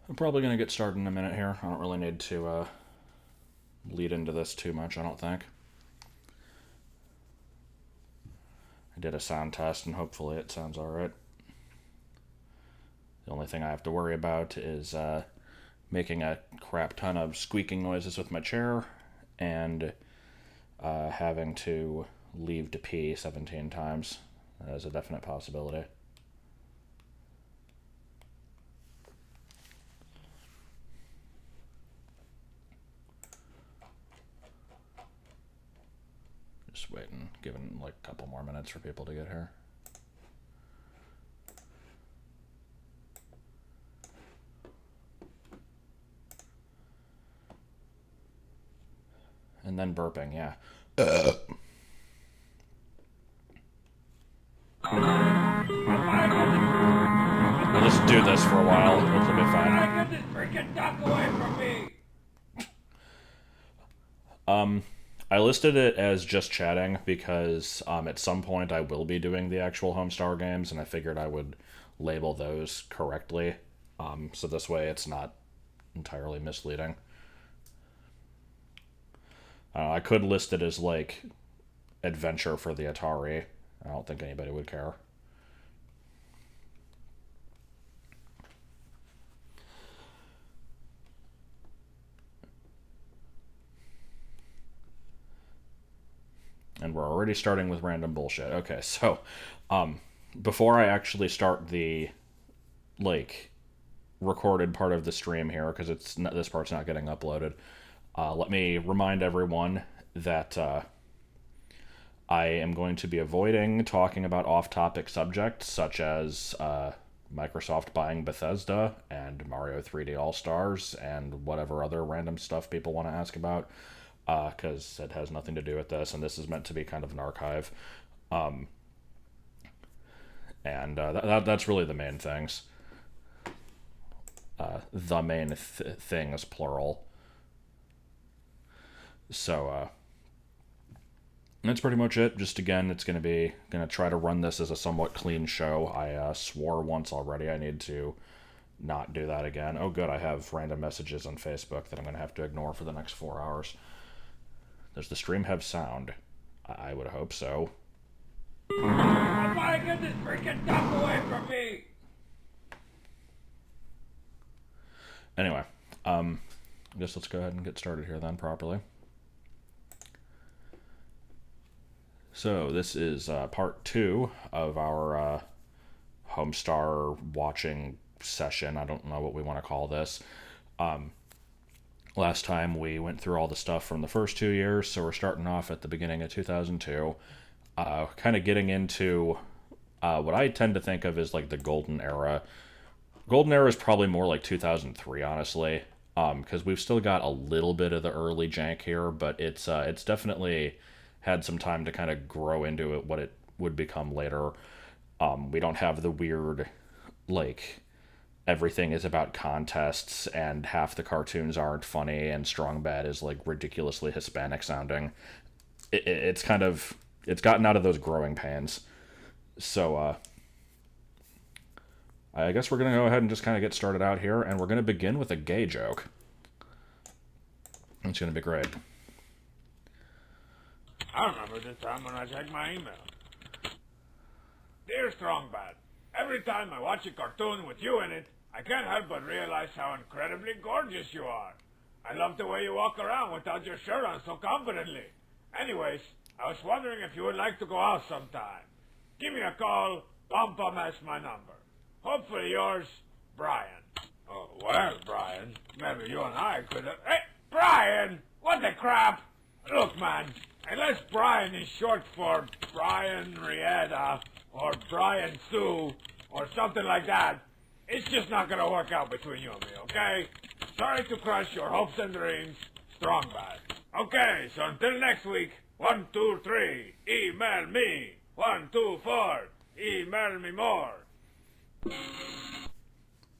I'm probably going to get started in a minute here. I don't really need to lead into this too much, I don't think. I did a sound test and hopefully it sounds alright. The only thing I have to worry about is making a crap ton of squeaking noises with my chair and having to leave to pee 17 times. That is a definite possibility. Just waiting, giving like a couple more minutes for people to get here. And then burping, yeah. We'll just do this for a while. It'll be fine. Get this freaking duck away from me! I listed it as just chatting because at some point I will be doing the actual Homestar games, and I figured I would label those correctly. So this way it's not entirely misleading. I could list it as like adventure for the Atari. I don't think anybody would care. And we're already starting with random bullshit. Okay, so before I actually start the like recorded part of the stream here, because this part's not getting uploaded, let me remind everyone that I am going to be avoiding talking about off-topic subjects such as Microsoft buying Bethesda and Mario 3D All-Stars and whatever other random stuff people want to ask about, because it has nothing to do with this, and this is meant to be kind of an archive. That's really the main things. The main things, plural. So, that's pretty much it. Just again, it's gonna try to run this as a somewhat clean show. I swore once already. I need to not do that again. Oh good, I have random messages on Facebook that I'm gonna have to ignore for the next 4 hours. Does the stream have sound? I would hope so. I'm trying to get this freaking duck away from me! Anyway, I guess let's go ahead and get started here then properly. So this is part 2 of our Homestar watching session. I don't know what we want to call this. Last time we went through all the stuff from the first 2 years, so we're starting off at the beginning of 2002. Kind of getting into what I tend to think of as like the golden era. Golden era is probably more like 2003, honestly, because we've still got a little bit of the early jank here, but it's definitely had some time to kind of grow into it, what it would become later. We don't have the weird, like, everything is about contests and half the cartoons aren't funny and Strong Bad is like ridiculously Hispanic sounding. It's gotten out of those growing pains. So I guess we're gonna go ahead and just kind of get started out here, and we're gonna begin with a gay joke. It's gonna be great. I remember the time when I checked my email. Dear Strongbad, every time I watch a cartoon with you in it, I can't help but realize how incredibly gorgeous you are. I love the way you walk around without your shirt on so confidently. Anyways, I was wondering if you would like to go out sometime. Give me a call. Pom Pom has my number. Hopefully yours, Brian. Oh, well, Brian, maybe you and I could have... Hey, Brian! What the crap? Look, man, unless Brian is short for Brian Rieta or Brian Sue or something like that, it's just not gonna work out between you and me, okay? Sorry to crush your hopes and dreams, Strong Bad. Okay, so until next week, 1, 2, 3, email me. 1, 2, 4, email me more.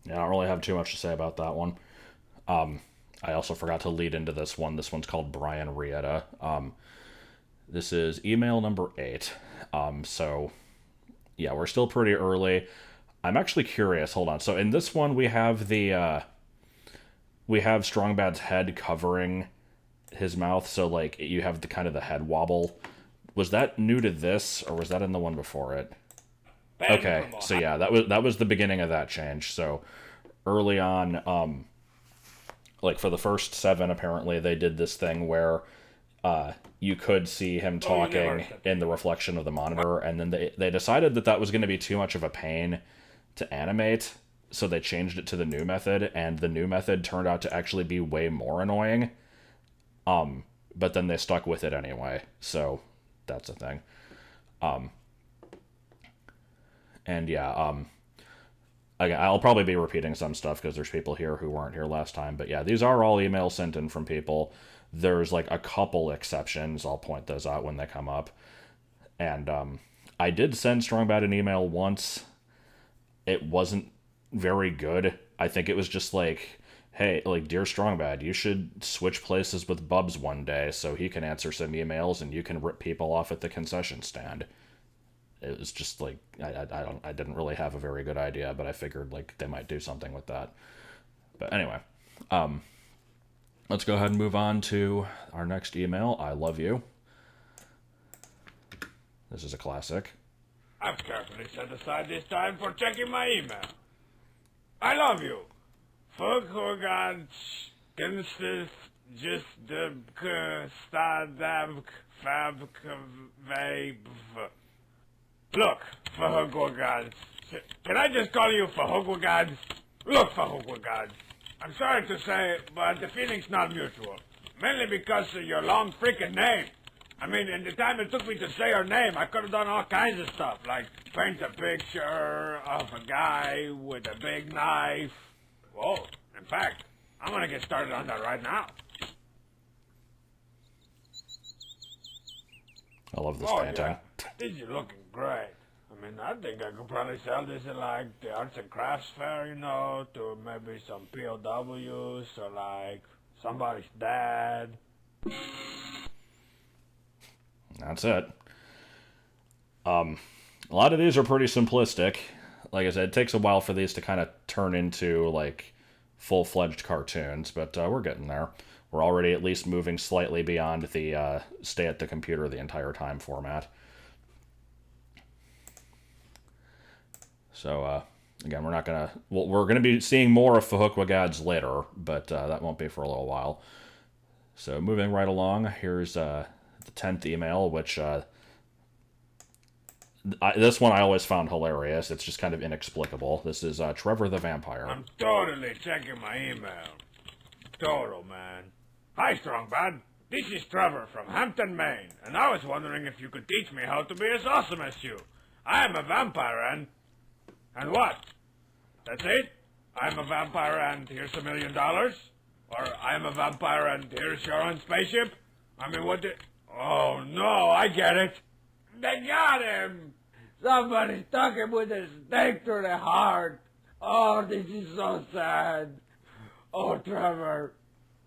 Yeah, I don't really have too much to say about that one. I also forgot to lead into this one. This one's called Brian Rieta. This is email number 8. So, we're still pretty early. I'm actually curious. Hold on. So in this one, we have the we have Strong Bad's head covering his mouth, so like you have the kind of the head wobble. Was that new to this, or was that in the one before it? Okay, so yeah, that was the beginning of that change. So early on, like for the first 7, apparently they did this thing where you could see him talking in the reflection of the monitor, and then they decided that that was going to be too much of a pain to animate, so they changed it to the new method, and the new method turned out to actually be way more annoying. But then they stuck with it anyway, so that's a thing. And yeah, again, I'll probably be repeating some stuff because there's people here who weren't here last time. But yeah, these are all emails sent in from people. There's like a couple exceptions. I'll point those out when they come up. And I did send Strongbad an email once. It wasn't very good. I think it was just like, hey, like, dear Strongbad, you should switch places with Bubs one day so he can answer some emails and you can rip people off at the concession stand. It was just like I didn't really have a very good idea, but I figured like they might do something with that. But anyway, let's go ahead and move on to our next email. I love you. This is a classic. I've carefully set aside this time for checking my email. I love you. Fuck Hogan, Genstis, just the Stadab, Fab, Vabe. Look, Fahugwagad. Can I just call you Fahugwagad? Look, Fahugwagad. I'm sorry to say, but the feeling's not mutual. Mainly because of your long freaking name. I mean, in the time it took me to say your name, I could have done all kinds of stuff, like paint a picture of a guy with a big knife. Whoa, in fact, I'm gonna get started on that right now. I love this painting. Yeah. This is looking great. I mean, I think I could probably sell this at like the arts and crafts fair, you know, to maybe some POWs or like somebody's dad. That's it. A lot of these are pretty simplistic. Like I said, it takes a while for these to kind of turn into like full-fledged cartoons, but we're getting there. We're already at least moving slightly beyond the stay at the computer the entire time format. So, again, we're not going to... Well, we're going to be seeing more of Fahugwagads later, but that won't be for a little while. So, moving right along, here's the 10th email, which... this one I always found hilarious. It's just kind of inexplicable. This is Trevor the Vampire. I'm totally checking my email. Total, man. Hi, Strongbad. This is Trevor from Hampton, Maine, and I was wondering if you could teach me how to be as awesome as you. I am a vampire and... And what? That's it? I'm a vampire and here's $1 million? Or I'm a vampire and here's your own spaceship? I mean, what the... Oh, no, I get it. They got him! Somebody stuck him with a stake through the heart. Oh, this is so sad. Oh, Trevor,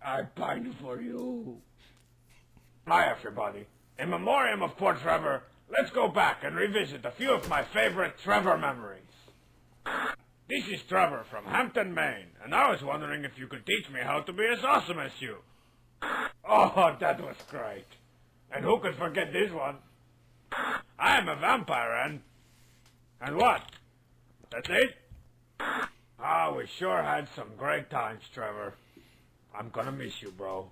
I pine for you. Hi, everybody. In memoriam of poor Trevor, let's go back and revisit a few of my favorite Trevor memories. This is Trevor from Hampton, Maine, and I was wondering if you could teach me how to be as awesome as you. Oh, that was great. And who could forget this one? I am a vampire and... And what? That's it? Ah, we sure had some great times, Trevor. I'm gonna miss you, bro.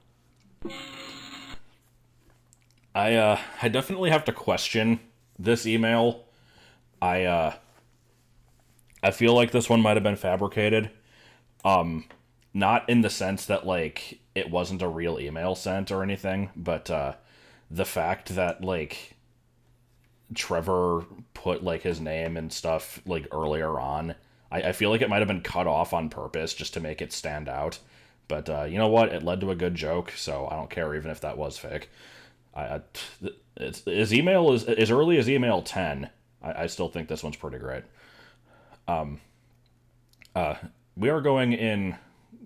I definitely have to question this email. I feel like this one might have been fabricated. Not in the sense that, like, it wasn't a real email sent or anything, but the fact that, like, Trevor put, like, his name and stuff, like, earlier on, I feel like it might have been cut off on purpose just to make it stand out. But you know what? It led to a good joke, so I don't care even if that was fake. His email is as early as email 10. I still think this one's pretty great. We are going in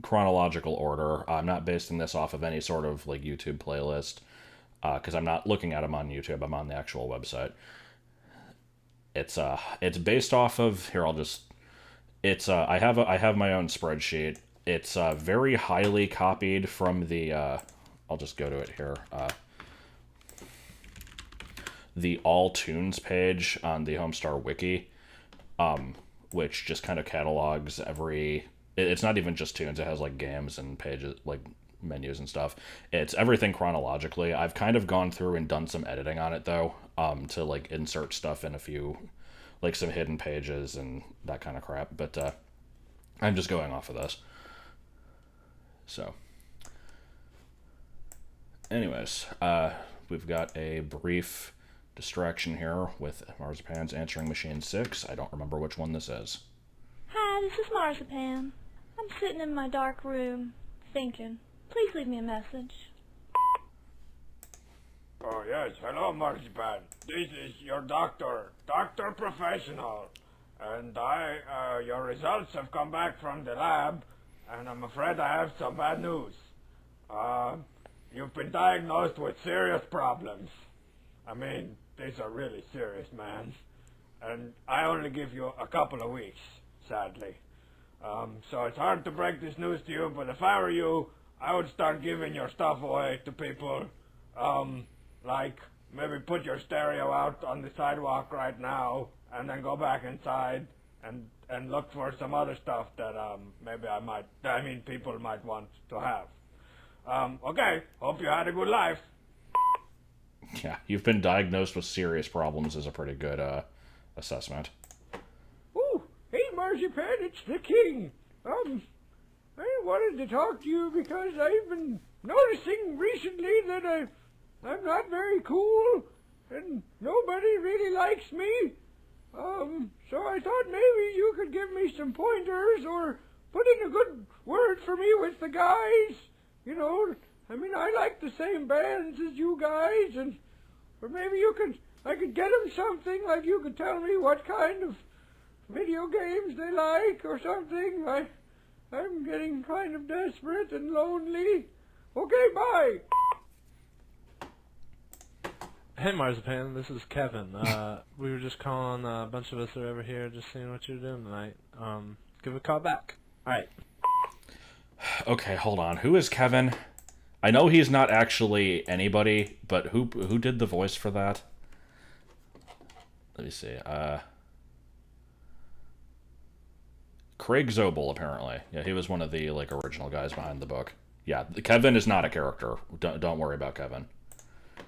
chronological order. I'm not basing this off of any sort of like YouTube playlist because I'm not looking at them on YouTube. I'm on the actual website. It's based off of here. I have my own spreadsheet It's very highly copied from the, I'll just go to it here, the All Tunes page on the Homestar Wiki, which just kind of catalogs every... It's not even just tunes, it has, like, games and pages, like, menus and stuff. It's everything chronologically. I've kind of gone through and done some editing on it, though, to, like, insert stuff in a few, like, some hidden pages and that kind of crap, but, I'm just going off of this. So, anyways, we've got a brief distraction here with Marzipan's answering machine 6. I don't remember which one this is. Hi, this is Marzipan. I'm sitting in my dark room, thinking. Please leave me a message. Oh, yes. Hello, Marzipan. This is your doctor, Dr. Professional. And your results have come back from the lab, and I'm afraid I have some bad news. You've been diagnosed with serious problems. I mean, these are really serious, man. And I only give you a couple of weeks, sadly. So it's hard to break this news to you, but if I were you, I would start giving your stuff away to people. Like, maybe put your stereo out on the sidewalk right now, and then go back inside and look for some other stuff that, people might want to have. Okay, hope you had a good life. Yeah, you've been diagnosed with serious problems is a pretty good assessment. Ooh, hey Marzipan, it's the King. I wanted to talk to you because I've been noticing recently that I'm not very cool and nobody really likes me. So I thought maybe you could give me some pointers or put in a good word for me with the guys. You know, I mean, I like the same bands as you guys, and or maybe I could get them something, like you could tell me what kind of video games they like or something. I'm getting kind of desperate and lonely. Okay, bye. Hey Marzipan, this is Kevin. We were just calling, a bunch of us are over here just seeing what you're doing tonight. Give a call back. Alright. Okay, hold on. Who is Kevin? I know he's not actually anybody, but who did the voice for that? Let me see. Craig Zobel, apparently. Yeah, he was one of the like original guys behind the book. Yeah, Kevin is not a character. Don't worry about Kevin.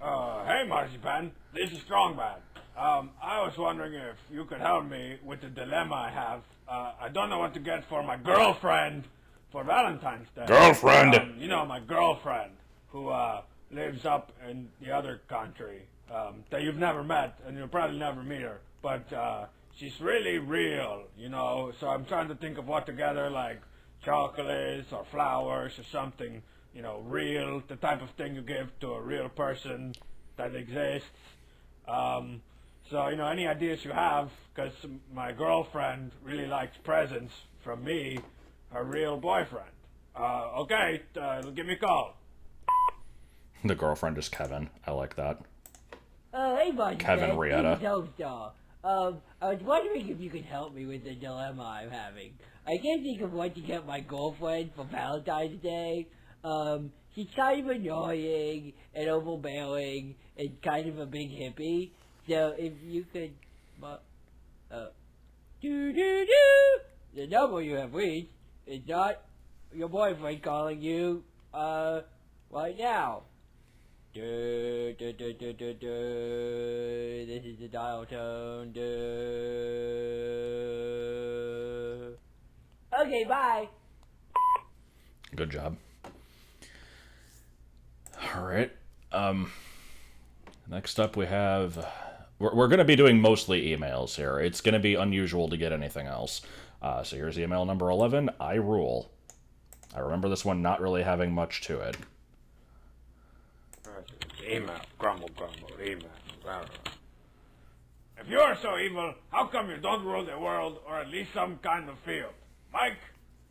Hey Marzipan, this is Strongman. I was wondering if you could help me with the dilemma I have. I don't know what to get for my girlfriend for Valentine's Day. Girlfriend! You know, my girlfriend, who lives up in the other country, that you've never met, and you'll probably never meet her. But she's really real, you know, so I'm trying to think of what to get her, like chocolates or flowers or something, you know, real, the type of thing you give to a real person that exists. So, you know, any ideas you have, because my girlfriend really likes presents from me, her real boyfriend. Okay, give me a call. The girlfriend is Kevin. I like that. Hey, Marzipan. Kevin Rietta. This is Homestar. I was wondering if you could help me with the dilemma I'm having. I can't think of what to get my girlfriend for Valentine's Day. She's kind of annoying and overbearing and kind of a big hippie. So if you could, the number you have reached is not your boyfriend calling you, right now. This is the dial tone. Okay, bye. Good job. Alright. Next up we have... We're going to be doing mostly emails here. It's going to be unusual to get anything else. So here's email number 11. I rule. I remember this one not really having much to it. Email, grumble, email. If you're so evil, how come you don't rule the world, or at least some kind of field? Mike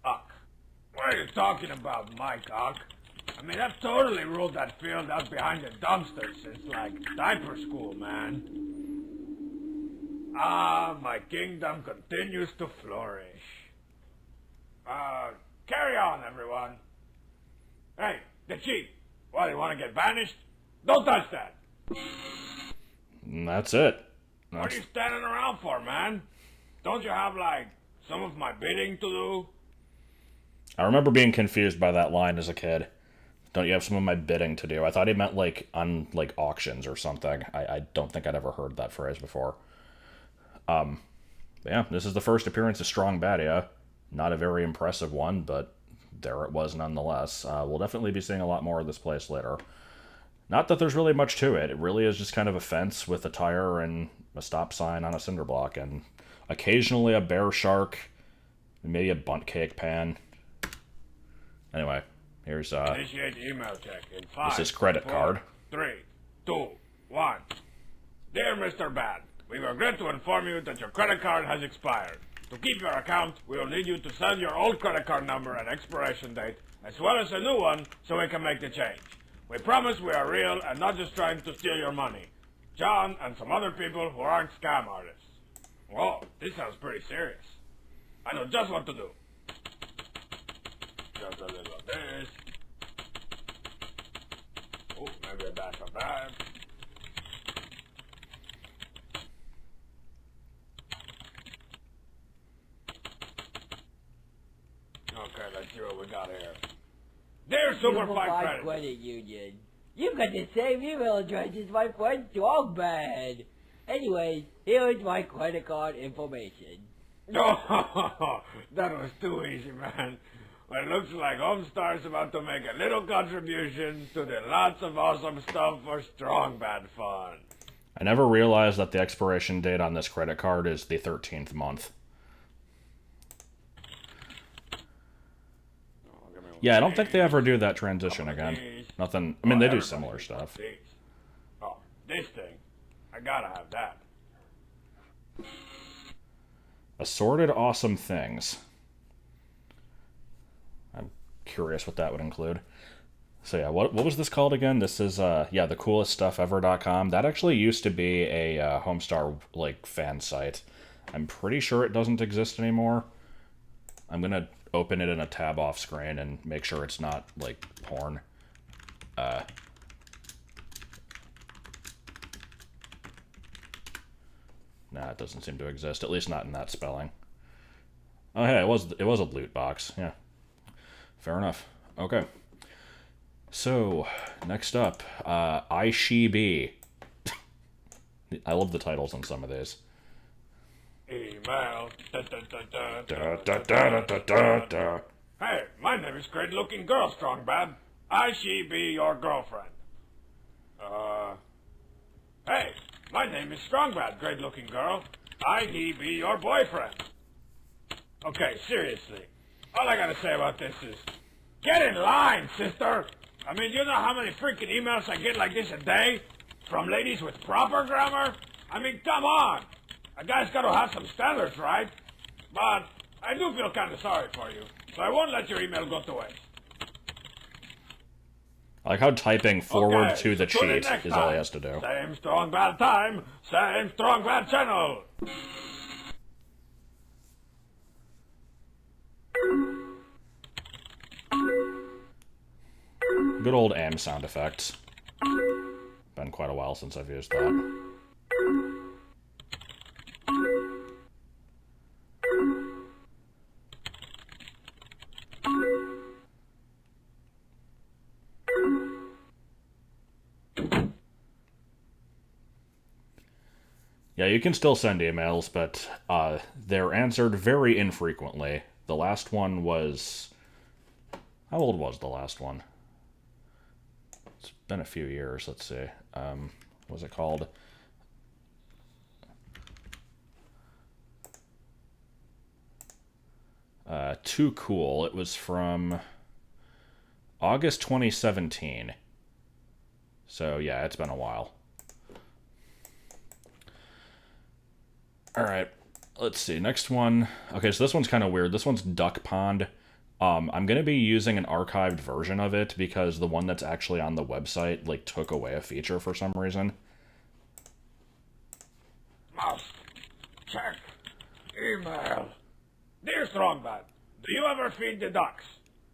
Uck. What are you talking about, Mike Uck? I mean, I've totally ruled that field out behind the dumpster since, like, diaper school, man. Ah, my kingdom continues to flourish. Carry on, The cheat. What, you want to get banished? Don't touch that. And that's it. What are you standing around for, man? Don't you have, like, some of my bidding to do? I remember being confused by that line as a kid. Don't you have some of my bidding to do? I thought he meant, like, on, like, auctions or something. I don't think I'd ever heard that phrase before. But yeah, this is the first appearance of Strong Badia. Not a very impressive one, but there it was nonetheless. We'll definitely be seeing a lot more of this place later. Not that there's really much to it. It really is just kind of a fence with a tire and a stop sign on a cinder block, and occasionally a bear shark, maybe a bunt cake pan. Anyway, here's Initiate email check in 5, this is credit 4, card. 3, 2, 1. Dear Mr. Bad, we regret to inform you that your credit card has expired. To keep your account, we will need you to send your old credit card number and expiration date, as well as a new one, so we can make the change. We promise we are real and not just trying to steal your money. John and some other people who aren't scam artists. Whoa, this sounds pretty serious. I know just what to do. Just a little of this. Oh, maybe a dash of that. Okay, let's see what we got here. Dear Superfly Credit Union, you've got the same email address as my friend Dogman. Anyways, here is my credit card information. Oh, that was too easy, man. Well, it looks like Homestar's about to make a little contribution to the lots of awesome stuff for Strong Bad Fun. I never realized that the expiration date on this credit card is the 13th month. Yeah, I don't think they ever do that transition again. Nothing. I mean, they do similar stuff. Oh, this thing. I gotta have that. Assorted awesome things. I'm curious what that would include. So yeah, what was this called again? This is yeah, the coolest stuff ever.com. That actually used to be a Homestar like fan site. I'm pretty sure it doesn't exist anymore. I'm gonna open it in a tab off screen and make sure it's not like porn. Nah, it doesn't seem to exist. At least not in that spelling. Oh hey, it was a loot box. Yeah, fair enough. Okay. So next up, I She Be. I love the titles on some of these. Email. Da, da, da, da, da, da. Hey, my name is Great Looking Girl, Strong Bad. I she be your girlfriend. Hey, my name is Strong Bad, Great Looking Girl. I he be your boyfriend. Okay, seriously. All I gotta say about this is, get in line, sister. I mean, you know how many freaking emails I get like this a day? From ladies with proper grammar? I mean, come on. A guy's got to have some standards, right? But I do feel kind of sorry for you, so I won't let your email go to waste. I like how typing forward Okay, to the tune in cheat next is all he time. has to do. Same Strong Bad time, same Strong Bad channel. Good old aim sound effects. Been quite a while since I've used that. Yeah, you can still send emails, but they're answered very infrequently. The last one was... How old was the last one? It's been a few years, let's see. What was it called? Too Cool. It was from August 2017. So yeah, it's been a while. Alright, let's see. Next one. Okay, so this one's kind of weird. This one's Duck Pond. I'm going to be using an archived version of it because the one that's actually on the website, like, took away a feature for some reason. Mouse. Check. Email. Dear Strongbad, do you ever feed the ducks?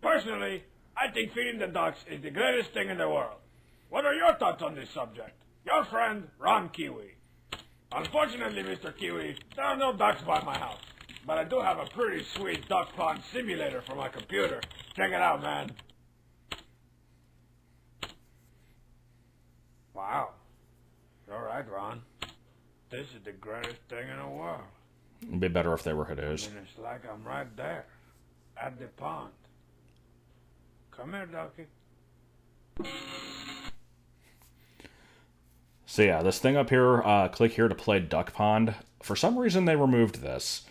Personally, I think feeding the ducks is the greatest thing in the world. What are your thoughts on this subject? Your friend, Ron Kiwi. Unfortunately, Mr. Kiwi, there are no ducks by my house. But I do have a pretty sweet duck pond simulator for my computer. Check it out, man. Wow. You're right, Ron. This is the greatest thing in the world. It'd be better if they were Hadoos. And it's like I'm right there, at the pond. Come here, ducky. So yeah, this thing up here, click here to play Duck Pond. For some reason, they removed this.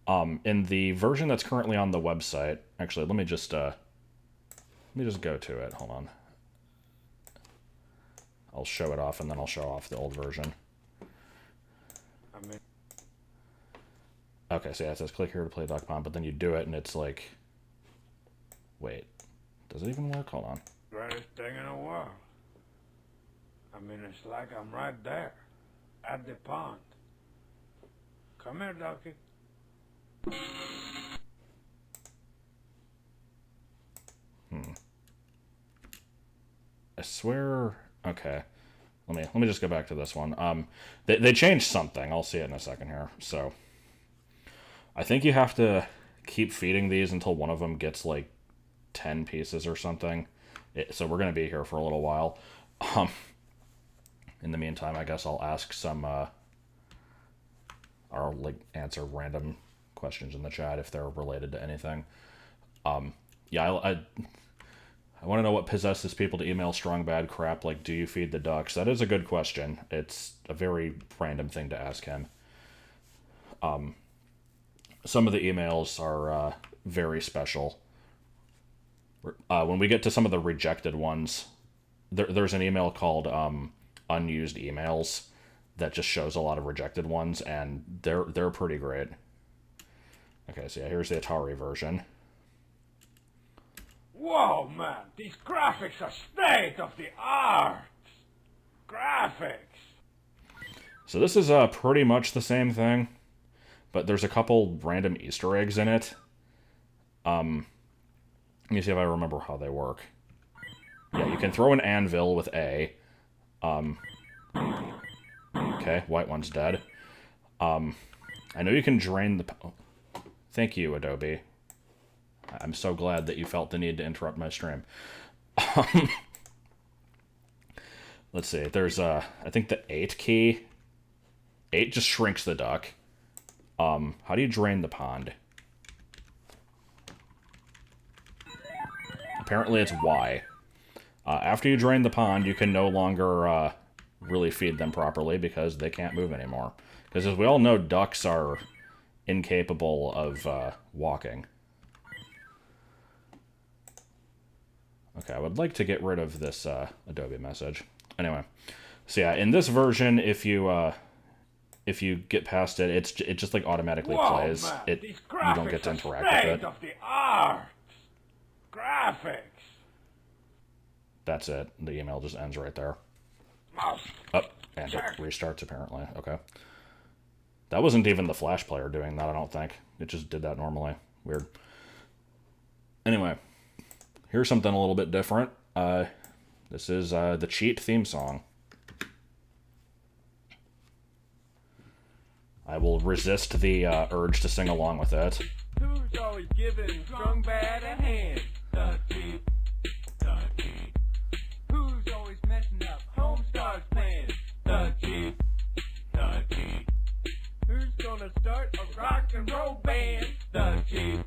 In the version that's currently on the website, actually, let me just go to it. Hold on. I'll show it off, and then I'll show off the old version. Okay, so yeah, it says click here to play Duck Pond, but then you do it, and it's like... Wait. Does it even work? Hold on. Greatest thing in the world. I mean, it's like I'm right there, at the pond. Come here, ducky. I swear... Okay. Let me just go back to this one. They changed something. I'll see it in a second here. So, I think you have to keep feeding these until one of them gets, like, 10 pieces or something. So we're going to be here for a little while. In the meantime, I guess I'll ask some... or, like, answer random questions in the chat if they're related to anything. Yeah, I want to know what possesses people to email strong bad crap like, do you feed the ducks? That is a good question. It's a very random thing to ask him. Some of the emails are very special. When we get to some of the rejected ones, there's an email called unused emails that just shows a lot of rejected ones, and they're pretty great. Okay, so yeah, here's the Atari version. Whoa, man, these graphics are state of the art. Graphics. So this is pretty much the same thing, but there's a couple random Easter eggs in it. Let me see if I remember how they work. Yeah, you can throw an anvil with A. Okay, white one's dead. I know you can drain the... Thank you, Adobe. I'm so glad that you felt the need to interrupt my stream. Let's see. There's, I think the 8 key. 8 just shrinks the duck. How do you drain the pond? Apparently it's Y. After you drain the pond, you can no longer really feed them properly because they can't move anymore. Because as we all know, ducks are incapable of walking. Okay, I would like to get rid of this Adobe message. Anyway, so yeah, in this version, if you get past it, it just like automatically plays. Man, You don't get to interact with it. Of the art. Graphics. That's it. The email just ends right there. Mouse. Oh, and it restarts apparently. Okay. That wasn't even the Flash player doing that, I don't think. It just did that normally. Weird. Anyway, here's something a little bit different. This is the Cheat theme song. I will resist the urge to sing along with it. Who's always giving strong bad a hand? The Cheat. The Cheat. Who's always messing up Homestar's plans? The Cheat. The Cheat. Who's gonna start a rock and roll band? The Cheat.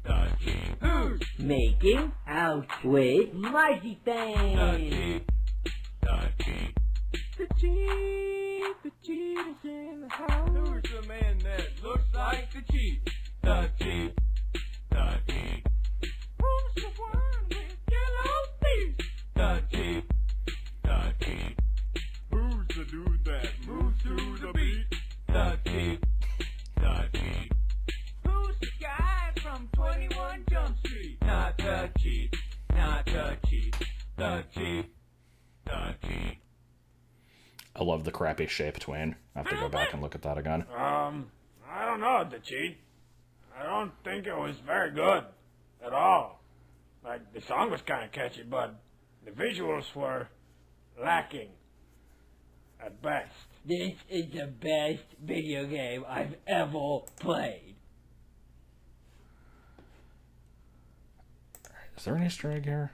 The Cheat. Who's Making out with Marzipan. the Cheat? The Cheat. The Cheat. The Cheat is in the house. Who's the man that looks like the Cheat? The Cheat. The Cheat. Who's the one with yellow teeth? The Cheat. The Cheat. Who's the dude that moves to the beat? The Cheat. The Cheat. Who's the guy from 21 Jump Street? Not the Cheat. Not the Cheat. The Cheat. The Cheat. I love the crappy shape tween. I have to go back and look at that again. I don't know, the Cheat. I don't think it was very good at all. Like, the song was kind of catchy, but the visuals were lacking at best. This is the best video game I've ever played. Is there an Easter egg here?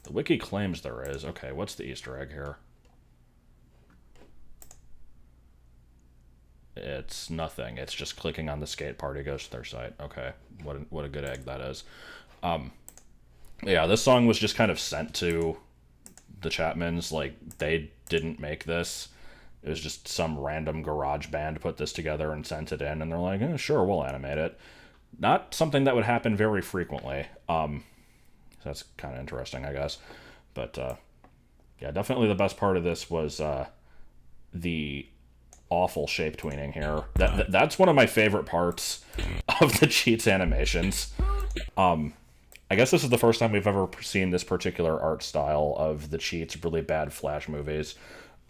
The wiki claims there is. Okay, what's the Easter egg here? It's nothing. It's just clicking on the skate party goes to their site. Okay, what a good egg that is. Yeah, this song was just kind of sent to the Chapmans. Like, they didn't make this. It was just some random garage band put this together and sent it in, and they're like, sure, we'll animate it. Not something that would happen very frequently. So that's kind of interesting, I guess. But, yeah, definitely the best part of this was the awful shape tweening here. That's one of my favorite parts of the Cheats animations. I guess this is the first time we've ever seen this particular art style of the Cheats really bad Flash movies.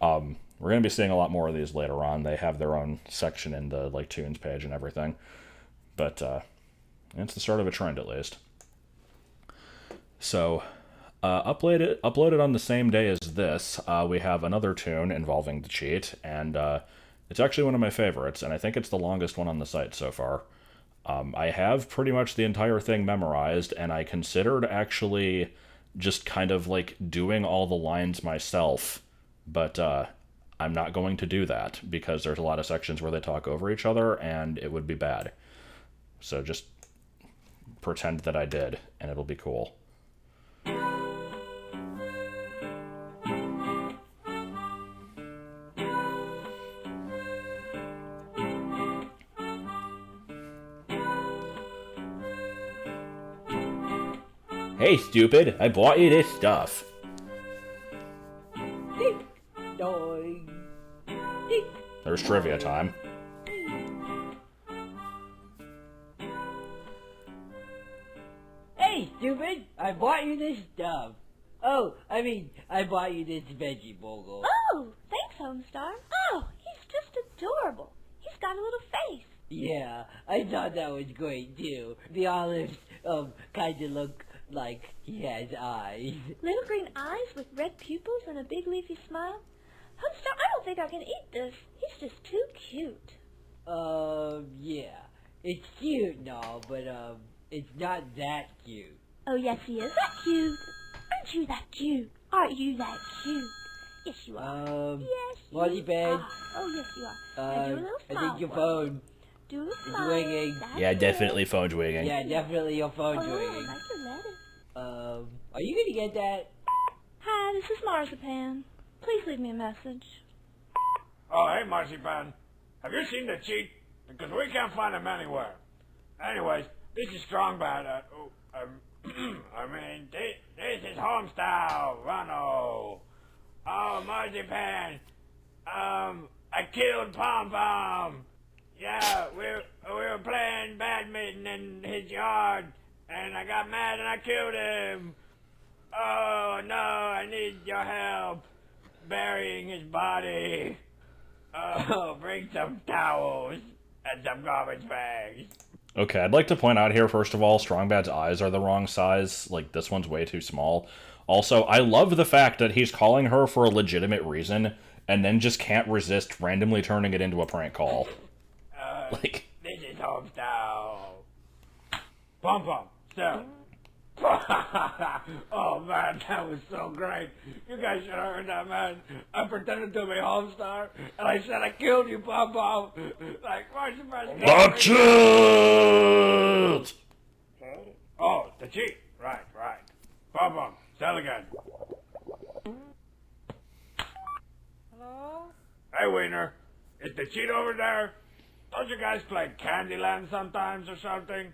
We're going to be seeing a lot more of these later on. They have their own section in the like tunes page and everything. But it's the start of a trend, at least. So, uploaded on the same day as this, we have another tune involving the cheat, and it's actually one of my favorites, and I think it's the longest one on the site so far. I have pretty much the entire thing memorized, and I considered actually just kind of like doing all the lines myself, but I'm not going to do that because there's a lot of sections where they talk over each other, and it would be bad. So just pretend that I did, and it'll be cool. Hey, stupid, I bought you this stuff. Ding dong. Ding. There's trivia time. Hey, stupid! I bought you this stuff. Oh, I mean, I bought you this veggie bogle. Oh, thanks, Homestar. Oh, he's just adorable. He's got a little face. Yeah, I thought that was great too. The olives, kind of look like he has eyes. Little green eyes with red pupils and a big leafy smile. Homestar, I don't think I can eat this. He's just too cute. Yeah. It's cute and all, but, it's not that cute. Oh, yes, he is that cute. Aren't you that cute? Aren't you that cute? Yes, you are. Yes, you Marzipan. are. Oh, yes, you are. Now do a little I smile think your for phone me. Do a is smile. ringing. That's Yeah, it. definitely phone's ringing. Yeah, definitely your phone's Oh, ringing. like your lettuce. Are you gonna get that? Hi, this is Marzipan. Please leave me a message. Oh, hey, Marzipan. Have you seen the cheat? Because we can't find him anywhere. Anyways, this is Strongbad. This is Homestyle. Rano. Oh, Marzipan. I killed Pom Pom. Yeah, we were playing badminton in his yard, and I got mad and I killed him. Oh, no, I need your help burying his body. Oh, bring some towels and some garbage bags. Okay, I'd like to point out here, first of all, Strongbad's eyes are the wrong size. Like, this one's way too small. Also, I love the fact that he's calling her for a legitimate reason, and then just can't resist randomly turning it into a prank call. Like, This is Homestyle. Pom Pom, so. Oh man, that was so great. You guys should have heard that, man. I pretended to be Homestar, and I said I killed you, Pom Pom. Like, what's the best? watch it! Oh, the cheat. Right. Pom Pom, tell again. Hello? Hey, Wiener. Is the cheat over there? Don't you guys play Candyland sometimes or something?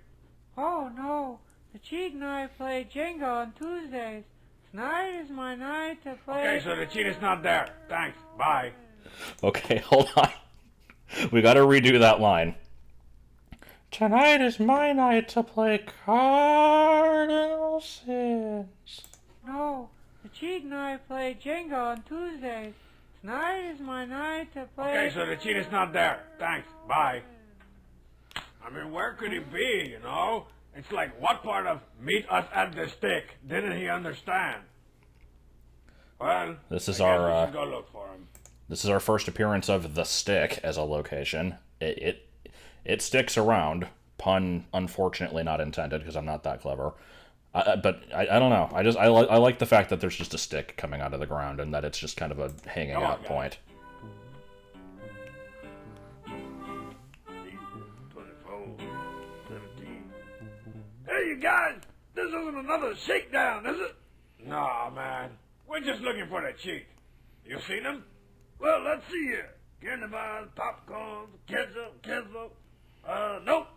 Oh no, the cheat and I play Jenga on Tuesdays. Tonight is my night to play. Okay, so the cheat is not there. Thanks. Bye. Okay, hold on. We gotta redo that line. Tonight is my night to play Cardinal Sins. No, the cheat and I play Jenga on Tuesdays. Tonight is my night to play. Okay, so the cheat is not there. Thanks. Bye. I mean, where could he be, you know? It's like, what part of meet us at the stick didn't he understand? Well, This is I guess our we should go look for him. this is our first appearance of the stick as a location. It sticks around. Pun unfortunately not intended because I'm not that clever. But I don't know. I like the fact that there's just a stick coming out of the ground and that it's just kind of a hanging Come on, out guys. point. 24, 17. Hey, you guys! This isn't another shakedown, is it? Nah, man. We're just looking for the cheat. You seen him? Well, let's see here. Candy bars, popcorn, ketchup. Nope.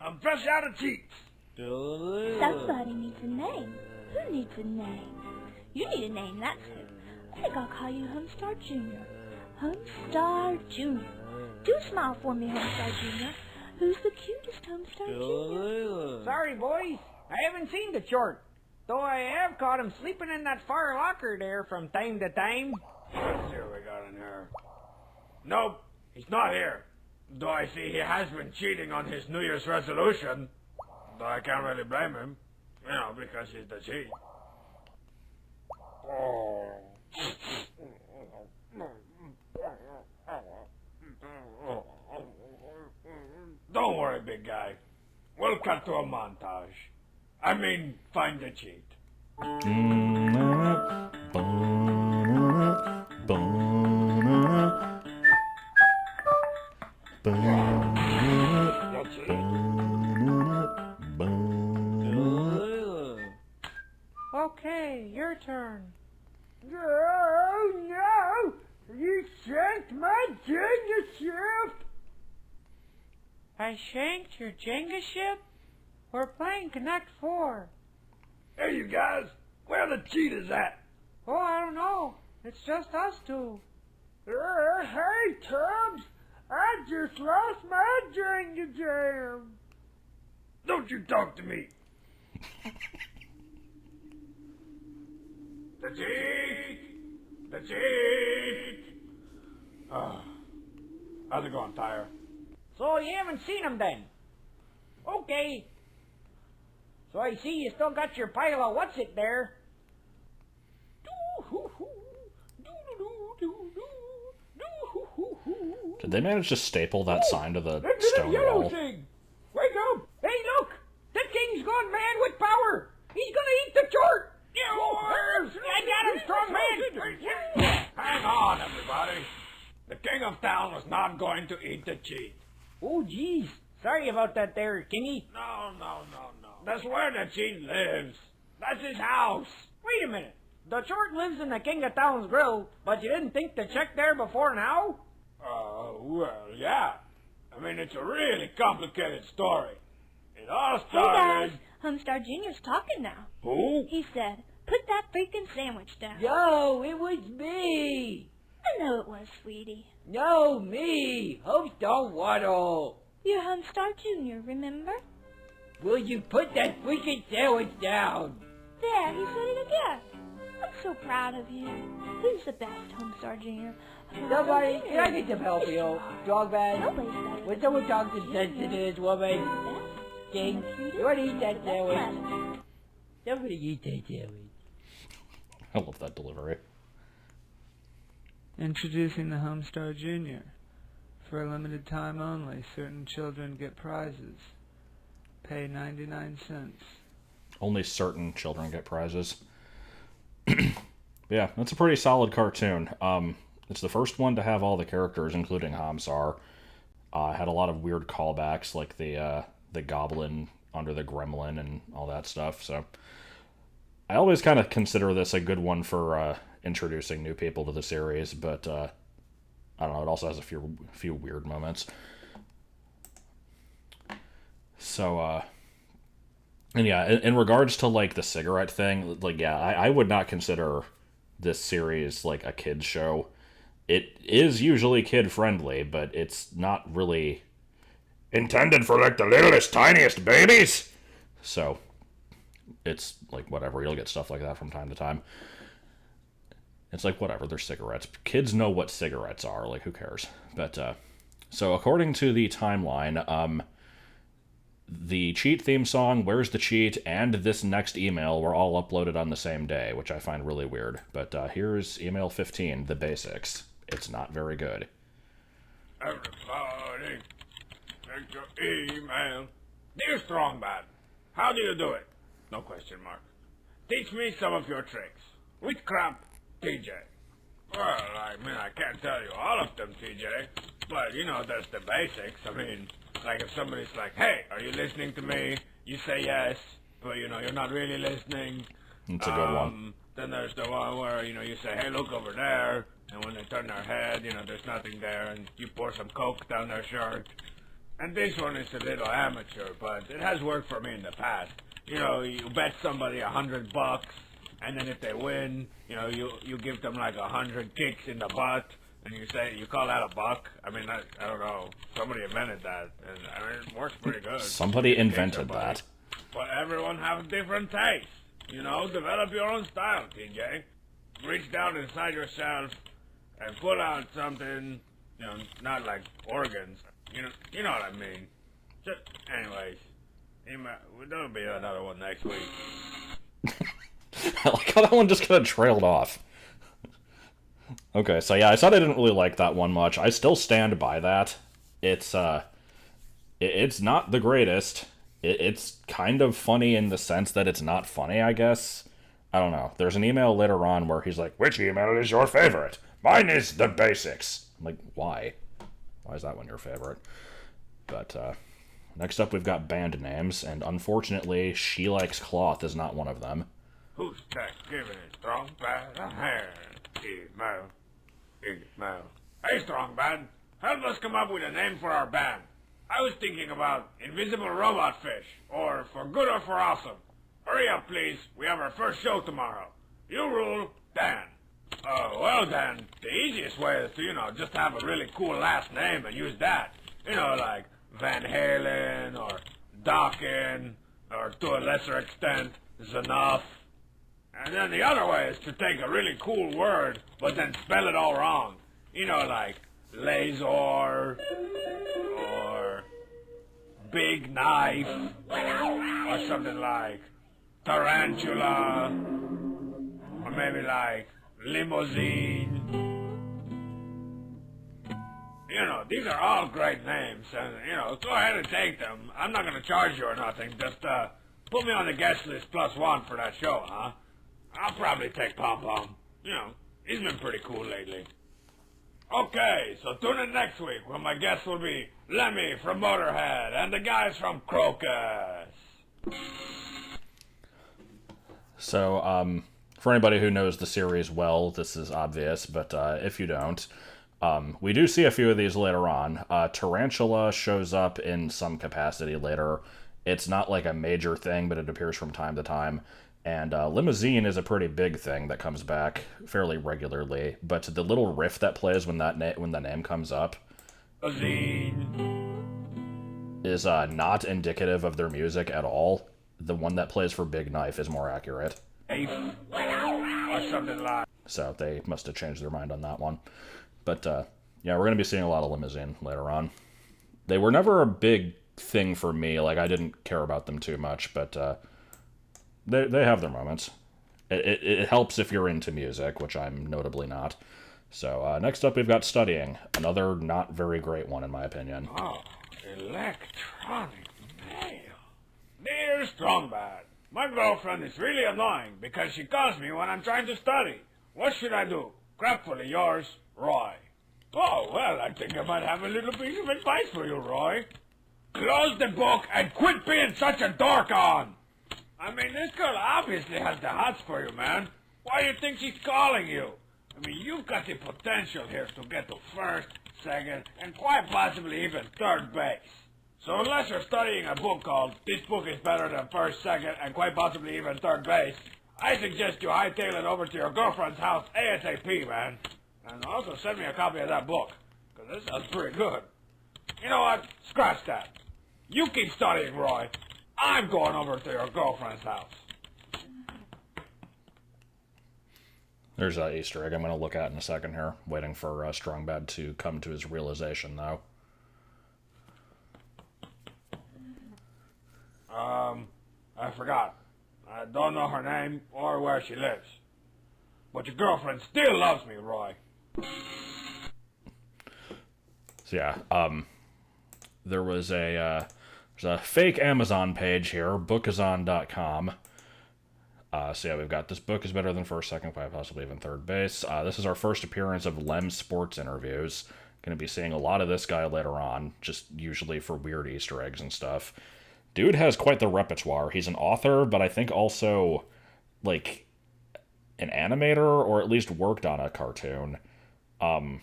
I'm fresh out of cheats. Somebody needs a name. Who needs a name? You need a name, that's who. I think I'll call you Homestar Jr. Homestar Jr. Do smile for me, Homestar Jr. Who's the cutest Homestar Jr.? Sorry, boys. I haven't seen the chart. Though I have caught him sleeping in that far locker there from time to time. Let's see what we got in here. Nope. He's not here. Though I see he has been cheating on his New Year's resolution. Though I can't really blame him. You know, because he's the cheat. Don't worry, big guy. We'll cut to a montage. I mean, find the cheat. Okay, your turn. Oh no! You shanked my Jenga ship! I shanked your Jenga ship? We're playing Connect 4. Hey, you guys. Where the cheat is at? Oh, I don't know. It's just us two. Hey, Tubbs! I just lost my Jenga jam! Don't you talk to me. The cheat! The cheat! How's it going, Tyre? So you haven't seen him then? Okay. So I see you still got your pile of what's it there. Did they manage to staple that sign to the That little stone yellow wall? thing! Wake up! Hey, look! The king's gone mad with power! He's gonna eat the chart! I got him, strong man! Hang on, everybody. The king of town was not going to eat the cheat. Oh, jeez. Sorry about that there, Kingy. No. That's where the cheat lives. That's his house. Wait a minute. The chart lives in the king of town's grill, but you didn't think to check there before now? Well, yeah. I mean, it's a really complicated story. It all Hey started... guys, Homestar Jr.'s talking now. Who? He said, put that freaking sandwich down. Yo, it was me! I know it was, sweetie. No, me! Homestar Waddle! You're Homestar Jr., remember? Will you put that freaking sandwich down? There, he said it again. I'm so proud of you. Who's the best, Homestar Jr.? Somebody, can I get some help, yo? Dog bag? Nobody's better. When someone talks to sensitive woman, Best, King, cutest, you want to eat that best sandwich? left. Somebody eat that sandwich. I love that delivery. Introducing the Homestar Jr. For a limited time only, certain children get prizes. Pay 99 cents. Only certain children get prizes. Yeah, that's a pretty solid cartoon. It's the first one to have all the characters, including Hamsar. Had a lot of weird callbacks, like the goblin under the gremlin and all that stuff. So I always kind of consider this a good one for introducing new people to the series, but I don't know. It also has a few weird moments. So, and yeah, in regards to like the cigarette thing, like yeah, I would not consider this series like a kid's show. It is usually kid friendly, but it's not really intended for like the littlest, tiniest babies. So it's like whatever, you'll get stuff like that from time to time. It's like whatever, they're cigarettes. Kids know what cigarettes are, like who cares? But so according to the timeline, the cheat theme song, Where's the Cheat, and this next email were all uploaded on the same day, which I find really weird. But here's email 15, the basics. It's not very good. Everybody, take your email. Dear Strongbad, how do you do it? No question mark. Teach me some of your tricks. With crap, TJ. Well, I mean, I can't tell you all of them, TJ. But, you know, that's the basics. I mean, like if somebody's like, hey, are you listening to me? You say yes, but, you know, you're not really listening. It's a good one. Then there's the one where, you know, you say, hey, look over there. And when they turn their head, you know, there's nothing there. And you pour some Coke down their shirt. And this one is a little amateur, but it has worked for me in the past. You know, you bet somebody $100, and then if they win, you know, you give them like 100 kicks in the butt, and you call that a buck. I mean, I don't know. Somebody invented that, and I mean, it works pretty good. Somebody invented that. But everyone has different tastes. You know, develop your own style, TJ. Reach down inside yourself and pull out something, you know, not like organs. You know what I mean. Just, anyways, there'll be another one next week. I like how that one just kind of trailed off. Okay, so yeah, I said I didn't really like that one much. I still stand by that. It's not the greatest. It's kind of funny in the sense that it's not funny, I guess. I don't know. There's an email later on where he's like, which email is your favorite? Mine is the basics. I'm like, why? Why is that one your favorite? But, next up we've got band names, and unfortunately, She Likes Cloth is not one of them. Who's that giving it, Strongbad? A hand. Email. Hey, Strongbad, help us come up with a name for our band. I was thinking about Invisible Robot Fish, or For Good or For Awesome. Hurry up, please. We have our first show tomorrow. You rule, Dan. Well, Dan, the easiest way is to, you know, just have a really cool last name and use that. You know, like Van Halen, or Dawkins, or to a lesser extent, Zanoff. And then the other way is to take a really cool word, but then spell it all wrong. You know, like Lazor, or Big Knife, or something like Tarantula, or maybe like Limousine. You know, these are all great names, and, you know, go ahead and take them. I'm not going to charge you or nothing. Just, put me on the guest list +1 for that show, huh? I'll probably take Pom Pom. You know, he's been pretty cool lately. Okay, so tune in next week when my guest will be Lemmy from Motorhead and the guys from Crocus. So, for anybody who knows the series well, this is obvious, but if you don't, we do see a few of these later on. Tarantula shows up in some capacity later. It's not like a major thing, but it appears from time to time. And Limousine is a pretty big thing that comes back fairly regularly. But the little riff that plays when when the name comes up is not indicative of their music at all. The one that plays for Big Knife is more accurate. Or something like. So they must have changed their mind on that one. But yeah, we're going to be seeing a lot of Limousine later on. They were never a big thing for me. Like, I didn't care about them too much, but they have their moments. It helps if you're into music, which I'm notably not. So next up we've got Studying, another not very great one in my opinion. Oh, electronic mail. Dear Strongbad, my girlfriend is really annoying because she calls me when I'm trying to study. What should I do? Gratefully yours, Roy. Oh, well, I think I might have a little piece of advice for you, Roy. Close the book and quit being such a dork on. I mean, this girl obviously has the hots for you, man. Why do you think she's calling you? I mean, you've got the potential here to get to first, second, and quite possibly even third base. So unless you're studying a book called This Book is Better Than First, Second, and quite possibly even third base, I suggest you hightail it over to your girlfriend's house ASAP, man. And also send me a copy of that book, because this sounds pretty good. You know what? Scratch that. You keep studying, Roy. I'm going over to your girlfriend's house. There's that Easter egg I'm going to look at in a second here. Waiting for Strongbad to come to his realization, though. I forgot. I don't know her name or where she lives. But your girlfriend still loves me, Roy. So yeah, there's a fake Amazon page here, bookazon.com. So yeah, we've got this book is better than first, second, possibly even third base. This is our first appearance of Lem Sports Interviews. Going to be seeing a lot of this guy later on, just usually for weird Easter eggs and stuff. Dude has quite the repertoire. He's an author, but I think also, like, an animator, or at least worked on a cartoon. God,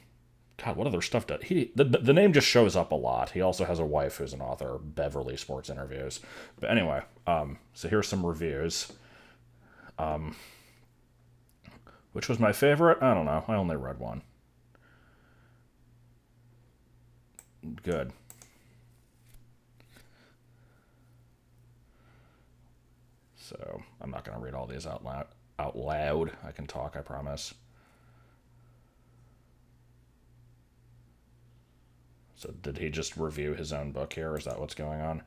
what other stuff does he? The name just shows up a lot. He also has a wife who's an author, Beverly Sports Interviews. But anyway, so here's some reviews. Which was my favorite? I don't know. I only read one. Good. So I'm not going to read all these out loud. I can talk, I promise. So did he just review his own book here? Is that what's going on?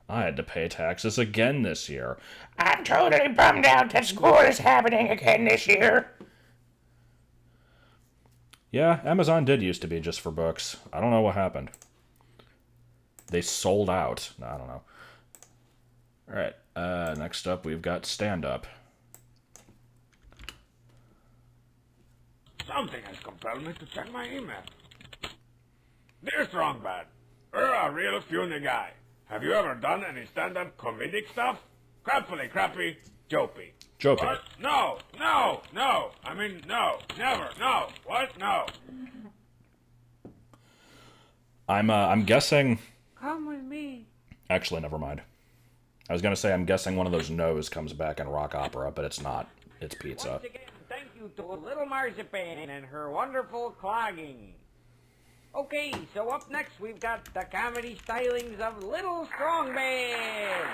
I had to pay taxes again this year. I'm totally bummed out that school is happening again this year. Yeah, Amazon did used to be just for books. I don't know what happened. They sold out. No, I don't know. Alright, next up we've got stand-up. Something has compelled me to check my email. Dear Strongbad, you're a real funny guy. Have you ever done any stand-up comedic stuff? Crapfully crappy, jopey. Jopey. What? No. I mean, no. Never. No. What? No. I'm guessing... Come with me. Actually, never mind. I was going to say I'm guessing one of those no's comes back in rock opera, but it's not. It's pizza. Once again, thank you to Little Marzipan and her wonderful clogging. Okay, so up next we've got the comedy stylings of Little Strongman.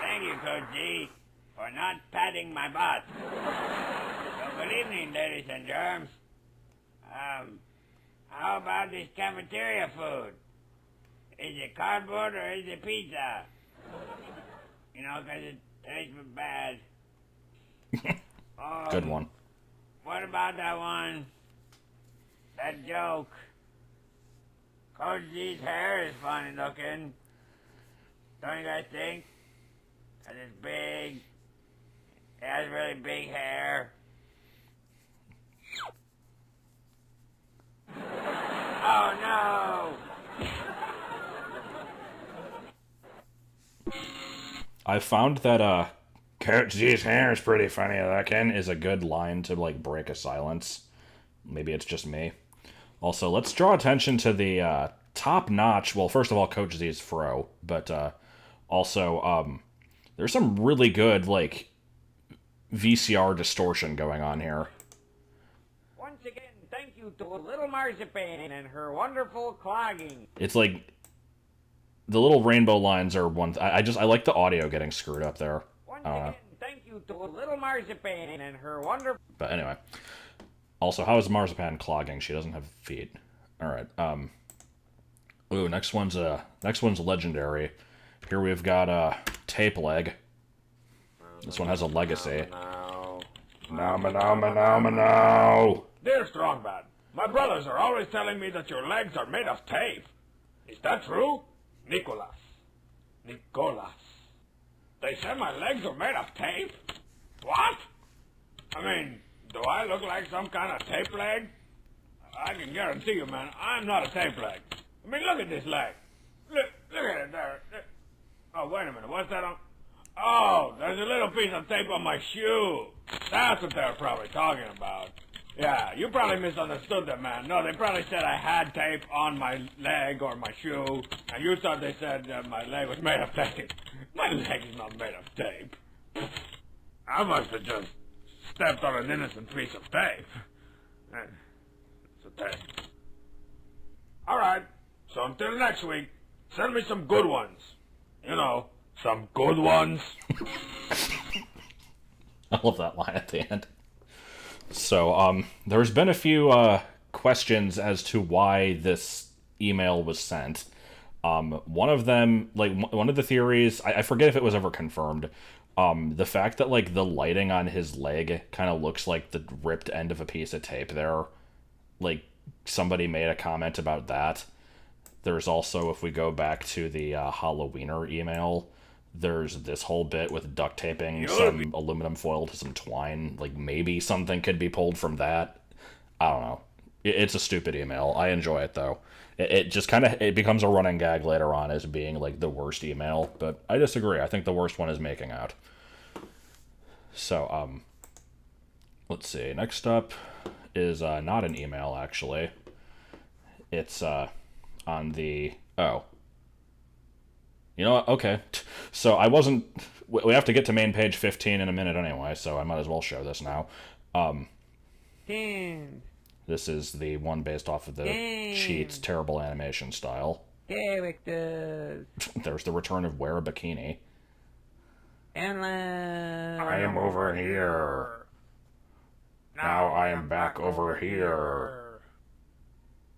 Thank you, Coach G, for not patting my butt. So good evening, ladies and germs. How about this cafeteria food? Is it cardboard or is it pizza? You know, 'cause it tastes bad. Good one. What about that one? That joke. Coach G's hair is funny looking. Don't you guys think? 'Cause it's big. It has really big hair. Oh no! I found that Coach G's hair is pretty funny looking is a good line to like break a silence. Maybe it's just me. Also, let's draw attention to the top notch. Well, first of all, Coach Z's fro, but also there's some really good like VCR distortion going on here. Once again, thank you to Little Marzipan and her wonderful clogging. It's like the little rainbow lines are one. I like the audio getting screwed up there. Once again, thank you to Little Marzipan and her wonderful. But anyway, also how is Marzipan clogging? She doesn't have feet. All right. Ooh, next one's legendary. Here we've got Tape Leg. This one has a legacy. No. Dear Strongbad, my brothers are always telling me that your legs are made of tape. Is that true? Nicolas. They say my legs are made of tape? What? I mean, do I look like some kind of tape leg? I can guarantee you, man, I'm not a tape leg. I mean, look at this leg. Look at it there. Oh, wait a minute, what's that on? Oh, there's a little piece of tape on my shoe. That's what they're probably talking about. Yeah, you probably misunderstood them, man. No, they probably said I had tape on my leg or my shoe, and you thought they said my leg was made of tape. My leg is not made of tape. I must have just stepped on an innocent piece of tape. It's a tape. All right, so until next week, send me some good ones. You know, some good ones. I love that line at the end. So, there's been a few questions as to why this email was sent. One of them, like, one of the theories, I forget if it was ever confirmed, the fact that, like, the lighting on his leg kind of looks like the ripped end of a piece of tape there. Like, somebody made a comment about that. There's also, if we go back to the Halloweener email, there's this whole bit with duct taping some aluminum foil to some twine. Like, maybe something could be pulled from that. I don't know. It's a stupid email. I enjoy it, though. It just kind of, it becomes a running gag later on as being, like, the worst email. But I disagree. I think the worst one is making out. So, let's see. Next up is not an email, actually. It's on the... Oh. You know what? Okay. So I wasn't... We have to get to main page 15 in a minute anyway, so I might as well show this now. This is the one based off of the cheat's terrible animation style. Characters. There's the return of Wear a Bikini. Endless. I am over here. Now I am back over here.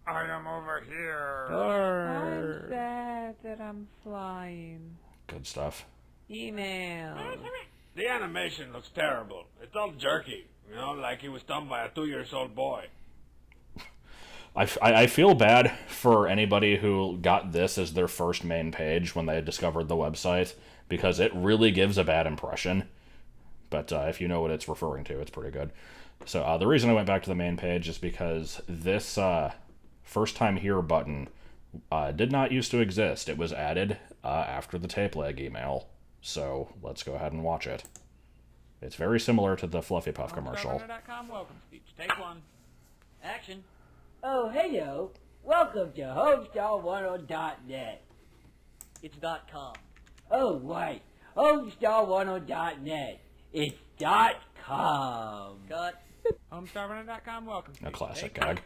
I am over here. I'm sad that I'm flying. Good stuff. Email. The animation looks terrible. It's all jerky, you know, like it was done by a 2-year-old boy. I feel bad for anybody who got this as their first main page when they discovered the website, because it really gives a bad impression. But if you know what it's referring to, it's pretty good. So the reason I went back to the main page is because this First Time Here button did not used to exist. It was added after the tape leg email. So let's go ahead and watch it. It's very similar to the Fluffy Puff commercial. Welcome speech. Take one. Action. Oh, hello. Welcome to Homestar10.net. It's .com. Oh, right. Homestar10.net. It's .com. Cut. Homestarrunner.com. Welcome speech. A classic Take gag.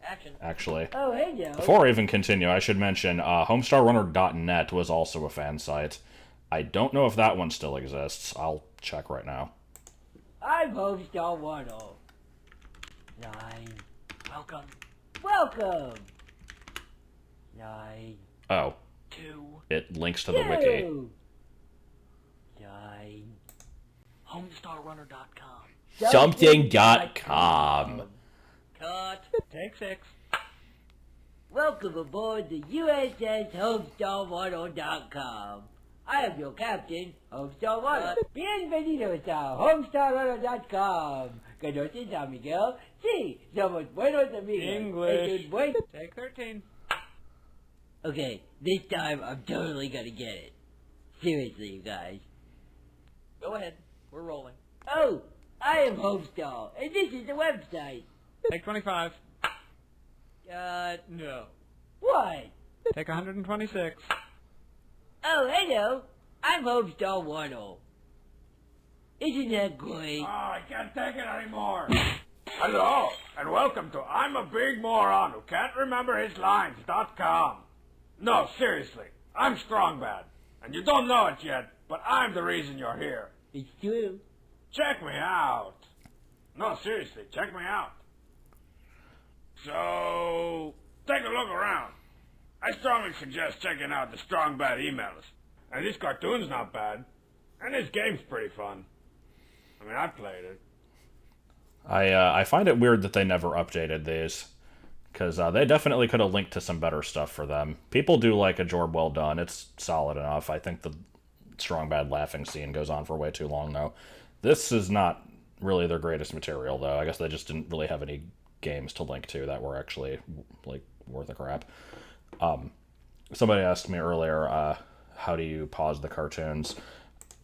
Action. Actually, Oh, hello. before I even continue, I should mention HomestarRunner.net was also a fan site. I don't know if that one still exists. I'll check right now. I'm Homestar10. 9. Welcome. Welcome. 9. Oh, 2. it links to the wiki. 2. 9. Homestarrunner.com. Something.com. Cut. Take 6. Welcome aboard the USS Homestar10.com. I am your captain, Homestar Runner. Bienvenidos a Homestarrunner.com. Que no se llama Miguel. Sí, somos buenos amigos. English. It's buen- Take 13. Okay, this time I'm totally gonna get it. Seriously, you guys. Go ahead. We're rolling. Oh, I am Homestar, and this is the website. Take 25. No. What? Take 126. Oh, hello. I'm Homestar10. Isn't that great? Oh, I can't take it anymore. Hello, and welcome to I'm a Big Moron Who Can't Remember His Lines.com. No, seriously, I'm Strong Bad, and you don't know it yet, but I'm the reason you're here. It's true. Check me out. No, seriously, check me out. So, take a look around. I strongly suggest checking out the Strong Bad emails. And this cartoon's not bad. And this game's pretty fun. I mean, I played it. I find it weird that they never updated these, because they definitely could have linked to some better stuff for them. People do like a job well done. It's solid enough. I think the Strong Bad laughing scene goes on for way too long, though. This is not really their greatest material, though. I guess they just didn't really have any games to link to that were actually, like, worth a crap. Somebody asked me earlier, how do you pause the cartoons?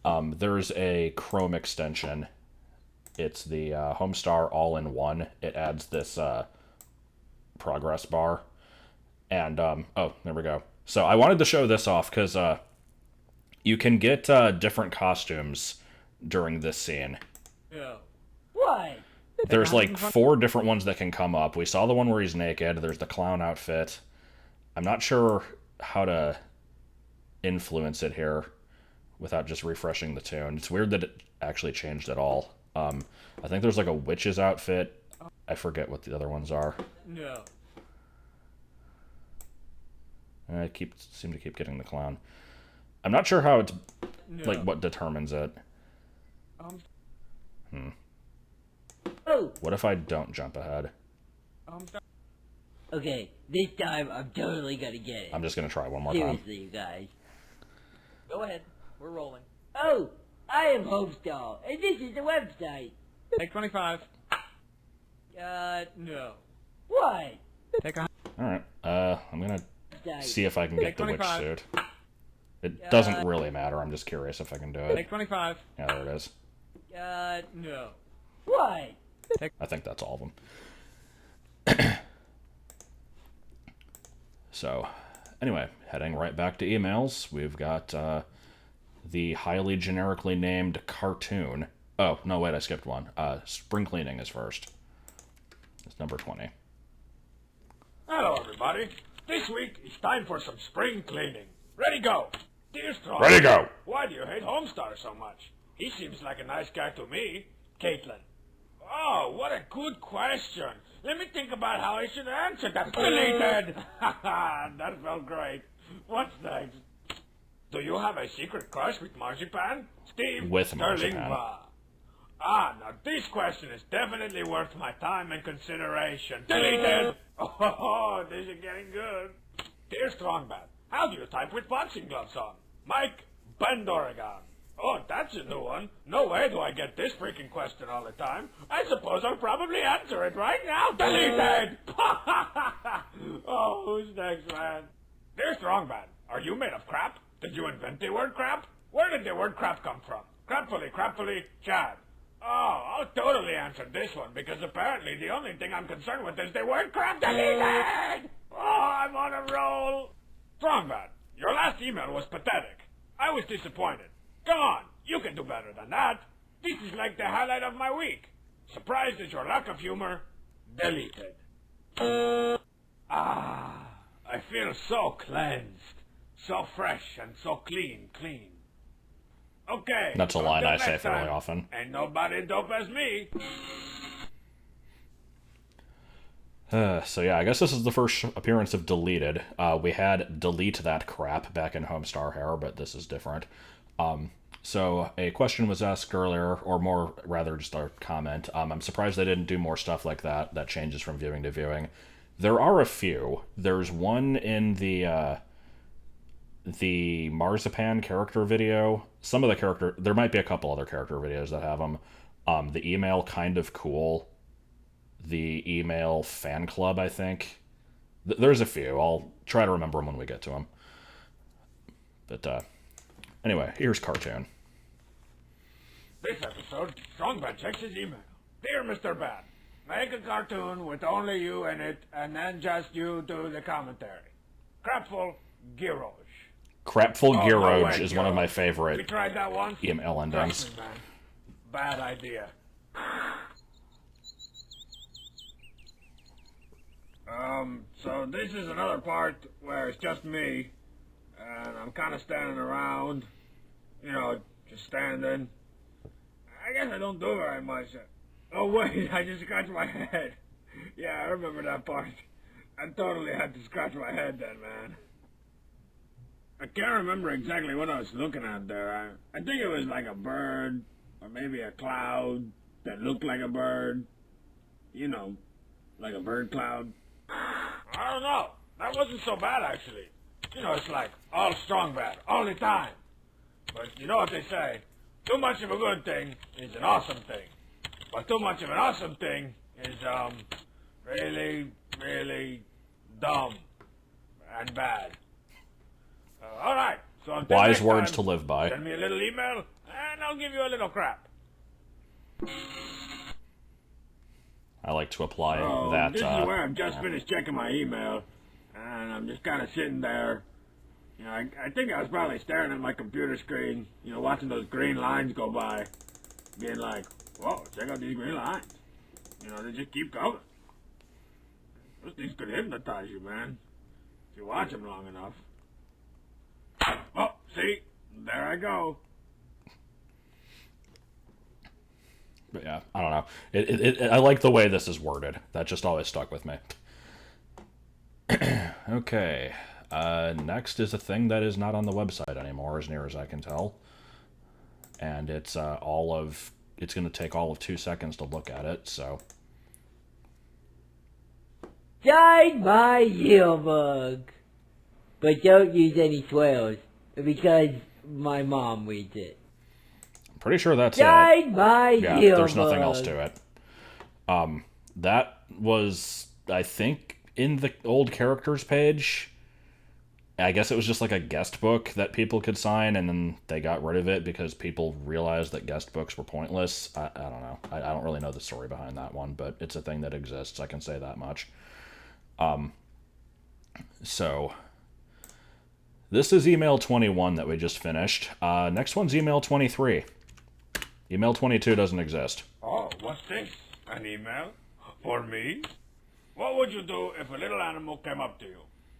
There's a Chrome extension. It's the Homestar All-in-One. It adds this progress bar. And, oh, there we go. So I wanted to show this off, because you can get different costumes during this scene. Yeah. What? There's like 4 different ones that can come up. We saw the one where he's naked. There's the clown outfit. I'm not sure how to influence it here without just refreshing the tune. It's weird that it actually changed at all. I think there's like a witch's outfit. I forget what the other ones are. No. I seem to keep getting the clown. I'm not sure how it's No. like what determines it. Oh, What if I don't jump ahead? okay. This time I'm totally gonna get it. I'm just gonna try one more time. Seriously, you guys. Go ahead. We're rolling. Oh, I am Homestar, and this is the website. Take 25. No. What? Take a... All right. I'm gonna Site. see if I can get Take the witch 25. suit. It doesn't really matter. I'm just curious if I can do it. Take 25. Yeah, there it is. No. What? I think that's all of them. So, anyway, heading right back to emails, we've got the highly generically named cartoon. Oh, no, wait, I skipped one. Spring cleaning is first. It's number 20. Hello, everybody. This week, it's time for some spring cleaning. Ready, go. Dear Strong. Ready, go. Why do you hate Homestar so much? He seems like a nice guy to me. Caitlin. Oh, what a good question. Let me think about how I should answer that. Deleted. That felt great. What's next? Do you have a secret crush with Marzipan? Steve? With Sterling Marzipan. Va. Now this question is definitely worth my time and consideration. Deleted. Oh, this is getting good. Dear Strongbat, how do you type with boxing gloves on? Mike, Bend, Oregon. Oh, that's a new one. No way do I get this freaking question all the time. I suppose I'll probably answer it right now. Deleted! Oh, who's next, man? Dear Strongbat, are you made of crap? Did you invent the word crap? Where did the word crap come from? Crapfully, Chad. Oh, I'll totally answer this one because apparently the only thing I'm concerned with is the word crap. Deleted! Oh, I'm on a roll. Strongbat, your last email was pathetic. I was disappointed. Come on, you can do better than that. This is like the highlight of my week. Surprised at your lack of humor. Deleted. I feel so cleansed. So fresh and so clean. Okay. That's a line until I say next fairly time, often. Ain't nobody dope as me. So yeah, I guess this is the first appearance of Deleted. We had Delete That Crap back in Homestar Hair, but this is different. So a question was asked earlier, or more rather just a comment. I'm surprised they didn't do more stuff like that changes from viewing to viewing. There are a few. There's one in the Marzipan character video. Some of the character, there might be a couple other character videos that have them. The email Kind of Cool, the email Fan Club, I think. There's a few. I'll try to remember them when we get to them. But anyway, here's cartoon. This episode, Strongbat checks his email. Dear Mr. Bat, make a cartoon with only you in it, and then just you do the commentary. Crapful Giroge. Crapful Oh, no Giroge way, is one of Giroge. my We favorite tried that once. email endings. Trust me, man. Bad idea. So this is another part where it's just me, and I'm kind of standing around, just standing. I guess I don't do very much. Oh wait, I just scratched my head. Yeah, I remember that part. I totally had to scratch my head then, man. I can't remember exactly what I was looking at there. I think it was like a bird, or maybe a cloud that looked like a bird. Like a bird cloud. I don't know. That wasn't so bad, actually. It's like all strong bad, all the time. But you know what they say? Too much of a good thing is an awesome thing. But too much of an awesome thing is, really, really dumb and bad. Alright, so until Wise next words time, to live by. send me a little email, and I'll give you a little crap. I like to apply Oh, this is where I've just finished checking my email, and I'm just kind of sitting there. I think I was probably staring at my computer screen, watching those green lines go by, being like, whoa, check out these green lines. They just keep coming. Those things could hypnotize you, man, if you watch them long enough. Oh, see? There I go. But yeah, I don't know. I like the way this is worded. That just always stuck with me. Okay. Next is a thing that is not on the website anymore, as near as I can tell. And it's it's going to take all of 2 seconds to look at it, so... Sign my yearbook. But don't use any swears, because my mom reads it. I'm pretty sure that's Sign my Yeah, yearbook. there's nothing else to it. That was, I think, in the old characters page. I guess it was just like a guest book that people could sign, and then they got rid of it because people realized that guest books were pointless. I don't know. I don't really know the story behind that one, but it's a thing that exists. I can say that much. So, this is email 21 that we just finished. Next one's email 23. Email 22 doesn't exist. Oh, what's this? An email? For me? What would you do if a little animal came up to you?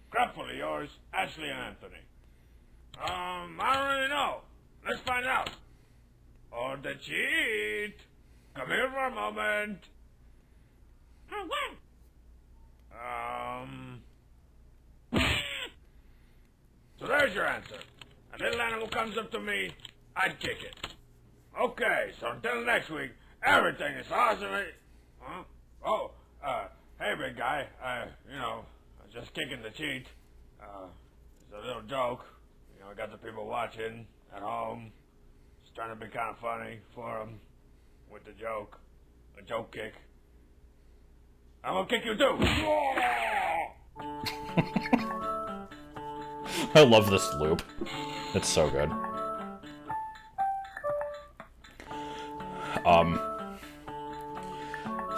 Gratefully yours, Ashley and Anthony. I don't really know. Let's find out. Or the cheat. Come here for a moment. So there's your answer. A little animal comes up to me, I'd kick it. Okay, so until next week, everything is awesome. Huh? Oh, hey, big guy. I was just kicking the cheat. It's a little joke. I got the people watching at home. Just trying to be kind of funny for them with the joke. A joke kick. I'm gonna kick you too. I love this loop. It's so good.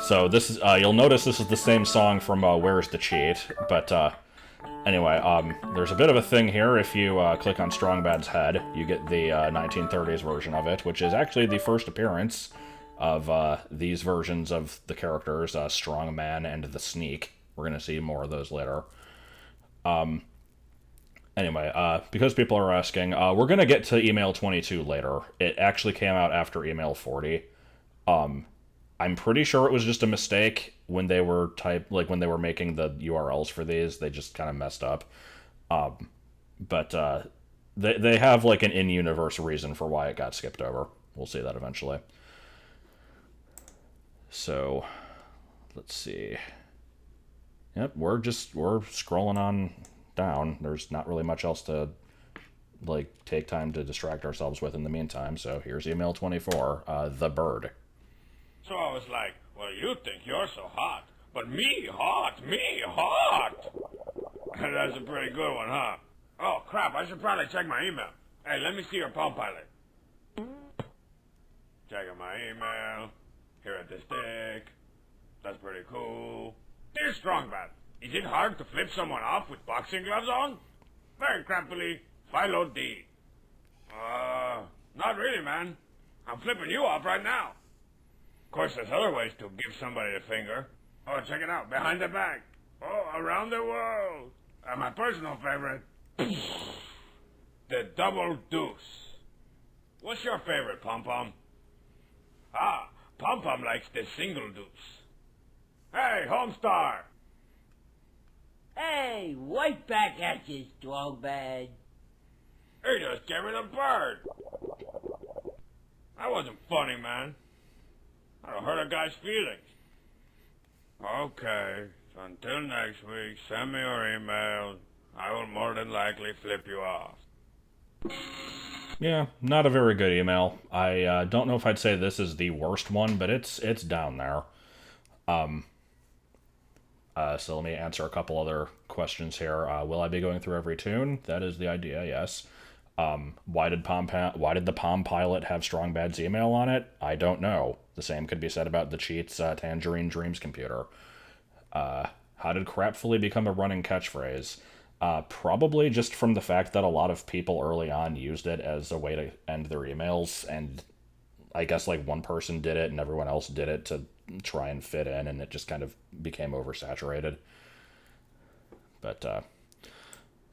So this is, you'll notice this is the same song from Where's the Cheat, but anyway, there's a bit of a thing here. If you click on Strong Bad's head, you get the 1930s version of it, which is actually the first appearance of these versions of the characters, Strong Man and the Sneak. We're going to see more of those later. Anyway, because people are asking, we're going to get to email 22 later. It actually came out after email 40. I'm pretty sure it was just a mistake when they were when they were making the URLs for these. They just kind of messed up. But they have like an in-universe reason for why it got skipped over. We'll see that eventually. So, let's see. Yep, we're scrolling on down. There's not really much else to take time to distract ourselves with in the meantime. So here's email 24, the bird. So I was like, well, you think you're so hot, but me hot. That's a pretty good one, huh? Oh, crap, I should probably check my email. Hey, let me see your Palm Pilot. Checking my email. Here at the stick. That's pretty cool. Dear Strongbad, is it hard to flip someone off with boxing gloves on? Very crampily, Philo D. Not really, man. I'm flipping you off right now. Of course, there's other ways to give somebody the finger. Oh, check it out. Behind the back. Oh, around the world. And my personal favorite. The double deuce. What's your favorite, Pom Pom? Ah, Pom Pom likes the single deuce. Hey, Homestar. Hey, right back at you, Strong Bad. He just gave me the bird. That wasn't funny, man. That'll hurt a guy's feelings. Okay, so until next week, send me your email. I will more than likely flip you off. Yeah, not a very good email. I don't know if I'd say this is the worst one, but it's down there. So let me answer a couple other questions here. Will I be going through every tune? That is the idea, yes. Why did the Palm Pilot have Strong Bad's email on it? I don't know. The same could be said about the Cheats Tangerine Dreams computer. How did crapfully become a running catchphrase? Probably just from the fact that a lot of people early on used it as a way to end their emails, and I guess one person did it and everyone else did it to try and fit in, and it just kind of became oversaturated. But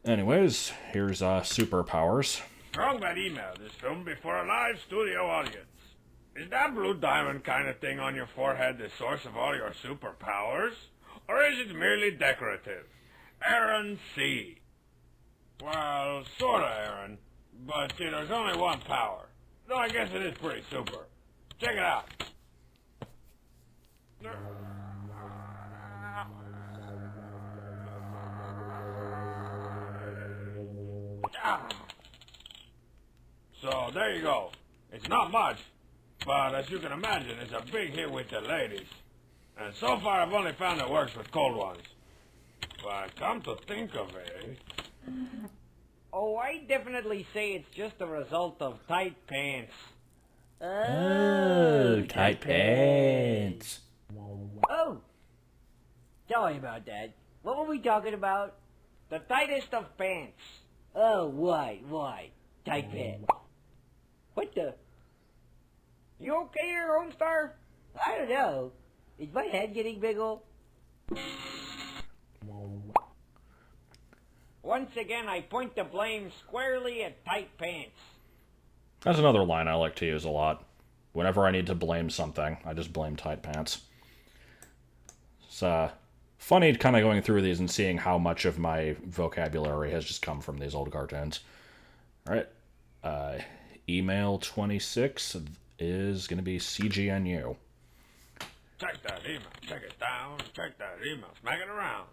anyways, here's Superpowers. Strongbad email is filmed before a live studio audience. Is that blue diamond kind of thing on your forehead the source of all your superpowers? Or is it merely decorative? Aaron C. Well, sorta, Aaron. But see, there's only one power. Though I guess it is pretty super. Check it out. So, there you go. It's not much, but as you can imagine, it's a big hit with the ladies. And so far, I've only found it works with cold ones. But come to think of it... Oh, I definitely say it's just a result of tight pants. Oh, tight pants. Oh! Sorry about that. What were we talking about? The tightest of pants. Oh, why? Tight pants. What the? You okay here, Homestar? I don't know. Is my head getting bigger? Once again, I point the blame squarely at tight pants. That's another line I like to use a lot. Whenever I need to blame something, I just blame tight pants. It's funny kind of going through these and seeing how much of my vocabulary has just come from these old cartoons. Alright. Email 26 is going to be CGNU. Check that email. Check it down. Check that email. Smack it around.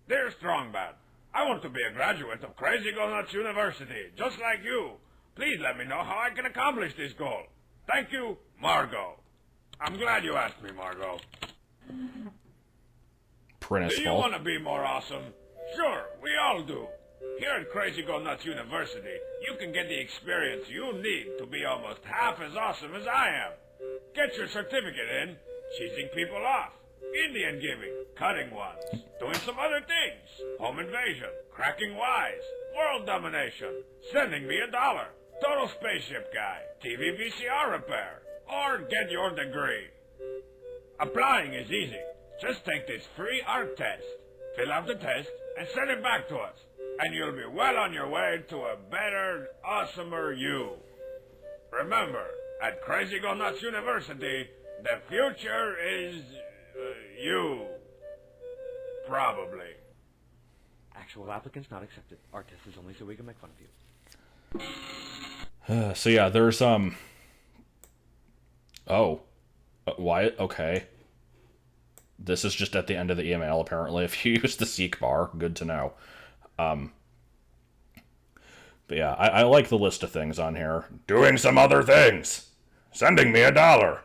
Dear Strongbad, I want to be a graduate of Crazy Go Nuts University, just like you. Please let me know how I can accomplish this goal. Thank you, Margot. I'm glad you asked me, Margot. Do you want to be more awesome? Sure, we all do. Here at Crazy Go Nuts University, you can get the experience you need to be almost half as awesome as I am. Get your certificate in, cheesing people off, Indian giving, cutting ones, doing some other things, home invasion, cracking wise, world domination, sending me $1, total spaceship guy, TV VCR repair, or get your degree. Applying is easy. Just take this free art test, fill out the test, and send it back to us, and you'll be well on your way to a better, awesomer you. Remember, at Crazy Go Nuts University, the future is... you. Probably. Actual applicants not accepted. Our test is only so we can make fun of you. So yeah, there's Oh. Why? Okay. This is just at the end of the email, apparently. If you use the seek bar, good to know. But yeah, I like the list of things on here. Doing some other things! Sending me $1!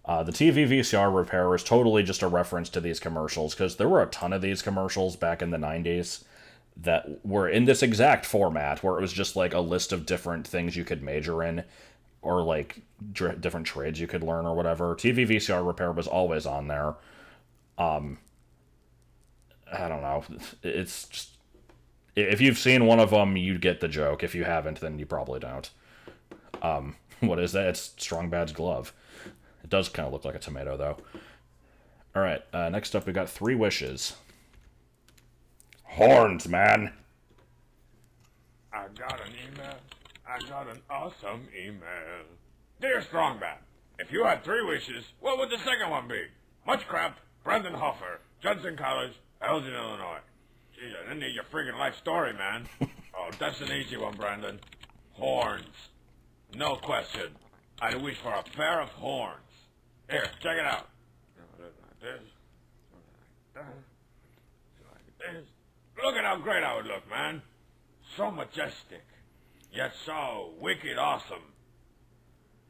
The TV VCR repair is totally just a reference to these commercials, because there were a ton of these commercials back in the 90s that were in this exact format, where it was just like a list of different things you could major in, or like different trades you could learn or whatever. TV VCR repair was always on there. I don't know. It's just... If you've seen one of them, you get the joke. If you haven't, then you probably don't. What is that? It's Strong Bad's glove. It does kind of look like a tomato, though. Alright, next up we got 3 wishes. Horns, man! I got an email. I got an awesome email. Dear Strongbad, if you had 3 wishes, what would the second one be? Much crap, Brendan Hoffer, Judson College, Elgin, Illinois. Jeez, I didn't need your freaking life story, man. Oh, that's an easy one, Brandon. Horns. No question. I'd wish for a pair of horns. Here, check it out. Like this. Like this. Look at how great I would look, man. So majestic. Yet so wicked awesome.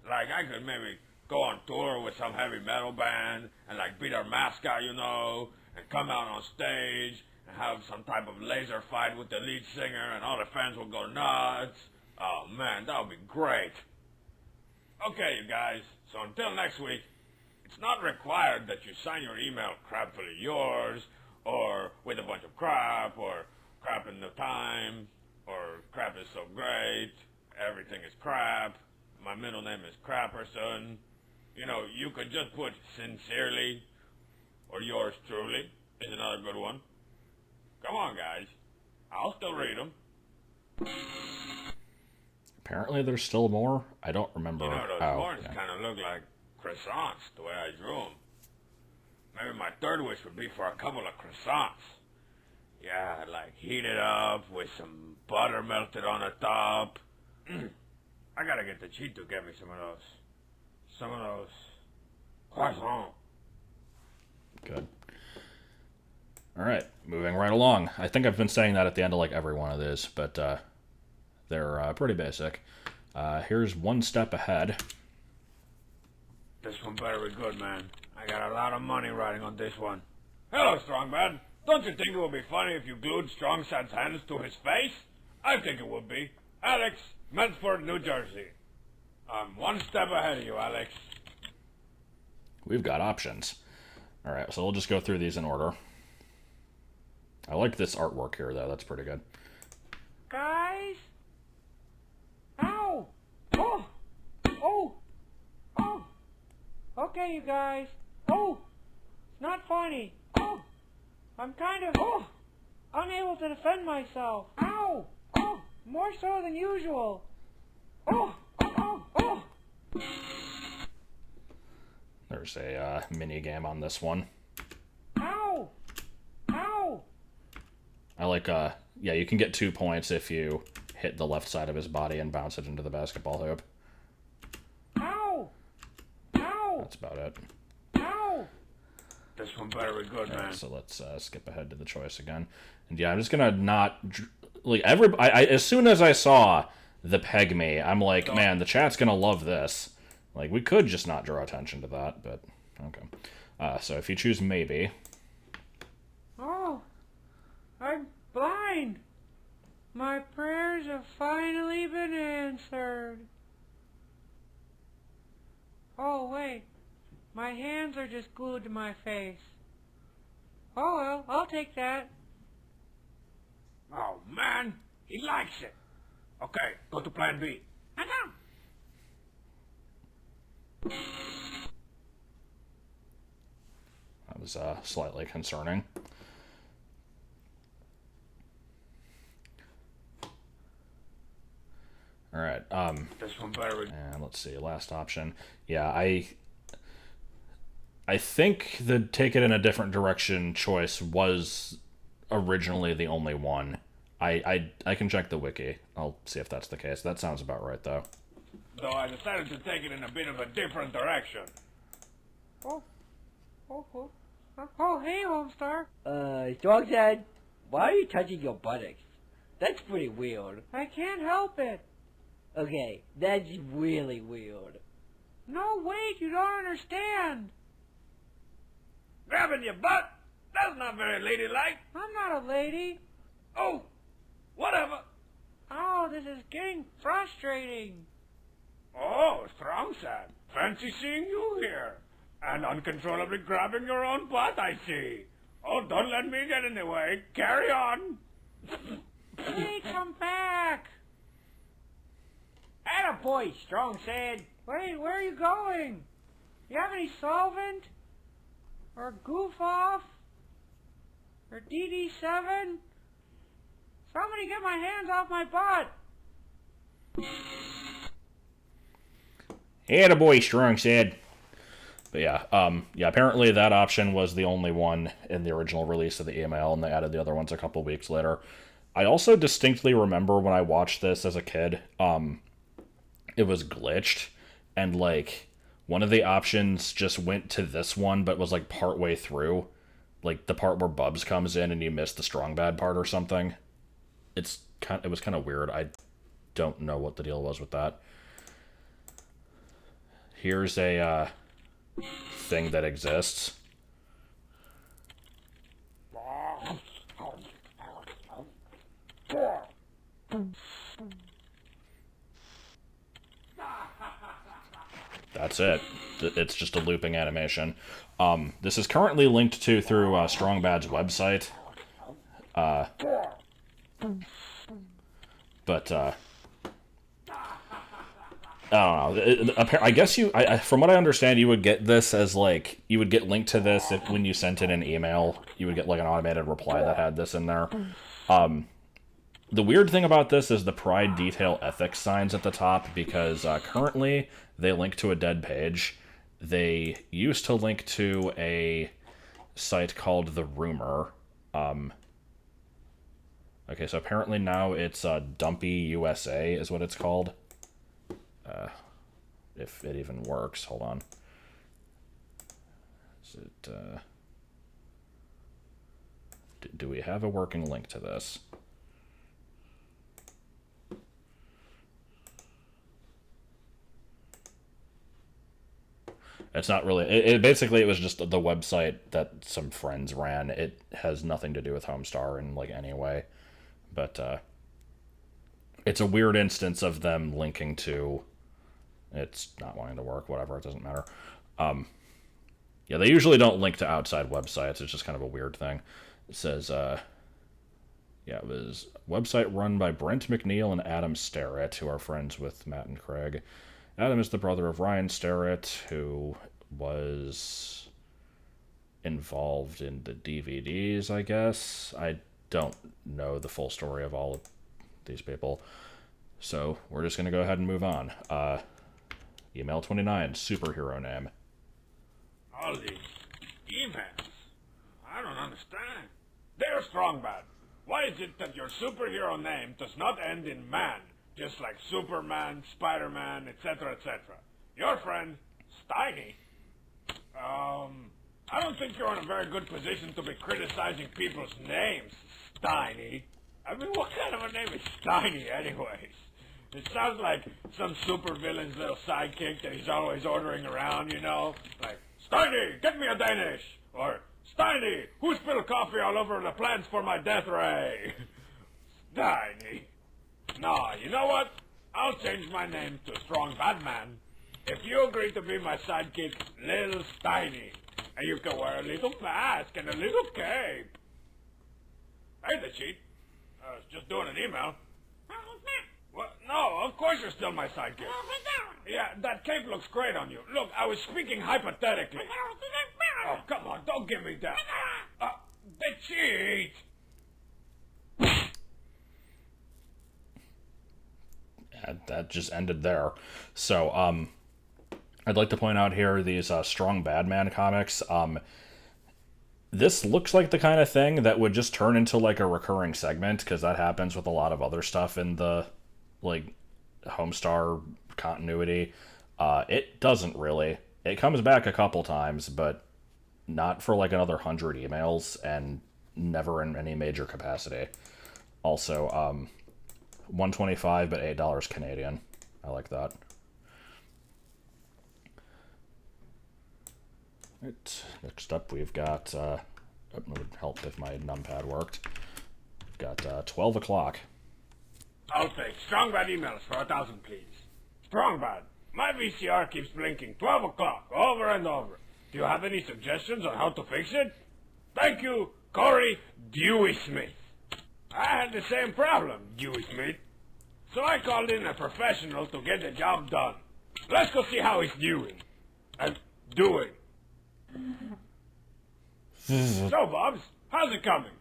Like, I could maybe go on tour with some heavy metal band and, like, be their mascot, you know, and come out on stage and have some type of laser fight with the lead singer and all the fans will go nuts. Oh, man, that would be great. Okay, you guys, so until next week, it's not required that you sign your email crapfully yours, or with a bunch of crap, or crap in the time, or crap is so great, everything is crap, my middle name is Crapperson. You know, you could just put sincerely, or yours truly, is another good one. Come on, guys. I'll still read them. Apparently there's still more. I don't remember. You know, those Oh, horns yeah. kind of look like croissants, the way I drew them. Maybe my third wish would be for a couple of croissants. Yeah, like heated up with some butter melted on the top. I gotta get the cheat to get me some of those. Some of those croissants. Good. All right, moving right along. I think I've been saying that at the end of like every one of these, but they're pretty basic. Here's one step ahead. This one better be good, man. I got a lot of money riding on this one. Hello, Strongman. Don't you think it would be funny if you glued Strongsad's hands to his face? I think it would be. Alex, Medford, New Jersey. I'm one step ahead of you, Alex. We've got options. All right, so we'll just go through these in order. I like this artwork here, though. That's pretty good. Guys? Ow! Oh! Oh! Oh! Okay, you guys. Oh! It's not funny. Oh! I'm kind of unable to defend myself. Ow! Oh! More so than usual. Oh! Oh! Oh! There's a mini game on this one. Ow! Ow! I like, yeah, you can get 2 points if you hit the left side of his body and bounce it into the basketball hoop. Ow! Ow! That's about it. Ow! This one better be good, man. Alright, so let's skip ahead to the choice again. And yeah, I'm just gonna not... Like, as soon as I saw the peg me, I'm like, man, the chat's gonna love this. Like, we could just not draw attention to that, but... Okay. So if you choose maybe... Oh! I'm blind! My prayers have finally been answered. Oh, wait. My hands are just glued to my face. Oh, well, I'll take that. Oh, man. He likes it. Okay, go to plan B. That was slightly concerning. All right. This one better be... And let's see. Last option. Yeah, I think the take it in a different direction choice was originally the only one. I can check the wiki. I'll see if that's the case. That sounds about right, though. Though I decided to take it in a bit of a different direction. Oh, hey, Homestar. Dog Dad, why are you touching your buttocks? That's pretty weird. I can't help it. Okay, that's really weird. No, wait, you don't understand. Grabbing your butt? That's not very ladylike. I'm not a lady. Oh, whatever. Oh, this is getting frustrating. Oh, Strongsad. Fancy seeing you here. And uncontrollably grabbing your own butt, I see. Oh, don't let me get in the way. Carry on. Hey, come back. Attaboy, Strongsad. Wait, where are you going? You have any solvent? Or goof off? Or DD7? Somebody get my hands off my butt! Attaboy, Strongsad. But yeah, apparently that option was the only one in the original release of the email, and they added the other ones a couple weeks later. I also distinctly remember when I watched this as a kid, it was glitched, and like one of the options just went to this one, but was like partway through, like the part where Bubs comes in and you missed the strong bad part or something. It was kind of weird. I don't know what the deal was with that. Here's a thing that exists. That's it. It's just a looping animation. This is currently linked to through Strong Bad's website. But I don't know. I guess from what I understand, you would get this as like you would get linked to this when you sent in an email. You would get like an automated reply that had this in there. The weird thing about this is the Pride Detail Ethics signs at the top, because currently they link to a dead page. They used to link to a site called The Rumor. Okay, so apparently now it's Dumpy USA is what it's called. If it even works. Hold on. Is it, do we have a working link to this? It's not really... Basically, it was just the website that some friends ran. It has nothing to do with Homestar in, like, any way. But, it's a weird instance of them linking to... It's not wanting to work, whatever, it doesn't matter. Yeah, they usually don't link to outside websites. It's just kind of a weird thing. It says, yeah, it was a website run by Brent McNeil and Adam Starrett, who are friends with Matt and Craig. Adam is the brother of Ryan Starrett, who was involved in the DVDs, I guess. I don't know the full story of all of these people. So we're just going to go ahead and move on. Email 29, superhero name. All these emails. I don't understand. Dear Strongbad, why is it that your superhero name does not end in man, just like Superman, Spider-Man, etc., etc.? Your friend, Steiny. I don't think you're in a very good position to be criticizing people's names, Steiny. I mean, what kind of a name is Steiny, anyways? It sounds like some supervillain's little sidekick that he's always ordering around, you know? Like, Steiny, get me a Danish! Or, Steiny, who spilled coffee all over the plans for my death ray? Steiny. Nah, you know what? I'll change my name to Strong Batman. If you agree to be my sidekick, Little Steiny, and you can wear a little mask and a little cape. Hey, the cheat. Just doing an email. What? No, of course you're still my sidekick. Yeah, that cape looks great on you. Look, I was speaking hypothetically. Oh, come on, don't give me that. The cheat! That just ended there. So, I'd like to point out here these Strong Badman comics. This looks like the kind of thing that would just turn into, like, a recurring segment, because that happens with a lot of other stuff in the, like, Homestar continuity. It doesn't really. It comes back a couple times, but not for, like, another 100 emails, and never in any major capacity. Also, $125, but $8 Canadian. I like that. Right. Next up, we've got, it would help if my numpad worked. We've got 12 o'clock. I'll take Strongbad emails for 1,000, please. Strongbad, my VCR keeps blinking 12 o'clock over and over. Do you have any suggestions on how to fix it? Thank you, Corey Dewey Smith. I had the same problem, Dewey Smith. So I called in a professional to get the job done. Let's go see how he's doing. Doing. So, Bobs, how's it coming?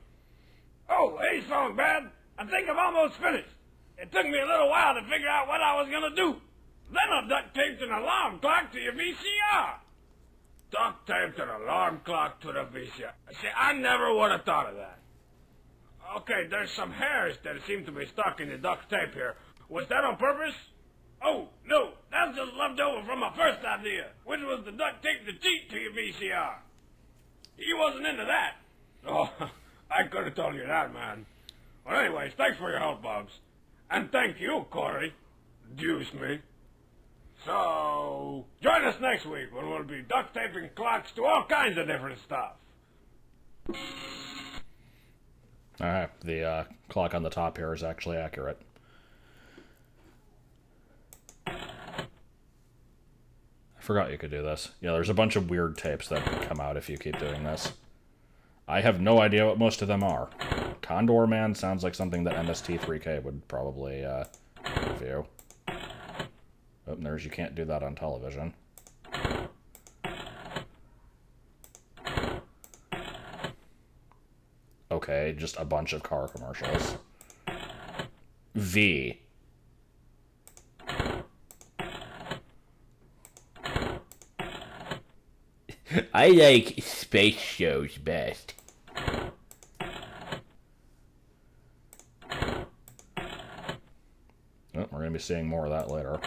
Oh, hey, Songbad. I think I'm almost finished. It took me a little while to figure out what I was going to do. Then I duct taped an alarm clock to your VCR. Duct taped an alarm clock to the VCR. See, I never would have thought of that. Okay, there's some hairs that seem to be stuck in the duct tape here. Was that on purpose? Oh, no, that's just left over from my first idea, which was to duct tape the cheat to your VCR. He wasn't into that. Oh, I could have told you that, man. Well, anyways, thanks for your help, Bobs. And thank you, Corey. Deuce me. So, join us next week when we'll be duct taping clocks to all kinds of different stuff. Alright, the clock on the top here is actually accurate. I forgot you could do this. Yeah, there's a bunch of weird tapes that can come out if you keep doing this. I have no idea what most of them are. Condor Man sounds like something that MST3K would probably review. Oh, and there's you can't do that on television. Okay, just a bunch of car commercials. V. I like space shows best. Oh, we're going to be seeing more of that later.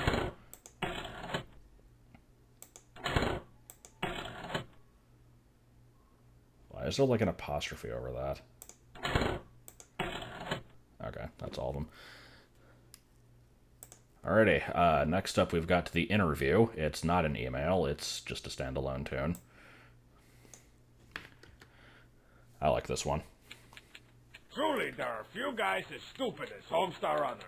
Why is there like an apostrophe over that? Okay, that's all of them. Alrighty, next up we've got the interview. It's not an email, it's just a standalone tune. I like this one. Truly, there are few guys as stupid as Homestar Runner.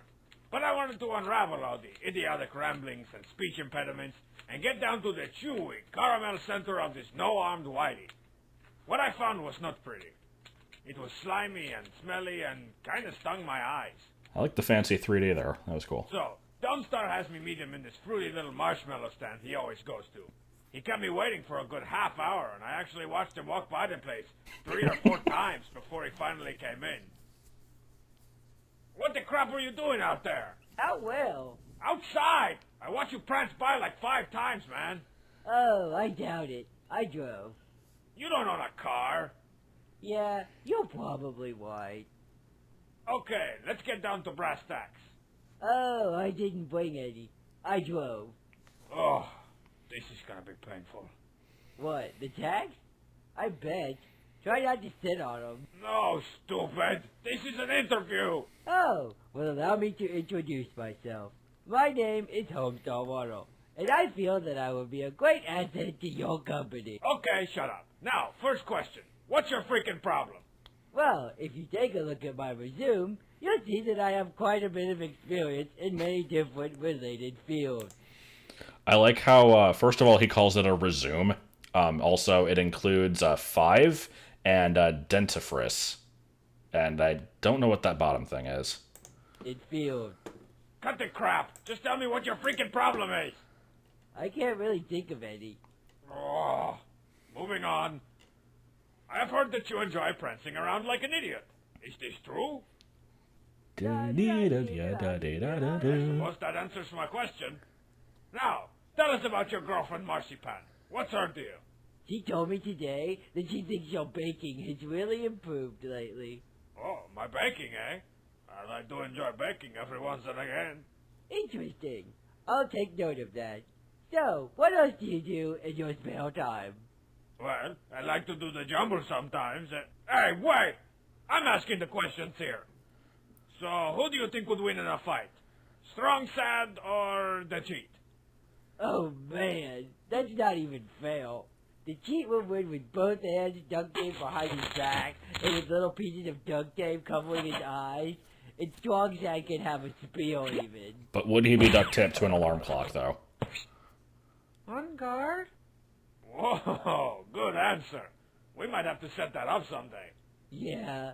But I wanted to unravel all the idiotic ramblings and speech impediments and get down to the chewy, caramel center of this no-armed whitey. What I found was not pretty. It was slimy and smelly and kind of stung my eyes. I like the fancy 3D there. That was cool. So, Dunstar has me meet him in this fruity little marshmallow stand he always goes to. He kept me waiting for a good half hour, and I actually watched him walk by the place 3 or 4 times before he finally came in. What the crap were you doing out there? How well? Outside! I watched you prance by like 5 times, man. Oh, I doubt it. I drove. You don't own a car. Yeah, you're probably right. Okay, let's get down to brass tacks. Oh, I didn't bring any. I drove. Oh, this is gonna be painful. What, the tags? I bet. Try not to sit on them. No, stupid. This is an interview. Oh, well, allow me to introduce myself. My name is Homestar Watcher, and I feel that I will be a great asset to your company. Okay, shut up. Now, first question. What's your freaking problem? Well, if you take a look at my resume, you'll see that I have quite a bit of experience in many different related fields. I like how, first of all, he calls it a resume. Also, it includes 5 and dentifrice. And I don't know what that bottom thing is. It field. Cut the crap. Just tell me what your freaking problem is. I can't really think of any. Oh, moving on. I have heard that you enjoy prancing around like an idiot. Is this true? I suppose that answers my question. Now, tell us about your girlfriend Marzipan. What's her deal? She told me today that she thinks your baking has really improved lately. Oh, my baking, eh? Well, I do enjoy baking every once and again. Interesting. I'll take note of that. So, what else do you do in your spare time? Well, I like to do the jumble sometimes. Hey, wait! I'm asking the questions here. So, who do you think would win in a fight? Strong Sad or the Cheat? Oh man, that's not even fair. The cheat will win with both hands duct tape behind his back and with little pieces of duct tape covering his eyes. And Strong Sad can have a spear even. But would he be duct taped to an alarm clock, though? On guard. Whoa, good answer. We might have to set that up someday. Yeah,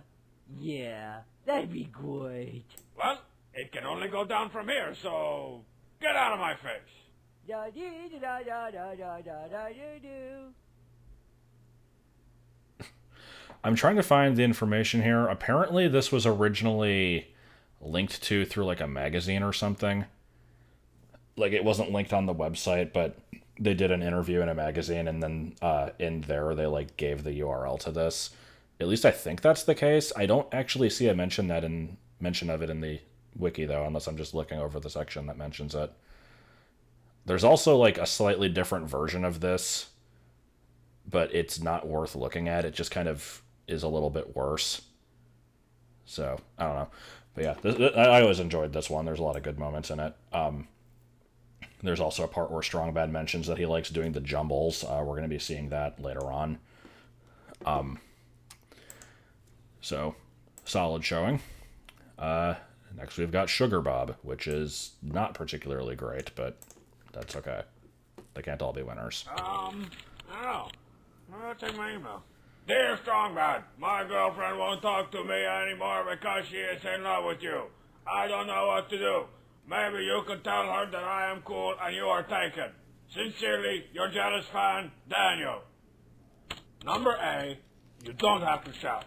that'd be great. Well, it can only go down from here, so get out of my face. Da dee da da da da da da do do. I'm trying to find the information here. Apparently, this was originally linked to through like a magazine or something. Like, it wasn't linked on the website, but they did an interview in a magazine, and then in there they like gave the URL to this. At least I think that's the case. I don't actually see a mention of it in the wiki though, unless I'm just looking over the section that mentions it. There's also like a slightly different version of this, but it's not worth looking at. It just kind of is a little bit worse. So I don't know, but yeah, I always enjoyed this one. There's a lot of good moments in it. There's also a part where Strong Bad mentions that he likes doing the jumbles. We're going to be seeing that later on. So, solid showing. Next we've got Sugar Bob, which is not particularly great, but that's okay. They can't all be winners. I don't know. I'll check my email. Dear Strongbad, my girlfriend won't talk to me anymore because she is in love with you. I don't know what to do. Maybe you could tell her that I am cool and you are taken. Sincerely, your jealous fan, Daniel. Number A, you don't have to shout.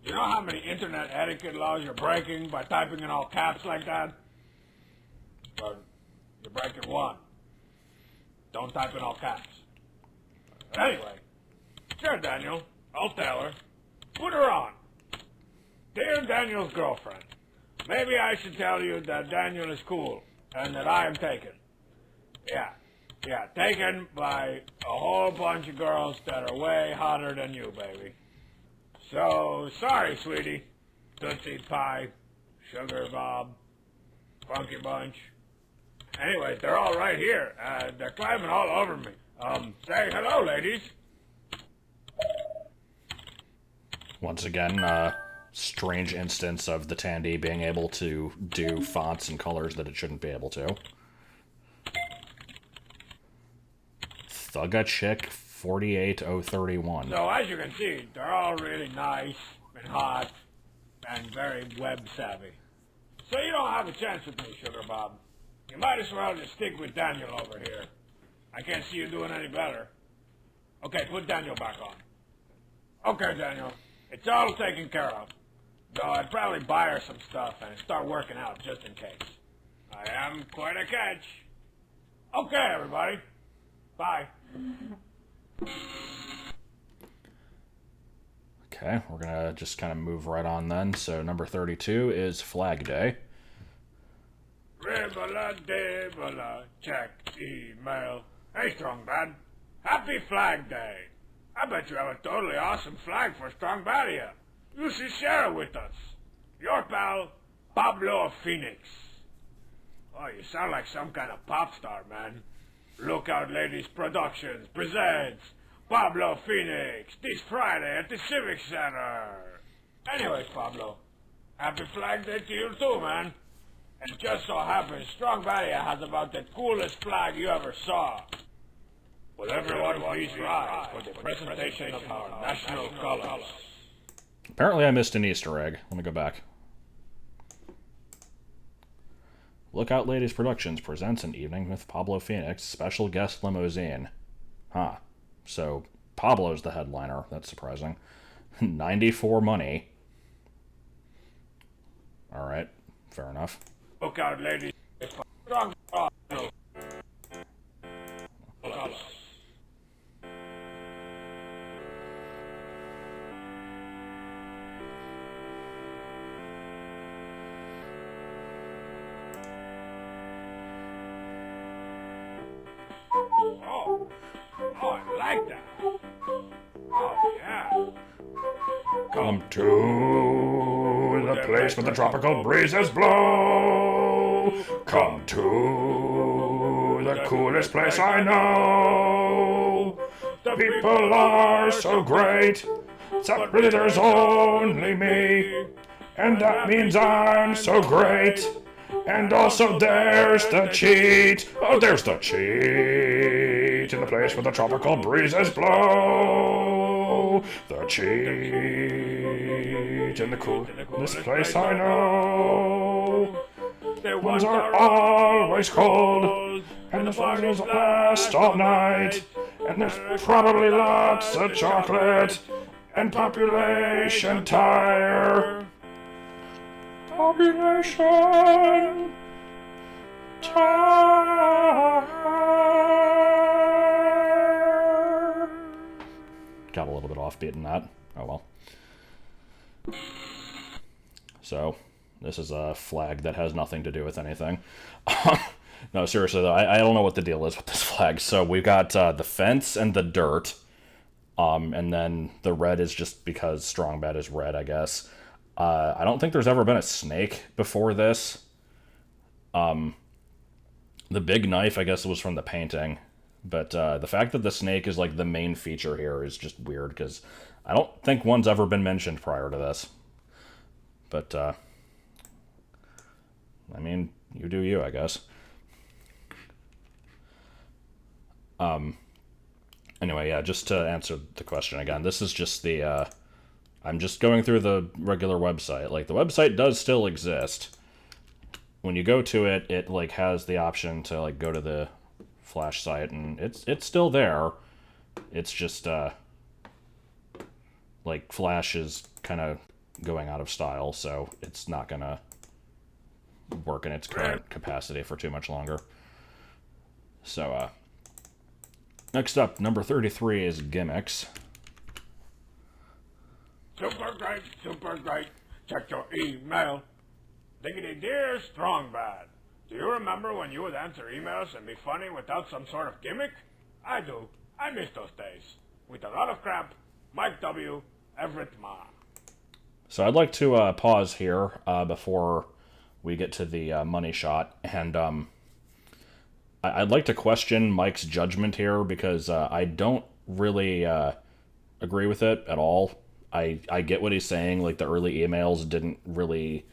You know how many internet etiquette laws you're breaking by typing in all caps like that? Well, you're breaking one. Don't type in all caps. Anyway, sure, Daniel. I'll tell her. Put her on. Dear Daniel's girlfriend, maybe I should tell you that Daniel is cool and that I am taken. Yeah, taken by a whole bunch of girls that are way hotter than you, baby. So, sorry, sweetie. Tootsie Pie, Sugar Bob, Funky Bunch. Anyways, they're all right here. They're climbing all over me. Say hello, ladies. Once again, strange instance of the Tandy being able to do fonts and colors that it shouldn't be able to. Thugga Chick 48031. So, as you can see, they're all really nice and hot and very web savvy. So you don't have a chance with me, Sugar Bob. You might as well just stick with Daniel over here. I can't see you doing any better. Okay, put Daniel back on. Okay, Daniel. It's all taken care of. Though I'd probably buy her some stuff and start working out just in case. I am quite a catch. Okay, everybody. Bye. Okay, we're gonna just kind of move right on then. So number 32 is Flag Day. Ribble-a-dibble-a, check email. Hey, Strong Bad. Happy Flag Day. I bet you have a totally awesome flag for Strong Bad here. You should share it with us. Your pal, Pablo Phoenix. Oh, you sound like some kind of pop star, man. Lookout Ladies Productions presents Pablo Phoenix this Friday at the Civic Center. Anyways, Pablo, happy Flag Day to you too, man. And it just so happens Strong Barrier has about the coolest flag you ever saw. Will everyone please rise for the presentation of our national colors? Apparently I missed an Easter egg. Let me go back. Lookout Ladies Productions presents an evening with Pablo Phoenix, special guest limousine. Huh. So, Pablo's the headliner. That's surprising. 94 money. Alright, fair enough. Lookout Ladies. Strong colors. Oh, I like that. Oh, yeah. Come to the place where the tropical breezes blow. Come to the coolest place I know. The people are so great. Except really there's only me. And that means I'm so great. And also there's the cheat. Oh, there's the cheat in the place where the tropical breezes blow. The cheat in the coolest place I know. The ones are always cold, and the fires last all night. And there's probably lots of chocolate and population tire. Population tire. Got a little bit offbeat in that. Oh well. So, this is a flag that has nothing to do with anything. No, seriously though, I don't know what the deal is with this flag. So we've got the fence and the dirt, and then the red is just because Strong Bad is red, I guess. I don't think there's ever been a snake before this. The big knife, I guess, was from the painting. But the fact that the snake is like the main feature here is just weird, because I don't think one's ever been mentioned prior to this. But, I mean, you do you, I guess. Anyway, yeah, just to answer the question again, this is just the, I'm just going through the regular website. Like, the website does still exist. When you go to it, it, like, has the option to, like, go to the Flash site, and it's still there. It's just, like, Flash is kind of going out of style, so it's not gonna work in its current capacity for too much longer. So, next up, number 33 is gimmicks. Super great, super great. Check your email. Diggity dear Strong Bad. Do you remember when you would answer emails and be funny without some sort of gimmick? I do. I miss those days. With a lot of crap, Mike W., Everett Ma. So I'd like to pause here before we get to the money shot, and I'd like to question Mike's judgment here, because I don't really agree with it at all. I get what he's saying, like the early emails didn't really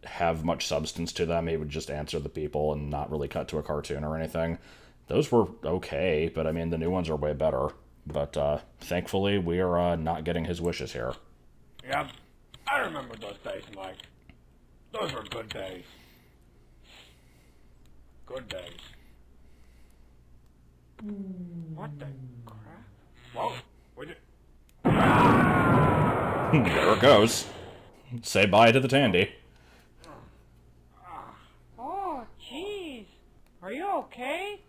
have much substance to them. He would just answer the people and not really cut to a cartoon or anything. Those were okay, but I mean, the new ones are way better. But thankfully, we are not getting his wishes here. Yep, I remember those days, Mike. Those were good days. Good days. What the crap? Whoa, we did... There it goes. Say bye to the Tandy. Oh, jeez. Are you okay?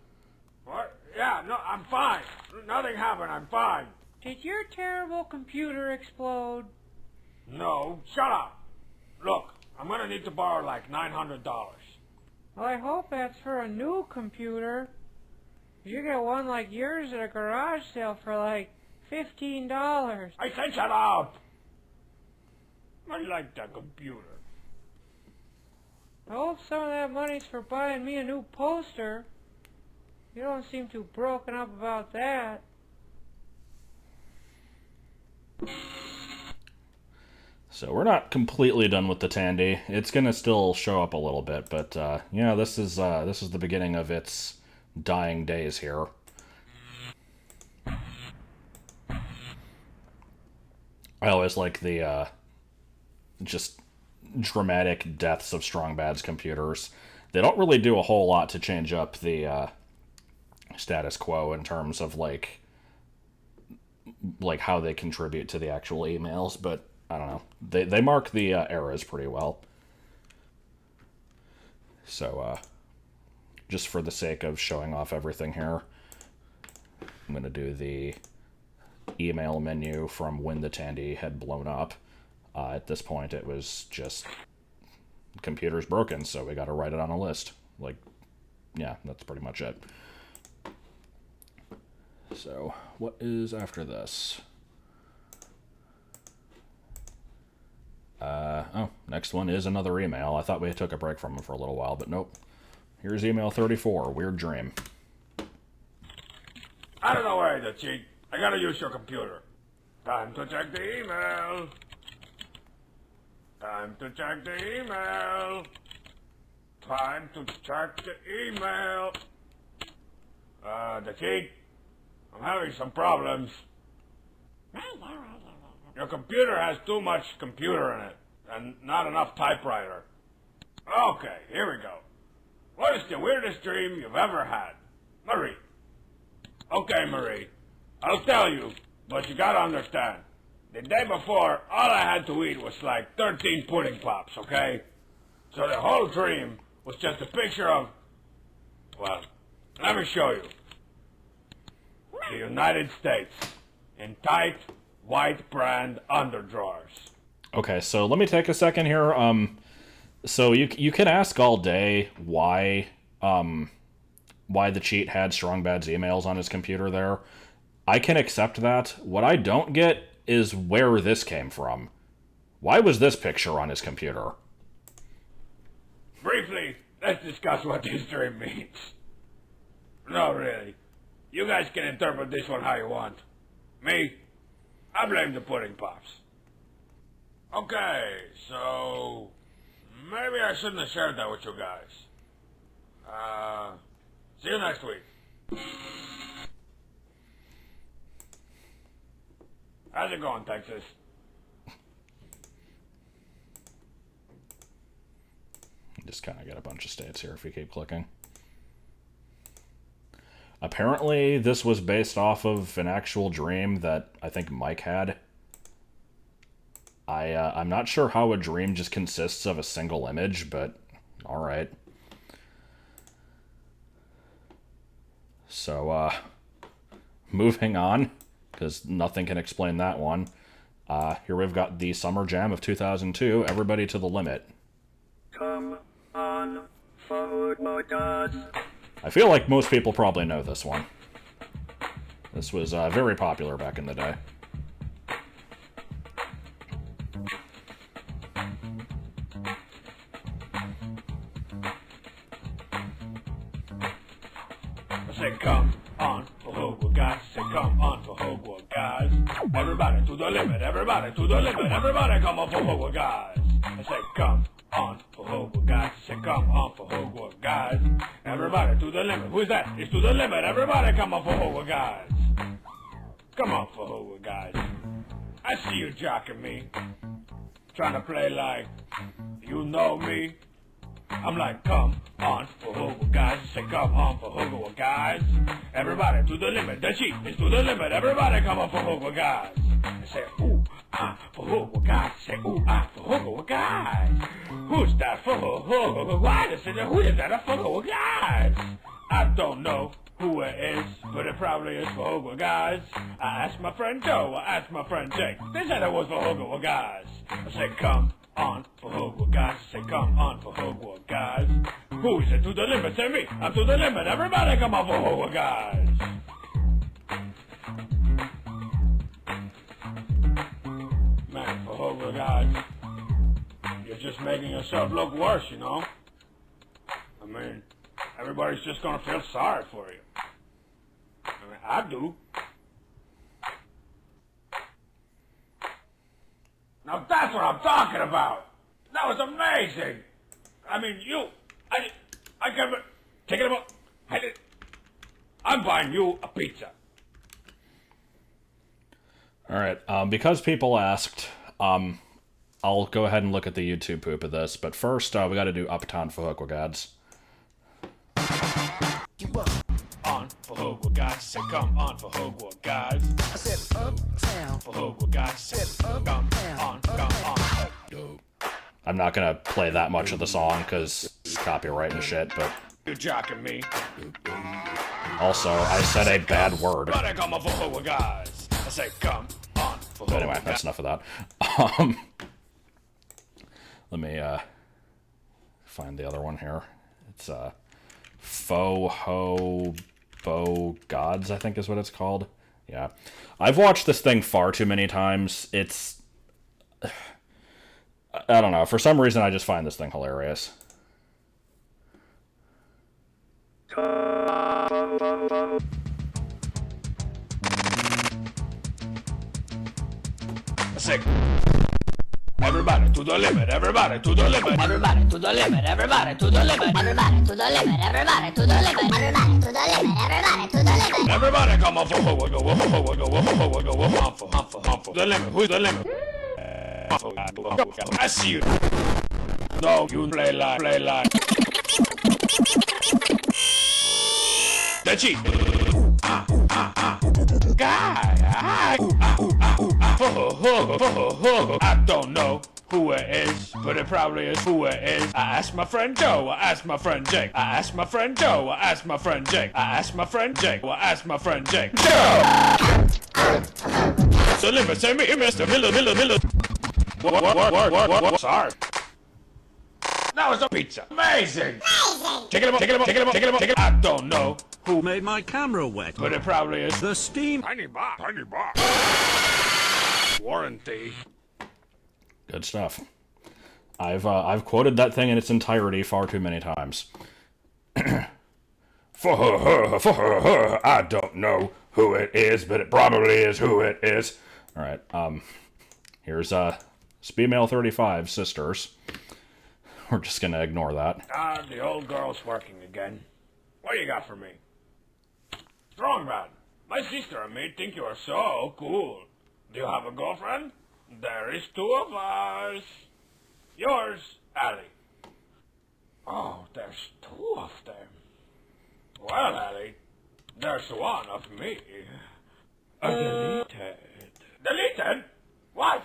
What? Yeah, no, I'm fine. Nothing happened, I'm fine. Did your terrible computer explode? No, shut up. Look, I'm gonna need to borrow like $900. Well, I hope that's for a new computer. You get one like yours at a garage sale for like $15. I said shut up. I like that computer. I hope some of that money's for buying me a new poster. You don't seem too broken up about that. So we're not completely done with the Tandy. It's gonna still show up a little bit, but yeah, this is the beginning of its dying days here. I always like the just dramatic deaths of Strong Bad's computers. They don't really do a whole lot to change up the status quo in terms of like how they contribute to the actual emails, but I don't know. They mark the eras pretty well. So just for the sake of showing off everything here, I'm going to do the email menu from when the Tandy had blown up. At this point, it was just computer's broken, so we got to write it on a list. Like, yeah, that's pretty much it. So, what is after this? Oh, next one is another email. I thought we took a break from him for a little while, but nope. Here's email 34, Weird Dream. Out of the way, the cheat. I gotta use your computer. Time to check the email. Time to check the email. Time to check the email. The cheat. I'm having some problems. Your computer has too much computer in it, and not enough typewriter. Okay, here we go. What is the weirdest dream you've ever had? Marie. Okay, Marie. I'll tell you, but you gotta understand. The day before, all I had to eat was like 13 pudding pops, okay? So the whole dream was just a picture of... Well, let me show you. The United States. In tight, white brand underdrawers. Okay, so let me take a second here. So you can ask all day why the cheat had Strong Bad's emails on his computer there. I can accept that. What I don't get is where this came from. Why was this picture on his computer? Briefly, let's discuss what this dream means. No, really. You guys can interpret this one how you want. Me, I blame the pudding pops. Okay, so... maybe I shouldn't have shared that with you guys. See you next week. How's it going, Texas? Just kind of get a bunch of states here if we keep clicking. Apparently, this was based off of an actual dream that I think Mike had. I'm not sure how a dream just consists of a single image, but alright. So, moving on, because nothing can explain that one. Here we've got the Summer Jam of 2002, Everybody to the Limit. Come on, football gods. I feel like most people probably know this one. This was very popular back in the day. I said, come on for Hogwarts, guys. I said, come on for Hogwarts, guys. Everybody to the limit, everybody to the limit, everybody come on for Hogwarts, guys. I said, come on for Hogwarts, guys. I said, come on for Hogwarts, guys. Everybody to the limit. Who's that? It's to the limit. Everybody come on for Hogwarts, guys. Come on for Hogwarts, guys. I see you jocking me. Trying to play like you know me. I'm like, come on for Hogwarts, guys. I say, come on for Hogwarts, guys. Everybody to the limit. The cheat is to the limit. Everybody come on for Hogwarts, guys. I say, ooh, ah, for Hogwarts, guys. I say, ooh, ah, for Hogwarts, guys. Who's that for Hogwarts, guys? I say, who is that for Hogwarts, guys? I don't know who it is, but it probably is for Hogwarts, guys. I asked my friend Joe. I asked my friend Jake. They said it was for Hogwarts, guys. I said, come on for Hogwarts, guys. I say, come on for Hogwarts, guys. Who is it to the limit? Say me. I'm to the limit. Everybody come on for Hogwarts, guys. Man, for Hogwarts, guys. You're just making yourself look worse, you know? I mean, everybody's just gonna feel sorry for you. I mean, I do. Now that's what I'm talking about. That was amazing. I mean, I can't take it about. I'm buying you a pizza. All right. Because people asked, I'll go ahead and look at the YouTube poop of this. But first, we got to do Uptown for Hogwarts, guys. On for Hogwarts, guys. Say come on for Hogwarts, guys. I said uptown For Hogwarts, guys. Say come on. I'm not going to play that much of the song because copyright and shit, but You're jocking me. also, I said a bad word. But I come on for Hogwarts, guys. I say come on for But anyway, Hogwarts, that's guys. enough of that. Let me find the other one here. It's Faux Ho Bo Gods, I think is what it's called. Yeah. I've watched this thing far too many times. It's... I don't know. For some reason, I just find this thing hilarious. I say, everybody to the limit, everybody to the limit. Everybody to the limit, everybody to the limit. Everybody to the limit, everybody to the limit, everybody to the limit, everybody to the limit. Everybody come on for Hogwarts, go on for the limit. Who's the limit? I see you. No, you play like. The cheat. Guy. I don't know who it is, but it probably is who it is. I asked my friend Joe, I asked my friend Jake. I asked my friend Joe, I asked my friend Jake. I asked my friend Jake, I asked my friend Jake. Joe! So limit, say me, Mr. Miller. What? Sorry. That was a pizza. Amazing. Take it. I don't know Who made my camera wet? but it probably is. The steam. Tiny box. Warranty. Good stuff. I've quoted that thing in its entirety far too many times. For her, I don't know who it is, but it probably is who it is. All right. Here's Speedmail 35 Sisters. We're just gonna ignore that. Ah, the old girl's working again. What do you got for me? Strong man, my sister and me think you are so cool. Do you have a girlfriend? There is two of us. Yours, Allie. Oh, there's two of them. Well, Allie, there's one of me. Deleted. Deleted? What?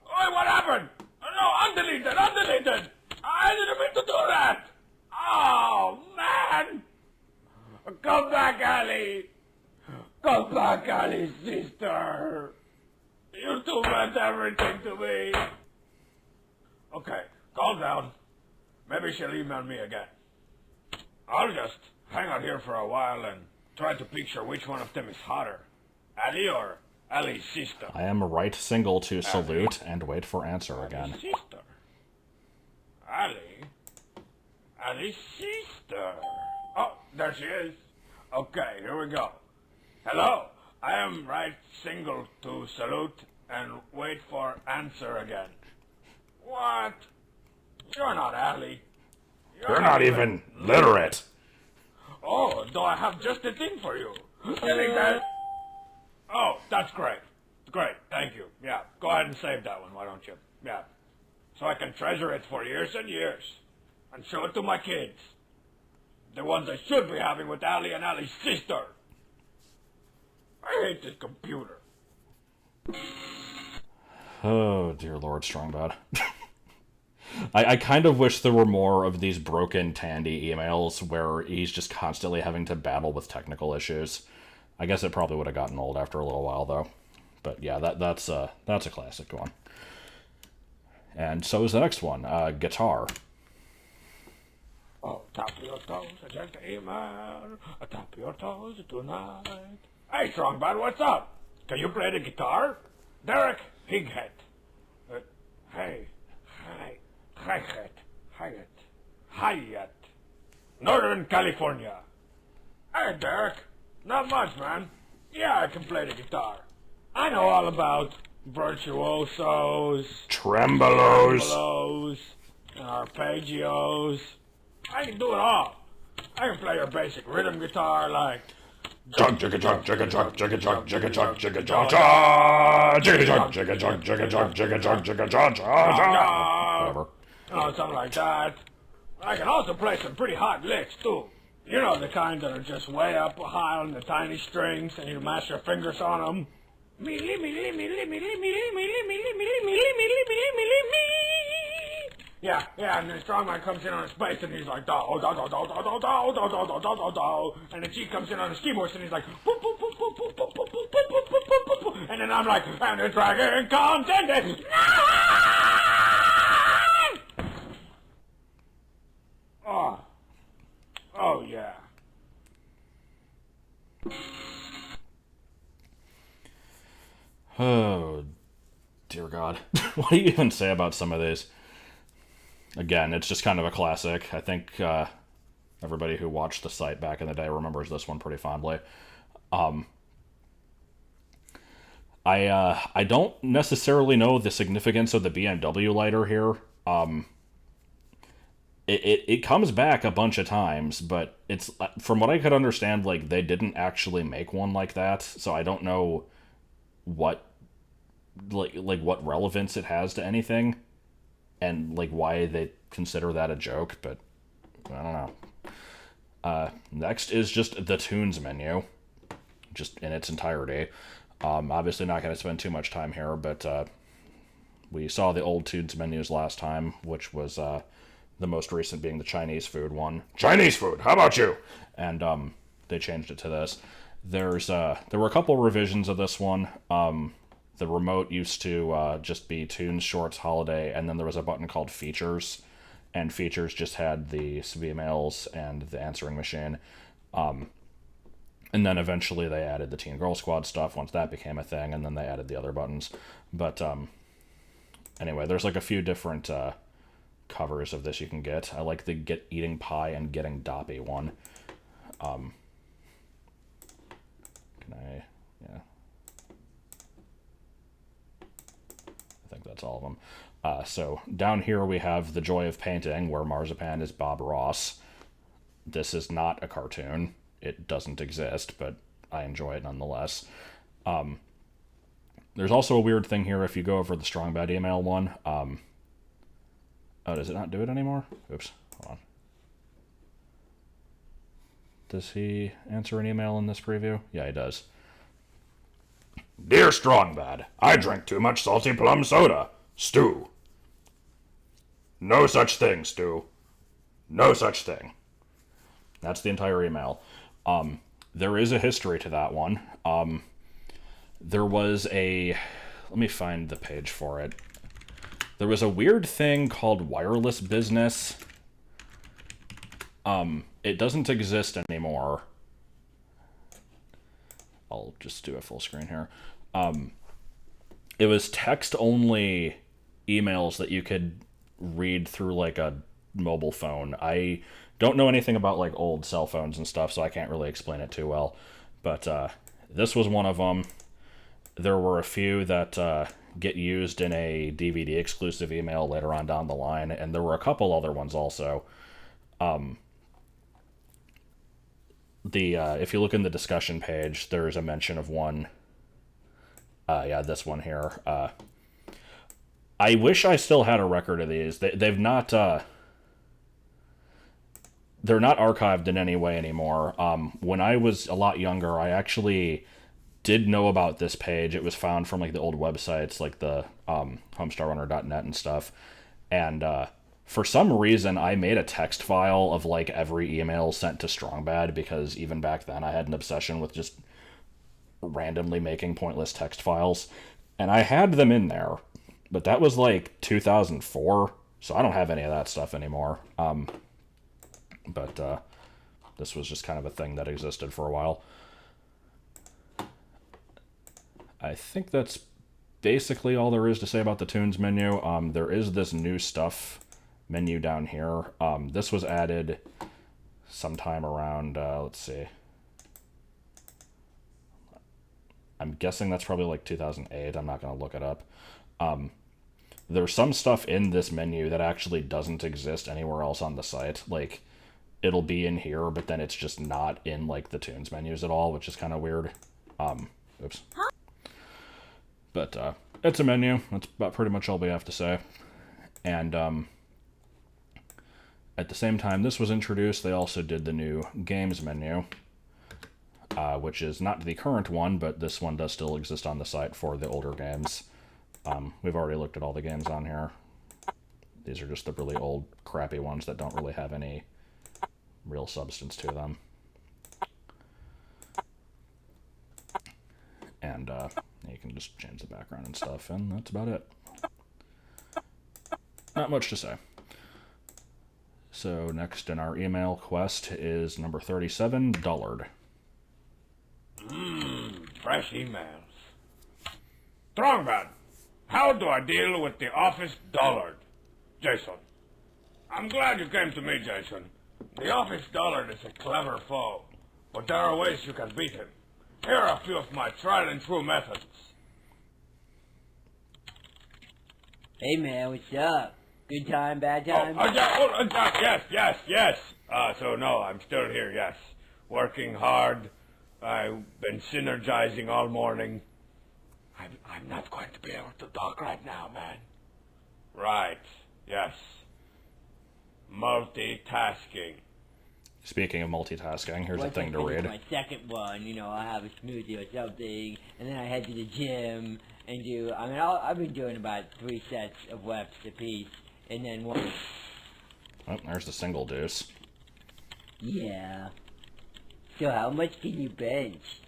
Wait, what Ali! Come back, Ali's sister! You two meant everything to me! Okay, calm down. Maybe she'll email me again. I'll just hang out here for a while and try to picture which one of them is hotter. Ali or Ali's sister? I am right single to salute and wait for answer again. Ali's sister. Ali? Ali's sister. Oh, there she is. Okay, here we go. Hello, I am right single to salute and wait for answer again. What? You're not Ali. You're not even literate. Oh, do I have just the thing for you? You think that? Oh, that's great. Great, thank you. Yeah, go ahead and save that one, why don't you? Yeah. So I can treasure it for years and years. And show it to my kids. The ones I should be having with Ali and Ali's sister. I hate this computer. Oh, dear Lord, Strongbad. I kind of wish there were more of these broken Tandy emails where he's just constantly having to battle with technical issues. I guess it probably would have gotten old after a little while, though. But yeah, that's a classic one. And so is the next one, guitar. Oh, tap your toes, I check the email. Tap your toes tonight. Hey, Strongbad, what's up? Can you play the guitar? Derek Highead. Hey. Hyatt. Northern California. Hey, Derek. Not much, man. Yeah, I can play the guitar. I know all about virtuosos, Tremolos, and arpeggios. I can do it all. I can play your basic rhythm guitar like jug jigga jug jigga jug jigga jug jigga jug jigga jug jug jigga jug jigga jug jigga jug jigga jug jigga jug jug. Whatever. Something like that. I can also play some pretty hot licks too. You know, the kind that are just way up high on the tiny strings and you mash your fingers on them. Yeah, and then Strongman comes in on his bass and he's like do do do do do do do do do do do do, and then G comes in on his keyboards and he's like boop boop boop boop boop boop boop boop boop boop boop boop boop, and then I'm like, and the dragon comes and then oh yeah. Oh, dear God. What do you even say about some of these? Again, it's just kind of a classic. I think everybody who watched the site back in the day remembers this one pretty fondly. I don't necessarily know the significance of the BMW lighter here. It comes back a bunch of times, but it's, from what I could understand, like, they didn't actually make one like that, so I don't know what what relevance it has to anything, and like why they consider that a joke, but I don't know. Next is just the tunes menu, just in its entirety. Obviously not going to spend too much time here, but we saw the old tunes menus last time, which was the most recent being the Chinese food one. Chinese food, how about you? And they changed it to this. There were a couple revisions of this one. The remote used to just be Tunes, Shorts, Holiday, and then there was a button called Features, and Features just had the emails and the answering machine. And then eventually they added the Teen Girl Squad stuff once that became a thing, and then they added the other buttons. But anyway, there's like a few different covers of this you can get. I like the Get Eating Pie and Getting Doppy one. Can I... yeah. I think that's all of them. So down here we have The Joy of Painting, where Marzipan is Bob Ross. This is not a cartoon. It doesn't exist, but I enjoy it nonetheless. There's also a weird thing here if you go over the Strong Bad email one. Oh, does it not do it anymore? Oops, hold on. Does he answer an email in this preview? Yeah, he does. Dear Strongbad, I drank too much salty plum soda. Stu. No such thing, Stu. No such thing. That's the entire email. there is a history to that one. There was a... Let me find the page for it. There was a weird thing called wireless business. It doesn't exist anymore. I'll just do a full screen here. It was text-only emails that you could read through, like, a mobile phone. I don't know anything about, like, old cell phones and stuff, so I can't really explain it too well. But this was one of them. There were a few that get used in a DVD-exclusive email later on down the line, and there were a couple other ones also. If you look in the discussion page, there's a mention of one. Yeah, this one here. I wish I still had a record of these. They've not... they're not archived in any way anymore. When I was a lot younger, I actually did know about this page. It was found from, like, the old websites, like the homestarrunner.net and stuff. And for some reason, I made a text file of, like, every email sent to Strongbad, because even back then I had an obsession with just randomly making pointless text files. And I had them in there. But that was, like, 2004, so I don't have any of that stuff anymore. But this was just kind of a thing that existed for a while. I think that's basically all there is to say about the Tunes menu. There is this new stuff menu down here. This was added sometime around, let's see. I'm guessing that's probably like 2008. I'm not going to look it up. There's some stuff in this menu that actually doesn't exist anywhere else on the site. Like, it'll be in here, but then it's just not in, like, the Tunes menus at all, which is kind of weird. Oops. But, it's a menu. That's about pretty much all we have to say. And, at the same time this was introduced, they also did the new games menu, which is not the current one, but this one does still exist on the site for the older games. We've already looked at all the games on here. These are just the really old, crappy ones that don't really have any real substance to them. And you can just change the background and stuff, and that's about it. Not much to say. So next in our email quest is number 37, Dullard. Fresh emails. Strongbad, how do I deal with the office Dullard? Jason. I'm glad you came to me, Jason. The office Dullard is a clever foe, but there are ways you can beat him. Here are a few of my tried and true methods. Hey man, what's up? Good time, bad time? Yes. So no, I'm still here, yes. Working hard. I've been synergizing all morning. I'm not going to be able to talk right now, man. Right, yes. Multitasking. Speaking of multitasking, here's a thing to read. My second one, I'll have a smoothie or something, and then I head to the gym and do, I've been doing about 3 sets of reps apiece, and then one. Oh, there's the single deuce. Yeah. So how much can you bench?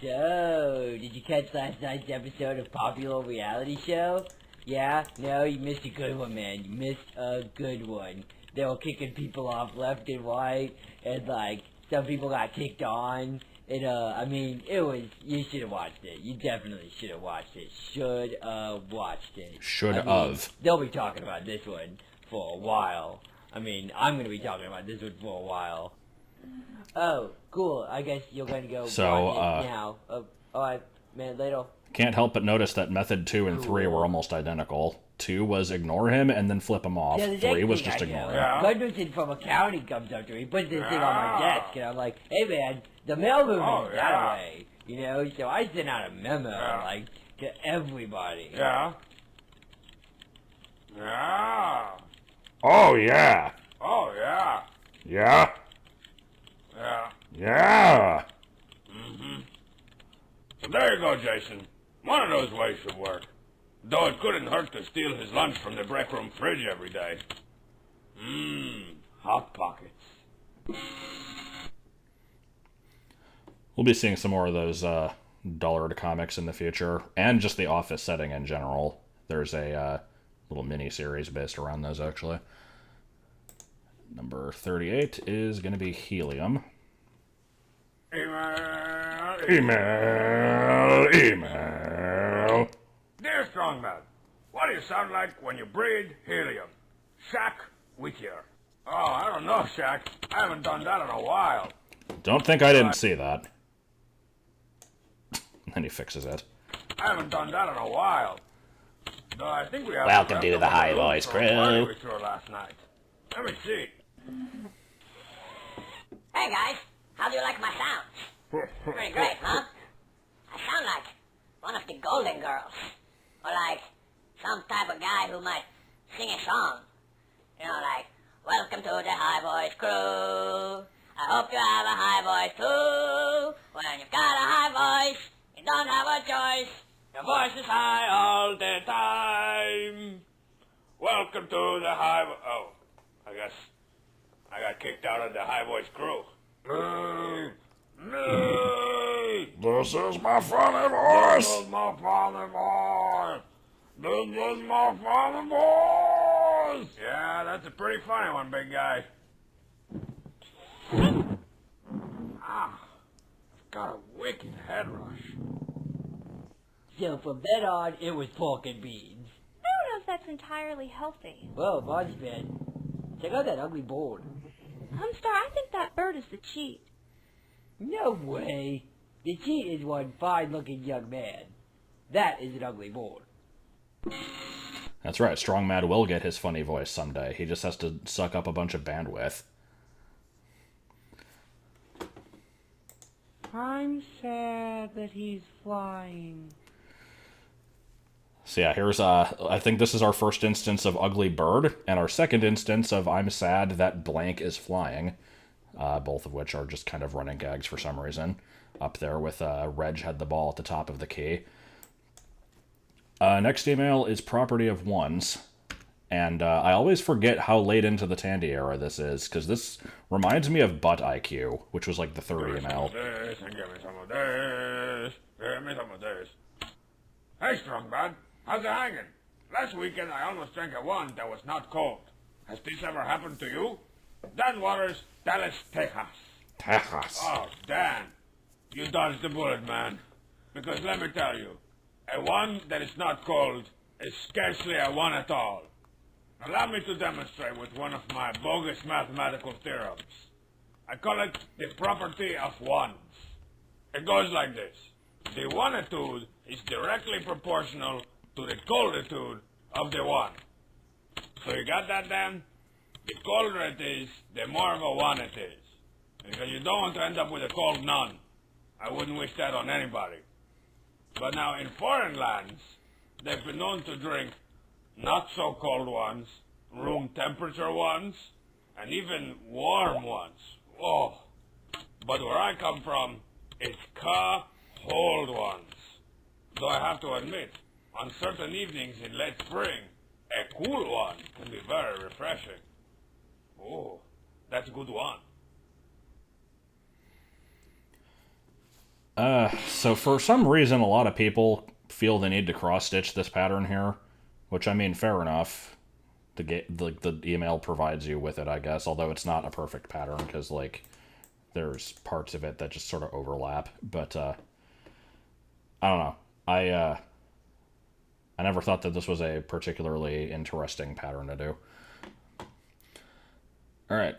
So, did you catch last night's episode of Popular Reality Show? Yeah? No, you missed a good one, man. You missed a good one. They were kicking people off left and right, and, some people got kicked on. And, it was, you should have watched it. You definitely should have watched it. Should have watched it. Should have. They'll be talking about this one for a while. I'm going to be talking about this one for a while. Oh, cool. I guess you're going to go watch it now. Alright, man, later. Can't help but notice that method 2 and 3 were almost identical. 2 was ignore him and then flip him off. Yeah, 3 was just ignore him. Yeah. Gunderson from accounting comes up to me, puts this thing on my desk, and I'm like, hey man, the mailroom is that way. So I sent out a memo, to everybody. Yeah. Yeah. Oh, yeah. Oh, yeah. Yeah. Yeah. Yeah. So there you go, Jason. One of those ways should work. Though it couldn't hurt to steal his lunch from the break room fridge every day. Hot Pockets. We'll be seeing some more of those dollar to comics in the future, and just the Office setting in general. There's a little mini series based around those, actually. Number 38 is going to be Helium. Email. Dear Strongman, what do you sound like when you breathe helium? Shaq Whittier. Oh, I don't know, Shaq. I haven't done that in a while. Don't think I didn't see that. And he fixes it. I haven't done that in a while. Though I think we have Welcome to the High Voice Crew. We threw last night. Let me see. Hey guys, how do you like my sound? Pretty great, huh? I sound like one of the Golden Girls. Or like some type of guy who might sing a song. You know, like, welcome to the High Voice Crew. I hope you have a high voice too. When you've got a high voice, you don't have a choice. Your voice is high all the time. Welcome to the High Voice... Oh, I guess I got kicked out of the High Voice Crew. This is my funny voice. This is my funny voice. This is my funny voice. Yeah, that's a pretty funny one, big guy. I've got a wicked head rush. So from then on, it was pork and beans. I don't know if that's entirely healthy. Well, Marzipan, check out that ugly board. Homestar, I think that bird is the cheat. No way. The cheat is one fine-looking young man. That is an ugly board. That's right, Strong Mad will get his funny voice someday. He just has to suck up a bunch of bandwidth. I'm sad that he's flying. So yeah, here's, I think this is our first instance of Ugly Bird, and our second instance of I'm sad that blank is flying. Both of which are just kind of running gags for some reason. Up there with Reg had the ball at the top of the key. Next email is Property of Ones. And I always forget how late into the Tandy era this is, because this reminds me of Butt IQ, which was like the third email. This, and give me some of this. Give me some of this. Hey, Strongbad, how's it hanging? Last weekend I almost drank a one that was not cold. Has this ever happened to you? Dan Waters, Dallas, Texas. Texas. Oh, Dan. You dodged the bullet, man. Because let me tell you, a one that is not cold is scarcely a one at all. Allow me to demonstrate with one of my bogus mathematical theorems. I call it the property of ones. It goes like this. The oneitude is directly proportional to the colditude of the one. So you got that, Dan? The colder it is, the more of a one it is. Because you don't want to end up with a cold none. I wouldn't wish that on anybody. But now in foreign lands, they've been known to drink not so cold ones, room temperature ones, and even warm ones. Oh, but where I come from, it's cold ones. Though I have to admit, on certain evenings in late spring, a cool one can be very refreshing. Oh, that's a good one. So for some reason, a lot of people feel the need to cross-stitch this pattern here, which, I mean, fair enough. The email provides you with it, I guess, although it's not a perfect pattern, because, like, there's parts of it that just sort of overlap, but, I don't know. I never thought that this was a particularly interesting pattern to do. Alright,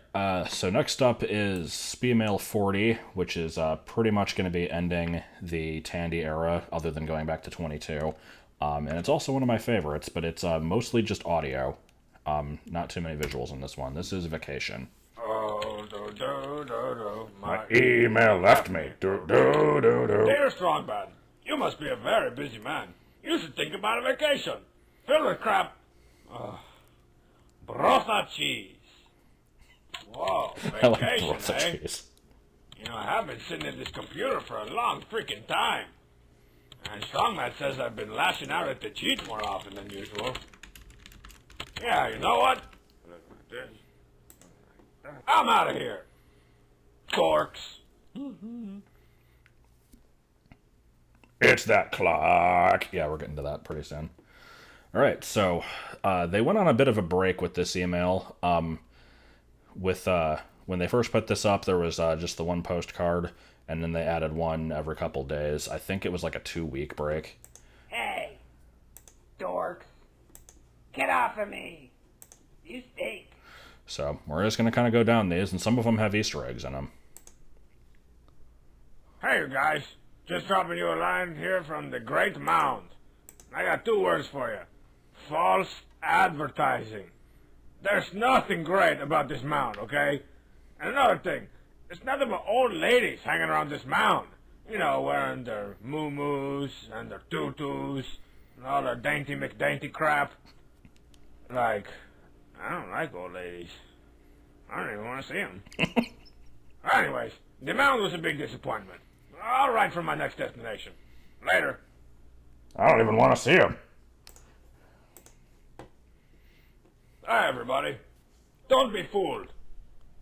so next up is Speemail 40, which is pretty much going to be ending the Tandy era, other than going back to 22. And it's also one of my favorites, but it's mostly just audio. Not too many visuals in this one. This is Vacation. Oh, do. My email left me. Do. Dear Strongbad, you must be a very busy man. You should think about a vacation. Filled with crap. Brotha cheese. Whoa, I like vacation, Brotha eh? cheese. You know, I have been sitting at this computer for a long freaking time. And Strongman says I've been lashing out at the cheat more often than usual. Yeah, you know what? I'm out of here. Corks. It's that clock. Yeah, we're getting to that pretty soon. All right, so they went on a bit of a break with this email. When they first put this up, there was just the one postcard, and then they added one every couple days. I think it was like a 2-week break. Hey, dorks. Get off of me. You stink. So we're just going to kind of go down these, and some of them have Easter eggs in them. Hey, you guys. Just dropping you a line here from the Great Mound. I got 2 words for you. False advertising. There's nothing great about this mound, okay? And another thing, there's nothing but old ladies hanging around this mound. You know, wearing their moo-moos and their tutus and all their dainty McDainty crap. Like, I don't like old ladies. I don't even want to see them. Anyways, the mound was a big disappointment. I'll write for my next destination. Later. I don't even want to see him. Hi, everybody. Don't be fooled.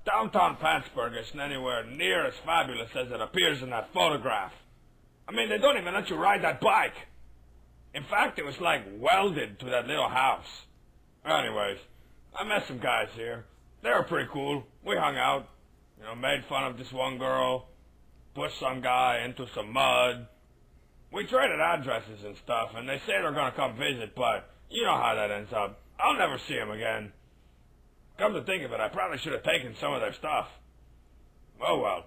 Downtown Pittsburgh isn't anywhere near as fabulous as it appears in that photograph. I mean, they don't even let you ride that bike. In fact, it was like welded to that little house. Anyways, I met some guys here. They were pretty cool. We hung out, made fun of this one girl, pushed some guy into some mud. We traded addresses and stuff, and they say they're gonna come visit, but you know how that ends up. I'll never see them again. Come to think of it, I probably should have taken some of their stuff. Oh well.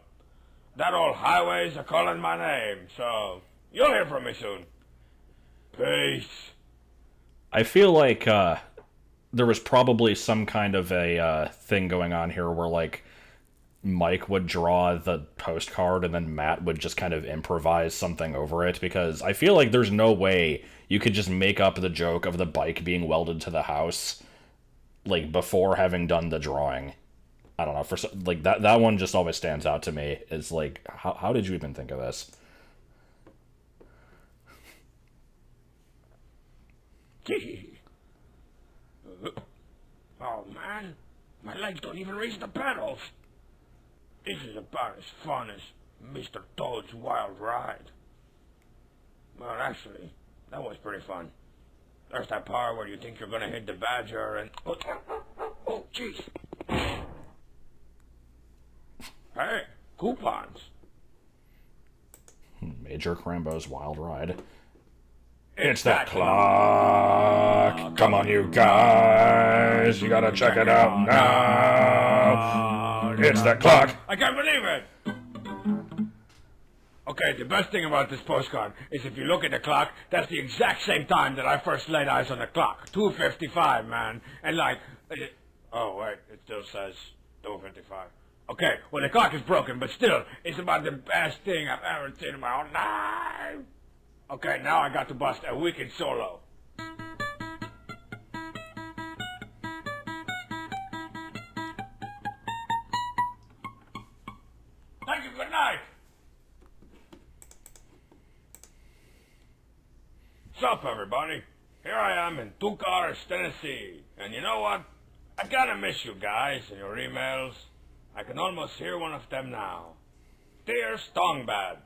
That old highways are calling my name, so you'll hear from me soon. Peace. I feel like there was probably some kind of a thing going on here where, like, Mike would draw the postcard and then Matt would just kind of improvise something over it, because I feel like there's no way you could just make up the joke of the bike being welded to the house, like, before having done the drawing. I don't know, like, that one just always stands out to me. It's like, how did you even think of this? Oh man, my legs don't even reach the pedals. This is about as fun as Mr. Toad's Wild Ride. Well, actually, that was pretty fun. There's that part where you think you're gonna hit the badger and... Oh, jeez. Hey, coupons. Major Crambo's Wild Ride. It's that clock. Come on, you guys. You gotta check it out now. It's that clock. I can't believe it. Okay, the best thing about this postcard is if you look at the clock, that's the exact same time that I first laid eyes on the clock. 2:55, man. And like... Oh, wait, it still says 2:55. Okay, well, the clock is broken, but still, it's about the best thing I've ever seen in my whole life. Okay, now I got to bust a wicked solo. Thank you, good night. What's up, everybody? Here I am in Two Cars, Tennessee. And you know what? I kinda miss you guys and your emails. I can almost hear one of them now. Dear Stongbad,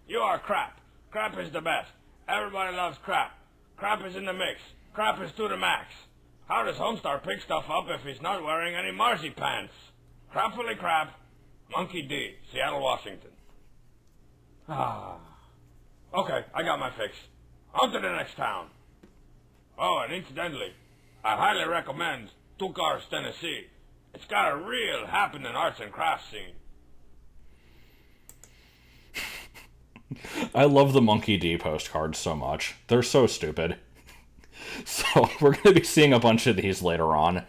you are crap. Crap is the best. Everybody loves crap. Crap is in the mix. Crap is to the max. How does Homestar pick stuff up if he's not wearing any Marcy pants? Crapfully crap. Monkey D, Seattle, Washington. Okay, I got my fix. On to the next town. Oh, and incidentally, I highly recommend Two Cars, Tennessee. It's got a real happening arts and crafts scene. I love the Monkey D postcards so much. They're so stupid. So we're going to be seeing a bunch of these later on.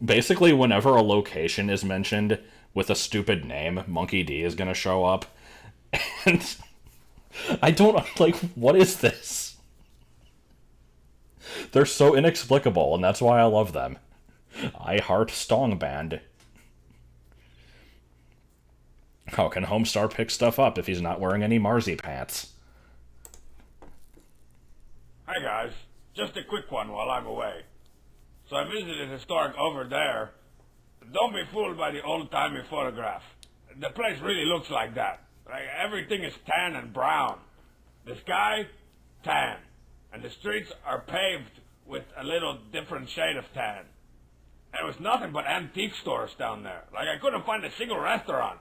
Basically, whenever a location is mentioned with a stupid name, Monkey D is going to show up. And I don't, like, what is this? They're so inexplicable, and that's why I love them. I heart Stongband. How can Homestar pick stuff up if he's not wearing any Marcy pants? Hi guys, just a quick one while I'm away. So I visited Historic over there. Don't be fooled by the old-timey photograph. The place really looks like that. Like, everything is tan and brown. The sky, tan. And the streets are paved with a little different shade of tan. And it was nothing but antique stores down there. Like, I couldn't find a single restaurant.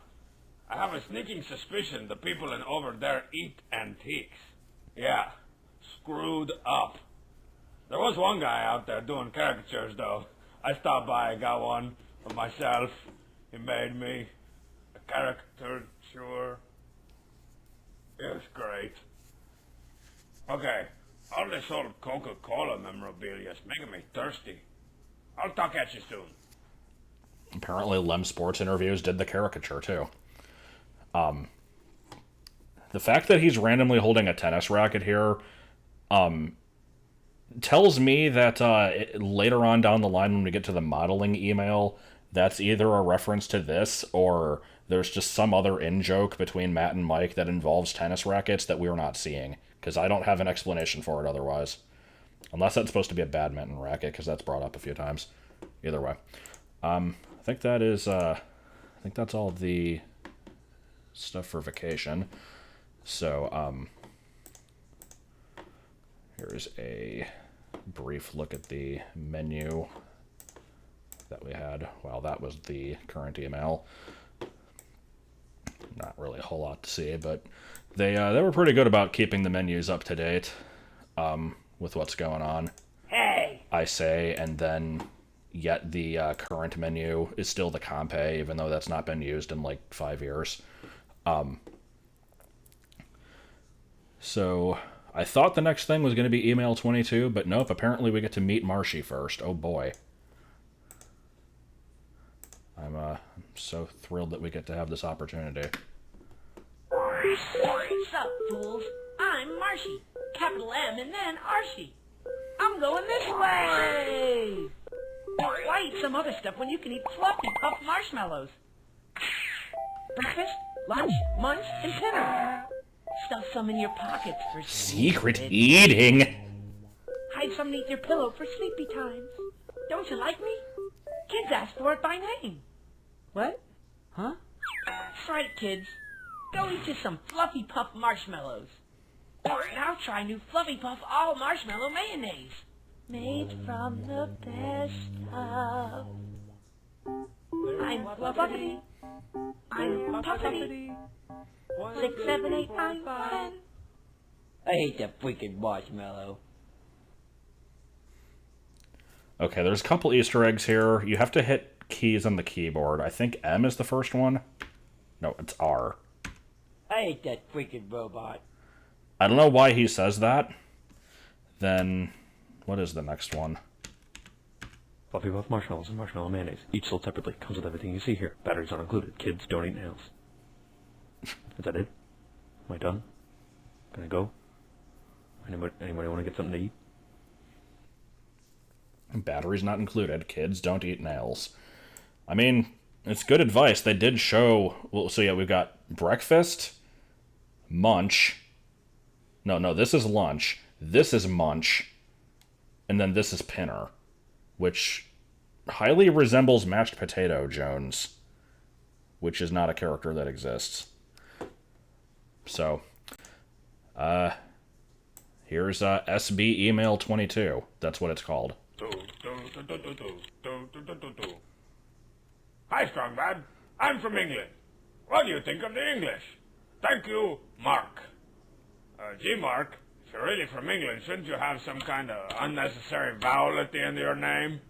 I have a sneaking suspicion the people in over there eat antiques. Yeah, screwed up. There was one guy out there doing caricatures, though. I stopped by, got one for myself. He made me a caricature. It was great. Okay, all this old Coca-Cola memorabilia is making me thirsty. I'll talk at you soon. Apparently, Lem Sports Interviews did the caricature, too. The fact that he's randomly holding a tennis racket here, tells me that later on down the line when we get to the modeling email, that's either a reference to this or there's just some other in-joke between Matt and Mike that involves tennis rackets that we're not seeing, because I don't have an explanation for it otherwise. Unless that's supposed to be a badminton racket, because that's brought up a few times. Either way. I think that is, I think that's all the stuff for vacation. So, here's a brief look at the menu that we had. Well, that was the current email. Not really a whole lot to see, but they were pretty good about keeping the menus up to date with what's going on. Hey! I say, and then yet the current menu is still the Compay, even though that's not been used in like 5 years. So I thought the next thing was going to be email 22, but nope, apparently we get to meet Marshy first. Oh boy. I'm so thrilled that we get to have this opportunity. What's up, fools? I'm Marshy. Capital M and then Arshy. I'm going this way! Why eat some other stuff when you can eat fluffy puff marshmallows? Breakfast, lunch, munch, and dinner. Stuff some in your pockets for Secret eating! Hide some beneath your pillow for sleepy times. Don't you like me? Kids ask for it by name. What? Huh? That's right, kids. Go eat you some Fluffy Puff marshmallows. Now try new Fluffy Puff all marshmallow mayonnaise. Made from the best of. I'm Fluffity. I'm Puffity. 6, 7, 8, 9, 10. I hate that freaking marshmallow. Okay, there's a couple Easter eggs here. You have to hit keys on the keyboard. I think M is the first one. No, it's R. I hate that freaking robot. I don't know why he says that. Then, what is the next one? Fluffy Puff marshmallows and marshmallow mayonnaise. Each sold separately. Comes with everything you see here. Batteries not included. Kids don't eat nails. Is that it? Am I done? Can I go? Anybody want to get something to eat? Batteries not included. Kids don't eat nails. I mean, it's good advice. They did show... Well, so yeah, we've got breakfast, munch. No, this is lunch. This is munch. And then this is pinner. Which highly resembles Mashed Potato Jones. Which is not a character that exists. So, here's SB Email 22. That's what it's called. Hi, Strongman. I'm from England. What do you think of the English? Thank you, Mark. Gee, Mark, if you're really from England, shouldn't you have some kind of unnecessary vowel at the end of your name?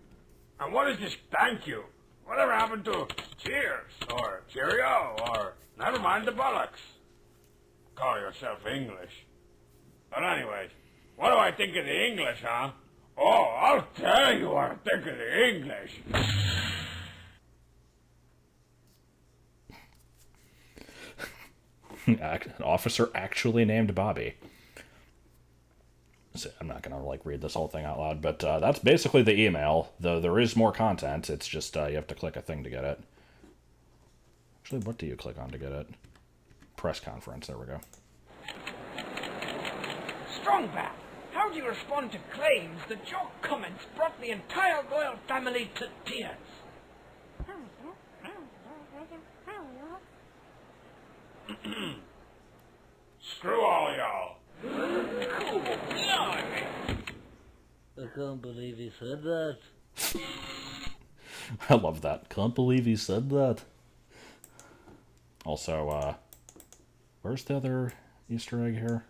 And what is this thank you? Whatever happened to cheers, or cheerio, or never mind the bollocks? Call yourself English. But anyways, what do I think of the English, huh? Oh, I'll tell you what I think of the English. An officer actually named Bobby. So I'm not gonna read this whole thing out loud, but that's basically the email. Though there is more content. It's just you have to click a thing to get it. Actually, what do you click on to get it? Press conference. There we go. Strongback, how do you respond to claims that your comments brought the entire royal family to tears? Screw all y'all. can't believe he said that. I love that. Can't believe he said that. Also, where's the other Easter egg here?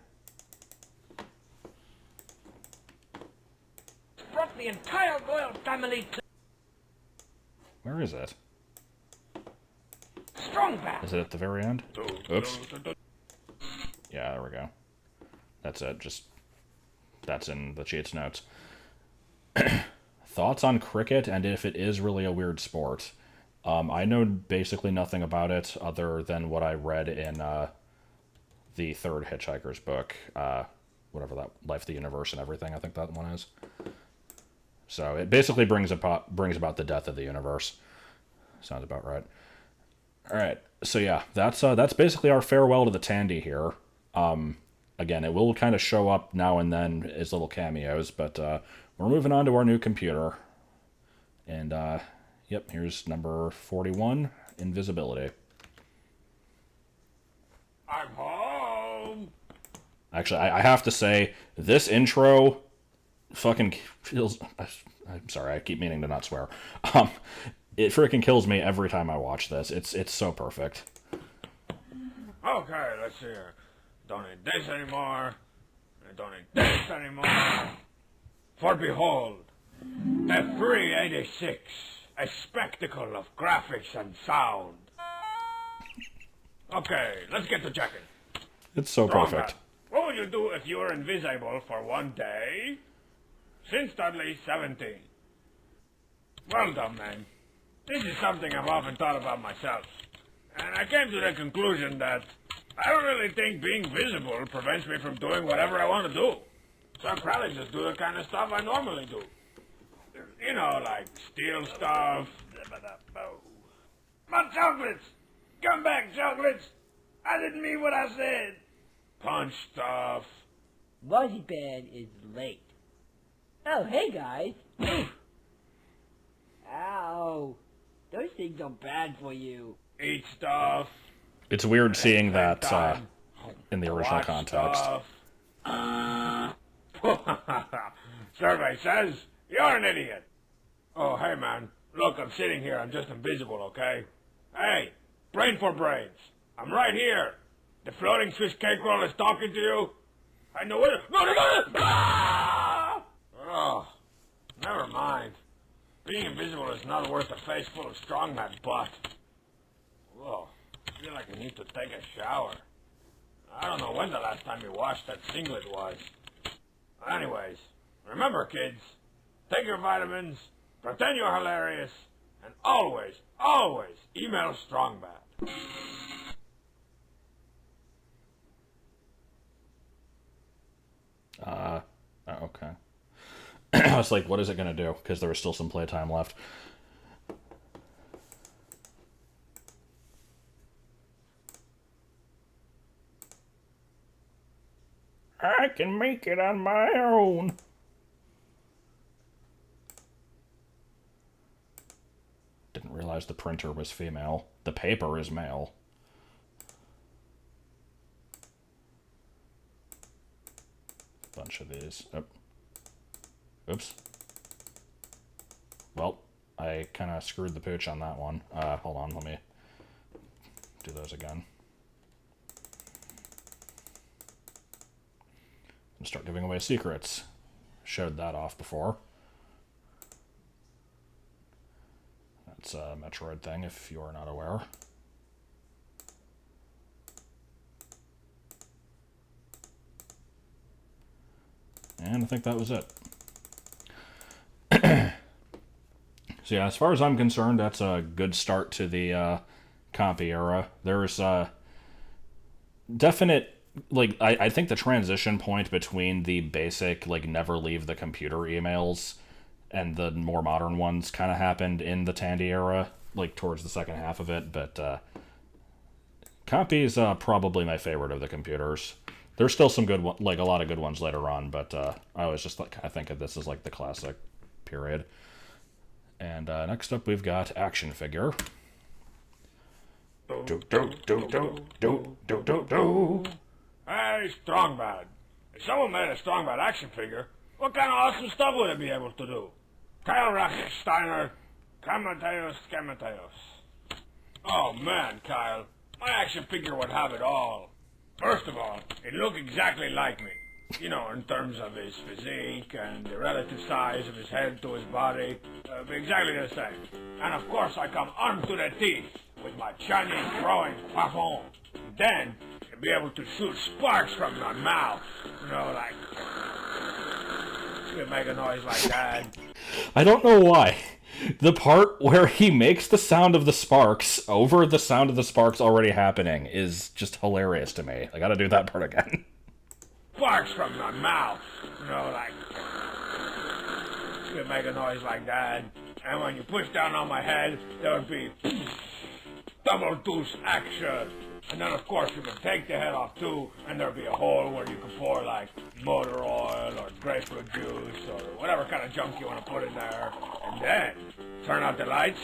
Brought the entire royal family to Where is it? Strongback. Is it at the very end? Oops. Yeah, there we go. That's it. That's in the cheats notes. Thoughts on cricket and if it is really a weird sport. I know basically nothing about it other than what I read in the third Hitchhiker's book. Whatever that, Life, the Universe, and Everything, I think that one is. So it basically brings about the death of the universe. Sounds about right. All right, so yeah, that's basically our farewell to the Tandy here. Again, it will kind of show up now and then as little cameos, but we're moving on to our new computer. And yep, here's number 41, Invisibility. I'm home. Actually, I have to say, this intro fucking feels... I'm sorry, I keep meaning to not swear. It freaking kills me every time I watch this. It's so perfect. Okay, let's see here. Don't need this anymore. I don't need this anymore. For behold, the 386, a spectacle of graphics and sound. Okay, let's get to checking. It's so perfect. What would you do if you were invisible for one day? Since Dudley 17. Well done, man. This is something I've often thought about myself. And I came to the conclusion that I don't really think being visible prevents me from doing whatever I want to do. So I'd probably just do the kind of stuff I normally do. You know, like steal stuff. My chocolates! Come back, chocolates! I didn't mean what I said. Punch stuff. Marzipan is late. Oh, hey guys. Ow. Those things are bad for you. Eat stuff. It's weird seeing that in the original context. Survey says you're an idiot. Oh, hey, man. Look, I'm sitting here. I'm just invisible, okay? Hey, brain for brains. I'm right here. The floating fish cake roll is talking to you. I know it. No! Ah! Oh, never mind. Being invisible is not worth a face full of strongman butt. Whoa, I feel like I need to take a shower. I don't know when the last time you washed that singlet was. Anyways, remember, kids, take your vitamins, pretend you're hilarious, and always, always email Strongbat. Okay. I was like, what is it going to do? Because there was still some playtime left. I can make it on my own. Didn't realize the printer was female. The paper is male. Bunch of these. Oh. Oops. Well, I kind of screwed the pooch on that one. Hold on, let me do those again. And start giving away secrets. Showed that off before. That's a Metroid thing, if you are not aware. And I think that was it. So yeah, as far as I'm concerned, that's a good start to the Compy era. There's definite, like, I think the transition point between the basic, like, never leave the computer emails and the more modern ones kind of happened in the Tandy era, like, towards the second half of it, but Compy is probably my favorite of the computers. There's still some good one, like a lot of good ones later on, but I always just like I think of this as like the classic period. And next up we've got Action Figure. Hey, Strongbat. If someone made a Strongbat action figure, What kind of awesome stuff would it be able to do? Kyle Rachsteiner, Kamateos. Oh man, Kyle, my action figure would have it all. First of all, it looked exactly like me. You know, in terms of his physique and the relative size of his head to his body. Exactly the same. And of course I come armed to the teeth with my Chinese throwing plafond. Then, I'd be able to shoot sparks from my mouth. You know, like... You make a noise like that. I don't know why. The part where he makes the sound of the sparks over the sound of the sparks already happening is just hilarious to me. I gotta do that part again. Sparks from my mouth. You know, like... You make a noise like that. And when you push down on my head, there would be... double deuce action. And then, of course, you can take the head off, too, and there'll be a hole where you can pour, like, motor oil or grapefruit juice or whatever kind of junk you want to put in there. And then, turn out the lights,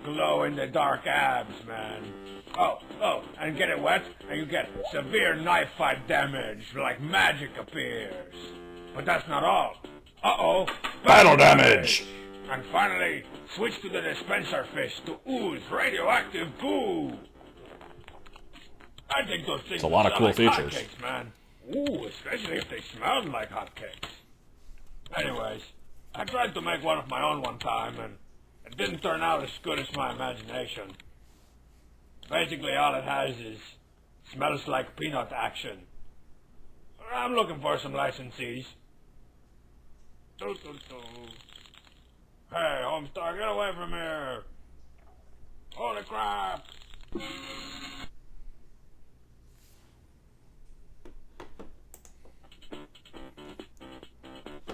glow in the dark abs, man. Oh, and get it wet, and you get severe knife fight damage, like magic appears. But that's not all. Uh-oh. Battle damage! And finally, switch to the dispenser fish to ooze radioactive goo. I think those things it's a lot of cool like features. Hotcakes, man. Ooh, especially if they smelled like hotcakes. Anyways, I tried to make one of my own one time, and it didn't turn out as good as my imagination. Basically, all it has is smells like peanut action. I'm looking for some licensees. Hey, Homestar, get away from here! Holy crap!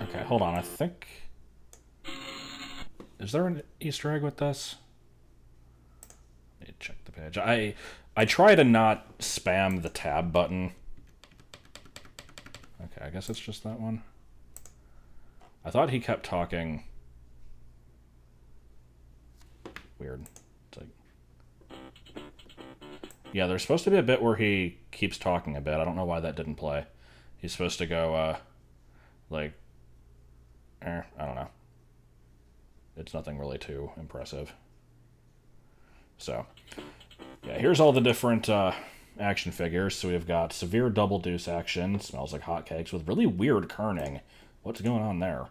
Okay, hold on, I think... Is there an Easter egg with this? Let me check the page. I try to not spam the tab button. Okay, I guess it's just that one. I thought he kept talking... Weird. It's like... Yeah, there's supposed to be a bit where he keeps talking a bit. I don't know why that didn't play. He's supposed to go, like... I don't know. It's nothing really too impressive. So, yeah, here's all the different action figures. So we've got severe double deuce action, smells like hotcakes, with really weird kerning. What's going on there?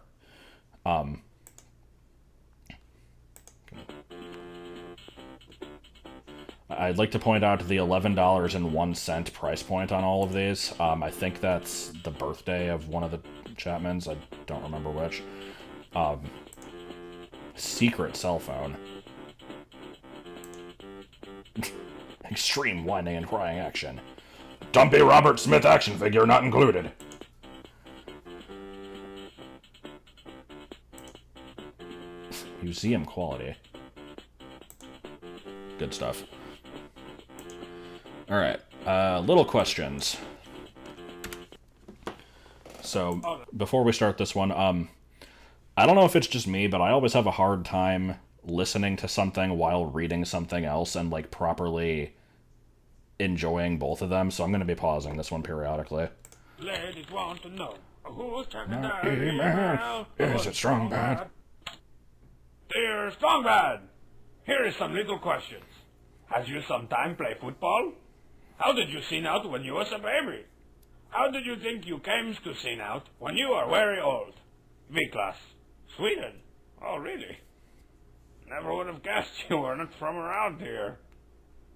I'd like to point out the $11.01 price point on all of these. I think that's the birthday of one of the Chapmans. I don't remember which. Secret cell phone. Extreme whining and crying action. Dumpy Robert Smith action figure not included. Museum quality. Good stuff. Alright, little questions. So, before we start this one, I don't know if it's just me, but I always have a hard time listening to something while reading something else and, like, properly enjoying both of them, so I'm going to be pausing this one periodically. Ladies want to know who's turning Not down email. Is it Strong Bad? Dear Strong Bad, here is some little questions. Has you sometime play football? How did you seen out when you was a baby? How did you think you came to seen out when you are very old? V-class. Sweden? Oh, really? Never would have guessed you were not from around here.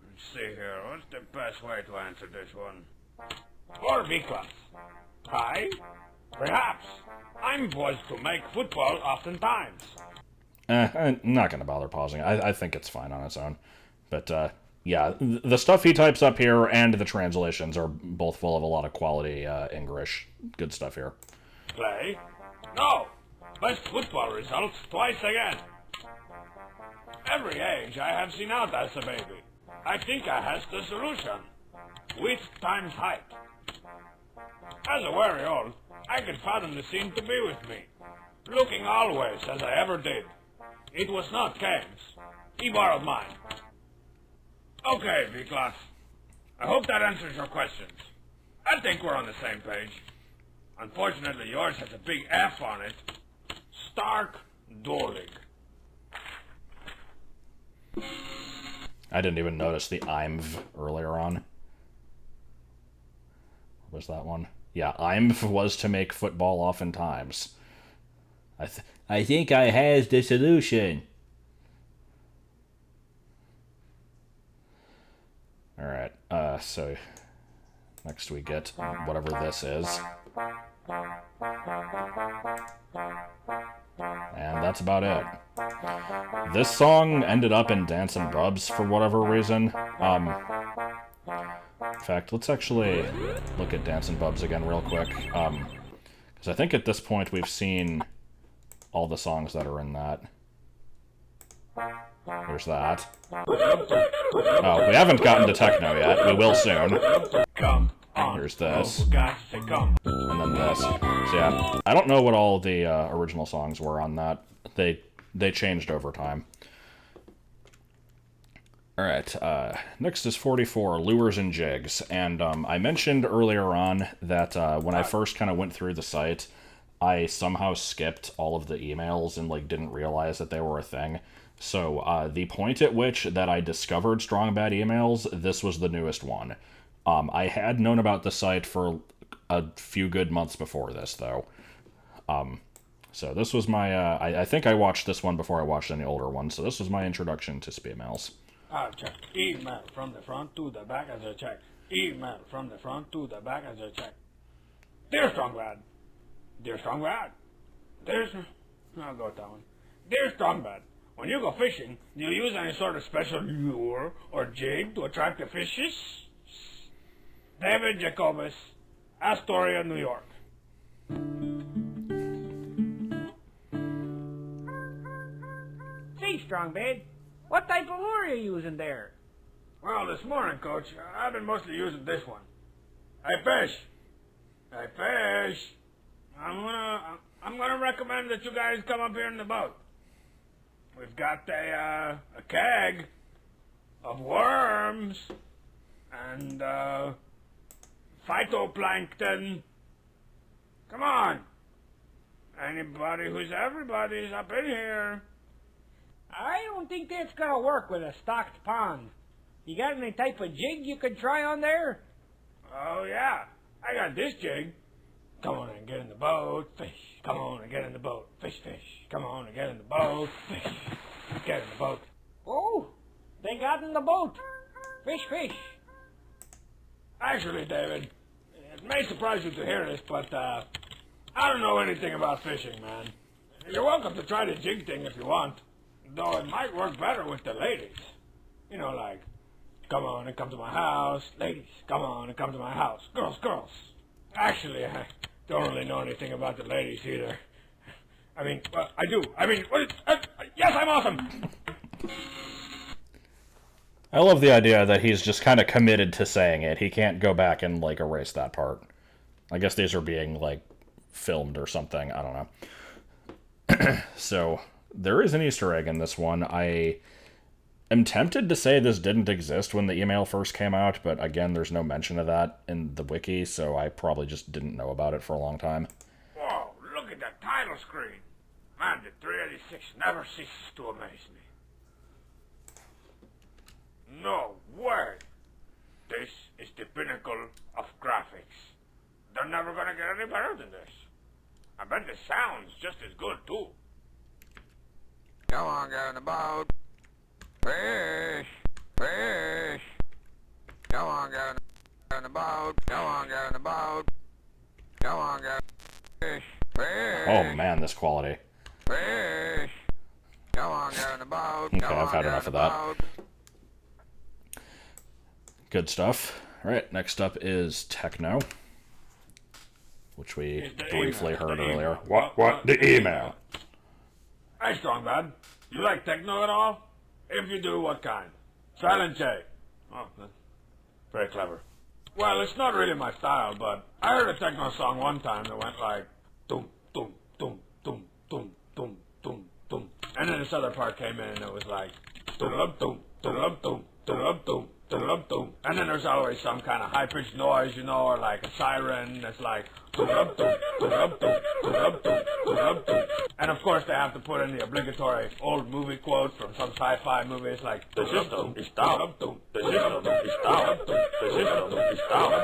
Let's see here, what's the best way to answer this one? Or V-class. Hi? Perhaps. I'm was to make football oftentimes. I'm not going to bother pausing. I think it's fine on its own. But, yeah, the stuff he types up here and the translations are both full of a lot of quality English. Good stuff here. Play? No! Best football results twice again. Every age I have seen out as a baby. I think I has the solution. Width times height. As a very old, I can fathom the scene to be with me. Looking always as I ever did. It was not Kane's. He borrowed mine. Okay, V-Class. I hope that answers your questions. I think we're on the same page. Unfortunately, yours has a big F on it. Stark Dolig. I didn't even notice the IMV earlier on. What was that one? Yeah, IMV was to make football oftentimes. I think I has the solution. Alright, so next we get whatever this is. And that's about it. This song ended up in Dancin' Bubs for whatever reason. In fact, let's actually look at Dancin' Bubs again real quick. Because I think at this point we've seen all the songs that are in that. There's that. Oh, we haven't gotten to techno yet. We will soon. Here's this. And then this. So yeah, I don't know what all the original songs were on that. They changed over time. Alright, next is 44, Lures and Jigs. And I mentioned earlier on that when I first kind of went through the site, I somehow skipped all of the emails and like didn't realize that they were a thing. So the point at which that I discovered Strong Bad Emails, this was the newest one. I had known about the site for a few good months before this, though. So this was my, I think I watched this one before I watched any older ones, so this was my introduction to Spemails. Check. Email from the front to the back as a check. Email from the front to the back as a check. Dear Strong Bad. Dear Strong Bad. I'll go with that one. Dear Strong Bad. When you go fishing, do you use any sort of special lure or jig to attract the fishes? David Jacobus, Astoria, New York. Say, Strong Bad, what type of lure are you using there? Well, this morning, Coach, I've been mostly using this one. I fish. I'm gonna recommend that you guys come up here in the boat. We've got a keg of worms and phytoplankton. Come on. Anybody who's everybody's up in here. I don't think that's gonna work with a stocked pond. You got any type of jig you could try on there? Oh, yeah. I got this jig. Come on and get in the boat, fish. Come on and get in the boat, fish, fish. Come on and get in the boat, fish. Get in the boat. Oh, they got in the boat. Fish, fish. Actually, David, it may surprise you to hear this, but I don't know anything about fishing, man. You're welcome to try the jig thing if you want, though it might work better with the ladies. You know, like, come on and come to my house. Ladies, come on and come to my house. Girls, girls. Actually, I don't really know anything about the ladies either. I mean, well, I do. I mean, yes, I'm awesome! I love the idea that he's just kind of committed to saying it. He can't go back and, like, erase that part. I guess these are being, like, filmed or something. I don't know. So, there is an Easter egg in this one. I am tempted to say this didn't exist when the email first came out, but again, there's no mention of that in the wiki, so I probably just didn't know about it for a long time. Whoa, look at that title screen. Man, the 386 never ceases to amaze me. No way. This is the pinnacle of graphics. They're never gonna get any better than this. I bet the sound's just as good, too. Come on, get in the boat. Fish! Fish! Come on, get in the boat. Come on, get in the boat. Come on, get fish. Fish! Oh man, this quality. Fish! Come on, get in the boat. Okay, I've had enough of that. Good stuff. Alright, next up is Techno, which we briefly heard earlier. What? The email. Hey, Strong Bad. You like techno at all? If you do, what kind? Silent J. Oh, that's very clever. Well, it's not really my style, but I heard a techno song one time that went like doom, doom, doom, doom, doom, doom, doom, doom. And then this other part came in and it was like doom, doom, doom, doom, doom, doom, doom, doom, dum-dum-dum. And then there's always some kind of high-pitched noise, you know, or like a siren that's like, dum-dum-dum, dum-dum-dum, dum-dum-dum, dum-dum-dum. And of course they have to put in the obligatory old movie quotes from some sci-fi movies like, the system is down, the system is down, the system is down,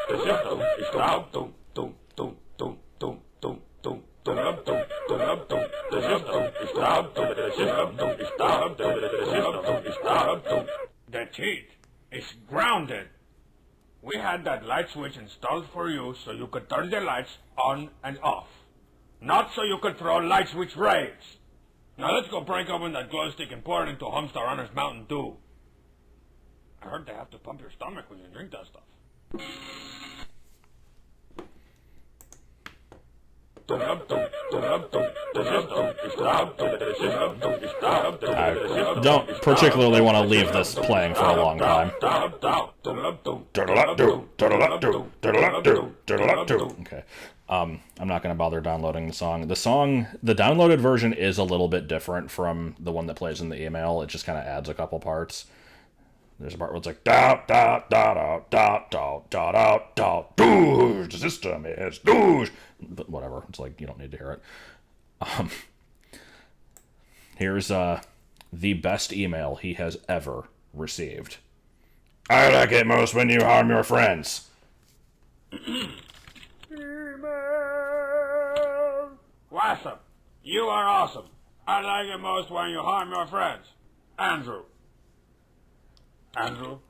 the system is down, dum, dum, dum, dum, dum, dum, dum. The teeth is grounded. We had that light switch installed for you so you could turn the lights on and off. Not so you could throw light switch rays. Now let's go break open that glow stick and pour it into Homestar Runner's Mountain Dew. I heard they have to pump your stomach when you drink that stuff. I don't particularly want to leave this playing for a long time. Okay. I'm not going to bother downloading the song. The downloaded version is a little bit different from the one that plays in the email. It just kind of adds a couple parts. There's a part where it's like da da da da da da da da da douche. The system is douche. But whatever. It's like you don't need to hear it. Here's the best email he has ever received. I like it most when you harm your friends. Awesome. You are awesome. I like it most when you harm your friends. Andrew. Andrew,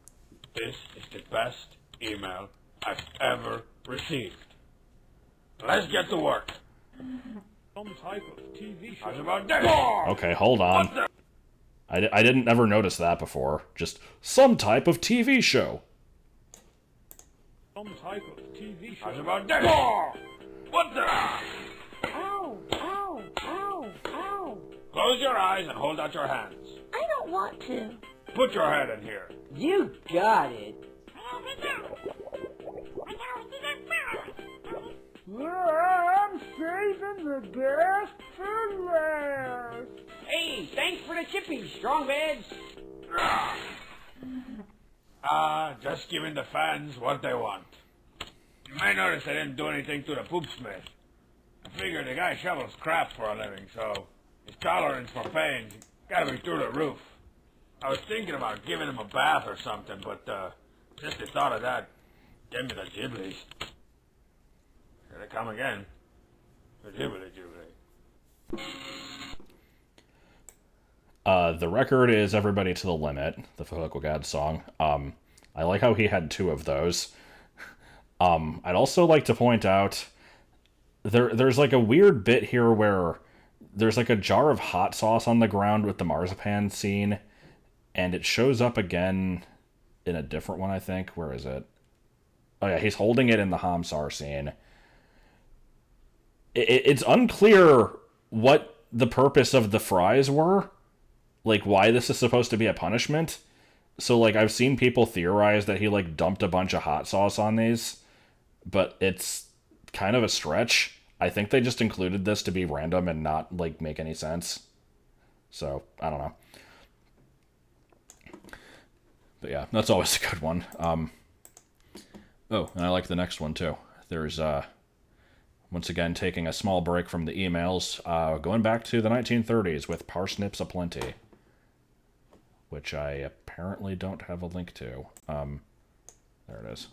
this is the best email I've ever received. Let's get to work. Some type of TV show. How's about this? Okay, hold on. I didn't ever notice that before. Just some type of TV show. Some type of TV show. How's about this? What the? Ow, ow, ow, ow. Close your eyes and hold out your hands. I don't want to. Put your head in here. You got it. I'm saving the best for last. Hey, thanks for the chippies, strong beds. Just giving the fans what they want. You may notice I didn't do anything to the poop smith. I figure the guy shovels crap for a living, so his tolerance for pain's gotta be through the roof. I was thinking about giving him a bath or something, but just the thought of that gave me the jibblies. Here they come again. The jibbly jibbly. The record is Everybody to the Limit, the Political God song. I like how he had two of those. I'd also like to point out there's like a weird bit here where there's like a jar of hot sauce on the ground with the marzipan scene, and it shows up again in a different one, I think. Where is it? Oh yeah, he's holding it in the Homsar scene. It's unclear what the purpose of the fries were. Like, why this is supposed to be a punishment. So, like, I've seen people theorize that he, like, dumped a bunch of hot sauce on these. But it's kind of a stretch. I think they just included this to be random and not, like, make any sense. So, I don't know. But yeah, that's always a good one. Oh, and I like the next one, too. There's, once again, taking a small break from the emails, going back to the 1930s with Parsnips Aplenty, which I apparently don't have a link to. There it is.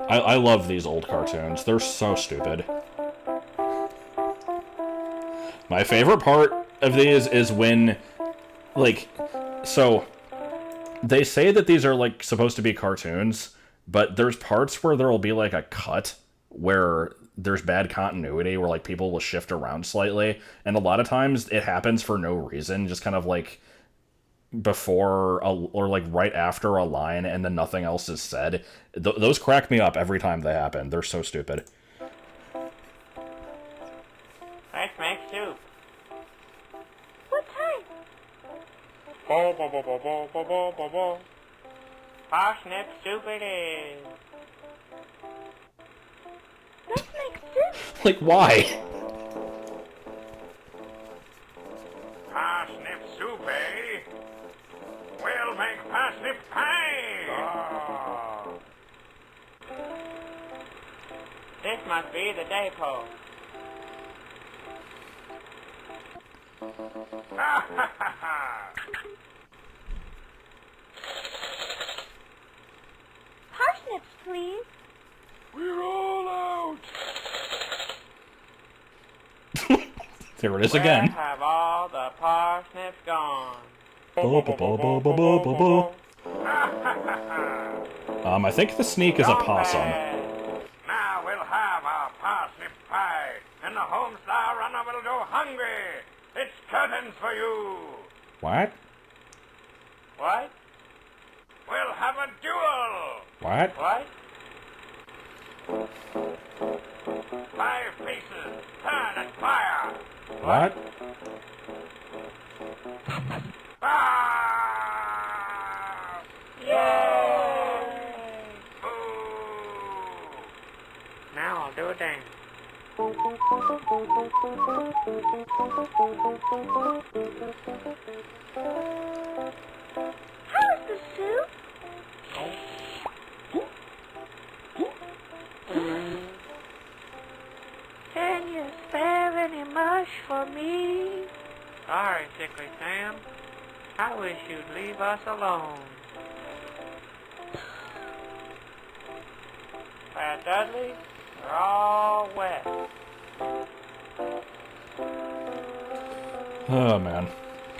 I love these old cartoons. They're so stupid. My favorite part of these is when, like, so they say that these are, like, supposed to be cartoons, but there's parts where there'll be, like, a cut where there's bad continuity, where, like, people will shift around slightly, and a lot of times it happens for no reason, just kind of, like, before or like right after a line, and then nothing else is said. Those crack me up every time they happen. They're so stupid. Let's make soup. What time? Bo bo bo bo bo bo bo bo bo. Parsnip soup it is. Let's make soup. Like, why? Parsnip soup, eh? We'll make parsnip pie! Oh. This must be the depot. Ha ha ha ha! Parsnips, please. We're all out! There it is again. Where have all the parsnips gone? I think the sneak is a possum. Now we'll have our parsnip pie, and the Homestar Runner will go hungry. It's curtains for you. What? What? We'll have a duel. What? What? 5 pieces. Turn and fire. What? Ah! Yay! Ooh. Now I'll do a dance. How's the soup? Can you spare any mush for me? Sorry, Sickly Sam. I wish you'd leave us alone. Pat Dudley, we're all wet. Oh, man.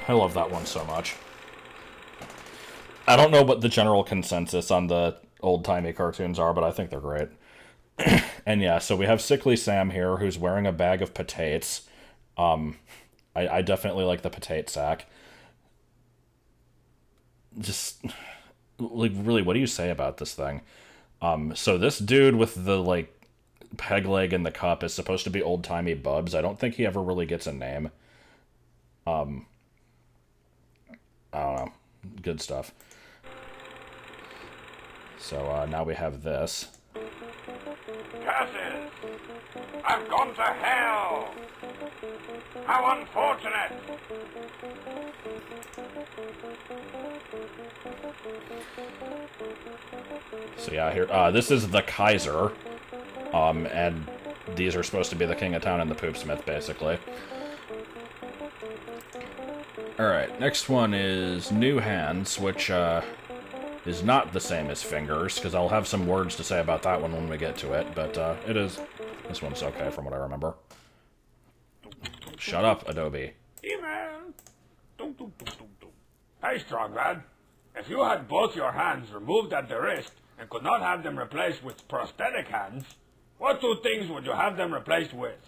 I love that one so much. I don't know what the general consensus on the old-timey cartoons are, but I think they're great. And yeah, so we have Sickly Sam here, who's wearing a bag of potatoes. I definitely like the potato sack. Just, like, really, what do you say about this thing? So this dude with the, like, peg leg and the cup is supposed to be old-timey Bubs. I don't think he ever really gets a name. I don't know. Good stuff. So, now we have this. Curses! I've gone to hell! How unfortunate! So yeah, here, this is the Kaiser. And these are supposed to be the king of town and the poopsmith, basically. Alright, next one is New Hands, which, is not the same as Fingers, because I'll have some words to say about that one when we get to it, but, it is... This one's okay from what I remember. Shut up, Adobe. Email! Hey, strong lad. If you had both your hands removed at the wrist and could not have them replaced with prosthetic hands, what 2 things would you have them replaced with?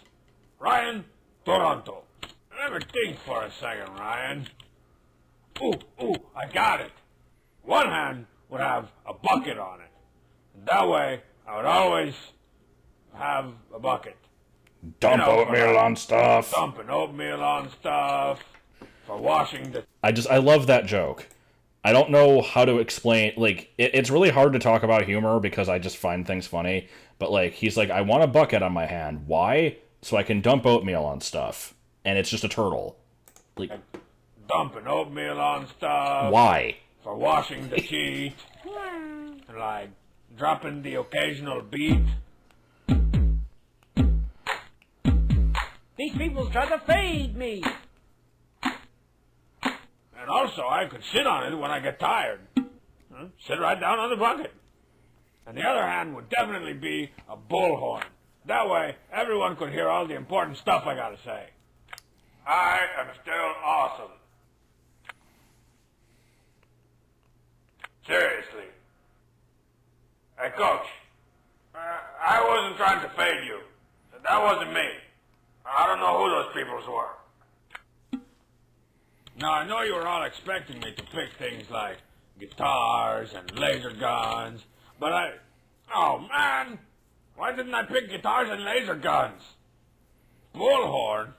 Ryan, Toronto. Let me think for a second, Ryan. Ooh, I got it. One hand would have a bucket on it. And that way, I would always have a bucket. Dump oatmeal on stuff. Dumping oatmeal on stuff. For washing the... I love that joke. I don't know how to explain, like, it's really hard to talk about humor because I just find things funny, but, like, he's like, I want a bucket on my hand. Why? So I can dump oatmeal on stuff. And it's just a turtle. Like, dumping oatmeal on stuff. Why? For washing the sheet. Like, dropping the occasional beat. These people try to fade me. And also, I could sit on it when I get tired. Sit right down on the bucket. And the other hand would definitely be a bullhorn. That way, everyone could hear all the important stuff I gotta say. I am still awesome. Seriously. Hey, Coach. I wasn't trying to fade you. That wasn't me. I don't know who those peoples were. Now, I know you were all expecting me to pick things like guitars and laser guns, but oh, man! Why didn't I pick guitars and laser guns? Bullhorn?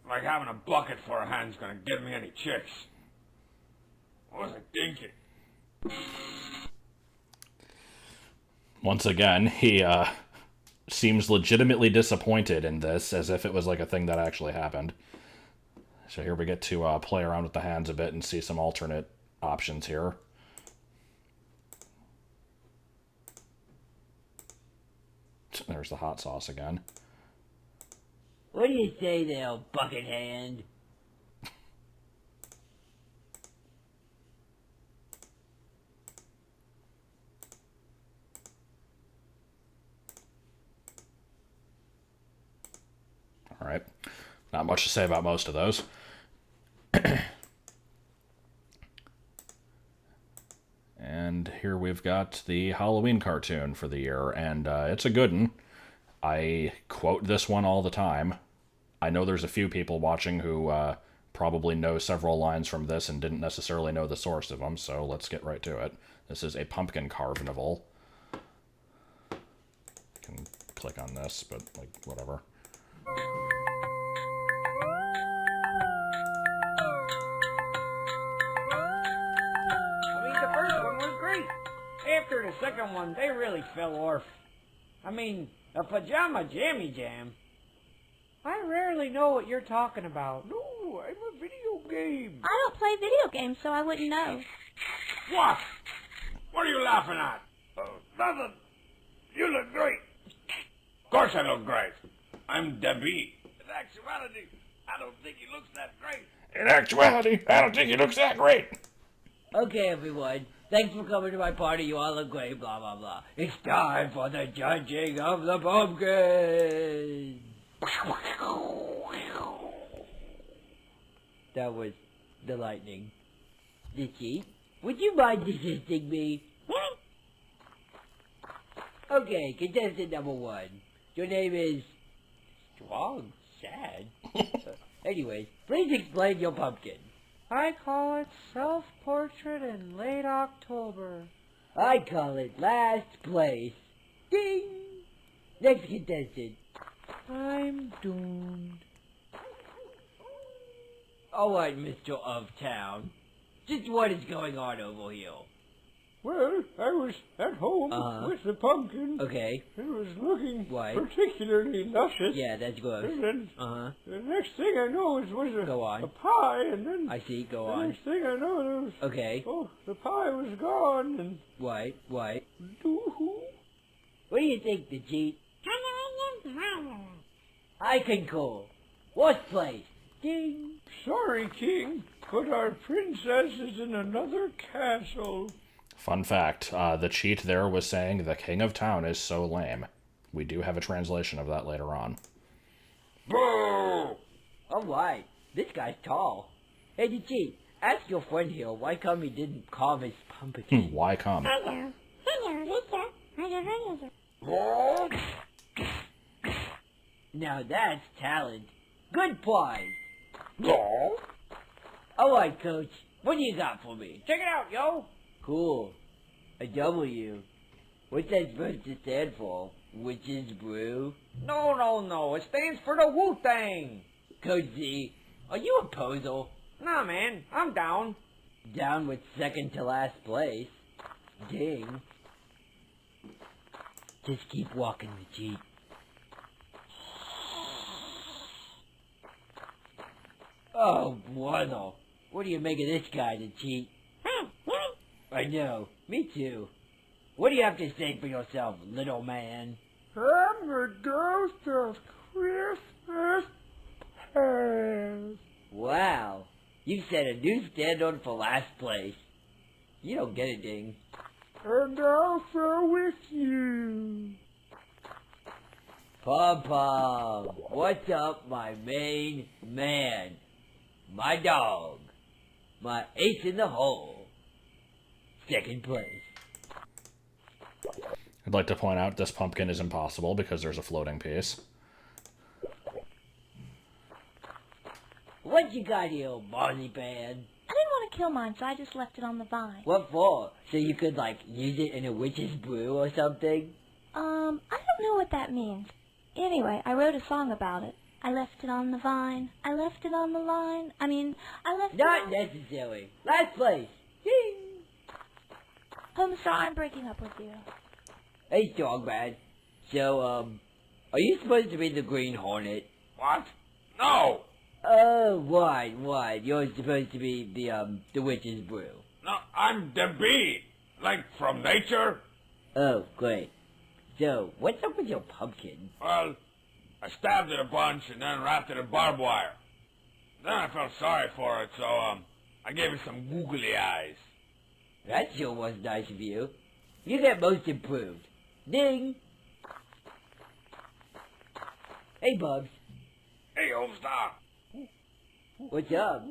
Like having a bucket for a hand's gonna get me any chicks. What was I thinking? Once again, he seems legitimately disappointed in this, as if it was like a thing that actually happened. So here we get to play around with the hands a bit and see some alternate options here. There's the hot sauce again. What do you say there, bucket hand? All right. Not much to say about most of those. And here we've got the Halloween cartoon for the year, and it's a good one. I quote this one all the time. I know there's a few people watching who probably know several lines from this and didn't necessarily know the source of them, so let's get right to it. This is a pumpkin carnival. I can click on this, but like whatever. I mean, the first one was great. After the second one, they really fell off. I mean, a pajama jammy jam. I rarely know what you're talking about. No, I'm a video game. I don't play video games, so I wouldn't know. What? What are you laughing at? Nothing. You look great. Of course I look great. I'm Debbie. In actuality, I don't think he looks that great. In actuality, I don't think he looks that great. Okay, everyone. Thanks for coming to my party. You all look great, blah, blah, blah. It's time for the judging of the pumpkin. That was the lightning. Ditchy, would you mind assisting me? Okay, contestant number 1. Your name is... Strong? Sad? Anyways, please explain your pumpkin. I call it self-portrait in late October. I call it last place. Ding! Next contestant. I'm doomed. Alright, Mr. of Town. Just what is going on over here? Well, I was at home with the pumpkin. Okay. It was looking Right. particularly luscious. Yeah, that's good. And then Uh-huh. the next thing I know was a, Go on. a pie, and then I see, go the on. next thing I know, there was, Okay. the pie was gone, and Right. doo-hoo. What do you think, the cheat? I concur. What place? Ding! Sorry, King, but our princess is in another castle. Fun fact, the cheat there was saying the king of town is so lame. We do have a translation of that later on. Boo! Alright, this guy's tall. Hey, the cheat, ask your friend here why come he didn't carve his pumpkin. Why come? Hello. Hello, Lisa. Hello. Now that's talent. Good prize. No. Alright, coach, what do you got for me? Check it out, yo. Cool. A W. What's that supposed to stand for? Witch's brew? No. It stands for the Wu-Tang. Coach Z, are you a poser? Nah, man. I'm down. Down with second to last place. Ding. Just keep walking the Jeep. Oh, brother. What do you make of this guy, the cheat? I know. Me too. What do you have to say for yourself, little man? I'm the ghost of Christmas past. Wow. You set a new standard for last place. You don't get it, Ding. And also with you. Pom-Pom, what's up, my main man? My dog. My ace in the hole. Second place. I'd like to point out this pumpkin is impossible because there's a floating piece. What you got here, marzipan? I didn't want to kill mine, so I just left it on the vine. What for? So you could, use it in a witch's brew or something? I don't know what that means. Anyway, I wrote a song about it. I left it on the vine. I left it on the line. I left Not it necessary. Last place. Ding! Homestar, I'm breaking up with you. Hey, Dogman. So, Are you supposed to be the Green Hornet? What? No! Oh, what? You're supposed to be the witch's brew. No, I'm the bee. Like from nature. Oh, great. So, what's up with your pumpkin? Well, I stabbed it a bunch and then wrapped it in barbed wire. Then I felt sorry for it, so, I gave it some googly eyes. That sure was nice of you. You get most improved. Ding! Hey, Bubs. Hey, Homestar. What's up?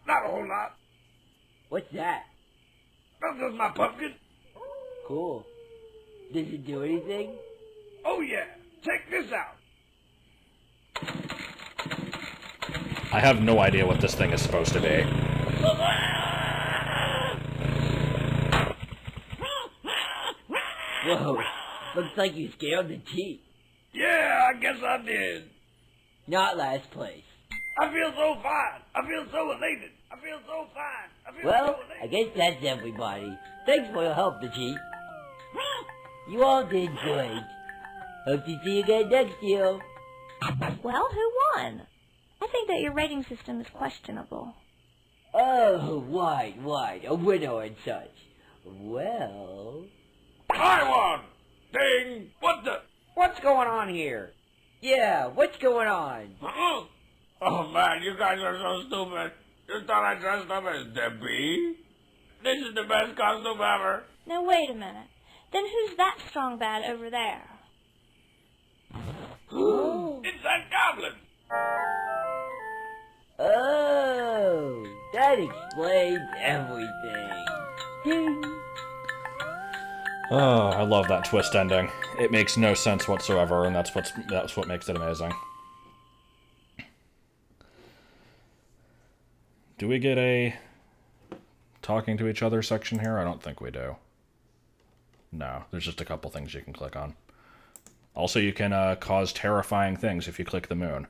Not a whole lot. What's that? That's just my pumpkin. Cool. Does it do anything? Oh, yeah. Check this out. I have no idea what this thing is supposed to be. Whoa. Looks like you scared the cheat. Yeah, I guess I did. Not last place. I feel so fine. I feel so elated. I feel so fine. I feel Well, so elated. I guess that's everybody. Thanks for your help, the cheat. You all did great. Hope to see you again next year. Well, who won? I think that your rating system is questionable. Oh, right. A winner and such. Well... I won! Ding! What the? What's going on here? Yeah, what's going on? Huh? Oh, man, you guys are so stupid. You thought I dressed up as Debbie? This is the best costume ever. Now, wait a minute. Then who's that strong bad over there? It's that goblin. Oh, that explains everything. Ding. Oh, I love that twist ending. It makes no sense whatsoever, and that's what makes it amazing. Do we get a talking to each other section here? I don't think we do. No, there's just a couple things you can click on. Also, you can cause terrifying things if you click the moon.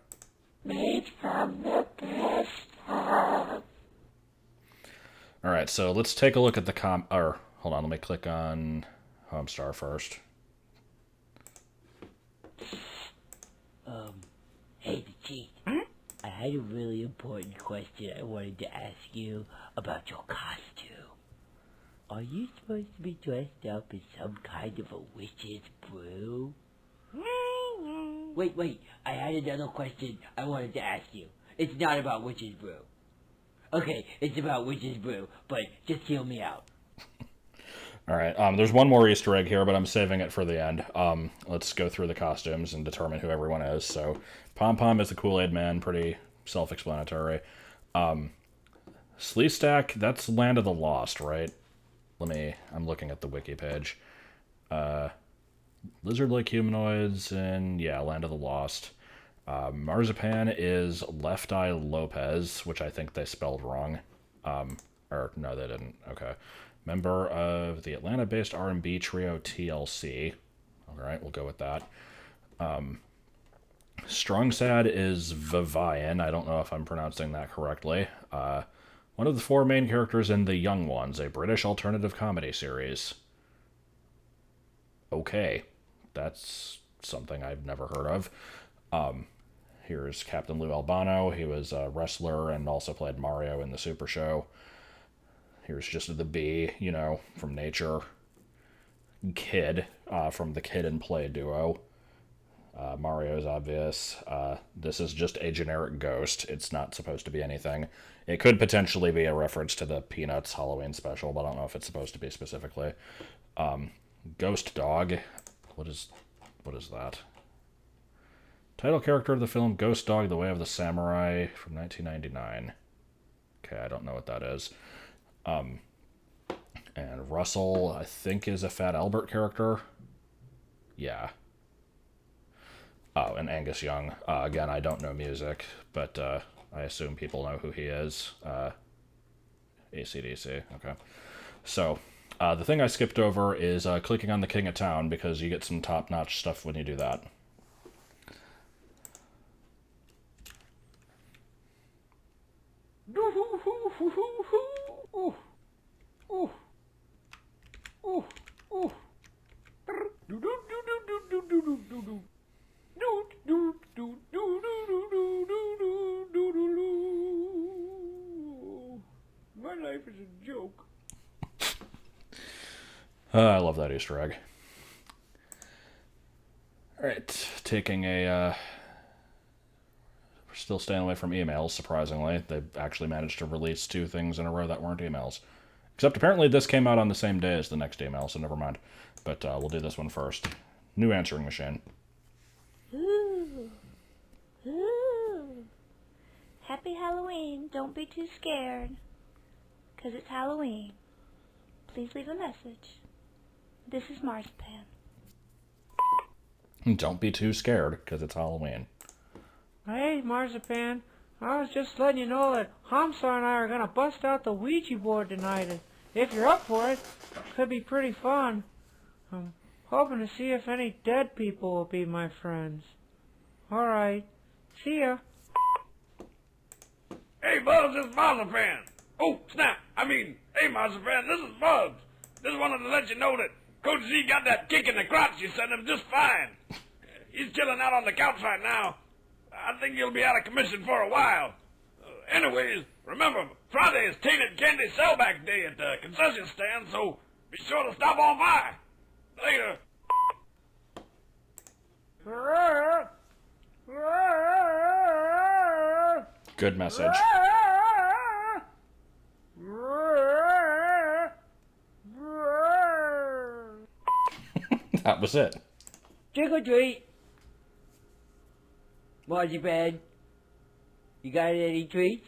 Made from the best. Alright, so let's take a look at the hold on, let me click on Homestar first. Hey, the cheat. I had a really important question I wanted to ask you about your costume. Are you supposed to be dressed up as some kind of a witch's brew? Wait, I had another question I wanted to ask you. It's not about witch's brew. Okay, it's about witch's brew, but just hear me out. Alright, there's one more Easter egg here, but I'm saving it for the end. Let's go through the costumes and determine who everyone is. So, Pom Pom is the Kool-Aid Man, pretty self-explanatory. Sleestack, that's Land of the Lost, right? I'm looking at the wiki page. Lizard-like humanoids, and yeah, Land of the Lost. Marzipan is Left Eye Lopez, which I think they spelled wrong. Or, no, they didn't. Okay. Member of the Atlanta-based R&B trio TLC. Alright, we'll go with that. Strong Sad is Vivian. I don't know if I'm pronouncing that correctly. One of the four main characters in The Young Ones, a British alternative comedy series. Okay. That's something I've never heard of. Here's Captain Lou Albano. He was a wrestler and also played Mario in the Super Show. Here's just the bee, you know, from Nature. Kid, from the Kid and Play duo. Mario's obvious. This is just a generic ghost. It's not supposed to be anything. It could potentially be a reference to the Peanuts Halloween special, but I don't know if it's supposed to be specifically. Ghost Dog. What is that? Title character of the film Ghost Dog, The Way of the Samurai from 1999. Okay, I don't know what that is. And Russell, I think, is a Fat Albert character. Yeah. Oh, and Angus Young. Again, I don't know music, but I assume people know who he is. AC/DC, okay. So, the thing I skipped over is clicking on the King of Town, because you get some top-notch stuff when you do that. I love that Easter egg. Alright, taking a, still staying away from emails, surprisingly. They actually managed to release 2 things in a row that weren't emails. Except apparently this came out on the same day as the next email, so never mind. But we'll do this one first. New answering machine. Ooh. Ooh. Happy Halloween. Don't be too scared. 'Cause it's Halloween. Please leave a message. This is Marzipan. Don't be too scared, because it's Halloween. Hey, Marzipan. I was just letting you know that Hamstar and I are gonna bust out the Ouija board tonight, and if you're up for it, it could be pretty fun. I'm hoping to see if any dead people will be my friends. Alright. See ya. Hey, Buzz, it's Marzipan. Oh, snap. Hey, Marzipan, this is Buzz. Just wanted to let you know that Coach Z got that kick in the crotch you sent him just fine. He's chilling out on the couch right now. I think he'll be out of commission for a while. Anyways, remember, Friday is Tainted Candy Sellback Day at the concession stand, so be sure to stop on by. Later. Good message. That was it. Trick or treat. Marzipan, you got any treats?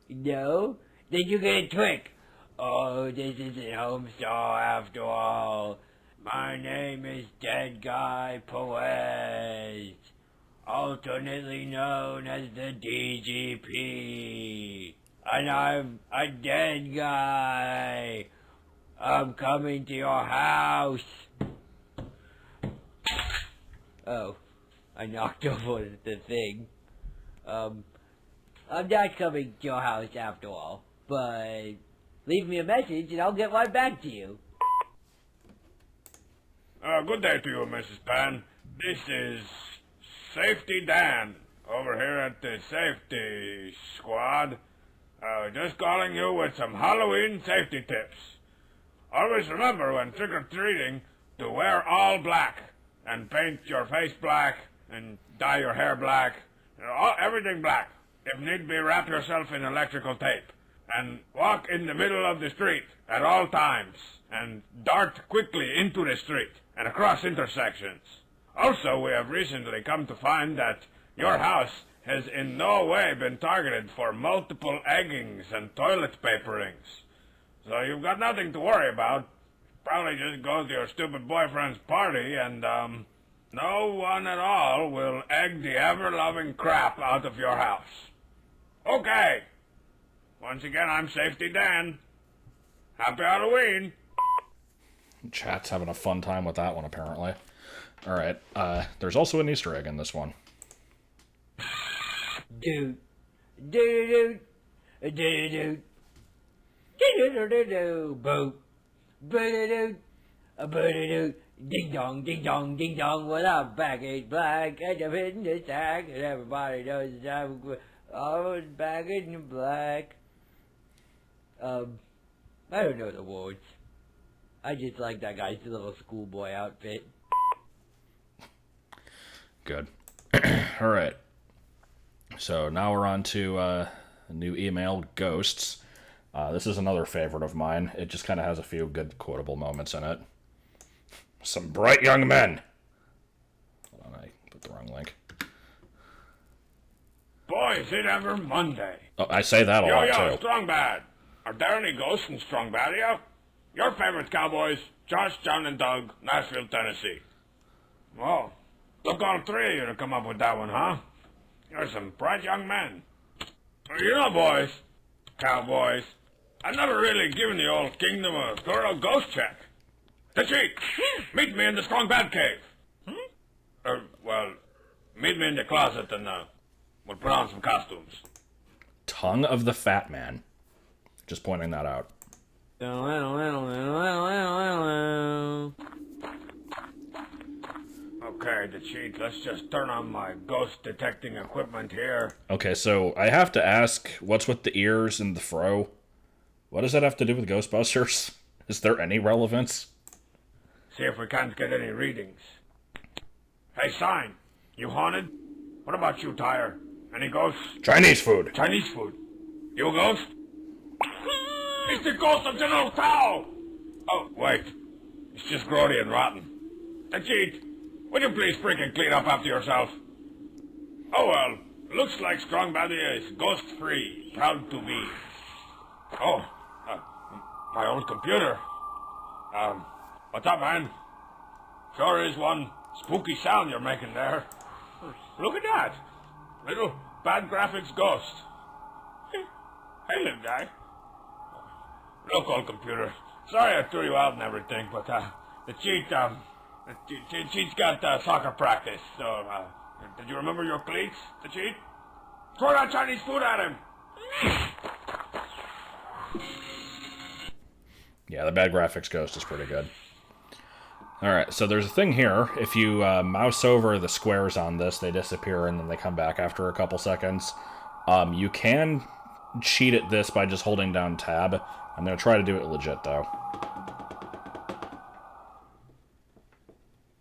No? Then you get a trick. Oh, this isn't Homestar after all. My name is Dead Guy Poet, alternately known as the DGP. And I'm a dead guy. I'm coming to your house. Oh, I knocked over the thing. I'm not coming to your house after all, but leave me a message and I'll get right back to you. Good day to you, Mrs. Pan. This is Safety Dan over here at the Safety Squad. Just calling you with some Halloween safety tips. Always remember when trick-or-treating to wear all black and paint your face black and dye your hair black. Everything black. If need be, wrap yourself in electrical tape and walk in the middle of the street at all times and dart quickly into the street and across intersections. Also, we have recently come to find that your house has in no way been targeted for multiple eggings and toilet paperings. So you've got nothing to worry about. Probably just go to your stupid boyfriend's party and, no one at all will egg the ever-loving crap out of your house. Okay. Once again, I'm Safety Dan. Happy Halloween. Chat's having a fun time with that one, apparently. Alright, there's also an Easter egg in this one. Dude. Do-do-do. Do-do-do. Do-do-do-do-do. Boop. Boo-do-do. Boo-do-do. Ding-dong, ding-dong, ding-dong. Well, I'm back in black and I'm in the sack and everybody knows that I was back in the black. I don't know the words. I just like that guy's little schoolboy outfit. Good. Alright. So now we're on to a new email, Ghosts. This is another favorite of mine. It just kind of has a few good quotable moments in it. Some bright young men. Hold on, I put the wrong link. Boy, is it ever Monday. Oh, I say that a lot, Yo, too. Strong Bad. Are there any ghosts in Strong Bad here? Your favorite cowboys, Josh, John, and Doug, Nashville, Tennessee. Well, took all 3 of you to come up with that one, huh? You're some bright young men. You know, boys, cowboys, I've never really given the old kingdom a thorough ghost check. The cheek, meet me in the Strong Bad cave. Well, meet me in the closet and we'll put on some costumes. Tongue of the Fat Man. Just pointing that out. Okay, the cheat. Let's just turn on my ghost detecting equipment here. Okay, so I have to ask, what's with the ears and the fro? What does that have to do with Ghostbusters? Is there any relevance? See if we can't get any readings. Hey, Sign, you haunted? What about you, Tyre? Any ghosts? Chinese food. Chinese food. You a ghost? It's the ghost of General Tao! Oh, wait. It's just grody and rotten. The cheat. Would you please freaking clean up after yourself? Oh well, looks like Strong Body is ghost-free. Proud to be. Oh, my old computer. What's up, man? Sure is one spooky sound you're making there. Look at that. Little bad graphics ghost. Hey, little guy. Look, old computer. Sorry I threw you out and everything, but the cheat's got soccer practice, so did you remember your cleats, the cheat? Throw that Chinese food at him! Yeah, the bad graphics ghost is pretty good. Alright, so there's a thing here. If you mouse over the squares on this, they disappear and then they come back after a couple seconds. You can cheat at this by just holding down tab. I'm going to try to do it legit, though.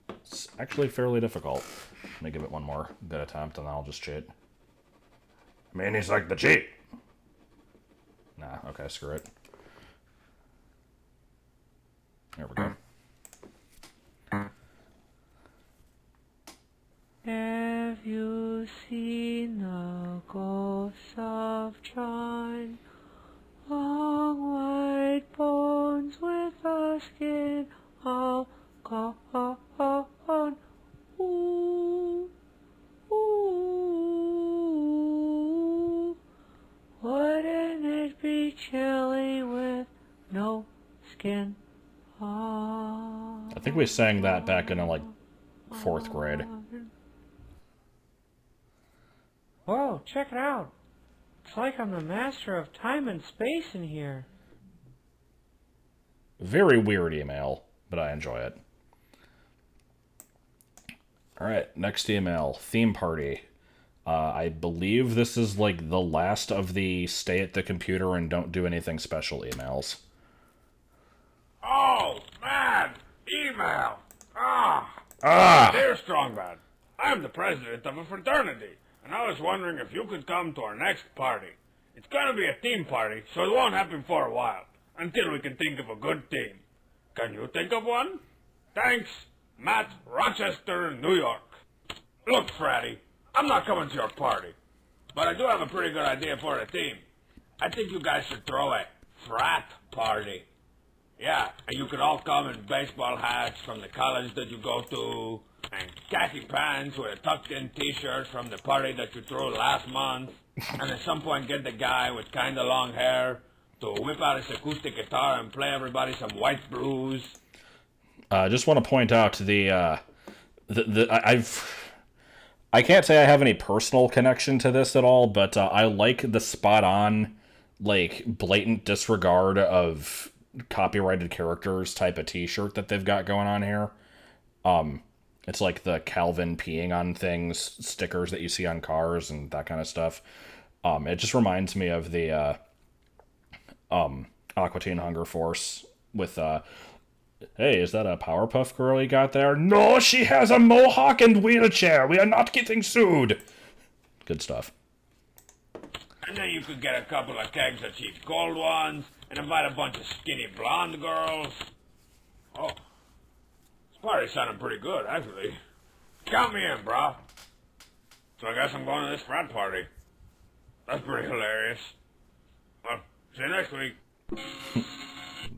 It's actually fairly difficult. Let me give it one more good attempt, and then I'll just cheat. I mean, he's like the cheat! Nah, okay, screw it. There we go. Have you seen the ghosts of John? Long white bones with the skin all gone. Ooh, ooh. Wouldn't it be chilly with no skin on? I think we sang that back in, like, 4th grade. Whoa, check it out. It's like I'm the master of time and space in here. Very weird email, but I enjoy it. Alright, next email. Theme party. I believe this is like the last of the stay at the computer and don't do anything special emails. Oh, man! Email! Dear Strongbad, I am the president of a fraternity, and I was wondering if you could come to our next party. It's gonna be a theme party, so it won't happen for a while, until we can think of a good theme. Can you think of one? Thanks, Matt, Rochester, New York. Look, Fratty, I'm not coming to your party, but I do have a pretty good idea for a theme. I think you guys should throw a frat party. Yeah, and you could all come in baseball hats from the college that you go to, and khaki pants with a tucked-in t-shirt from the party that you threw last month, and at some point get the guy with kinda long hair to whip out his acoustic guitar and play everybody some white blues. I just want to point out I can't say I have any personal connection to this at all, but I like the spot-on, like, blatant disregard of copyrighted characters type of t-shirt that they've got going on here. It's like the Calvin peeing on things stickers that you see on cars and that kind of stuff. It just reminds me of the Aqua Teen Hunger Force with hey, is that a Powerpuff Girl you got there? No, she has a mohawk and wheelchair. We are not getting sued. Good stuff. And then you could get a couple of kegs of cheap cold ones and invite a bunch of skinny blonde girls. Oh, this party's sounding pretty good, actually. Count me in, brah. So I guess I'm going to this frat party. That's pretty hilarious. Well, see you next week.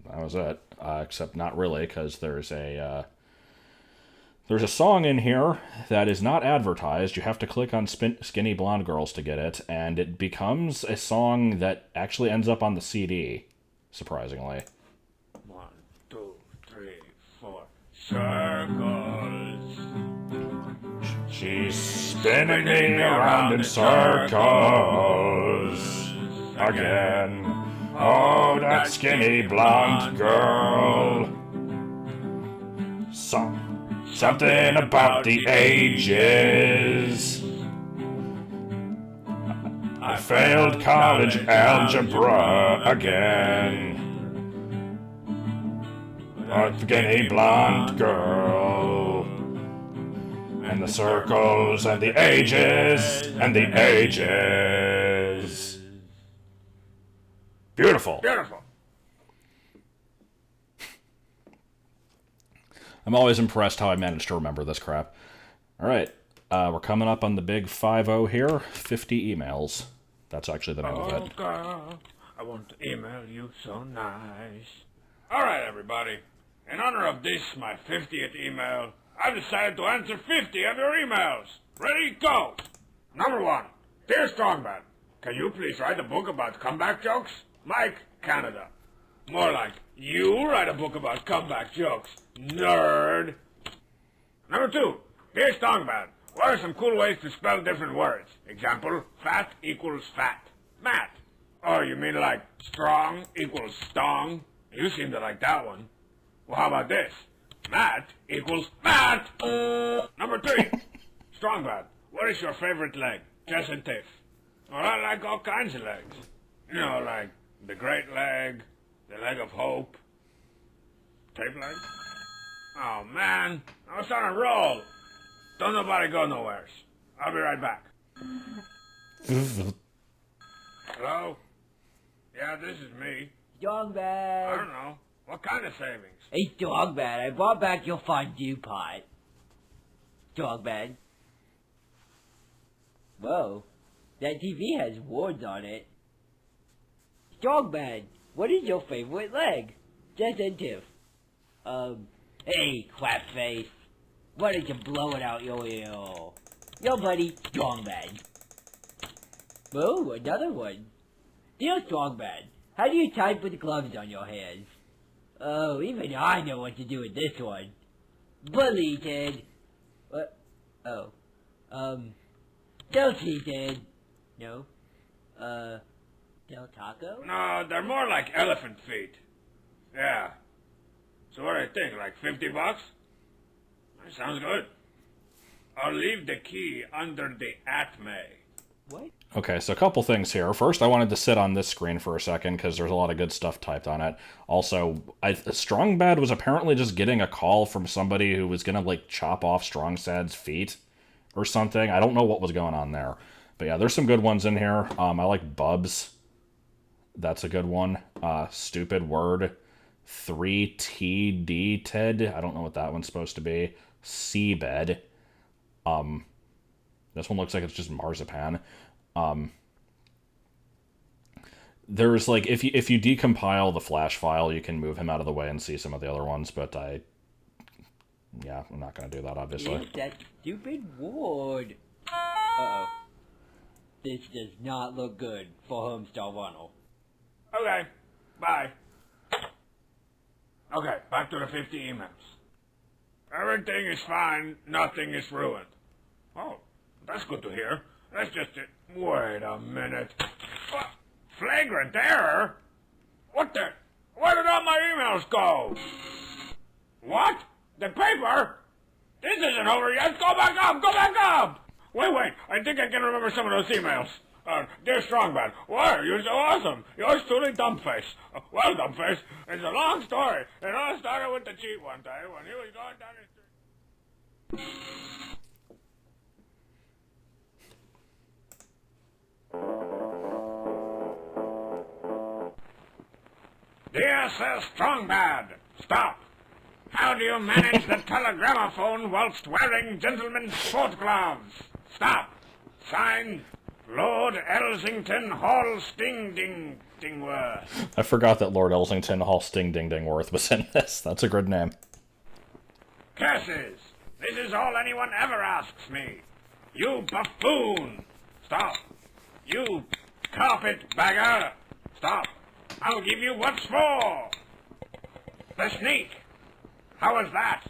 That was it. Except not really, because there's a song in here that is not advertised. You have to click on Skinny Blonde Girls to get it, and it becomes a song that actually ends up on the CD, surprisingly. 1, 2, 3, 4. Circles. She's spinning me around in circles again. Oh, that skinny blonde girl. Something about the ages. I failed college algebra again. a skinny blonde girl. And the circles and the ages and the ages. Beautiful. Beautiful. I'm always impressed how I managed to remember this crap. All right, we're coming up on the big 5-0 here. 50 emails. That's actually the name of it. Girl, I want to email you so nice. All right, everybody. In honor of this, my 50th email, I've decided to answer 50 of your emails. Ready, go! Number 1. Dear Strongman, can you please write a book about comeback jokes? Mike, Canada. More like, you write a book about comeback jokes, nerd. Number 2. Dear Strongman, what are some cool ways to spell different words? Example, fat equals fat. Matt. Oh, you mean like strong equals stong? You seem to like that one. Well, how about this? Matt equals Matt. Number 3. Strongman, what is your favorite leg? Jess and Tiff. Well, I like all kinds of legs. You know, like the great leg, the leg of hope. Tape leg? Oh, man. I was on a roll. Don't nobody go nowheres. I'll be right back. Hello? Yeah, this is me. Dog I bag. don't know. What kind of savings? Hey, dog bag, I brought back your fondue pot. Dog bag. Whoa. That TV has words on it. Dog bag, what is your favorite leg? Jess and Tiff. Hey, crap face. Why don't you blow it out your ear? Yo, buddy, Strongbad. Oh, another one. Dear Strongbad, how do you type with gloves on your hands? Oh, even I know what to do with this one. Deleted. What? Oh. Deleted. No. Del Taco? No, they're more like elephant feet. Yeah. So what do you think, like $50? That sounds good. I'll leave the key under the Atme. What? Okay, so a couple things here. First, I wanted to sit on this screen for a second because there's a lot of good stuff typed on it. Also, Strongbad was apparently just getting a call from somebody who was going to, like, chop off Strongsad's feet or something. I don't know what was going on there. But yeah, there's some good ones in here. I like Bubs. That's a good one. Stupid Word. 3TD Ted. I don't know what that one's supposed to be. Seabed. This one looks like it's just marzipan. There's like if you decompile the flash file, you can move him out of the way and see some of the other ones, but I'm not gonna do that obviously. It's that stupid word. Uh-oh. This does not look good for Homestar Ronald. Okay, bye. Okay, back to the 50 emails. Everything is fine, nothing is ruined. Oh, that's good to hear. That's just it. Wait a minute. What? Flagrant error? What the? Where did all my emails go? What? The paper? This isn't over yet. Go back up! Go back up! Wait. I think I can remember some of those emails. Dear Strongman, why are you so awesome? Yours truly, Dumbface. Well, Dumbface, it's a long story. It all started with the cheat one day when he was going down the street. Dear Sir Strongbad, stop. How do you manage the telegramophone whilst wearing gentlemen's sport gloves? Stop. Signed, Lord Elsington Hall Dingworth. I forgot that Lord Elsington Hall Dingworth was in this. That's a good name. Curses! This is all anyone ever asks me. You buffoon! Stop. You carpetbagger! Stop. I'll give you what's for. The sneak. How was that?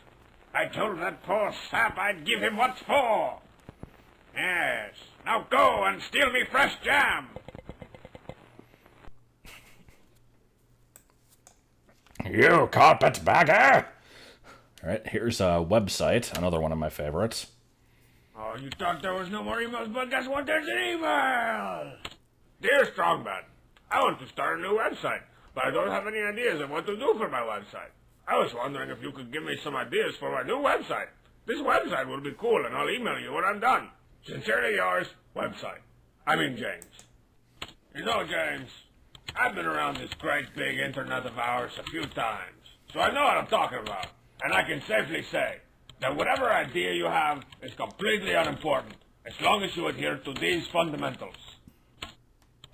I told that poor sap I'd give him what's for. Yes. Now go and steal me fresh jam. You carpetbagger! Alright, here's a website, another one of my favorites. Oh, you thought there was no more emails, but guess what? There's an email! Dear Strongman, I want to start a new website, but I don't have any ideas of what to do for my website. I was wondering if you could give me some ideas for my new website. This website would be cool, and I'll email you when I'm done. Sincerely yours, website. I mean James. You know, James, I've been around this great big internet of ours a few times, so I know what I'm talking about. And I can safely say that whatever idea you have is completely unimportant, as long as you adhere to these fundamentals.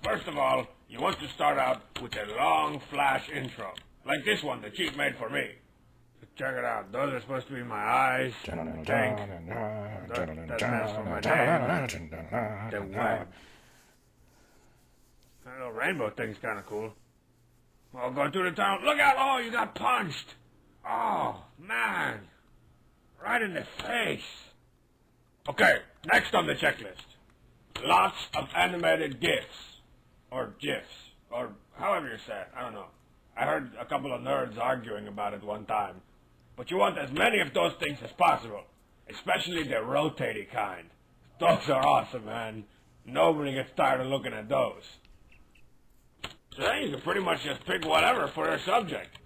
First of all, you want to start out with a long flash intro, like this one the Chief made for me. Check it out. Those are supposed to be my eyes, the tank, that mess for my name, the web. That little rainbow thing's kind of cool. Well, go through the town. Look out! Oh, you got punched! Oh, man. Right in the face. Okay, next on the checklist. Lots of animated GIFs. Or GIFs. Or however you say it. I don't know. I heard a couple of nerds arguing about it one time. But you want as many of those things as possible. Especially the rotating kind. Those are awesome, man. Nobody gets tired of looking at those. So then you can pretty much just pick whatever for your subject.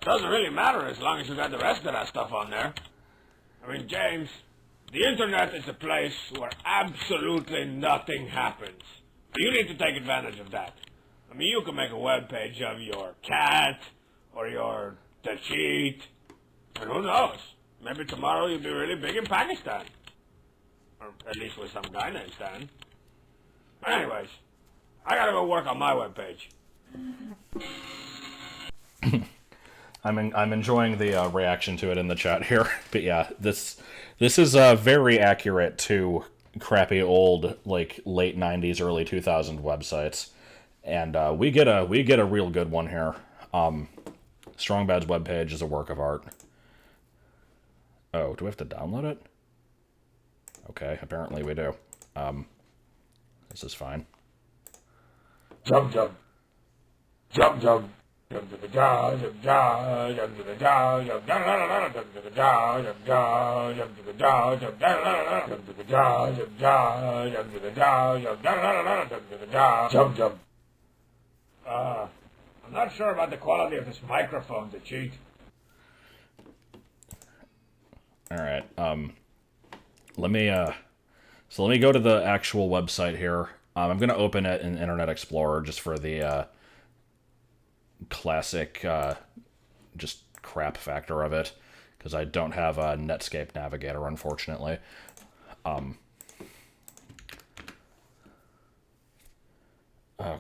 Doesn't really matter as long as you got the rest of that stuff on there. I mean, James, the internet is a place where absolutely nothing happens. You need to take advantage of that. I mean, you can make a web page of your cat, or the cheat, and who knows? Maybe tomorrow you'll be really big in Pakistan. Or at least with some guy named Stan. But anyways, I gotta go work on my web page. I'm enjoying the reaction to it in the chat here, but yeah, this is very accurate to crappy old like late '90s, early 2000s websites, and we get a real good one here. Strong Bad's webpage is a work of art. Oh, do we have to download it? Okay, apparently we do. This is fine. Jump, jump. Jump, jump. Jump to the jaw, jump jaw, jump to the jaw, jump jaw, jump to the jaw, jump jaw, jump to the jaw, jump jaw, jump to the jaw, jump jaw, jump to the jaw, jump jaw, jump to the jaw, jump, jump. I'm not sure about the quality of this microphone, the cheat. All right. Let me go to the actual website here. I'm going to open it in Internet Explorer just for the classic just crap factor of it, because I don't have a Netscape Navigator, unfortunately. Oh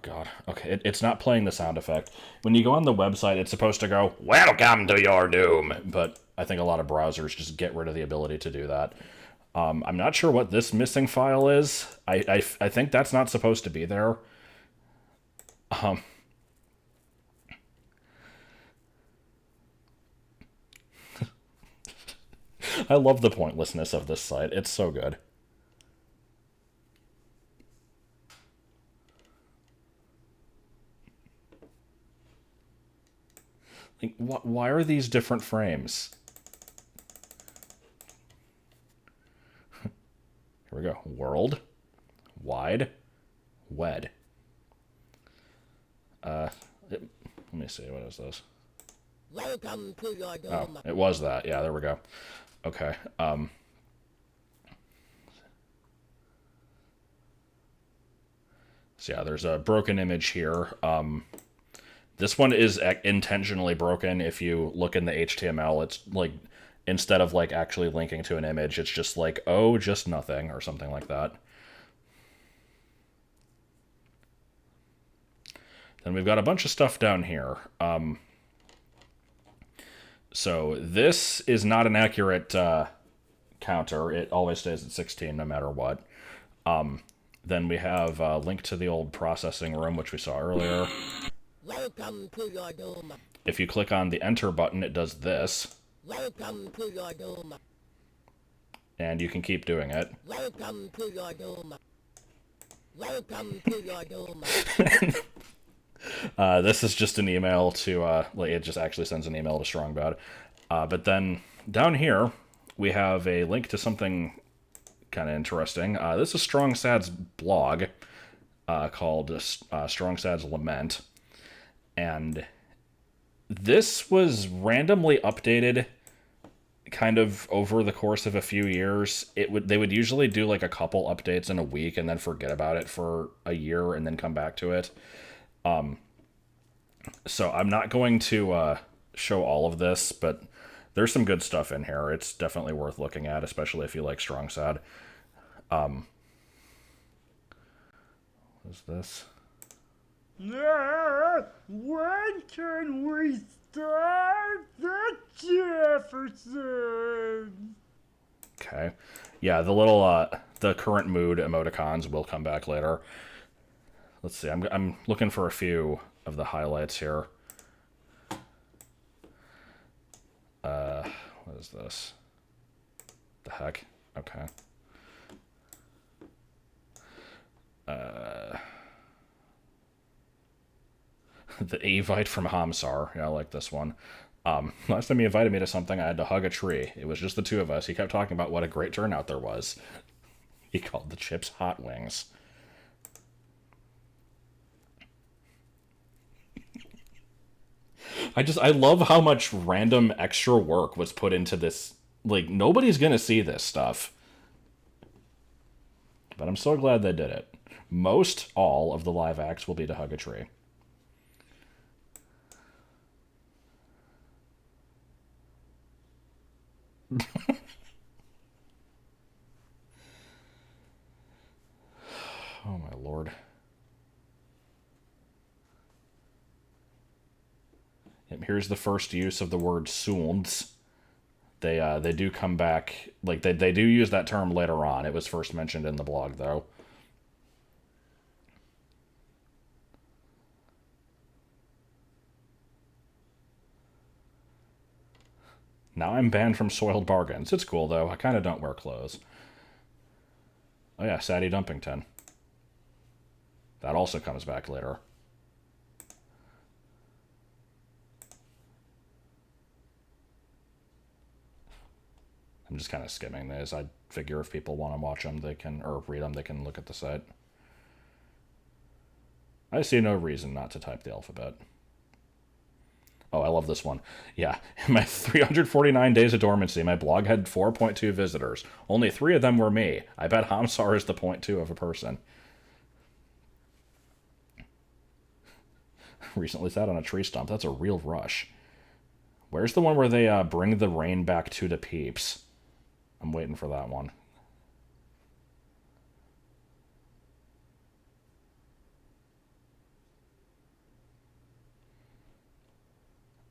god. Okay, it's not playing the sound effect. When you go on the website, it's supposed to go, "Welcome to your doom," but I think a lot of browsers just get rid of the ability to do that. I'm not sure what this missing file is. I think that's not supposed to be there. I love the pointlessness of this site. It's so good. Like, why are these different frames? Here we go. World. Wide. Wed. Let me see. What is this? Welcome to your doom. Oh, it was that. Yeah, there we go. Okay. So yeah, there's a broken image here. This one is intentionally broken. If you look in the HTML, it's like, instead of like actually linking to an image, it's just like, oh, just nothing, or something like that. Then we've got a bunch of stuff down here. So this is not an accurate counter. It always stays at 16 no matter what. Then we have a link to the old processing room, which we saw earlier. Welcome to your doom. If you click on the enter button, it does this. Welcome to your doom. And you can keep doing it. Welcome to your doom. Welcome to your doom. This is just an email to, like, it just actually sends an email to Strongbad. But then down here, we have a link to something kind of interesting. This is Strong Sad's blog called Strong Sad's Lament. And This was randomly updated kind of over the course of a few years. They would usually do like a couple updates in a week and then forget about it for a year and then come back to it. So I'm not going to show all of this, but there's some good stuff in here. It's definitely worth looking at, especially if you like Strong Sad. What is this? When can we start the Jeffersons? Okay. Yeah, the little, the current mood emoticons will come back later. Let's see, I'm looking for a few of the highlights here. What is this? The heck? Okay. The Evite from Hamsar. Yeah, I like this one. Last time he invited me to something, I had to hug a tree. It was just the two of us. He kept talking about what a great turnout there was. He called the chips hot wings. I love how much random extra work was put into this. Like, nobody's gonna see this stuff. But I'm so glad they did it. Most all of the live acts will be to hug a tree. Oh my lord. Yep, here's the first use of the word "soons." They do come back, like they do use that term later on. It was first mentioned in the blog though. Now I'm banned from Soiled Bargains. It's cool though. I kind of don't wear clothes. Oh yeah, Sadie Dumpington. That also comes back later. I'm just kind of skimming these. I figure if people want to watch them, they can, or read them, they can look at the site. I see no reason not to type the alphabet. Oh, I love this one. Yeah, in my 349 days of dormancy, my blog had 4.2 visitors. Only 3 of them were me. I bet Hamsar is the 0.2 of a person. Recently sat on a tree stump. That's a real rush. Where's the one where they bring the rain back to the peeps? I'm waiting for that one.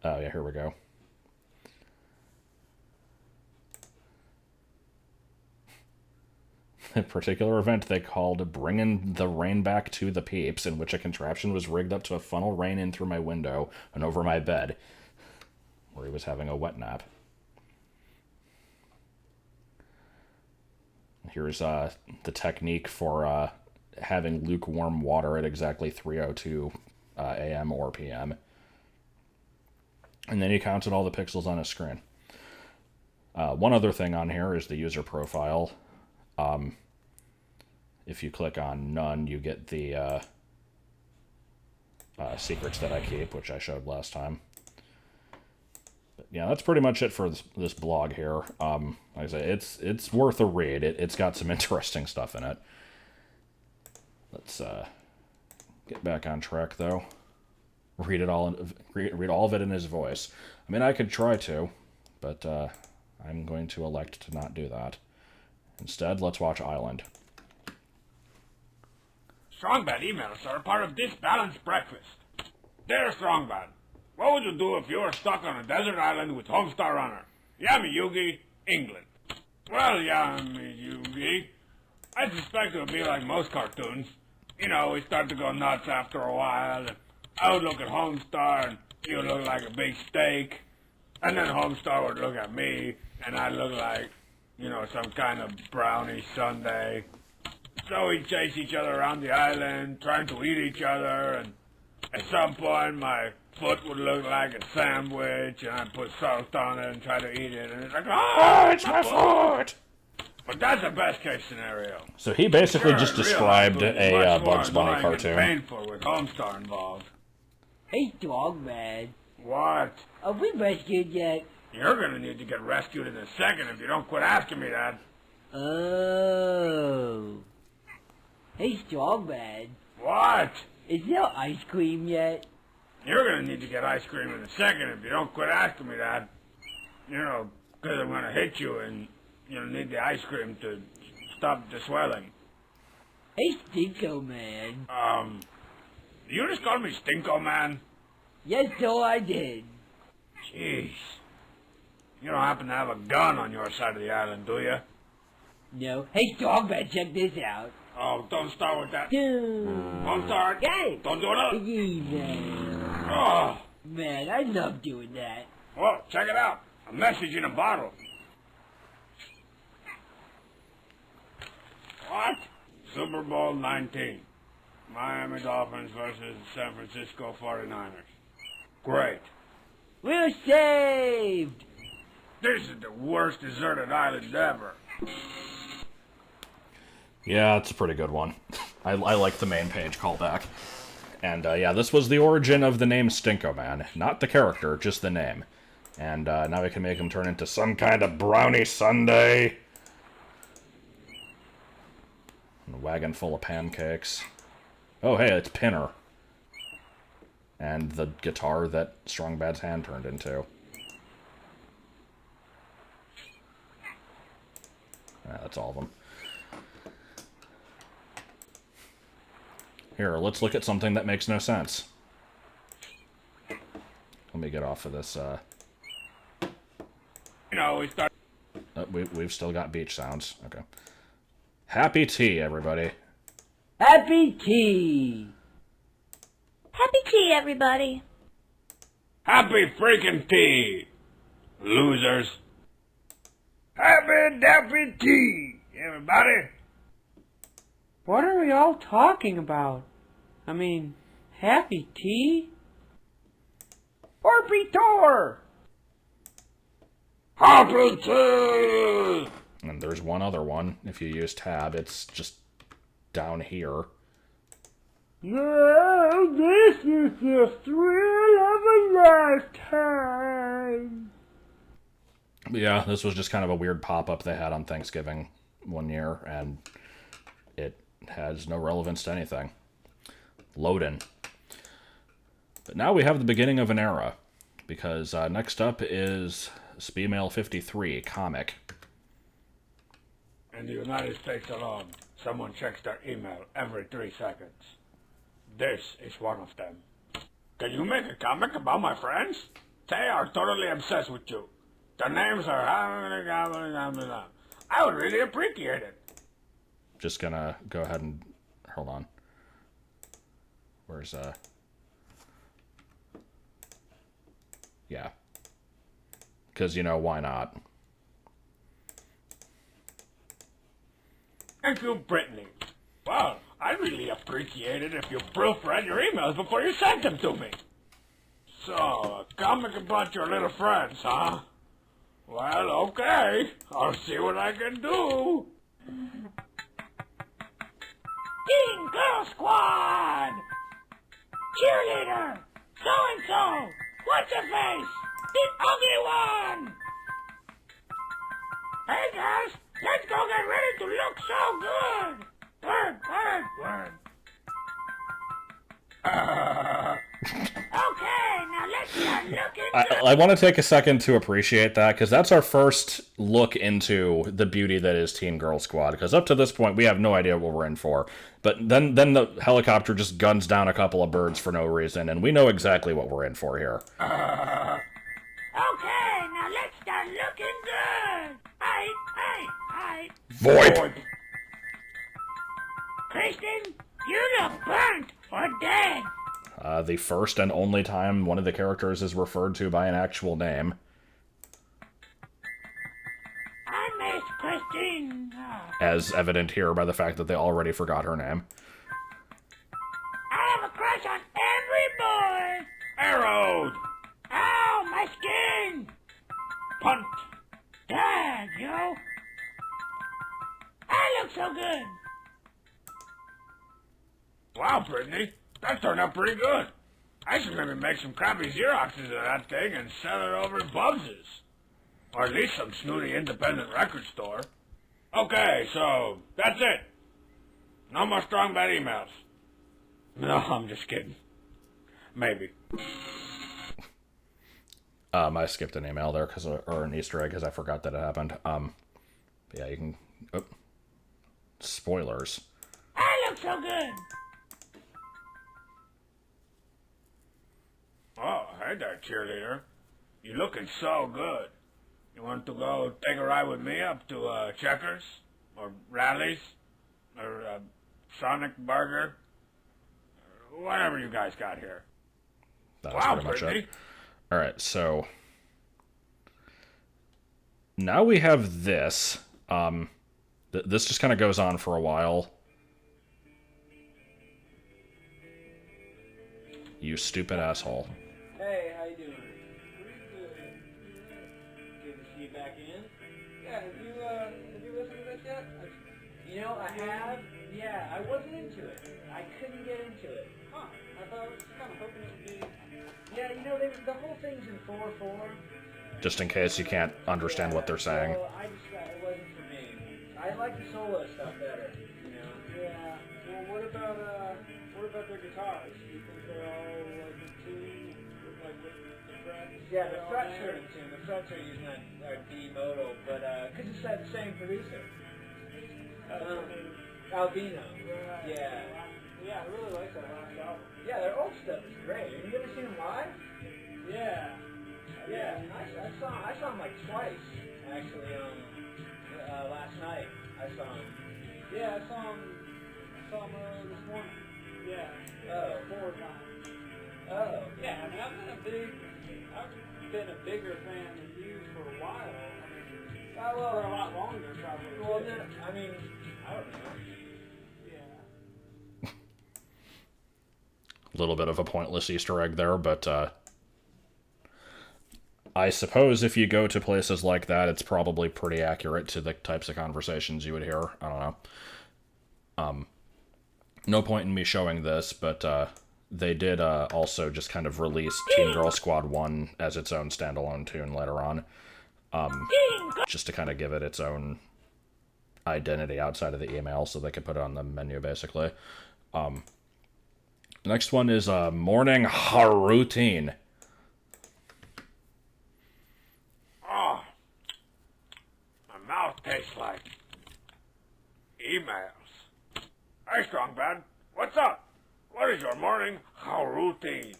Oh, yeah, here we go. A particular event they called Bringing the Rain Back to the Peeps, in which a contraption was rigged up to funnel rain in through my window and over my bed, where he was having a wet nap. Here's the technique for having lukewarm water at exactly 3:02 a.m. or p.m. And then he counted all the pixels on his screen. One other thing on here is the user profile. If you click on none, you get the secrets that I keep, which I showed last time. But yeah, that's pretty much it for this blog here. Like I say, it's worth a read. It's got some interesting stuff in it. Let's get back on track, though. Read it all. Read all of it in his voice. I mean, I could try to, but I'm going to elect to not do that. Instead, let's watch Island. Strongbad emails are a part of this balanced breakfast. Dear Strongbad, what would you do if you were stuck on a desert island with Homestar Runner? Yami Yugi, England. Well, Yami Yugi, I suspect it would be like most cartoons. You know, we start to go nuts after a while, and I would look at Homestar, and he would look like a big steak, and then Homestar would look at me, and I'd look like, you know, some kind of brownie sundae. So we'd chase each other around the island, trying to eat each other, and at some point my foot would look like a sandwich, and I'd put salt on it and try to eat it, and it's like, oh, it's my foot! But that's the best case scenario. So he basically just described a much Bugs more Bunny annoying and cartoon. painful with Homestar involved. Hey, Dogman. What? Are we rescued yet? You're gonna need to get rescued in a second if you don't quit asking me that. Oh. Hey, Strongman. What? Is there ice cream yet? You're gonna need to get ice cream in a second if you don't quit asking me that. You know, 'cause I'm gonna hit you and you'll need the ice cream to stop the swelling. Hey, Stinko Man. You just called me Stinko Man? Yes, so I did. Jeez. You don't happen to have a gun on your side of the island, do you? No. Hey, Strongman, check this out. Oh, don't start with that. Dude. Don't start. Hey. Don't do it. Yeah, man. Oh. Man, I love doing that. Well, check it out. A message in a bottle. What? Super Bowl 19. Miami Dolphins versus San Francisco 49ers. Great. We're saved! This is the worst deserted island ever. Yeah, it's a pretty good one. I like the main page callback. And yeah, this was the origin of the name Stinko Man. Not the character, just the name. And now we can make him turn into some kind of brownie sundae. And a wagon full of pancakes. Oh, hey, it's Pinner. And the guitar that Strong Bad's hand turned into. That's all of them. Here, let's look at something that makes no sense. Let me get off of this, You know, we start... we've still got beach sounds. Okay. Happy tea, everybody. Happy tea! Happy tea, everybody. Happy freaking tea, losers. Happy dappy tea, everybody. What are we all talking about? I mean, happy tea? Orbitor! Happy tea! And there's one other one. If you use tab, it's just down here. Now this is the thrill of a lifetime. But yeah, this was just kind of a weird pop-up they had on Thanksgiving one year, and it has no relevance to anything. Loading. But now we have the beginning of an era, because next up is Speedmail 53, comic. In the United States alone, someone checks their email every 3 seconds. This is one of them. Can you make a comic about my friends? They are totally obsessed with you. Their names are... I would really appreciate it. Just gonna go ahead and... Hold on. Where's, Yeah. Because, you know, why not? Thank you, Brittany. Well, I'd really appreciate it if you proofread your emails before you sent them to me. So, a comic about your little friends, huh? Well, okay. I'll see what I can do. Teen Girl Squad! Cheerleader! So-and-so! What's her face? The ugly one! Hey guys, let's go get ready to look so good! Word, word, word. Okay, now let's start looking. I want to take a second to appreciate that, because that's our first look into the beauty that is Teen Girl Squad, because up to this point, we have no idea what we're in for. But then the helicopter just guns down a couple of birds for no reason, and we know exactly what we're in for here. Okay, now let's start looking good. Hey. VoIP! Kristen, you look burnt or dead. The first and only time one of the characters is referred to by an actual name. I miss Christine. As evident here by the fact that they already forgot her name. I have a crush on every boy. Arrowed! Ow, my skin. Punt! Dad, yo. I look so good. Wow, Brittany, that turned out pretty good. I should maybe make some crappy Xeroxes of that thing and sell it over at Bubs's. Or at least some snooty independent record store. Okay, so that's it. No more strong bad emails. No, I'm just kidding. Maybe. I skipped an email there or an Easter egg because I forgot that it happened. Yeah, you can. Oh, spoilers. I look so good. Oh, hey there, cheerleader. You're looking so good. You want to go take a ride with me up to Checkers? Or Rallies? Or Sonic Burger? Or whatever you guys got here. That's wow, pretty much pretty. it. Alright, so now we have this. This just kind of goes on for a while. You stupid asshole. Hey, how you doing? Pretty good. Good to see you back in. Yeah, have you listened to this yet? You know, I have. Yeah, I wasn't into it. I couldn't get into it. Huh. I thought I was kind of hoping it would be. Yeah, you know, the whole thing's in 4/4. Just in case you can't understand what they're saying. So it wasn't for me. I like the solo stuff better, you know. Yeah. Well, what about their guitars? Do you think they're all like in tune, like with the frets? Yeah, the frets are in tune. The frets are using a D modal, but because it's that same producer. Albino. Right. Yeah. Yeah, I really like that last album. Yeah, their old stuff is great. Have you ever seen them live? Yeah. Yeah, I saw him like twice, actually, last night. I saw him. Yeah, I saw him this morning. Yeah. Oh. 4 times. Oh. Yeah, I mean, I've been a bigger fan than you for a while. I mean, for a lot longer, probably. Well, then, I mean, I don't know. Yeah. A little bit of a pointless Easter egg there, but I suppose if you go to places like that, it's probably pretty accurate to the types of conversations you would hear. I don't know. No point in me showing this, but they did also just kind of release Teen Girl Squad 1 as its own standalone tune later on. Just to kind of give it its own identity outside of the email so they could put it on the menu, basically. Next one is Morning Routine. Oh, my mouth tastes like emails. Hey, Strong Bad, what's up? What is your morning routine?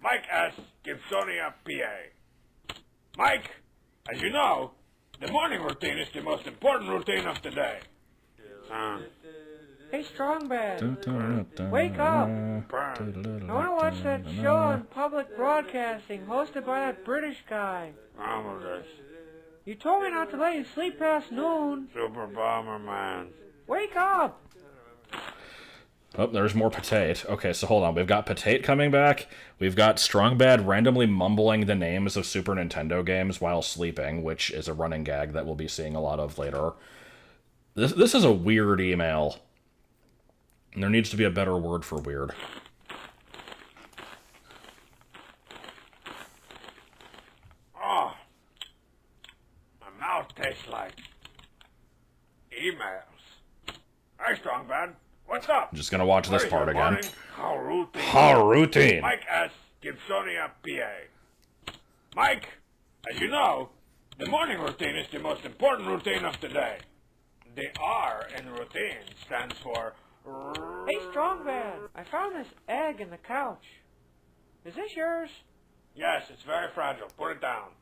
Mike S. Gibsonia, PA. Mike, as you know, the morning routine is the most important routine of the day. Hey, Strong Bad, wake up! I want to watch that show on public broadcasting hosted by that British guy. You told me not to let you sleep past noon. Super Bomber Man. Wake up! Oh, there's more Potate. Okay, so hold on. We've got Potate coming back. We've got Strong Bad randomly mumbling the names of Super Nintendo games while sleeping, which is a running gag that we'll be seeing a lot of later. This is a weird email. And there needs to be a better word for weird. Oh, my mouth tastes like emails. Hey, Strong Bad, what's up? I'm just gonna watch this part again. Routine. Mike S. Gibsonia, PA. Mike, as you know, the morning routine is the most important routine of the day. The R in routine stands for... Hey, Strong Bad, I found this egg in the couch. Is this yours? Yes, it's very fragile. Put it down.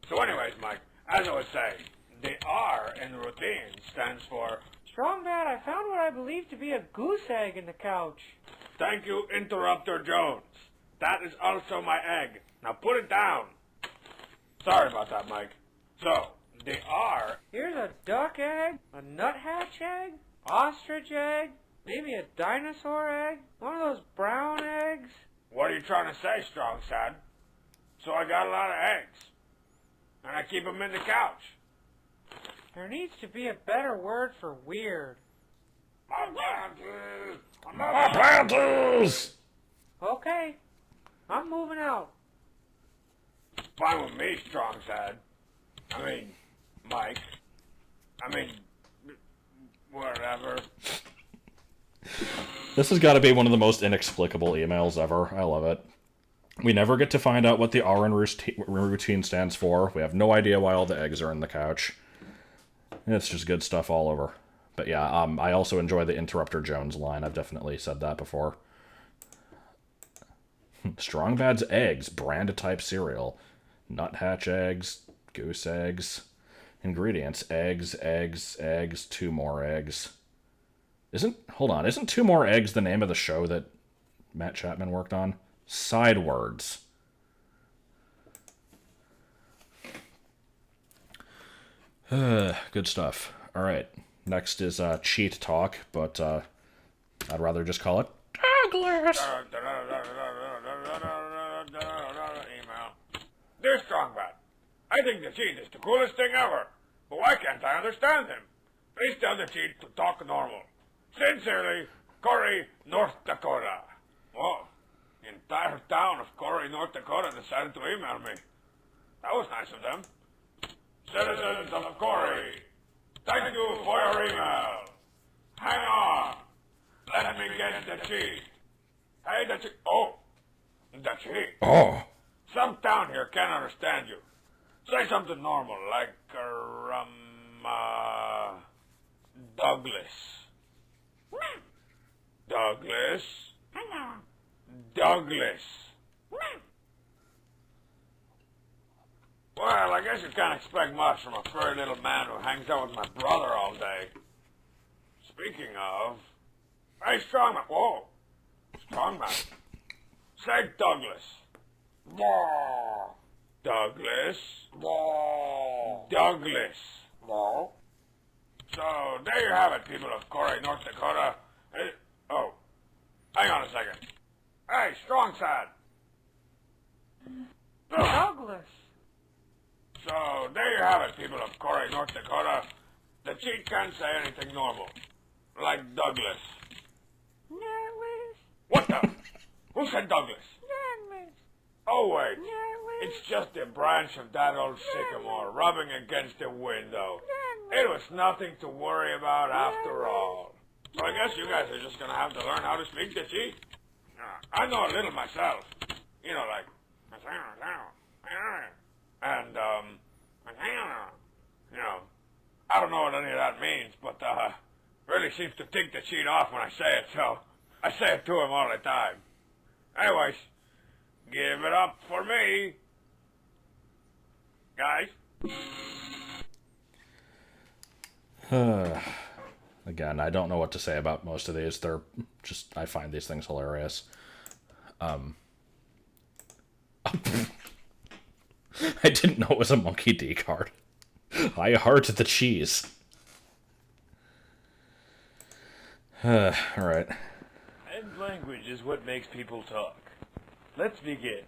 So anyways, Mike, as I was saying, the R in routine stands for... Strong Bad, I found what I believe to be a goose egg in the couch. Thank you, Interrupter Jones. That is also my egg. Now put it down. Sorry about that, Mike. So, the R... Here's a duck egg, a nuthatch egg, ostrich egg, maybe a dinosaur egg, one of those brown eggs. What are you trying to say, Strong Sad? So I got a lot of eggs. And I keep them in the couch. There needs to be a better word for weird. My panties! Okay. I'm moving out. Fine with me, Strong Sad. I mean, Mike. I mean, whatever. This has got to be one of the most inexplicable emails ever. I love it. We never get to find out what the RN routine stands for. We have no idea why all the eggs are in the couch. It's just good stuff all over. But yeah, I also enjoy the Interrupter Jones line. I've definitely said that before. Strong Bad's eggs, brand type cereal. Nuthatch eggs, goose eggs. Ingredients, eggs, 2 more eggs. Isn't 2 more eggs the name of the show that Matt Chapman worked on? Sidewords. Good stuff. Alright, next is cheat talk, but I'd rather just call it Douglas. Email. Dear Strongbad, I think the cheat is the coolest thing ever, but why can't I understand him? Please tell the cheat to talk normal. Sincerely, Corey, North Dakota. Whoa, the entire town of Corey, North Dakota decided to email me. That was nice of them. Citizens of Corey, thank you for your email. Hang on. Let me get the cheat. Hey, the cheat. Oh, the cheat. Oh. Some town here can't understand you. Say something normal, like, Douglas. Douglas. Douglas. Well, I guess you can't expect much from a furry little man who hangs out with my brother all day. Speaking of... Hey, Strongman. Whoa. Strongman. Say Douglas. Douglas. Douglas. So, there you have it, people of Corey, North Dakota. Oh, hang on a second. Hey, Strong Sad. Douglas. So, there you have it, people of Corey, North Dakota. The cheat can't say anything normal. Like Douglas. Douglas. What the? Who said Douglas? Douglas. Oh, wait. Douglas. It's just a branch of that old sycamore rubbing against the window. It was nothing to worry about after all. So I guess you guys are just gonna have to learn how to speak the cheat. I know a little myself. You know, like... And, you know, I don't know what any of that means, but, really seems to take the cheat off when I say it, so I say it to him all the time. Anyways, give it up for me. Guys? Again, I don't know what to say about most of these. They're just, I find these things hilarious. I didn't know it was a Monkey D card. I heart the cheese. Alright. And language is what makes people talk. Let's begin.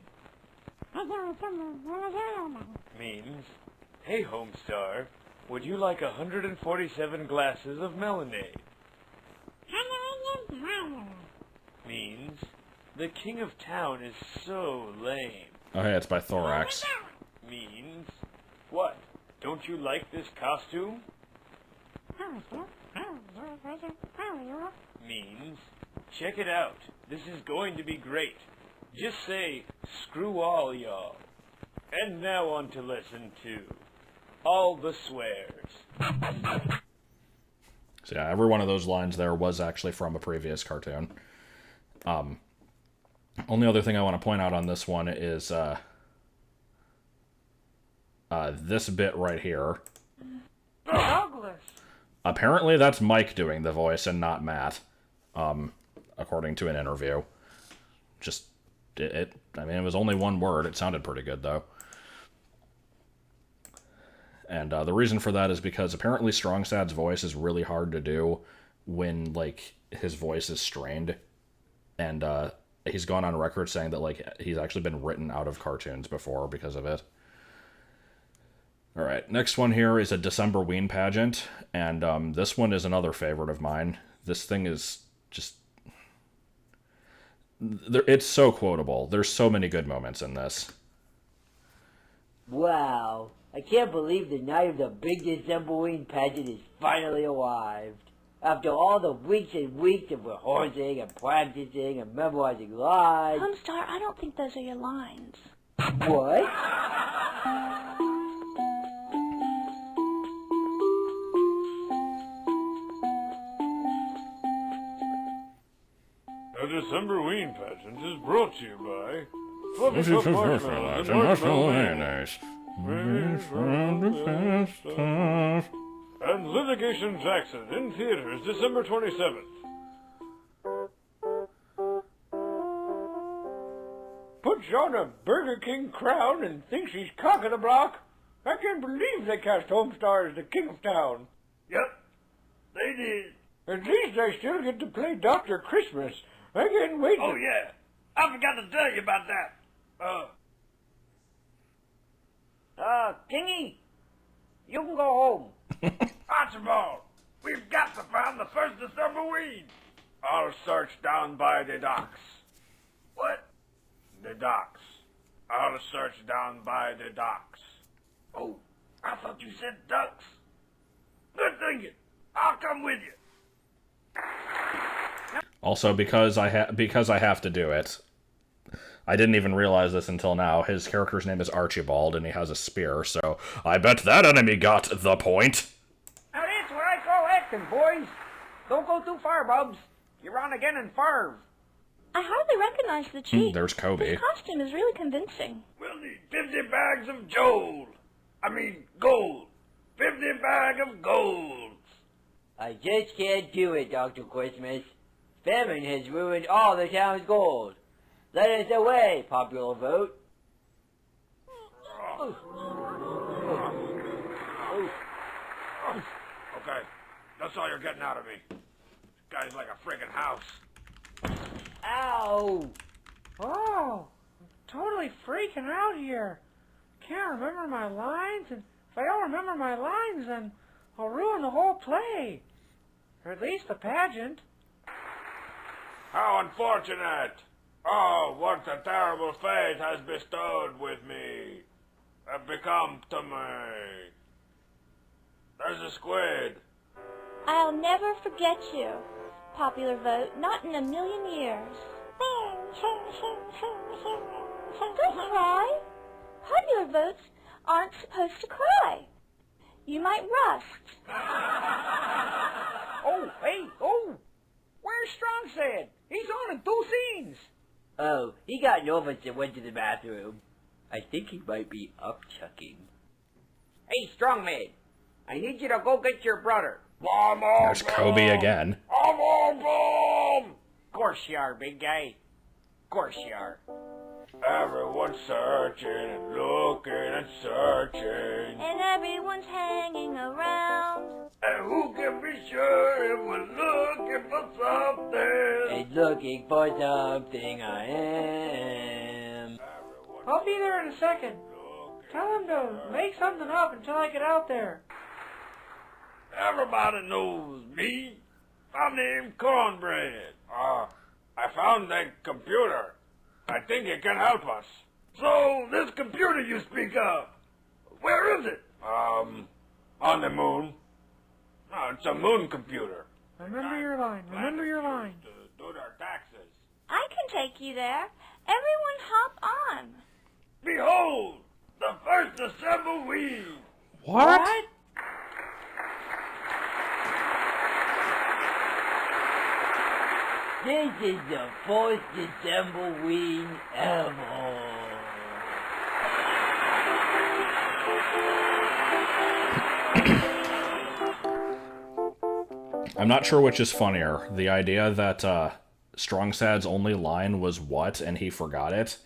Means, hey Homestar, would you like 147 glasses of melonade? Means, the king of town is so lame. Oh, hey, it's by Thorax. Means, what? Don't you like this costume? Means, check it out. This is going to be great. Just say, screw all y'all. And now on to lesson 2. All the swears. So yeah, every one of those lines there was actually from a previous cartoon. Only other thing I want to point out on this one is this bit right here. Douglas. Apparently that's Mike doing the voice and not Matt, according to an interview. Just, I mean, it was only one word. It sounded pretty good, though. And the reason for that is because apparently Strongsad's voice is really hard to do when, like, his voice is strained. And he's gone on record saying that, like, he's actually been written out of cartoons before because of it. Alright, next one here is a December Ween pageant. And this one is another favorite of mine. This thing is just... It's so quotable. There's so many good moments in this. Wow. I can't believe the night of the big Decemberween pageant is finally arrived. After all the weeks and weeks of rehearsing and practicing and memorizing lines. Homestar, I don't think those are your lines. What? The Decemberween pageant is brought to you by Fluffy Puff Marshmallows and Marshmallow Mayonnaise. And Litigation Jackson in theaters December 27th. Puts on a Burger King crown and thinks he's cock of the block. I can't believe they cast Homestar as the king of town. Yep, they did. At least I still get to play Dr. Christmas. I can't wait. Oh, yeah. I forgot to tell you about that. Kingy, you can go home. Archibald, we've got to find the first Decemberween. I'll search down by the docks. What? The docks. I'll search down by the docks. Oh, I thought you said ducks. Good thinking. I'll come with you. Also, because I have to do it. I didn't even realize this until now. His character's name is Archibald, and he has a spear, so I bet that enemy got the point. Now that's what I call acting, boys. Don't go too far, Bubs. You're on again in farve. I hardly recognize the cheat. There's Kobe. His costume is really convincing. We'll need 50 bags of gold. 50 bag of gold. I just can't do it, Dr. Christmas. Famine has ruined all the town's gold. Let us away, popular vote. Okay, that's all you're getting out of me. This guy's like a friggin' house. Ow! Oh, I'm totally freaking out here. Can't remember my lines, and if I don't remember my lines, then I'll ruin the whole play. Or at least the pageant. How unfortunate! Oh, what a terrible fate has bestowed with me. Have become to me. There's a squid. I'll never forget you. Popular vote, not in a million years. Don't cry. Popular votes aren't supposed to cry. You might rust. Oh, hey, oh! Where's Strongsaid? He's on in 2 scenes. Oh, he got nervous and went to the bathroom. I think he might be upchucking. Hey, Strongman, I need you to go get your brother. There's Kobe again. Course you are, big guy. Course you are. Everyone's searching and looking and searching. And everyone's hanging around. And who can be sure if we're looking for something? And looking for something I am. I'll be there in a second. Tell him to make something up until I get out there. Everybody knows me. I'm named Cornbread. I found that computer. I think it can help us. So, this computer you speak of, where is it? On the moon. No, it's a moon computer. Remember your line. Remember your line. To do their taxes. I can take you there. Everyone hop on. Behold, the first Decemberween. What? This is the first Decemberween ever. I'm not sure which is funnier. The idea that Strongsad's only line was what and he forgot it,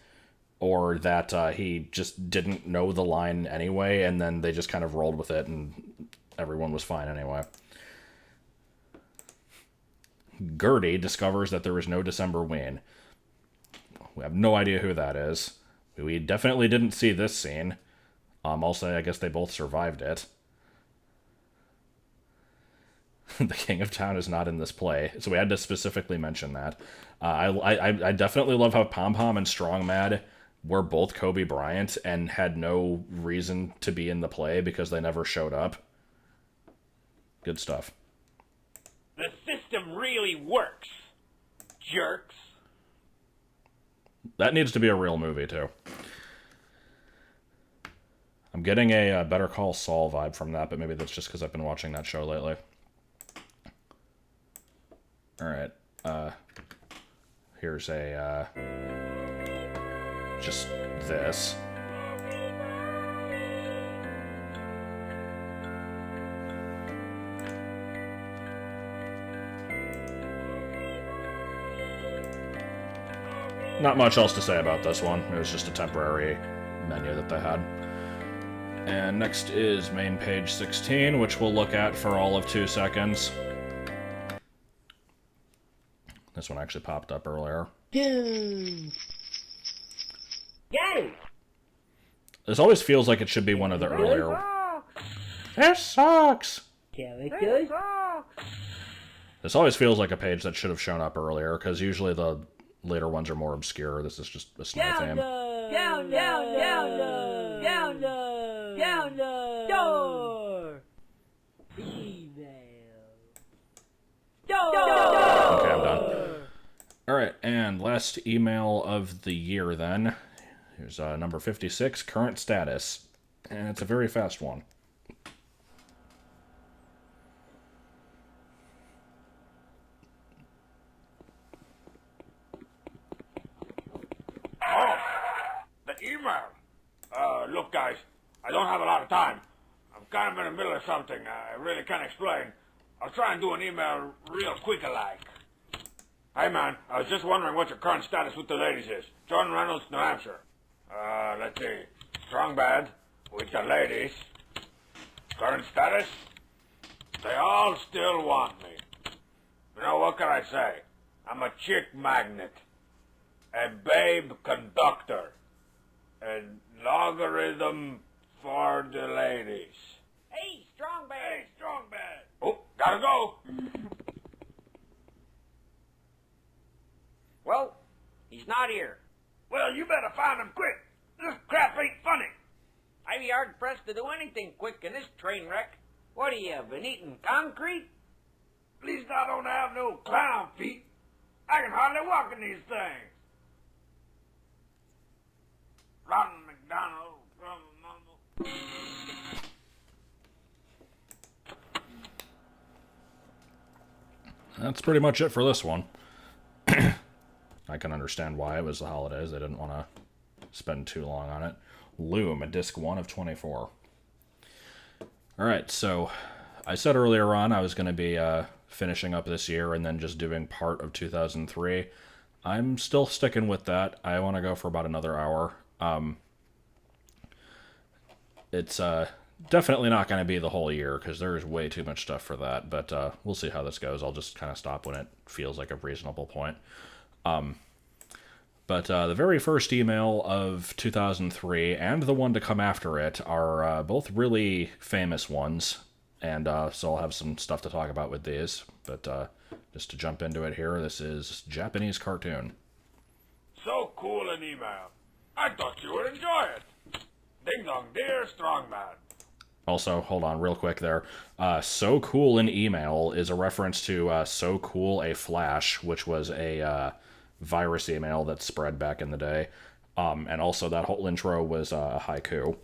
or that he just didn't know the line anyway and then they just kind of rolled with it and everyone was fine anyway. Gertie discovers that there is no Decemberween. We have no idea who that is. We definitely didn't see this scene. Also, I guess they both survived it. the King of Town is not in this play, so we had to specifically mention that. I definitely love how Pom Pom and Strong Mad were both Kobe Bryant and had no reason to be in the play because they never showed up. Good stuff. The system really works, jerks. That needs to be a real movie, too. I'm getting a Better Call Saul vibe from that, but maybe that's just because I've been watching that show lately. Alright, here's a, just this. Not much else to say about this one. It was just a temporary menu that they had. And next is main page 16, which we'll look at for all of 2 seconds. This one actually popped up earlier. Yay! This always feels like it should be one of the earlier... This sucks! Characters? This always feels like a page that should have shown up earlier, because usually the later ones are more obscure. This is just a snow theme. Down the door. Email. Okay, I'm done. Alright, and last email of the year then. Here's number 56, current status. And it's a very fast one. Oh, the email. Look, guys, I don't have a lot of time. I'm kind of in the middle of something. I really can't explain. I'll try and do an email real quick-alike. Hey, man, I was just wondering what your current status with the ladies is. John Reynolds, New Hampshire. Let's see. Strong bad with the ladies. Current status? They all still want me. You know, what can I say? I'm a chick magnet. A babe conductor. A logarithm for the ladies. Hey, Strong Bad! Hey, Strong Bad! Oh, gotta go! Well, he's not here. Well, you better find him quick. This crap ain't funny. I'd be hard-pressed to do anything quick in this train wreck. What have you been eating concrete? At least I don't have no clown feet. I can hardly walk in these things. Rotten McDonald, Mumble. That's pretty much it for this one. I can understand why. It was the holidays. They didn't want to spend too long on it. Loom, disc 1 of 24. Alright, so I said earlier on I was going to be finishing up this year and then just doing part of 2003. I'm still sticking with that. I want to go for about another hour. It's definitely not going to be the whole year because there is way too much stuff for that, but we'll see how this goes. I'll just kind of stop when it feels like a reasonable point. But the very first email of 2003 and the one to come after it are both really famous ones, and so I'll have some stuff to talk about with these. But just to jump into it here, this is Japanese cartoon. So cool an email. I thought you would enjoy it. Ding dong, dear Strong Man. Also, hold on real quick there. So cool an email is a reference to So Cool a Flash, which was a virus email that spread back in the day. And also that whole intro was a haiku.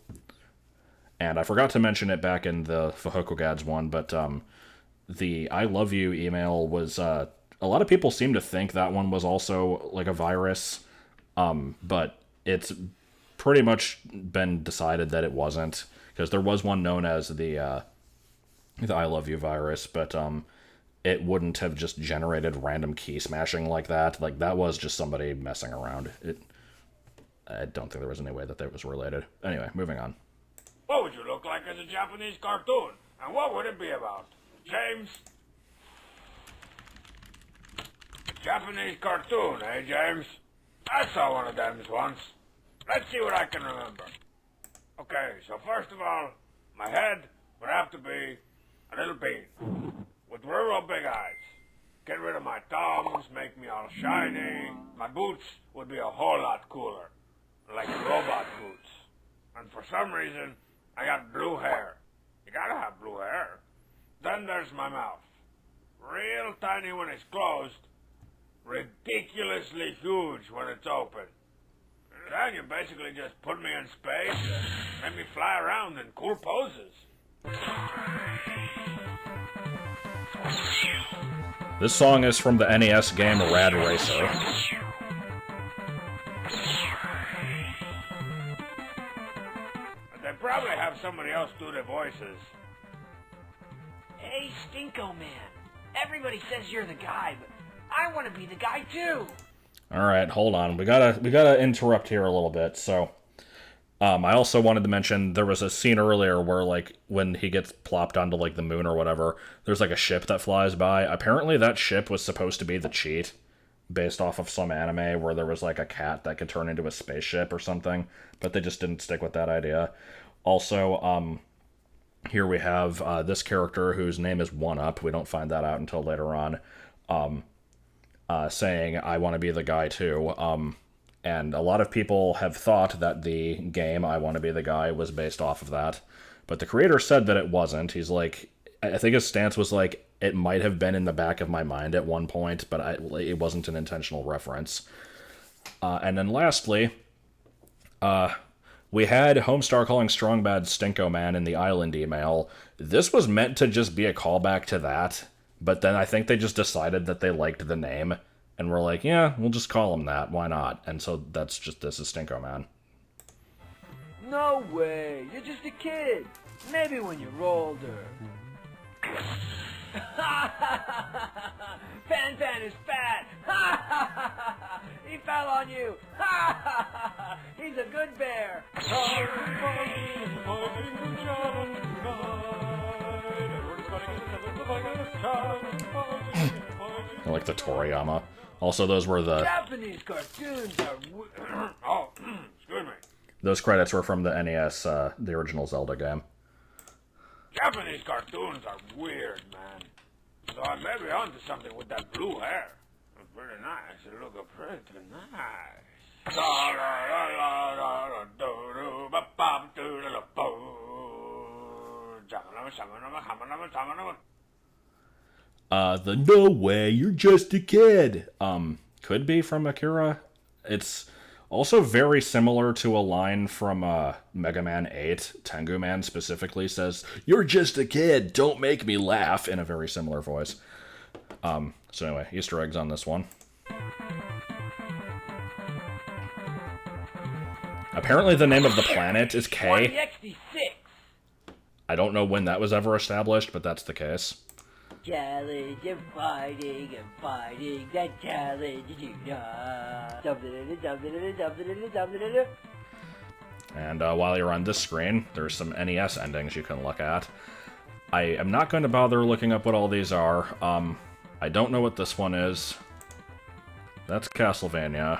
And I forgot to mention it back in the Fahokogads one, but the I love you email was... a lot of people seem to think that one was also like a virus, but it's pretty much been decided that it wasn't, because there was one known as the I love you virus, but it wouldn't have just generated random key smashing like that. Like, that was just somebody messing around. I don't think there was any way that was related. Anyway, moving on. What would you look like as a Japanese cartoon? And what would it be about? James? Japanese cartoon, eh, James? I saw one of them once. Let's see what I can remember. Okay, so first of all, my head would have to be a little bean with with real big eyes. Get rid of my thumbs, make me all shiny. My boots would be a whole lot cooler. Like robot boots. And for some reason, I got blue hair. You gotta have blue hair. Then there's my mouth. Real tiny when it's closed. Ridiculously huge when it's open. Then you basically just put me in space and make me fly around in cool poses. This song is from the NES game Rad Racer. They probably have somebody else do the voices. Hey, Stinko Man. Everybody says you're the guy, but I want to be the guy too. All right, hold on. We gotta interrupt here a little bit. So, I also wanted to mention there was a scene earlier where, like, when he gets plopped onto like the moon or whatever, there's like a ship that flies by. Apparently, that ship was supposed to be the cheat, based off of some anime where there was like a cat that could turn into a spaceship or something, but they just didn't stick with that idea. Also, here we have this character whose name is One Up. We don't find that out until later on. Saying, I want to be the guy too. And a lot of people have thought that the game, I Want to Be the Guy, was based off of that. But the creator said that it wasn't. He's like, I think his stance was like, it might have been in the back of my mind at one point, but it wasn't an intentional reference. And then lastly, we had Homestar calling Strong Bad Stinko Man in the Island email. This was meant to just be a callback to that. But then I think they just decided that they liked the name, and were like, yeah, we'll just call him that, why not? And so this is Stinko Man. No way, you're just a kid. Maybe when you're older. Pan is fat. He fell on you. He's a good bear. I like the Toriyama. Also, those were the... Japanese cartoons are... Oh, excuse me. Those credits were from the NES, the original Zelda game. Japanese cartoons are weird, man. So I may be onto something with that blue hair. It's pretty nice. It looks pretty nice. The No Way, You're Just a Kid, could be from Akira. It's also very similar to a line from Mega Man 8. Tengu Man specifically says, "You're just a kid, don't make me laugh," in a very similar voice. So anyway, Easter eggs on this one. Apparently the name of the planet is K. I don't know when that was ever established, but that's the case. Challenge and fighting, that challenge is enough. And while you're on this screen, there's some NES endings you can look at. I am not going to bother looking up what all these are. I don't know what this one is. That's Castlevania.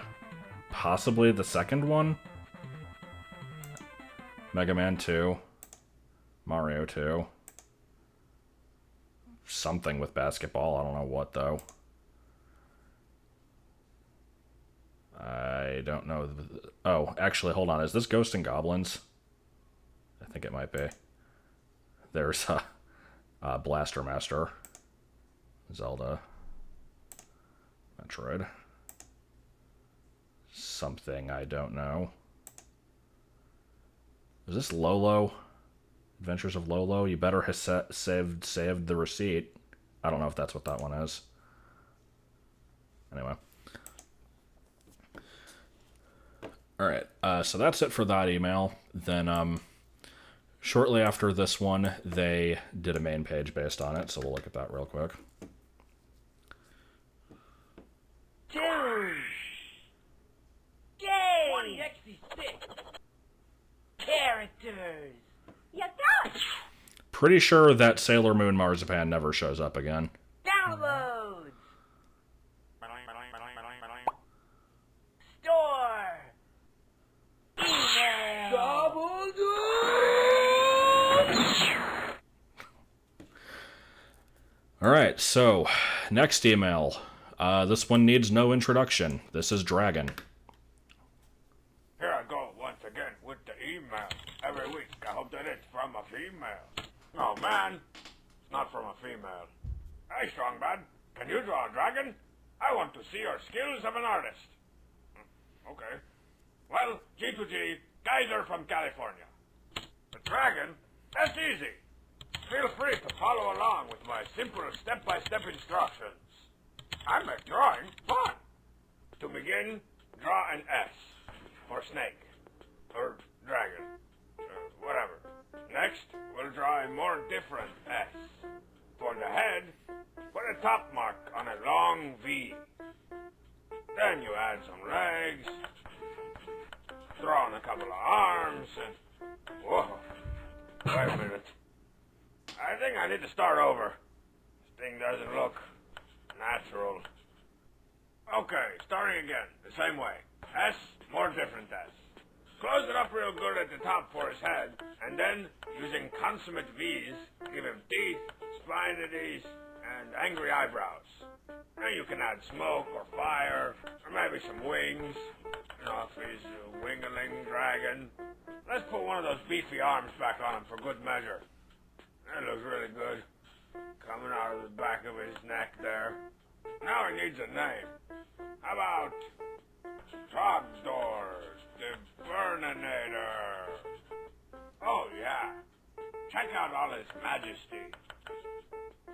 Possibly the second one? Mega Man 2. Mario 2. Something with basketball, I don't know what though. I don't know. Oh, actually, hold on. Is this Ghosts and Goblins? I think it might be. There's Blaster Master. Zelda. Metroid. Something I don't know. Is this Lolo? Adventures of Lolo? You better have saved the receipt. I don't know if that's what that one is. Anyway. Alright, so that's it for that email. Then, shortly after this one, they did a main page based on it, so we'll look at that real quick. Yay! 66 characters. You got it. Pretty sure that Sailor Moon Marzipan never shows up again. Downloads. Store. Email. Double Alright, right, so next email. This one needs no introduction. This is Dragon. Here I go once again with the email. Every week I hope that it's from a female. Oh man, it's not from a female. Hey Strongbad, can you draw a dragon? I want to see your skills of an artist. Okay. Well, G2G, Geyser from California. The dragon? That's easy. Feel free to follow along with my simple step-by-step instructions. I make drawing fun. To begin, draw an S for snake, or dragon, or whatever. Next, we'll draw a more different S. For the head, put a top mark on a long V. Then you add some legs, throw on a couple of arms, and... Whoa. Wait a minute. I think I need to start over. This thing doesn't look natural. Okay, starting again, the same way. S, more different S. Close it up real good at the top for his head, and then, using consummate V's, give him teeth, spinities, and angry eyebrows. Then you can add smoke or fire, or maybe some wings. You know, if he's a wingling dragon. Let's put one of those beefy arms back on him for good measure. That looks really good. Coming out of the back of his neck there. Now he needs a name. How about Trogdor the Burninator? Oh yeah. Check out all his majesty.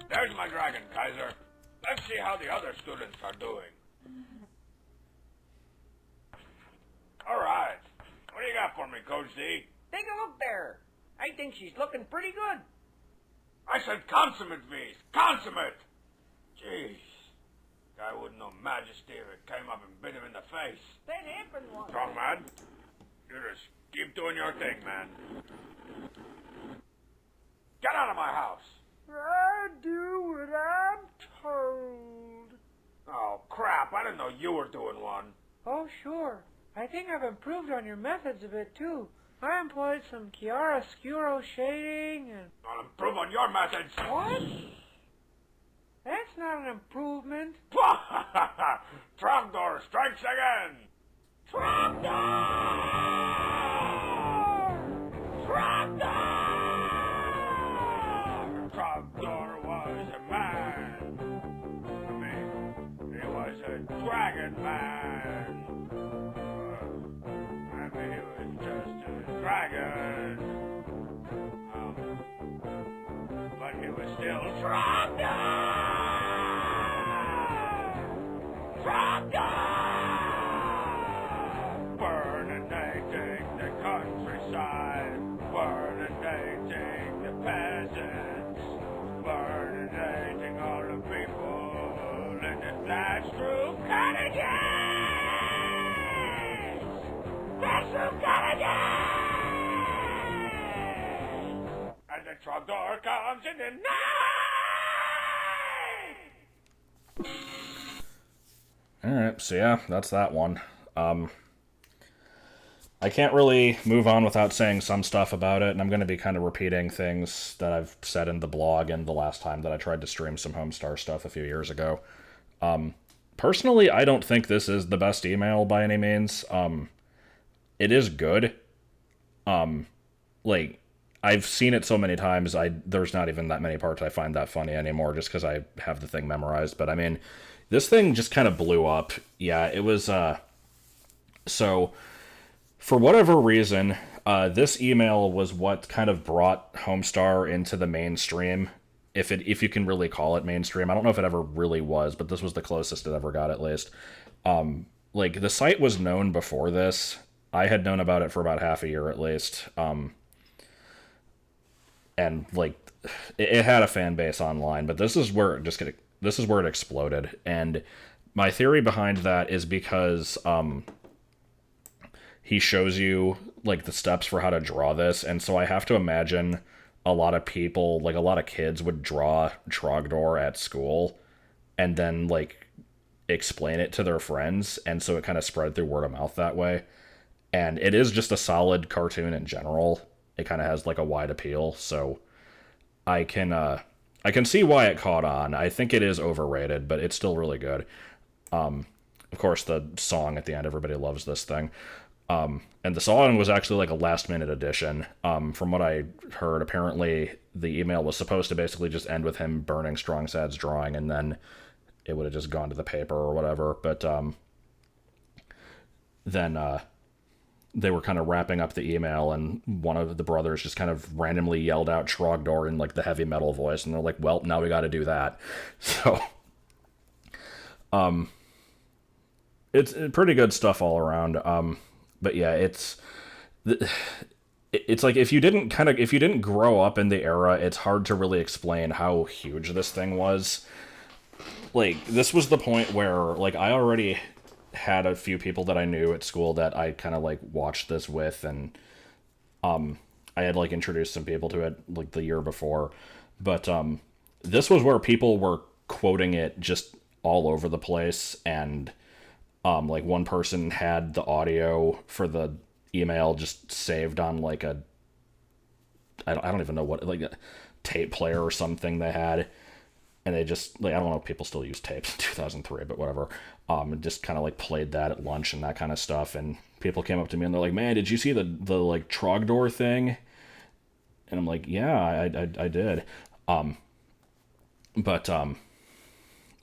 There's my dragon, Kaiser. Let's see how the other students are doing. Alright. What do you got for me, Coach Z? Take a look there. I think she's looking pretty good. I said consummate, V's. Consummate! Jeez. Guy wouldn't know majesty if it came up and bit him in the face. That happened once. Strong man. You just keep doing your thing, man. Get out of my house. I do what I'm told. Oh, crap. I didn't know you were doing one. Oh, sure. I think I've improved on your methods a bit, too. I employed some chiaroscuro shading and... I'll improve on your methods. What? That's not an improvement. Trogdor strikes again. Trogdor! Trogdor! Trogdor was a man. I mean, he was a dragon man. I mean, he was just a dragon. But he was still Trogdor! Burninating the countryside, burninating the peasants, burninating all the people in the thatched roof cottages! Thatched roof cottages! And the Trogdor comes in the night! Alright, so yeah, that's that one. I can't really move on without saying some stuff about it, and I'm going to be kind of repeating things that I've said in the blog and the last time that I tried to stream some Homestar stuff a few years ago. Personally, I don't think this is the best email by any means. It is good. Like, I've seen it so many times, there's not even that many parts I find that funny anymore, just because I have the thing memorized. But, I mean, this thing just kind of blew up. Yeah, it was, so, for whatever reason, this email was what kind of brought Homestar into the mainstream, if you can really call it mainstream. I don't know if it ever really was, but this was the closest it ever got, at least. Like, the site was known before this. I had known about it for about half a year, at least. And, like, it had a fan base online, but this is where it exploded. And my theory behind that is because, he shows you, like, the steps for how to draw this, and so I have to imagine a lot of people, like, a lot of kids would draw Trogdor at school, and then, like, explain it to their friends, and so it kind of spread through word of mouth that way. And it is just a solid cartoon in general. It kind of has, like, a wide appeal, so I can I can see why it caught on. I think it is overrated, but it's still really good. Of course, the song at the end, everybody loves this thing. And the song was actually like a last-minute addition. From what I heard, apparently the email was supposed to basically just end with him burning Strong Sad's drawing, and then it would have just gone to the paper or whatever. But then they were kind of wrapping up the email, and one of the brothers just kind of randomly yelled out Trogdor in like the heavy metal voice, and they're like, well, now we got to do that. So it's pretty good stuff all around. But yeah, it's like if you didn't grow up in the era, it's hard to really explain how huge this thing was. Like, this was the point where, like, I already had a few people that I knew at school that I kind of, like, watched this with, and I had, like, introduced some people to it, like, the year before. But this was where people were quoting it just all over the place, and like, one person had the audio for the email just saved on, like, I don't even know what, like, a tape player or something they had. And they just, like, I don't know if people still use tapes in 2003, but whatever. Just kind of, like, played that at lunch and that kind of stuff. And people came up to me and they're like, man, did you see the like, Trogdor thing? And I'm like, yeah, I did.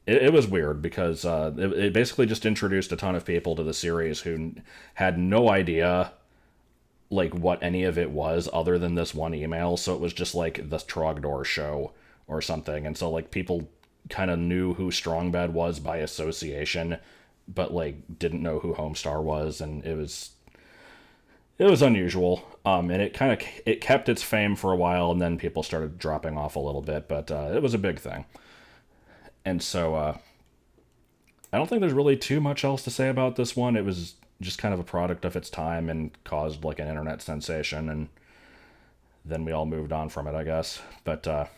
It was weird because it basically just introduced a ton of people to the series who had no idea, like, what any of it was other than this one email. So it was just like the Trogdor show or something. And so, like, people kind of knew who Strong Bad was by association, but, like, didn't know who Homestar was. And it was unusual. And it kept its fame for a while, and then people started dropping off a little bit, but it was a big thing. And so, I don't think there's really too much else to say about this one. It was just kind of a product of its time and caused, like, an internet sensation, and then we all moved on from it, I guess. But, I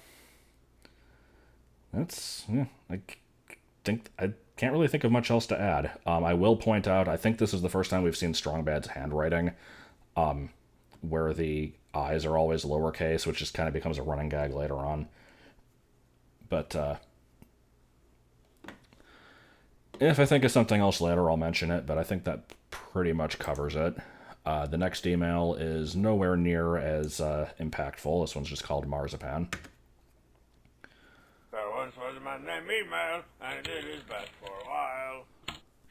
can't really think of much else to add. I will point out, I think this is the first time we've seen Strong Bad's handwriting, where the I's are always lowercase, which just kind of becomes a running gag later on. But, if I think of something else later, I'll mention it, but I think that pretty much covers it. The next email is nowhere near as impactful. This one's just called Marzipan. There once was a man named Email, and he did his best for a while.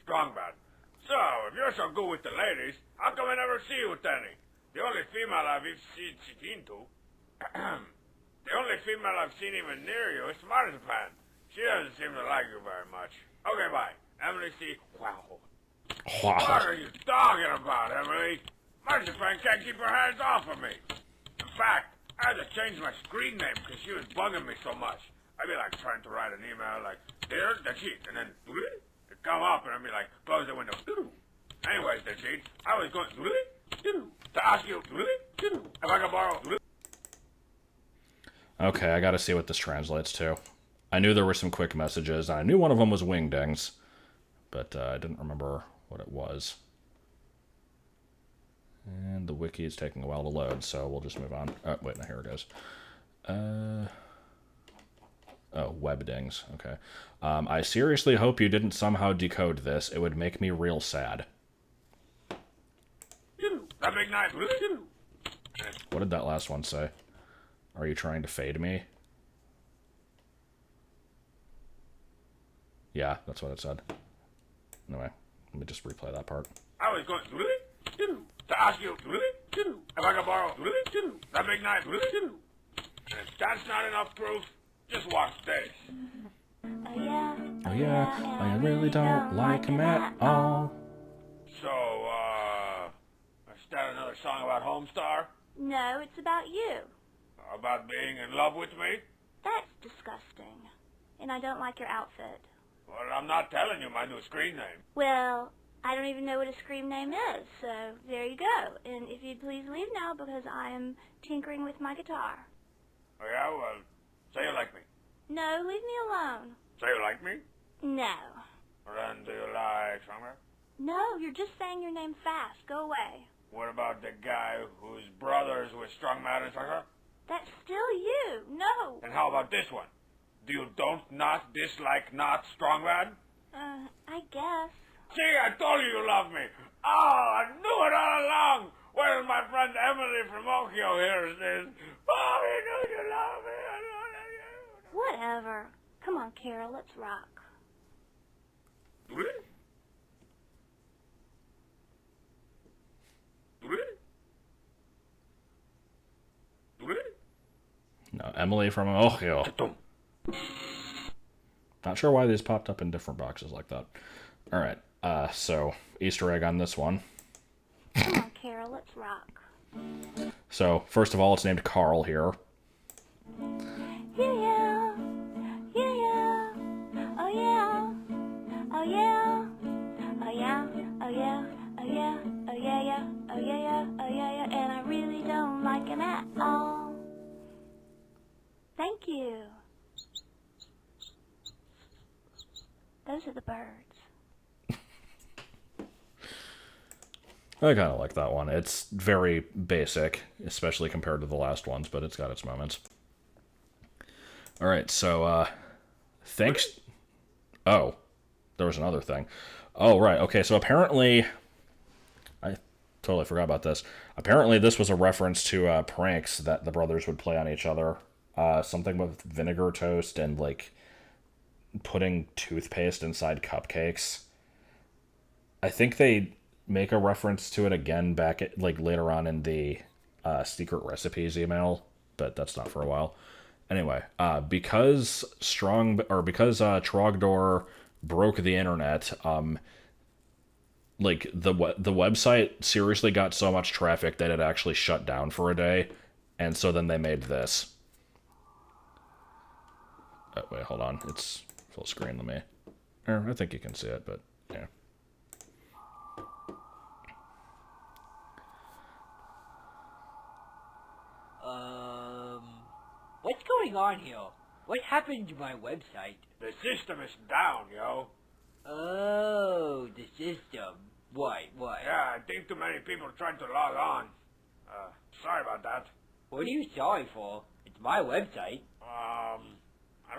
Strong Bad. So, if you're so good with the ladies, how come I never see you with any? The only female I've seen to, the only female I've seen even near you is Marzipan. She doesn't seem to like you very much. Okay, bye. Emily C. Wow. What are you talking about, Emily? Marzipan can't keep her hands off of me. In fact, I had to change my screen name because she was bugging me so much. I'd be like trying to write an email like, there's the cheat, and then it'd come up, and I'd be like, close the window. Anyways, the cheat, I was going to ask you if I could borrow. Okay, I gotta see what this translates to. I knew there were some quick messages, and I knew one of them was wingdings, but I didn't remember what it was. And the wiki is taking a while to load, so we'll just move on. Oh, wait, no, here it goes. Oh, webdings. Okay. I seriously hope you didn't somehow decode this. It would make me real sad. That big knife. What did that last one say? Are you trying to fade me? Yeah, that's what it said. Anyway, let me just replay that part. I was going to ask you if I could borrow that big knife. If that's not enough proof, just watch this. Oh yeah, I really don't like him at all. So, is that another song about Homestar? No, it's about you. About being in love with me? That's disgusting. And I don't like your outfit. Well, I'm not telling you my new screen name. Well, I don't even know what a screen name is, so there you go. And if you'd please leave now because I am tinkering with my guitar. Oh, yeah? Well, say you like me. No, leave me alone. Say you like me? No. Well, then do you like Summer? No, you're just saying your name fast. Go away. What about the guy whose brother's with Strong Mad and Sucker? That's still you. No. And how about this one? You don't not dislike not strong lad? I guess. See, I told you you love me. Oh, I knew it all along. Well, my friend Emily from Ohio hears this. Oh, he knew you love me. Whatever. Come on, Carol, let's rock. No, Emily from Ohio. Not sure why these popped up in different boxes like that. All right, so Easter egg on this one. Come on, Carol, let's rock. So, first of all, it's named Carl here. Yeah, yeah, yeah, oh yeah, oh yeah, oh yeah, oh yeah, oh yeah, oh yeah, yeah, oh yeah, yeah, oh yeah, yeah, and I really don't like him at all. Thank you. Those are the birds. I kind of like that one. It's very basic, especially compared to the last ones, but it's got its moments. All right, so thanks. Oh, there was another thing. Oh, right. Okay, so apparently, I totally forgot about this. Apparently, this was a reference to pranks that the brothers would play on each other. Something with vinegar toast and like putting toothpaste inside cupcakes. I think they make a reference to it again back at, like later on in the secret recipes email, but that's not for a while. Anyway, because Trogdor broke the internet, like the website seriously got so much traffic that it actually shut down for a day, and so then they made this. Wait, hold on, it's full screen. Let me. I think you can see it, but yeah. What's going on here? What happened to my website? The system is down, yo. Oh, the system. What? Yeah, I think too many people tried to log on. Sorry about that. What are you sorry for? It's my website. I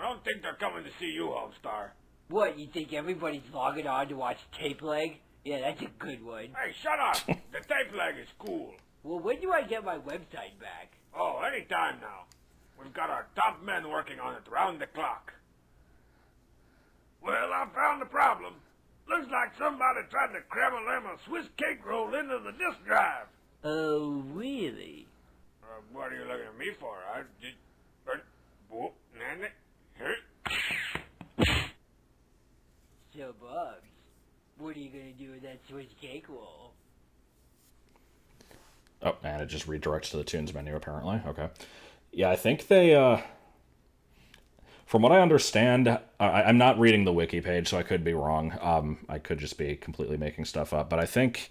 don't think they're coming to see you, Homestar. What, you think everybody's logging on to watch Tape Leg? Yeah, that's a good one. Hey, shut up! The tape leg is cool. Well, when do I get my website back? Oh, anytime now. We've got our top men working on it round the clock. Well, I found the problem. Looks like somebody tried to cram a Swiss cake roll into the disk drive. Oh, really? What are you looking at me for? I just... So, Bubs, what are you going to do with that Swiss cake roll? Oh, and it just redirects to the tunes menu, apparently. Okay. Yeah, I think they, from what I understand, I'm not reading the wiki page, so I could be wrong. I could just be completely making stuff up. But I think,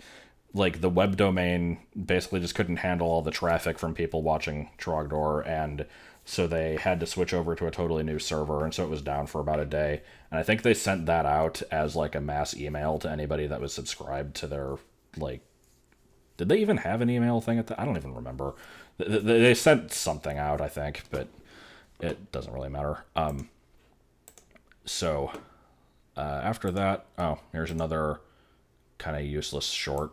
like, the web domain basically just couldn't handle all the traffic from people watching Trogdor, and so they had to switch over to a totally new server, and so it was down for about a day. And I think they sent that out as, like, a mass email to anybody that was subscribed to their, like... Did they even have an email thing at the... I don't even remember. They sent something out, I think, but it doesn't really matter. So, after that... Oh, here's another kind of useless short.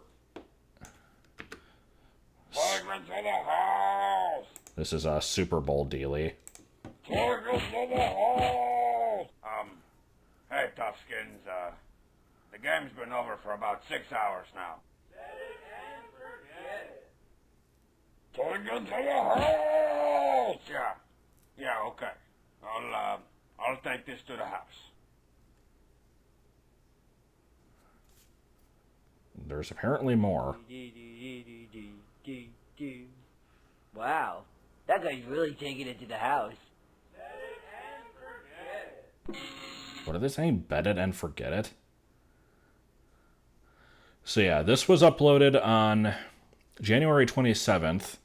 Welcome to the house! This is a Super Bowl dealie. Welcome to the house! Hey, Toughskins, the game's been over for about 6 hours now. Take it to the house! Yeah, okay. I'll take this to the house. There's apparently more. Wow, that guy's really taking it to the house. What are they saying? Bet it and forget it? So yeah, this was uploaded on January 27th.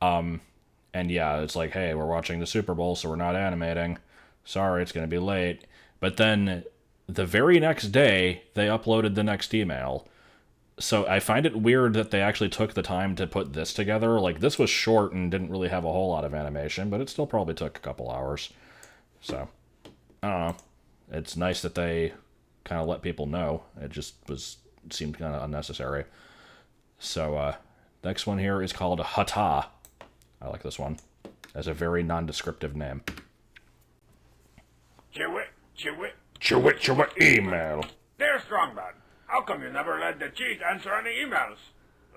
And yeah, it's like, hey, we're watching the Super Bowl, so we're not animating. Sorry, it's going to be late. But then the very next day, they uploaded the next email. So I find it weird that they actually took the time to put this together. Like, this was short and didn't really have a whole lot of animation, but it still probably took a couple hours. So, I don't know. It's nice that they kind of let people know. It just seemed kind of unnecessary. So, next one here is called Hata. I like this one. As a very nondescriptive name. Chewit, email. Dear Strongman, how come you never let the cheat answer any emails?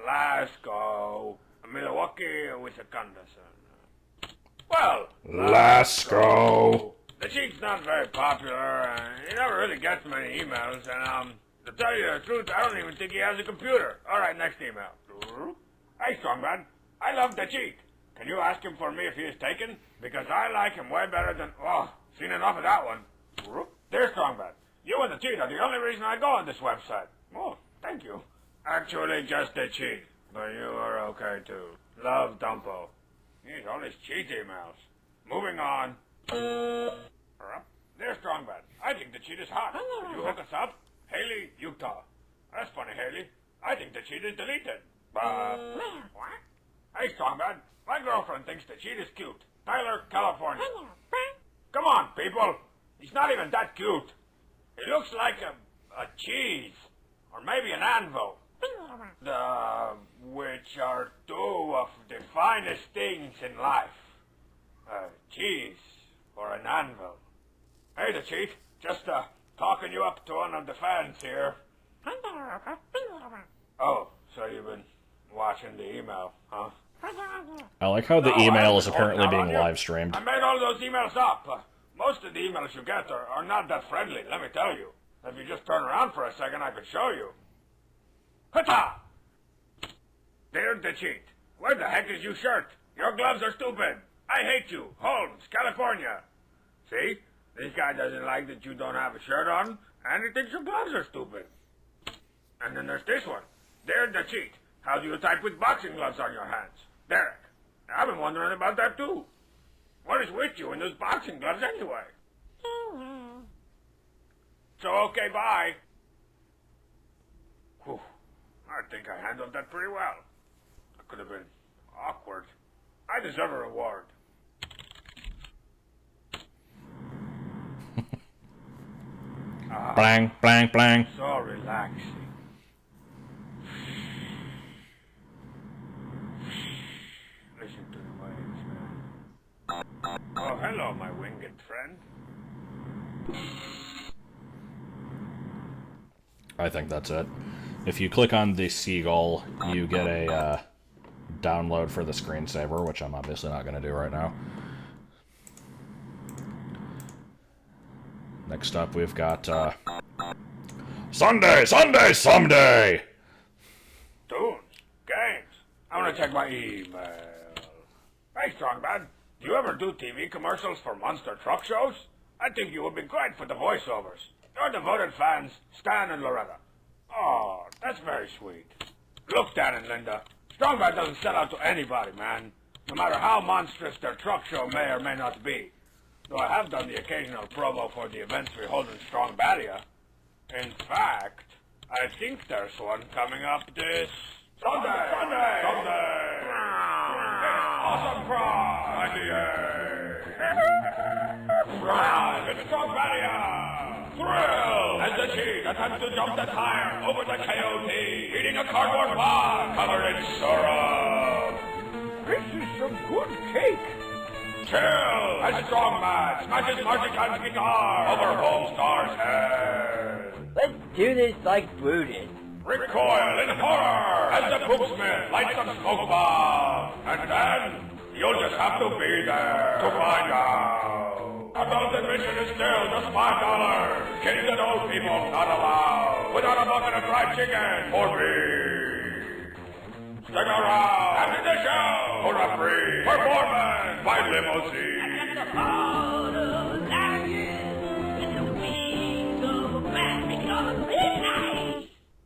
Lasco, Milwaukee, Wisconsin. Well, Lasco. The cheat's not very popular, and he never really gets many emails, and, to tell you the truth, I don't even think he has a computer. Alright, next email. Hey, Strongman, I love the cheat. Can you ask him for me if he is taken? Because I like him way better than... Oh, seen enough of that one. Dear Strongman, you and the cheat are the only reason I go on this website. Oh, thank you. Actually, just the cheat. But you are okay, too. Love, Dumpo. He's all his cheat emails. Moving on. Dear Strongman, I think the cheat is hot. Could you hook us up? Haley, Utah. That's funny, Haley. I think the cheat is deleted. What? Hey, Strongman. My girlfriend thinks the cheat is cute. Tyler, California. Come on, people. He's not even that cute. He looks like a cheese. Or maybe an anvil. Which are two of the finest things in life. Cheese or an anvil. Hey, the cheat. Just, talking you up to one of the fans here. Oh, so you've been watching the email, huh? I like how the email is apparently being live streamed. I made all those emails up. Most of the emails you get are not that friendly, let me tell you. If you just turn around for a second, I could show you. Hata! Dear the cheat, where the heck is your shirt? Your gloves are stupid. I hate you. Holmes, California. See? This guy doesn't like that you don't have a shirt on, and he thinks your gloves are stupid. And then there's this one. Dear the cheat, how do you type with boxing gloves on your hands? Derek, I've been wondering about that too. What is with you in those boxing gloves anyway? So, okay, bye. Whew. I think I handled that pretty well. I could have been awkward. I deserve a reward. Blang, blang, blang. So relaxing. Listen to the waves, man. Oh, hello, my winged friend. I think that's it. If you click on the seagull, you get a download for the screensaver, which I'm obviously not going to do right now. Next up, we've got Sunday, Sunday, someday! Tunes, games. I want to check my email. Hey, Strongman, do you ever do TV commercials for monster truck shows? I think you would be great for the voiceovers. Your devoted fans, Stan and Loretta. Oh, that's very sweet. Look, Dan and Linda, Strongman doesn't sell out to anybody, man. No matter how monstrous their truck show may or may not be. Though I have done the occasional promo for the events we hold in Strongbadia. In fact, I think there's one coming up this Sunday. Awesome prize! It's Strongbadia! Thrill! And the cheat attempts to jump the tire over the coyote, eating a cardboard box covered in syrup. This is some good cake. Chill! A Strongman smashes Marzipan's guitar over Homestar's head. Let's do this like Brutus. Recoil in horror as the Poopsmith lights a smoke bomb. And then you'll just have to be there to find out. Adult admission is still just $5. Kids and old people not allowed. Without a bucket of fried chicken or beef. Stick around after the show for a free performance by limousine.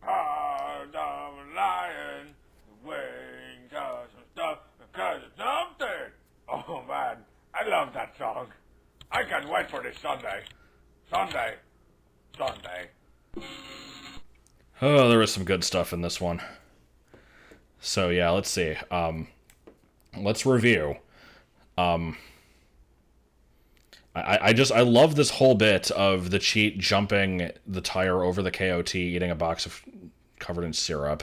Heart of a lion, wings of some stuff, because it's something. Oh man, I love that song. I can't wait for this Sunday. Sunday. Oh, there was some good stuff in this one. So yeah, let's see. Let's review. I love this whole bit of the cheat jumping the tire over the KOT, eating a box of covered in syrup.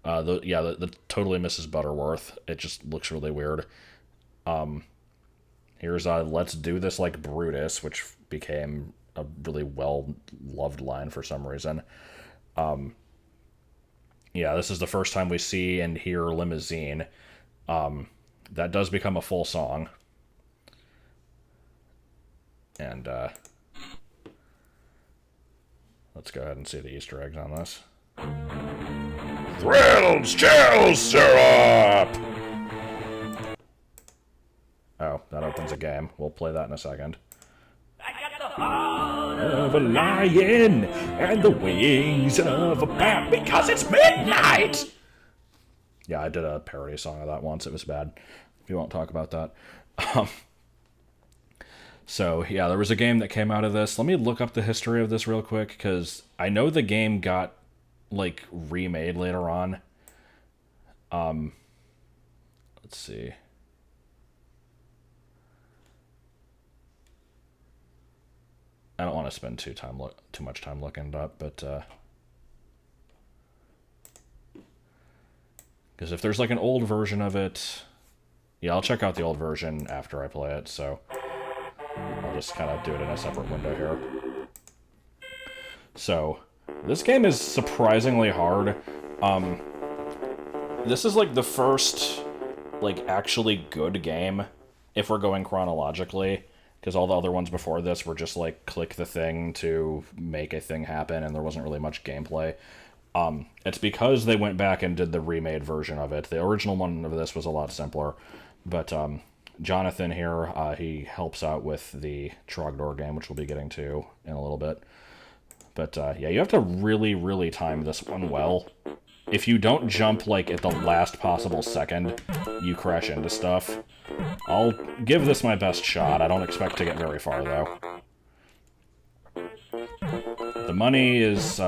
The totally Mrs. Butterworth. It just looks really weird. Here's let's do this like Brutus, which became a really well-loved line for some reason. This is the first time we see and hear Limousine. That does become a full song. And let's go ahead and see the Easter eggs on this. Thrills, chills, syrup! Oh, that opens a game. We'll play that in a second. Of a lion and the wings of a bat because it's midnight! Yeah, I did a parody song of that once. It was bad. We won't talk about that. So, yeah, there was a game that came out of this. Let me look up the history of this real quick, because I know the game got, like, remade later on. Let's see. I don't want to spend too much time looking it up, but, because if there's, like, an old version of it... Yeah, I'll check out the old version after I play it, so... I'll just kind of do it in a separate window here. So, this game is surprisingly hard. This is like the first, like, actually good game, if we're going chronologically, because all the other ones before this were just like, click the thing to make a thing happen, and there wasn't really much gameplay. It's because they went back and did the remade version of it. The original one of this was a lot simpler, but, Jonathan here, he helps out with the Trogdor game, which we'll be getting to in a little bit. But, yeah, you have to really, really time this one well. If you don't jump, like, at the last possible second, you crash into stuff. I'll give this my best shot. I don't expect to get very far, though. The money is,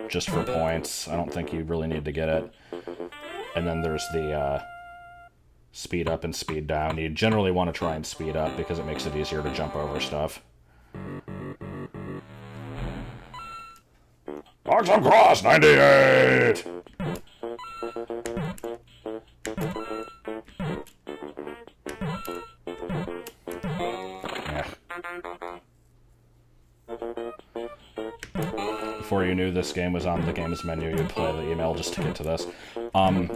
just for points. I don't think you really need to get it. And then there's the, speed up and speed down. You generally want to try and speed up because it makes it easier to jump over stuff. Box on Cross 98! Yeah. Before you knew this game was on the games menu, you'd play the email just to get to this.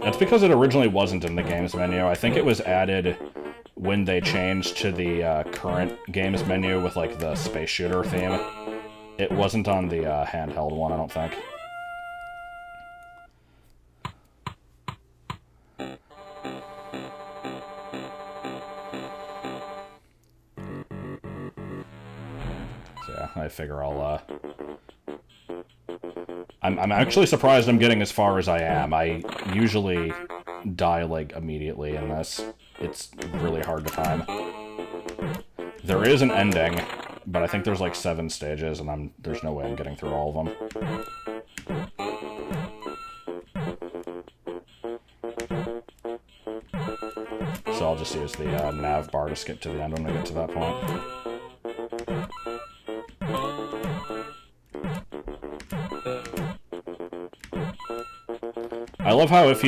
It's because it originally wasn't in the games menu. I think it was added when they changed to the current games menu with, like, the space shooter theme. It wasn't on the handheld one, I don't think. So yeah, I figure I'll, I'm actually surprised I'm getting as far as I am. I usually die, like, immediately in this. It's really hard to time. There is an ending, but I think there's, like, 7 stages, and there's no way I'm getting through all of them. So I'll just use the nav bar to skip to the end when we get to that point. I love how if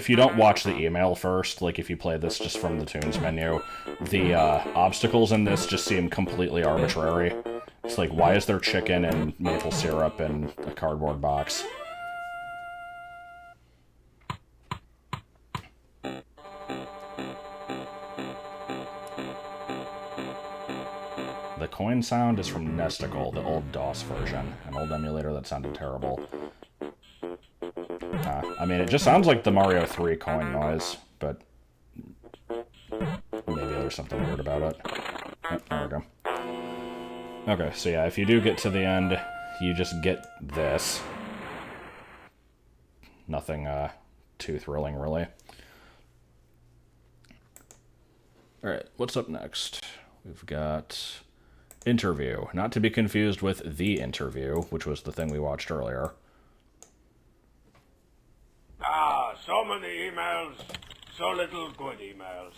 you don't watch the email first, like if you play this just from the tunes menu, the obstacles in this just seem completely arbitrary. It's like, why is there chicken and maple syrup in a cardboard box? The coin sound is from Nesticle, the old DOS version, an old emulator that sounded terrible. I mean, it just sounds like the Mario 3 coin noise, but maybe there's something weird about it. Oh, there we go. Okay, so yeah, if you do get to the end, you just get this. Nothing too thrilling, really. Alright, what's up next? We've got Interview, not to be confused with The Interview, which was the thing we watched earlier. Ah, so many emails, so little good emails.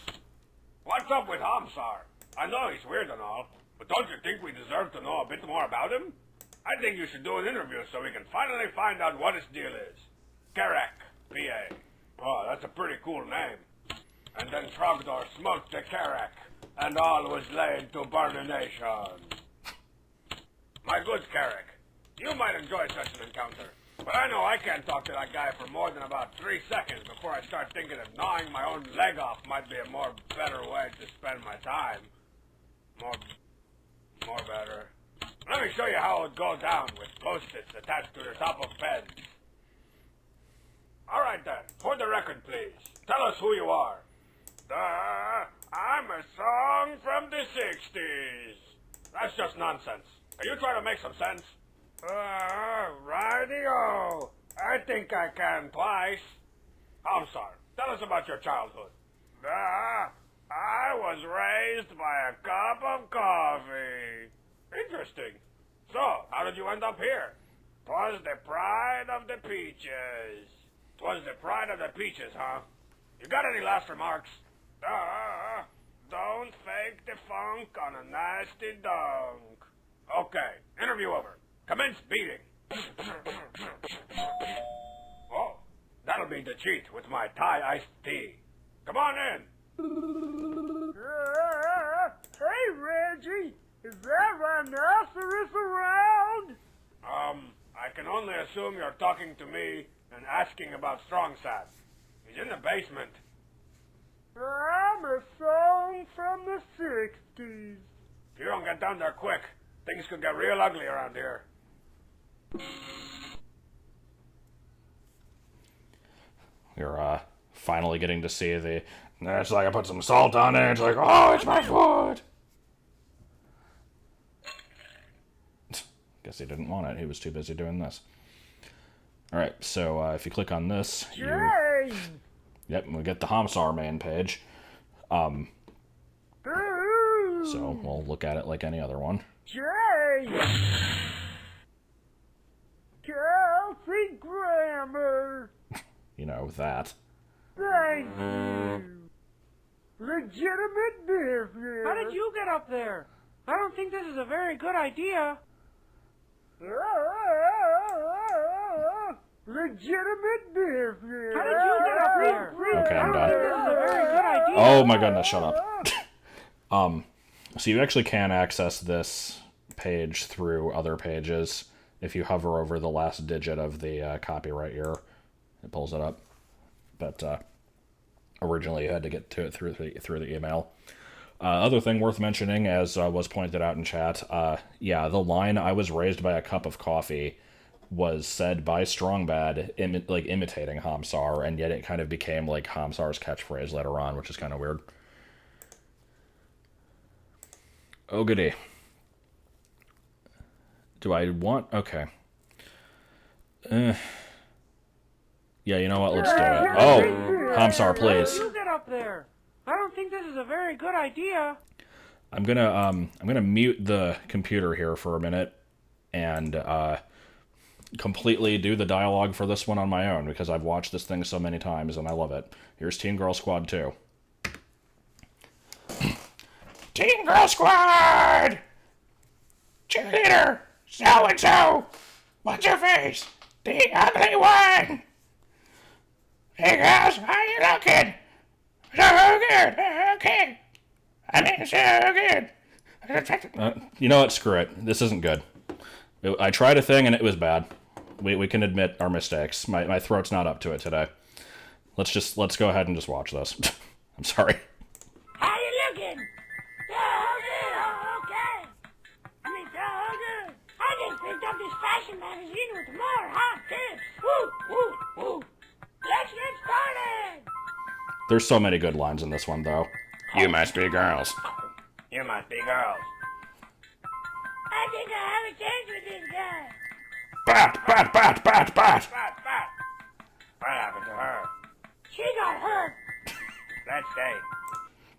What's up with Homstar? I know he's weird and all, But don't you think we deserve to know a bit more about him? I think you should do an interview so we can finally find out what his deal is. Carrack, P.A. Oh, that's a pretty cool name. And then Trogdor smoked the Carrack, and all was laid to burnination. My good Carrack, you might enjoy such an encounter, but I know I can't talk to that guy for more than about 3 seconds before I start thinking that gnawing my own leg off might be a more better way to spend my time. More better. Let me show you how it would go down with post-its attached to the top of beds. All right then, for the record, please. Tell us who you are. I'm a song from the 60s. That's just nonsense. Are you trying to make some sense? Righty-o. I think I can twice. I'm sorry. Tell us about your childhood. I was raised by a cup of coffee. Interesting. So, how did you end up here? 'Twas the pride of the peaches. 'Twas the pride of the peaches, huh? You got any last remarks? Don't fake the funk on a nasty dunk. Okay, interview over. Commence beating. Oh, that'll be the cheat with my Thai iced tea. Come on in. Hey, Reggie, is that rhinoceros around? I can only assume you're talking to me and asking about Strongsat. He's in the basement. I'm a song from the 60s. If you don't get down there quick, things could get real ugly around here. You're finally getting to see the... It's like I put some salt on it. It's like, oh, it's my food. Guess he didn't want it. He was too busy doing this. All right, so if you click on this, yep, we get the Homstar main page. So we'll look at it like any other one. Kelsey Grammer. You know that. Thank you. Legitimate business. How did you get up there? I don't think this is a very good idea. Legitimate business. How did you get up there? Okay, I'm done. This is a very good idea. Oh my goodness, shut up. So you actually can access this page through other pages. If you hover over the last digit of the copyright year, it pulls it up. But originally you had to get to it through the email. Other thing worth mentioning, as was pointed out in chat, yeah, the line "I was raised by a cup of coffee" was said by Strongbad, imitating Homsar, and yet it kind of became like Homsar's catchphrase later on, which is kind of weird. Oh goody. Do I want... Okay. Yeah, you know what? Let's do it. Oh! Homsar, please. How did you get up there? I don't think this is a very good idea. I'm gonna mute the computer here for a minute and completely do the dialogue for this one on my own, because I've watched this thing so many times and I love it. Here's Teen Girl Squad 2. Teen Girl Squad! Cheerleader! So-and-so! What's your face? The ugly one! Hey girls, how you looking? So good! Okay! I mean, so good! You know what? Screw it. This isn't good. I tried a thing and it was bad. We can admit our mistakes. My throat's not up to it today. Let's go ahead and just watch this. I'm sorry. How you looking? So good, oh, okay. I mean, so good. I just picked up this fashion magazine with more hot tips. Woo, woo, woo. Let's get started. There's so many good lines in this one, though. You must be girls. You must be girls. I think I have a chance with this guy. Bat! Bat! What happened to her? She got hurt. Let's say.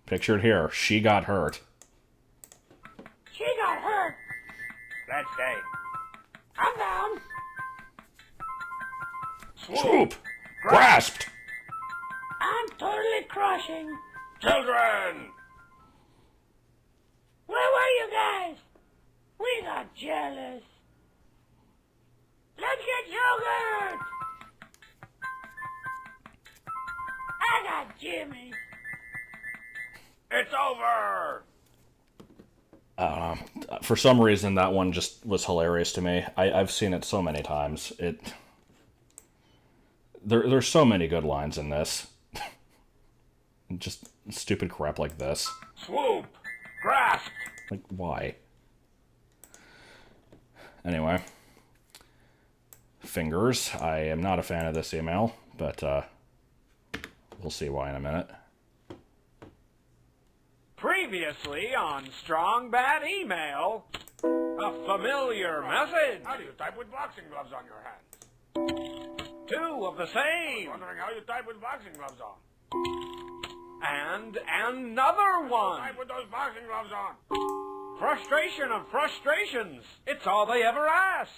Pictured here. She got hurt. She got hurt. Let's say. I'm down. Swoop! Grasped! I'm totally crushing. Children! Where were you guys? jealous. Let's get yogurt! I got Jimmy. It's over! For some reason, that one just was hilarious to me. I've seen it so many times. There's so many good lines in this. Just stupid crap like this. Swoop! Grasp! Like, why? Anyway. Fingers. I am not a fan of this email, but we'll see why in a minute. Previously on Strong Bad Email, a familiar message. How do you type with boxing gloves on your hands? Two of the same. Wondering how you type with boxing gloves on. And another one. Type with those boxing gloves on. Frustration of frustrations. It's all they ever ask.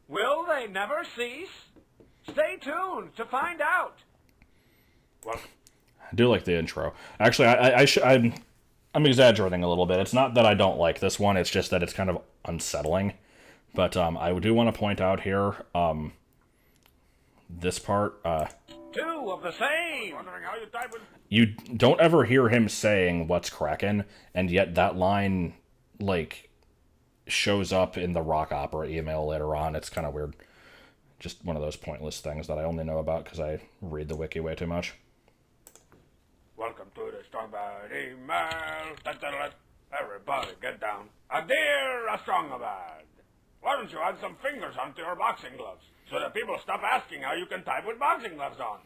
Will they never cease? Stay tuned to find out. Well, I do like the intro. Actually, I'm exaggerating a little bit. It's not that I don't like this one. It's just that it's kind of unsettling. But I do want to point out here, this part. Two of the same. Wondering how you type with... You don't ever hear him saying what's crackin', and yet that line, like, shows up in the rock opera email later on. It's kind of weird. Just one of those pointless things that I only know about because I read the wiki way too much. Welcome to the Strong Bad Email. Everybody get down. A dear, a strong bad. Why don't you add some fingers onto your boxing gloves so that people stop asking how you can type with boxing gloves on?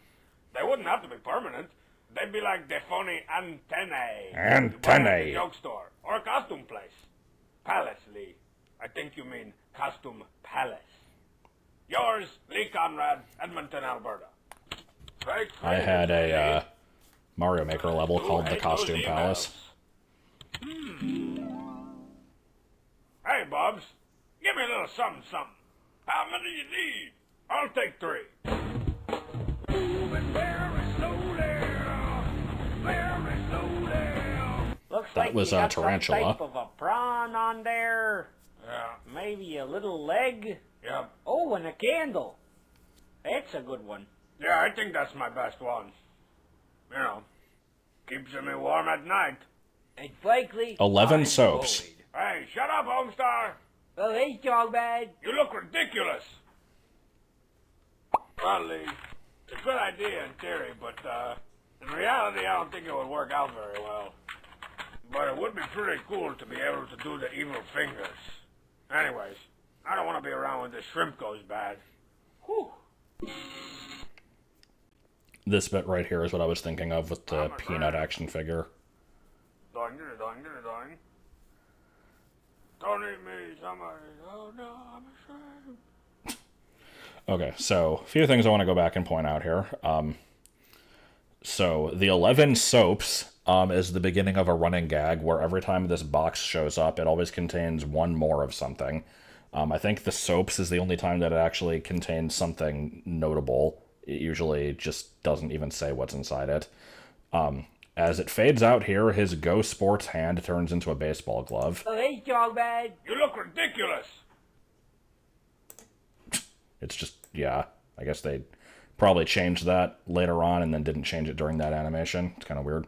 They wouldn't have to be permanent. They'd be like the phony antennae. You buy at the joke store or a costume place. Palace, Lee. I think you mean Costume Palace. Yours, Lee Conrad, Edmonton, Alberta. I had a Mario Maker level called the Costume Palace. Hey, Bubs. Give me a little something, something. How many do you need? I'll take 3. Moving very slowly, very slowly. Looks That like was you got Tarantula. some type of a prawn on there. Yeah. Maybe a little leg. Yep. Oh, and a candle. That's a good one. Yeah, I think that's my best one. You know, keeps me warm at night. And frankly, 11 I'm soaps. worried. Hey, shut up, Homestar. Oh, hey, Jongbad. You look ridiculous. Well, Lee, it's a good idea in theory, but in reality, I don't think it would work out very well. But it would be pretty cool to be able to do the evil fingers. Anyways, I don't want to be around when the shrimp goes bad. Whew. This bit right here is what I was thinking of with the Peanut action figure. Doing, doing, doing. Don't eat me, somebody. Oh no, I'm a shrimp. Okay, so a few things I want to go back and point out here. So the 11 soaps is the beginning of a running gag where every time this box shows up, it always contains one more of something. I think the soaps is the only time that it actually contains something notable. It usually just doesn't even say what's inside it. As it fades out here, his Go Sports hand turns into a baseball glove. Oh, hey, Jongbad. You look ridiculous. It's just, yeah, I guess they probably changed that later on and then didn't change it during that animation. It's kind of weird.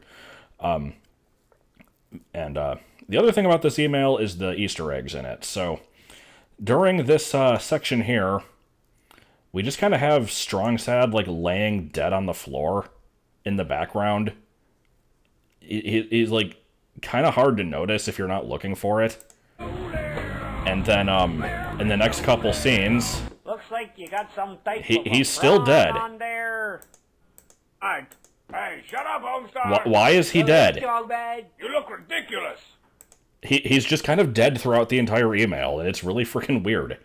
The other thing about this email is the Easter eggs in it. So during this section here, we just kind of have Strong Sad like laying dead on the floor in the background. He's like kind of hard to notice if you're not looking for it. And then in the next couple scenes, Looks like you got some type of he's still dead. on there. Hey, shut up, Homestar. Why is he Oh, dead? hey, Jongbad. You look ridiculous. He's just kind of dead throughout the entire email, and it's really freaking weird.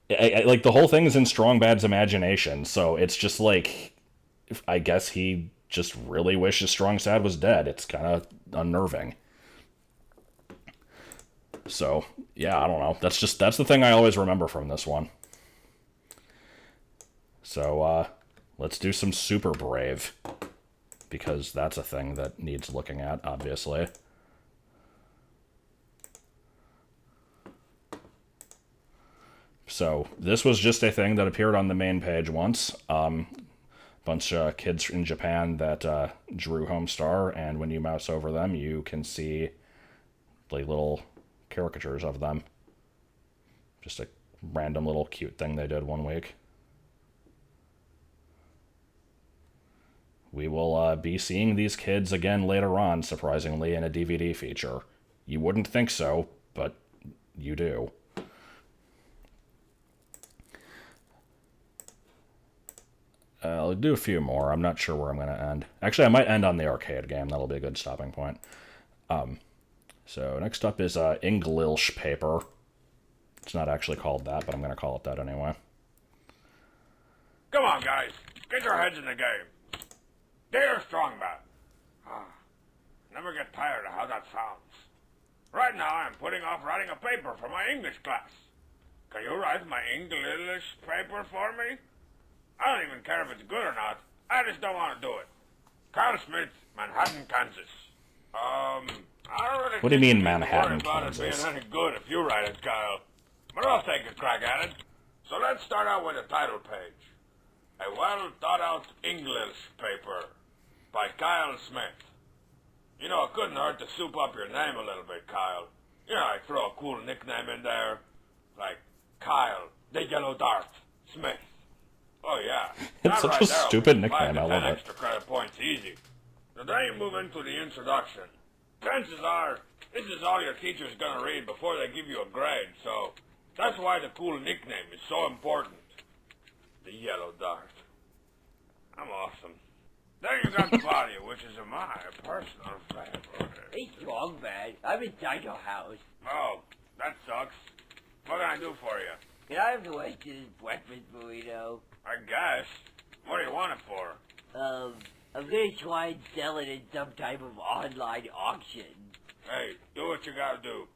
Like the whole thing's in Strong Bad's imagination, so it's just like, I guess he just really wishes Strong Sad was dead. It's kind of unnerving. So, yeah, I don't know. That's the thing I always remember from this one. So, let's do some Super Brave. Because that's a thing that needs looking at, obviously. So this was just a thing that appeared on the main page once. Bunch of kids in Japan that drew Homestar, and when you mouse over them, you can see like little caricatures of them. Just a random little cute thing they did one week. We will be seeing these kids again later on, surprisingly, in a DVD feature. You wouldn't think so, but you do. I'll do a few more. I'm not sure where I'm going to end. Actually, I might end on the arcade game. That'll be a good stopping point. So next up is English paper. It's not actually called that, but I'm going to call it that anyway. Come on, guys. Get your heads in the game. Dear Strongman. Never get tired of how that sounds. Right now, I'm putting off writing a paper for my English class. Can you write my English paper for me? I don't even care if it's good or not. I just don't want to do it. Kyle Smith, Manhattan, Kansas. I don't really What do you mean, think Manhattan, worry about Kansas? it being any good if you write it, Kyle. But I'll take a crack at it. So let's start out with the title page. A well-thought-out English paper by Kyle Smith. You know, it couldn't hurt to soup up your name a little bit, Kyle. You know, like throw a cool nickname in there, like Kyle, the Yellow Dart, Smith. Oh, yeah. It's such a stupid nickname. I love it. Extra credit points easy. So then you move into the introduction. Chances are, this is all your teacher's gonna read before they give you a grade, so that's why the cool nickname is so important. The Yellow Dart. I'm awesome. Then you got the body, which is my personal favorite. Hey, Strongman, I'm in Dino House. Oh, that sucks. What can I do for you? Can I have the way to this breakfast burrito? I guess. What do you want it for? I'm gonna try and sell it in some type of online auction. Hey, do what you gotta do.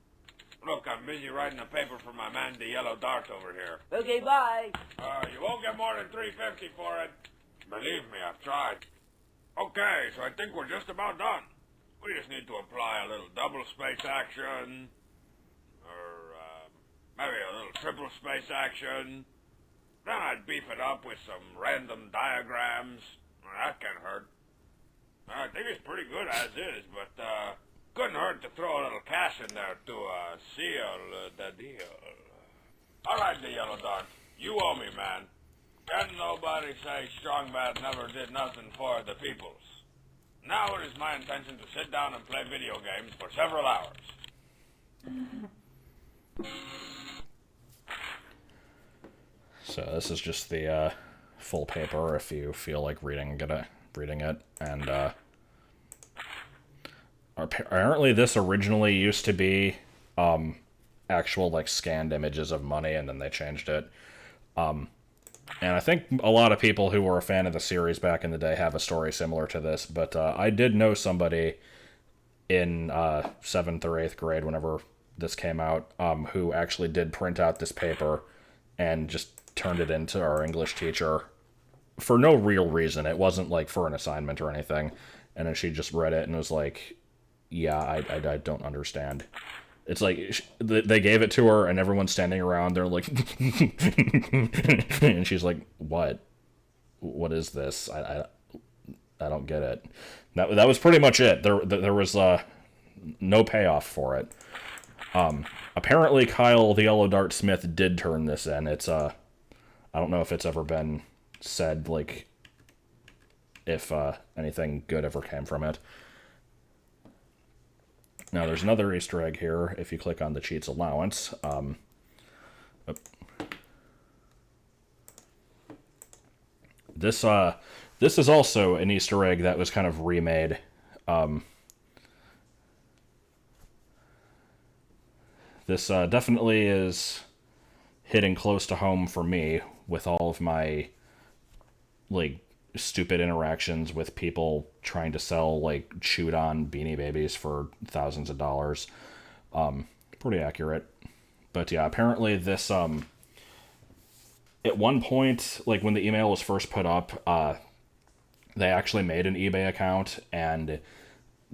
Look, I'm busy writing a paper for my man, the Yellow Dart, over here. Okay, bye. You won't get more than $3.50 for it. Believe me, I've tried. Okay, so I think we're just about done. We just need to apply a little double space action, or maybe a little triple space action. Then I'd beef it up with some random diagrams. Well, that can't hurt. I think it's pretty good as is, but couldn't hurt to throw a little cash in there to seal the deal. All right, the Yellow Dart. You owe me, man. Can nobody say Strongman never did nothing for the peoples? Now it is my intention to sit down and play video games for several hours. So this is just the full paper if you feel like reading it. And apparently this originally used to be actual like scanned images of money, and then they changed it. And I think a lot of people who were a fan of the series back in the day have a story similar to this, but I did know somebody in 7th or 8th grade, whenever this came out, who actually did print out this paper and just turned it into our English teacher for no real reason. It wasn't like for an assignment or anything. And then she just read it and was like, yeah, I don't understand. It's like they gave it to her and everyone's standing around. They're like, and she's like, what is this? I don't get it. That was pretty much it. There was no payoff for it. Apparently Kyle the Yellow Dart Smith did turn this in. It's I don't know if it's ever been said, like, if anything good ever came from it. Now, there's another Easter egg here. If you click on the cheats allowance, this is also an Easter egg that was kind of remade. This definitely is hitting close to home for me with all of my like stupid interactions with people trying to sell like chewed on Beanie Babies for thousands of dollars. Pretty accurate. But yeah, apparently this at one point, like when the email was first put up, they actually made an eBay account and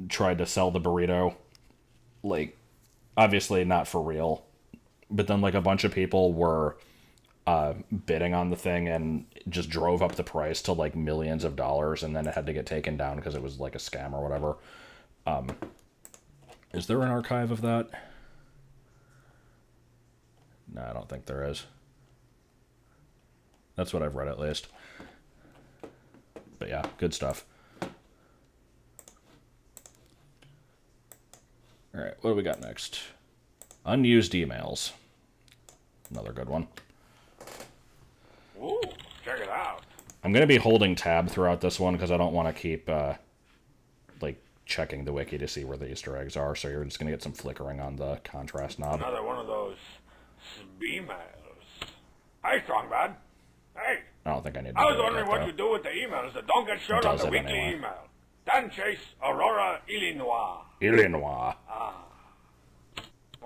tried to sell the burrito. Like, obviously not for real, but then like a bunch of people were bidding on the thing and just drove up the price to like millions of dollars, and then it had to get taken down because it was like a scam or whatever. Is there an archive of that? No, I don't think there is. That's what I've read at least. But yeah, good stuff. Alright, what do we got next? Unused emails. Another good one. Ooh, check it out. I'm going to be holding tab throughout this one because I don't want to keep, like, checking the wiki to see where the Easter eggs are, so you're just going to get some flickering on the contrast knob. Another one of those emails. Hey, Strongbad. Hey. I don't think I need to I was do it wondering yet, what though. you do with the emails that don't get showed on Does the it weekly anyway. email. Dan Chase, Aurora, Illinois. Illinois.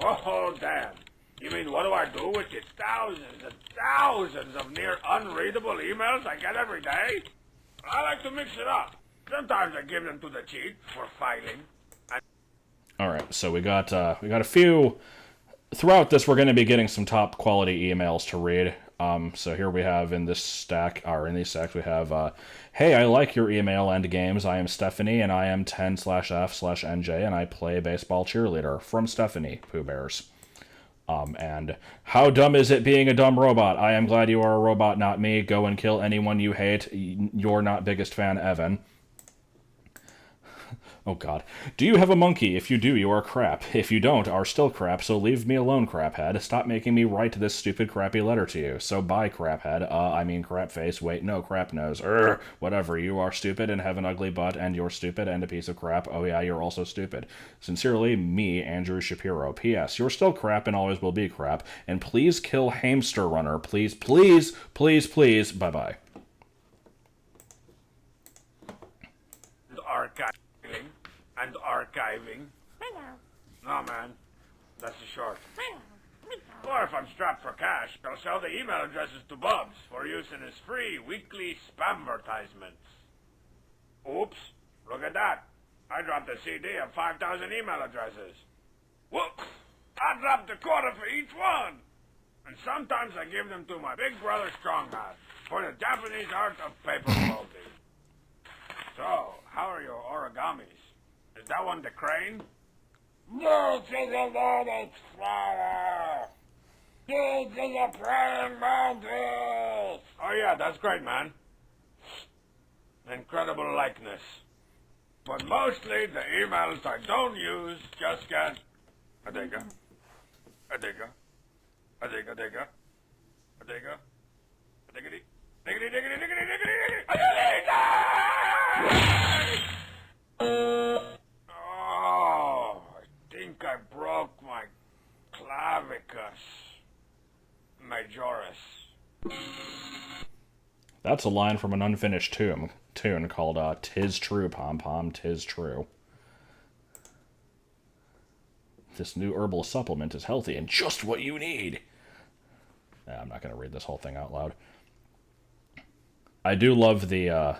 Oh, damn. You mean, what do I do with the thousands and thousands of near unreadable emails I get every day? I like to mix it up. Sometimes I give them to the chief for filing. Alright, so we got a few... Throughout this, we're going to be getting some top quality emails to read. So here we have in this stack, or in these stacks, we have, hey, I like your email and games. I am Stephanie, and I am 10/F/NJ, and I play baseball cheerleader. From Stephanie, Pooh Bears. And how dumb is it being a dumb robot? I am glad you are a robot, not me. Go and kill anyone you hate. You're not biggest fan, Evan. Oh god. Do you have a monkey? If you do, you are crap. If you don't, are still crap, so leave me alone, craphead. Stop making me write this stupid crappy letter to you. So bye, craphead. I mean crapface. Wait, no, crap nose. Whatever. You are stupid and have an ugly butt, and you're stupid and a piece of crap. Oh yeah, you're also stupid. Sincerely, me, Andrew Shapiro. P.S. You're still crap and always will be crap. And please kill Hamster Runner. Please, please, please, please. Bye-bye. And archiving. No, man. That's the short. Or if I'm strapped for cash, I'll sell the email addresses to Bubs for use in his free weekly spam advertisements. Oops. Look at that. I dropped a CD of 5,000 email addresses. Whoops. I dropped a quarter for each one. And sometimes I give them to my big brother Strongbad for the Japanese art of paper molding. So, how are your origamis? Is that one the crane? No, it's a loaded flower. This is a praying mantis. Oh yeah, that's great, man. Incredible likeness. But mostly the emails I don't use just get a digger, a digger, a digger, a digger, a digger, a diggity, diggity, diggity, diggity, diggity, a Oh, I think I broke my clavicus majoris. That's a line from an unfinished tune called "'Tis True, Pom Pom, 'Tis True." This new herbal supplement is healthy and just what you need. I'm not going to read this whole thing out loud. I do love the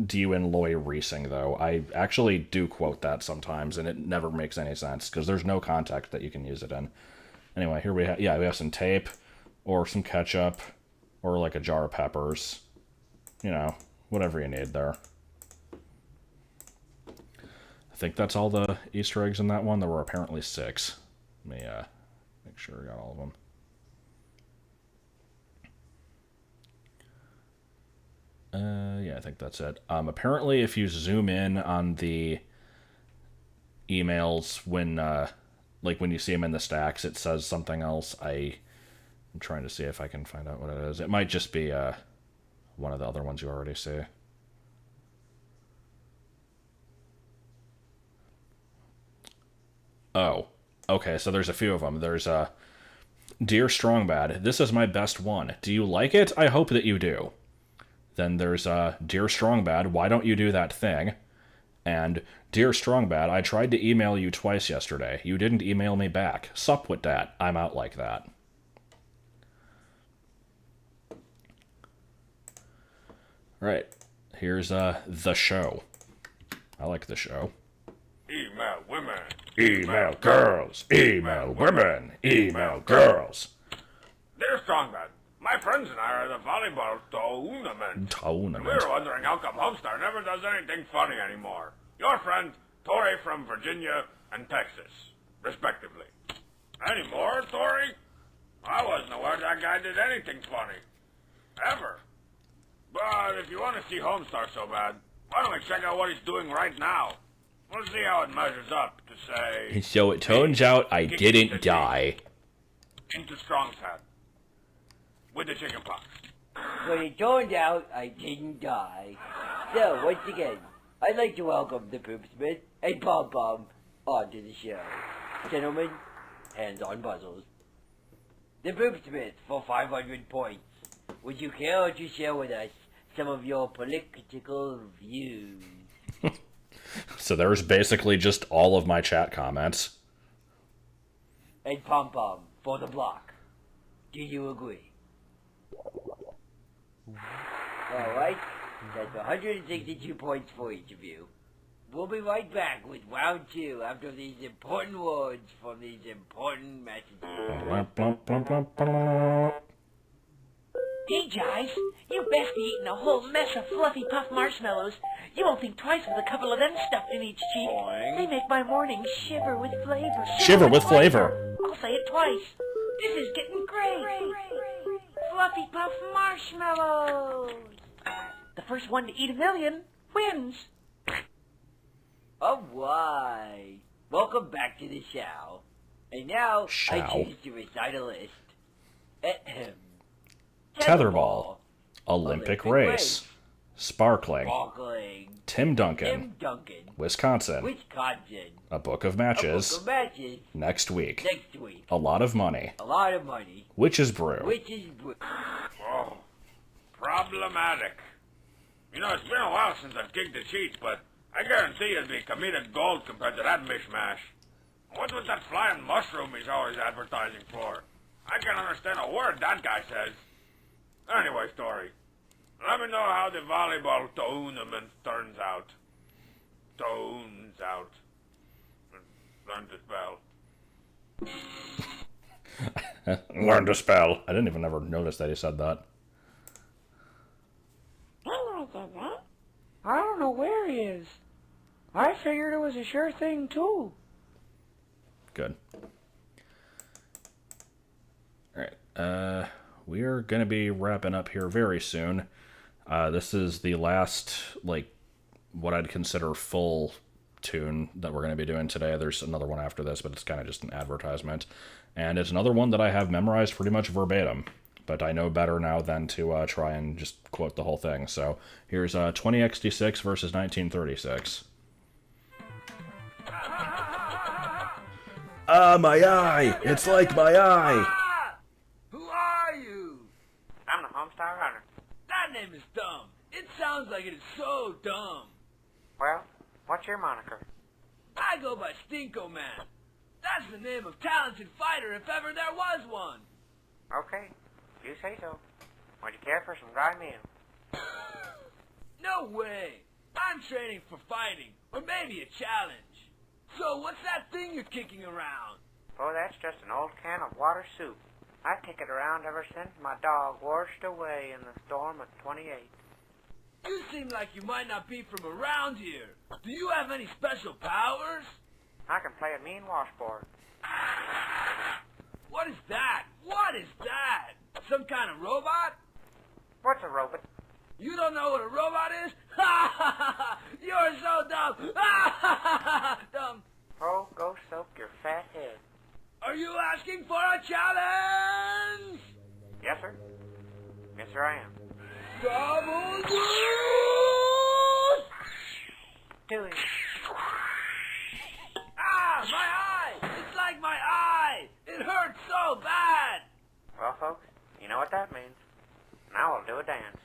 "Do and Loy Reesing," though. I actually do quote that sometimes, and it never makes any sense, because there's no context that you can use it in. Anyway, here we have some tape, or some ketchup, or like a jar of peppers. You know, whatever you need there. I think that's all the Easter eggs in that one. There were apparently 6. Let me make sure I got all of them. Yeah, I think that's it. Apparently, if you zoom in on the emails when, like when you see them in the stacks, it says something else. I'm trying to see if I can find out what it is. It might just be one of the other ones you already see. Oh, okay. So there's a few of them. There's Dear Strongbad, this is my best one. Do you like it? I hope that you do. Then there's Dear Strongbad, why don't you do that thing? And Dear Strongbad, I tried to email you twice yesterday. You didn't email me back. Sup with that. I'm out like that. Right. Here's the show. I like the show. Email women. Email girls. Email women. Email girls. Dear Strongbad, my friends and I are the volleyball tournament. Tournament. We were wondering how come Homestar never does anything funny anymore. Your friend, Tori from Virginia and Texas, respectively. Any more, Tori? I wasn't aware that guy did anything funny. Ever. But if you want to see Homestar so bad, why don't we check out what he's doing right now? We'll see how it measures up to say... So it turns out I didn't die. Into Strong's hat. With the chicken pox. So it turned out I didn't die. So, once again, I'd like to welcome the Poopsmith and Pom Pom onto the show. Gentlemen, hands on puzzles. The Poopsmith for 500 points. Would you care to share with us some of your political views? So there's basically just all of my chat comments. And Pom Pom for the block. Do you agree? Alright, that's 162 points for each of you. We'll be right back with round 2 after these important words from these important messages. Hey, Jive, you best be eating a whole mess of fluffy puff marshmallows. You won't think twice with a couple of them stuffed in each cheek. They make my morning shiver with flavor. Shiver with flavor. I'll say it twice. This is getting great. Fluffy puff marshmallows. The first one to eat 1,000,000 wins. Alright. Welcome back to the show. And now I choose to recite a list. Ahem. Tetherball. Olympic race. Sparkling. Tim Duncan. Wisconsin. A book of matches. Next week. A lot of money. Witch's brew. Oh, problematic. You know, it's been a while since I've kicked the sheets, but I guarantee it'd be comedic gold compared to that mishmash. What's with that flying mushroom he's always advertising for? I can't understand a word that guy says. Anyway, Story, let me know how the volleyball tournament turns out. Tones out. Learn to spell. Learn to spell. I didn't even ever notice that he said that. I don't know where he is. I figured it was a sure thing, too. Good. Alright, we are going to be wrapping up here very soon. This is the last, what I'd consider full tune that we're going to be doing today. There's another one after this, but it's kind of just an advertisement. And it's another one that I have memorized pretty much verbatim. But I know better now than to try and just quote the whole thing. So here's 20XD6 versus 1936. Ah, my eye! It's like my eye! Who are you? I'm the Homestar Runner. That name is dumb. It sounds like it is so dumb. Well, what's your moniker? I go by Stinko Man. That's the name of talented fighter if ever there was one. Okay, you say so. Would you care for some dry meal? No way. I'm training for fighting, or maybe a challenge. So what's that thing you're kicking around? Oh, that's just an old can of water soup. I kick it around ever since my dog washed away in the storm of 28. You seem like you might not be from around here. Do you have any special powers? I can play a mean washboard. What is that? What is that? Some kind of robot? What's a robot? You don't know what a robot is? Ha ha ha! You're so dumb! Ha ha ha! Dumb. Oh, go soak your fat head. Are you asking for a challenge? Yes, sir. Yes, sir, I am. Double do it. Ah, my eye! It's like my eye! It hurts so bad! Well, folks, you know what that means. Now I'll do a dance.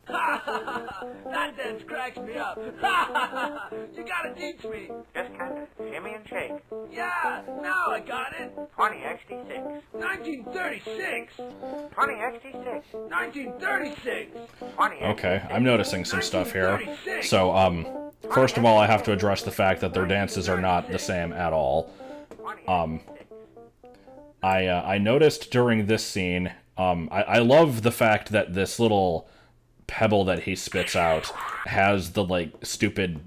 That dance cracks me up. You gotta teach me. Just kinda shimmy and shake. Yeah, now I got it. 20XD6. 1936. 20XD6. 1936. Okay, I'm noticing some stuff here. So, first of all, I have to address the fact that their dances are not the same at all. I noticed during this scene, I love the fact that this little pebble that he spits out has the, like, stupid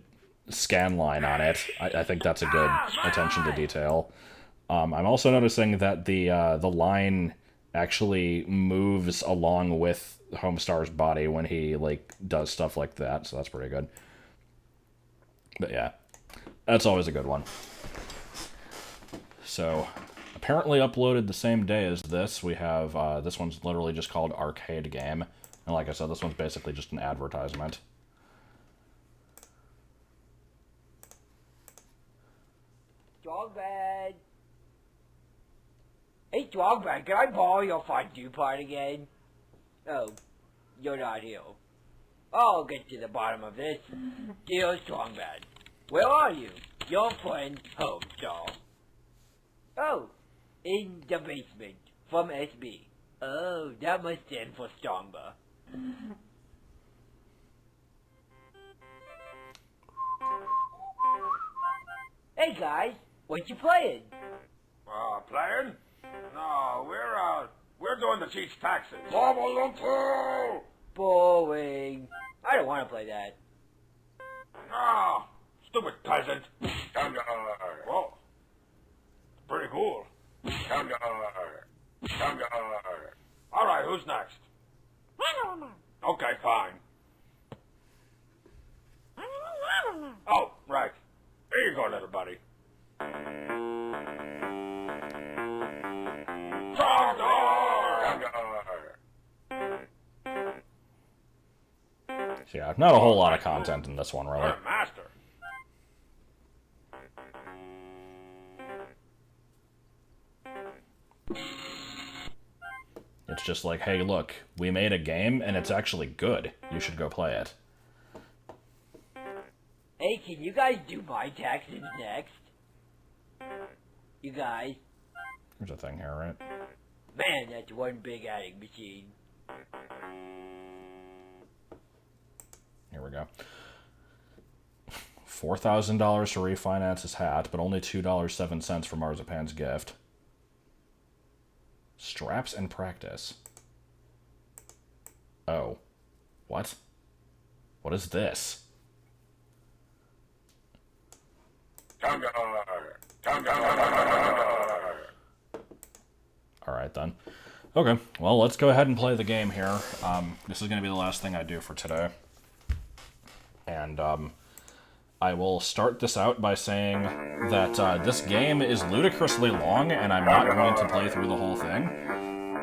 scan line on it. I think that's a good attention to detail. I'm also noticing that the line actually moves along with Homestar's body when he, like, does stuff like that, so that's pretty good. But yeah, that's always a good one. So, apparently uploaded the same day as this, we have, this one's literally just called Arcade Game. And like I said, this one's basically just an advertisement. Dogman! Hey, Dogman, can I borrow your fondue part again? Oh, you're not here. I'll get to the bottom of this. Dear Strongman, where are you? Your friend, Homestar. Oh, in the basement, from SB. Oh, that must stand for Strongba. Hey guys, what you playing? Playing? No, we're doing the Chiefs taxes. Boring. I don't want to play that. No, stupid peasant. Whoa, pretty cool. All right, who's next? Okay, fine. Oh, right. Here you go, little buddy. Yeah, not a whole lot of content in this one, really. Master. It's just like, hey, look, we made a game, and it's actually good. You should go play it. Hey, can you guys do my taxes next? You guys? There's a thing here, right? Man, that's one big adding machine. Here we go. $4,000 to refinance his hat, but only $2.07 for Marzipan's gift. Straps and practice. Oh. What? What is this? Alright then. Okay, well, let's go ahead and play the game here. This is going to be the last thing I do for today. And, I will start this out by saying that this game is ludicrously long, and I'm not going to play through the whole thing.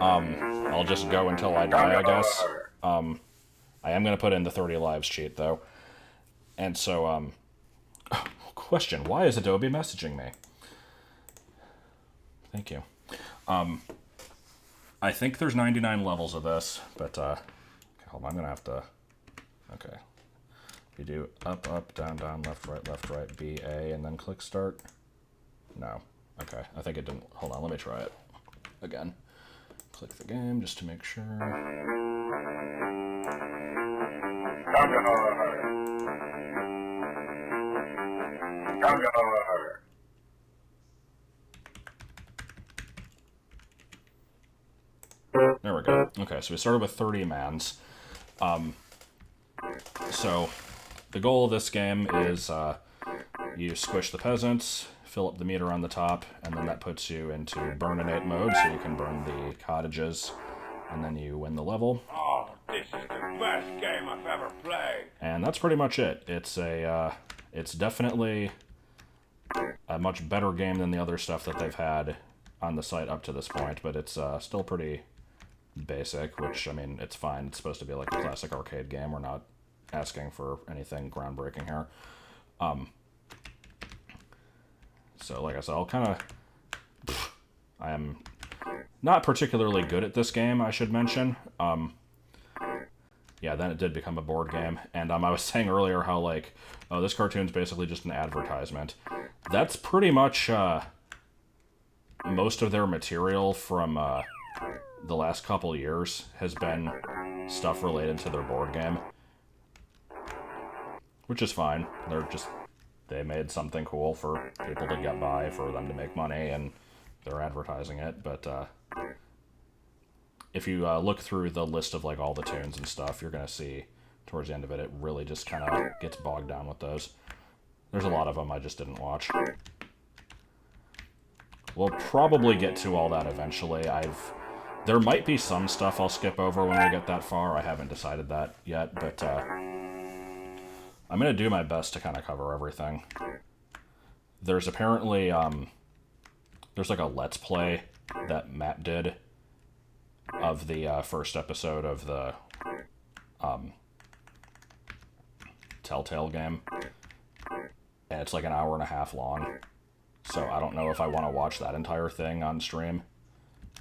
I'll just go until I die, I guess. I am going to put in the 30 lives cheat, though. And so, question, why is Adobe messaging me? Thank you. I think there's 99 levels of this, but, hold on, I'm going to have to, okay. You do up, up, down, down, left, right, B, A, and then click start. No. Okay, I think it didn't. Hold on, let me try it again. Click the game just to make sure. There we go. Okay, so we started with 30 mans. So the goal of this game is you squish the peasants, fill up the meter on the top, and then that puts you into burninate mode, so you can burn the cottages, and then you win the level. Oh, this is the best game I've ever played. And that's pretty much it. It's it's definitely a much better game than the other stuff that they've had on the site up to this point, but it's still pretty basic, which, I mean, it's fine. It's supposed to be like a classic arcade game. We're not asking for anything groundbreaking here. So, like I said, I'll kind of... I am not particularly good at this game, I should mention. Yeah, then it did become a board game. And I was saying earlier how, like, oh, this cartoon's basically just an advertisement. That's pretty much most of their material from the last couple years has been stuff related to their board game. Which is fine. They made something cool for people to get by, for them to make money, and they're advertising it, but if you look through the list of like all the tunes and stuff, you're gonna see towards the end of it, it really just kind of gets bogged down with those. There's a lot of them I just didn't watch. We'll probably get to all that eventually. There might be some stuff I'll skip over when we get that far. I haven't decided that yet, but I'm gonna do my best to kind of cover everything. There's apparently there's like a Let's Play that Matt did of the first episode of the Telltale game, and it's like an hour and a half long, so I don't know if I want to watch that entire thing on stream.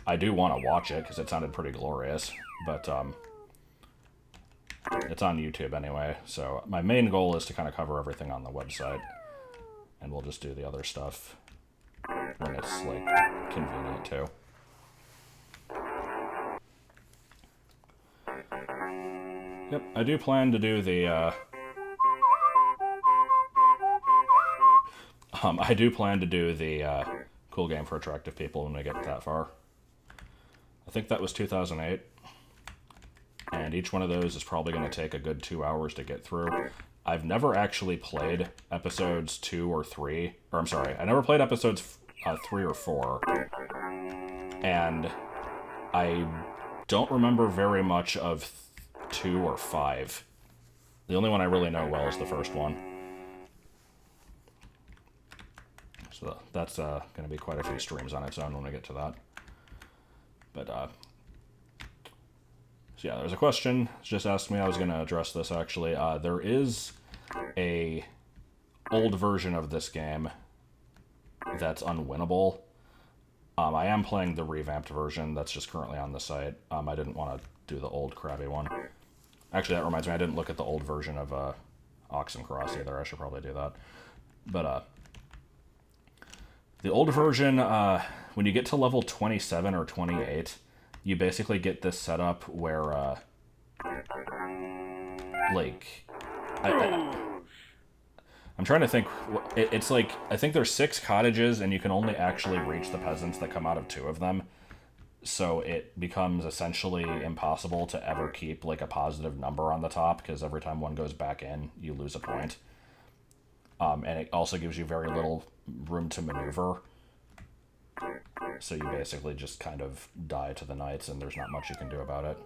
I do want to watch it because it sounded pretty glorious, but it's on YouTube anyway, so my main goal is to kind of cover everything on the website, and we'll just do the other stuff when it's like convenient too. Yep, I do plan to do the cool game for attractive people when we get that far. I think that was 2008, and each one of those is probably going to take a good 2 hours to get through. I've never actually played episodes 2 or 3, or I'm sorry, I never played episodes 3 or 4, and I don't remember very much of 2 or 5. The only one I really know well is the first one. So that's going to be quite a few streams on its own when we get to that. But, so yeah, there's a question. Just asked me. I was going to address this, actually. There is a old version of this game that's unwinnable. I am playing the revamped version that's just currently on the site. I didn't want to do the old crappy one. Actually, that reminds me, I didn't look at the old version of Oxen Cross either. I should probably do that. But, the old version, when you get to level 27 or 28, you basically get this setup where, like, I'm trying to think, it's like, I think there's 6 cottages, and you can only actually reach the peasants that come out of 2 of them, so it becomes essentially impossible to ever keep, like, a positive number on the top, because every time one goes back in, you lose a point. And it also gives you very little room to maneuver. So you basically just kind of die to the knights, and there's not much you can do about it.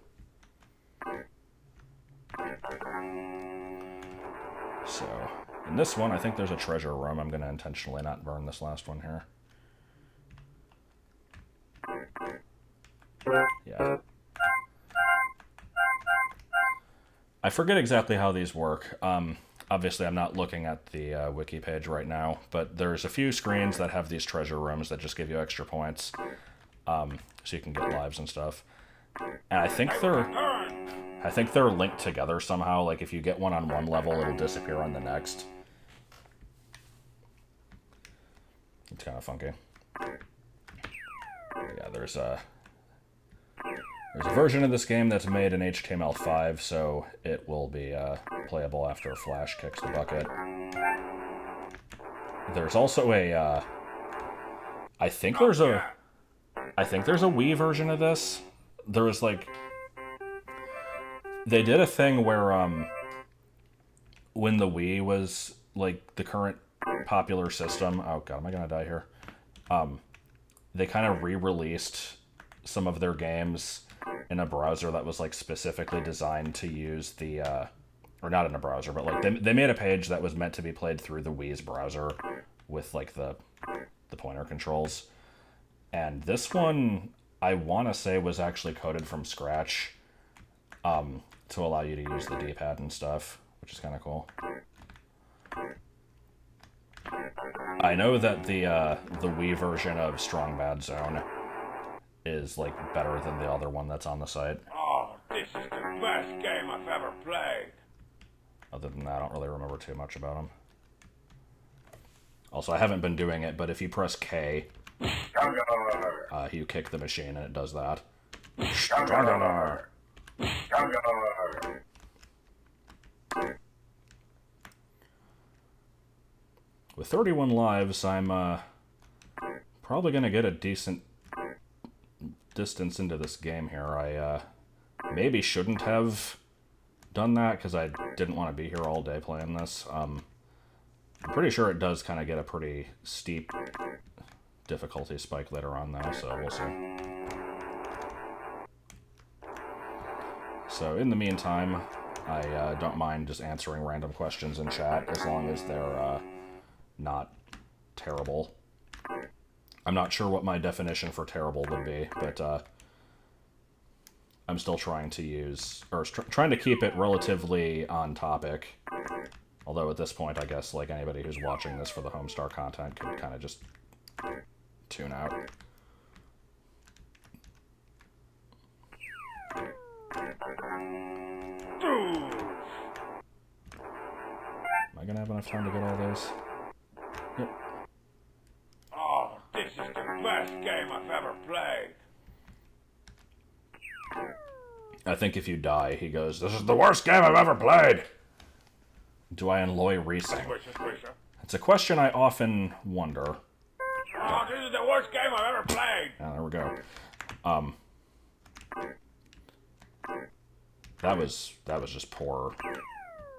So, in this one, I think there's a treasure room. I'm going to intentionally not burn this last one here. Yeah. I forget exactly how these work. Obviously, I'm not looking at the wiki page right now, but there's a few screens that have these treasure rooms that just give you extra points, so you can get lives and stuff. And I think they're linked together somehow. Like if you get one on one level, it'll disappear on the next. It's kind of funky. Yeah, there's a version of this game that's made in HTML5, so it will be playable after Flash kicks the bucket. There's also a, I think there's a Wii version of this. There was like, they did a thing where, when the Wii was like the current popular system, oh god, am I gonna die here? They kind of re-released some of their games in a browser that was like specifically designed to use the or not in a browser, but like they made a page that was meant to be played through the Wii's browser with like the pointer controls. And this one I want to say was actually coded from scratch to allow you to use the D-pad and stuff, which is kind of cool. I know that the Wii version of Strong Bad Zone is like better than the other one that's on the site. Oh, this is the best game I've ever played. Other than that, I don't really remember too much about them. Also, I haven't been doing it, but if you press K, you kick the machine and it does that. With 31 lives, I'm probably going to get a decent distance into this game here. I maybe shouldn't have done that because I didn't want to be here all day playing this. I'm pretty sure it does kind of get a pretty steep difficulty spike later on though, so we'll see. So in the meantime, I don't mind just answering random questions in chat as long as they're not terrible. I'm not sure what my definition for terrible would be, but I'm still trying to use, or trying to keep it relatively on topic. Although at this point, I guess, like anybody who's watching this for the Homestar content could kind of just tune out. Am I gonna have enough time to get all those? Yep. Oh, this is the best game I've ever played. I think if you die, he goes, "This is the worst game I've ever played!" Do I enjoy racing? It's a question I often wonder. Oh, this is the worst game I've ever played! Yeah, there we go. That was just poor,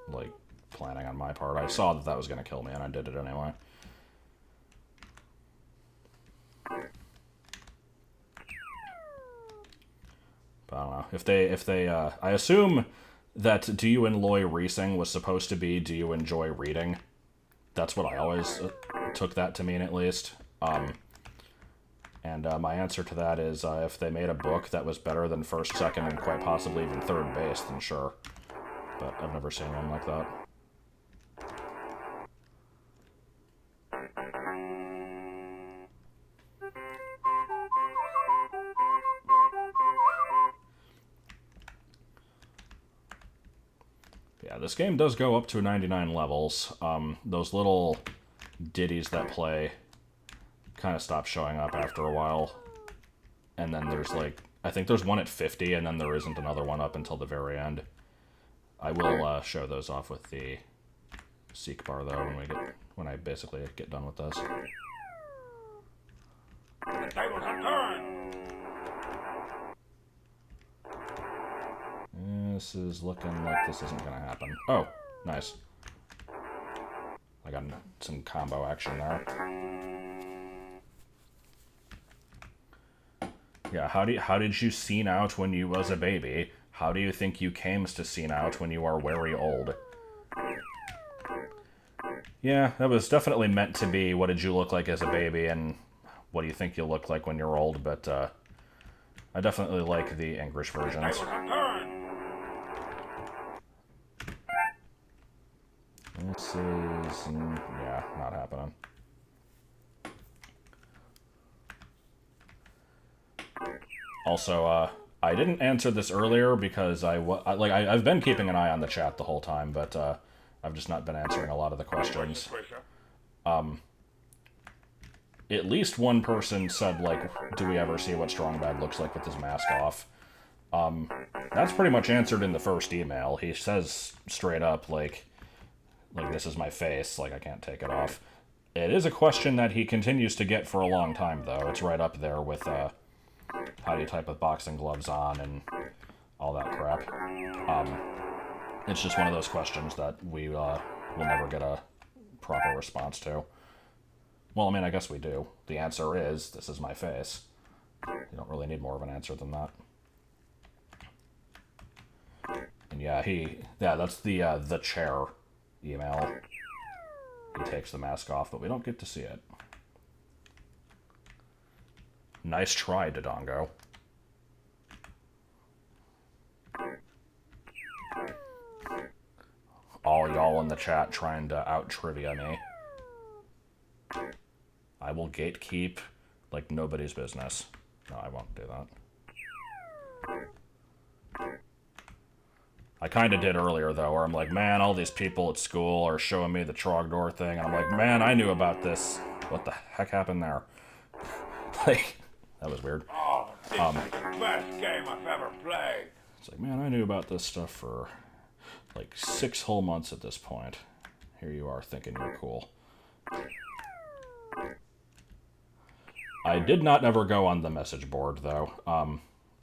like, planning on my part. I saw that was going to kill me, and I did it anyway. But I don't know. If they, I assume that "do you enjoy racing" was supposed to be "do you enjoy reading?" That's what I always took that to mean, at least. And my answer to that is if they made a book that was better than first, second, and quite possibly even third base, then sure. But I've never seen one like that. Yeah, this game does go up to 99 levels. Those little ditties that play kind of stop showing up after a while. And then there's like, I think there's one at 50, and then there isn't another one up until the very end. I will show those off with the seek bar though when I basically get done with this. The tables are turned! This is looking like this isn't gonna happen. Oh, nice. I got some combo action there. Yeah, how did you scene out when you was a baby? How do you think you cames to scene out when you are very old? Yeah, that was definitely meant to be what did you look like as a baby and what do you think you'll look like when you're old, but I definitely like the English versions. This is, yeah, not happening. Also, I didn't answer this earlier because I've been keeping an eye on the chat the whole time, but I've just not been answering a lot of the questions. At least one person said, like, do we ever see what Strong Bad looks like with his mask off? That's pretty much answered in the first email. He says straight up, like this is my face, like I can't take it off. It is a question that he continues to get for a long time, though. It's right up there with, how do you type with boxing gloves on and all that crap. It's just one of those questions that we will never get a proper response to. Well, I mean, I guess we do. The answer is, this is my face. You don't really need more of an answer than that. And yeah, that's the chair email. He takes the mask off, but we don't get to see it. Nice try, Dodongo. All y'all in the chat trying to out-trivia me. I will gatekeep like nobody's business. No, I won't do that. I kind of did earlier, though, where I'm like, man, all these people at school are showing me the Trogdor thing, and I'm like, man, I knew about this. What the heck happened there? Like, that was weird. Oh, this is the best game I've ever played. It's like, man, I knew about this stuff for like 6 whole months at this point. Here you are thinking you're cool. I did not ever go on the message board, though.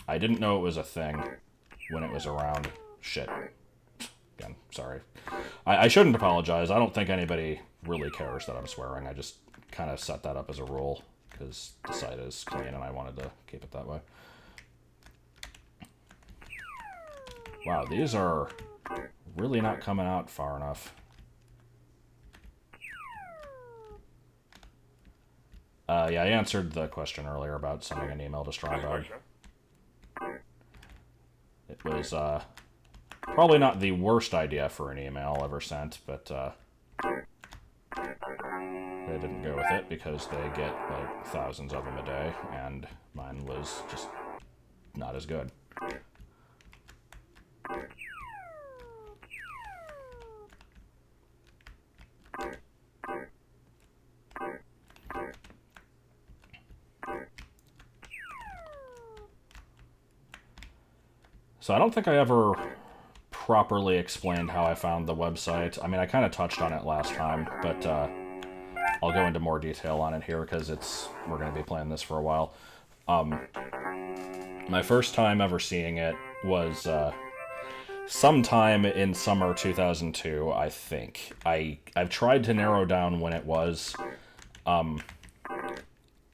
I didn't know it was a thing when it was around. Shit. Again, sorry. I shouldn't apologize. I don't think anybody really cares that I'm swearing. I just kind of set that up as a rule, because the site is clean and I wanted to keep it that way. Wow, these are really not coming out far enough. Yeah, I answered the question earlier about sending an email to Strongdog. It was, probably not the worst idea for an email ever sent, but, they didn't go with it because they get, like, thousands of them a day, and mine was just not as good. So I don't think I ever properly explained how I found the website. I mean, I kind of touched on it last time, but I'll go into more detail on it here because we're going to be playing this for a while. My first time ever seeing it was sometime in summer 2002, I think. I've tried to narrow down when it was.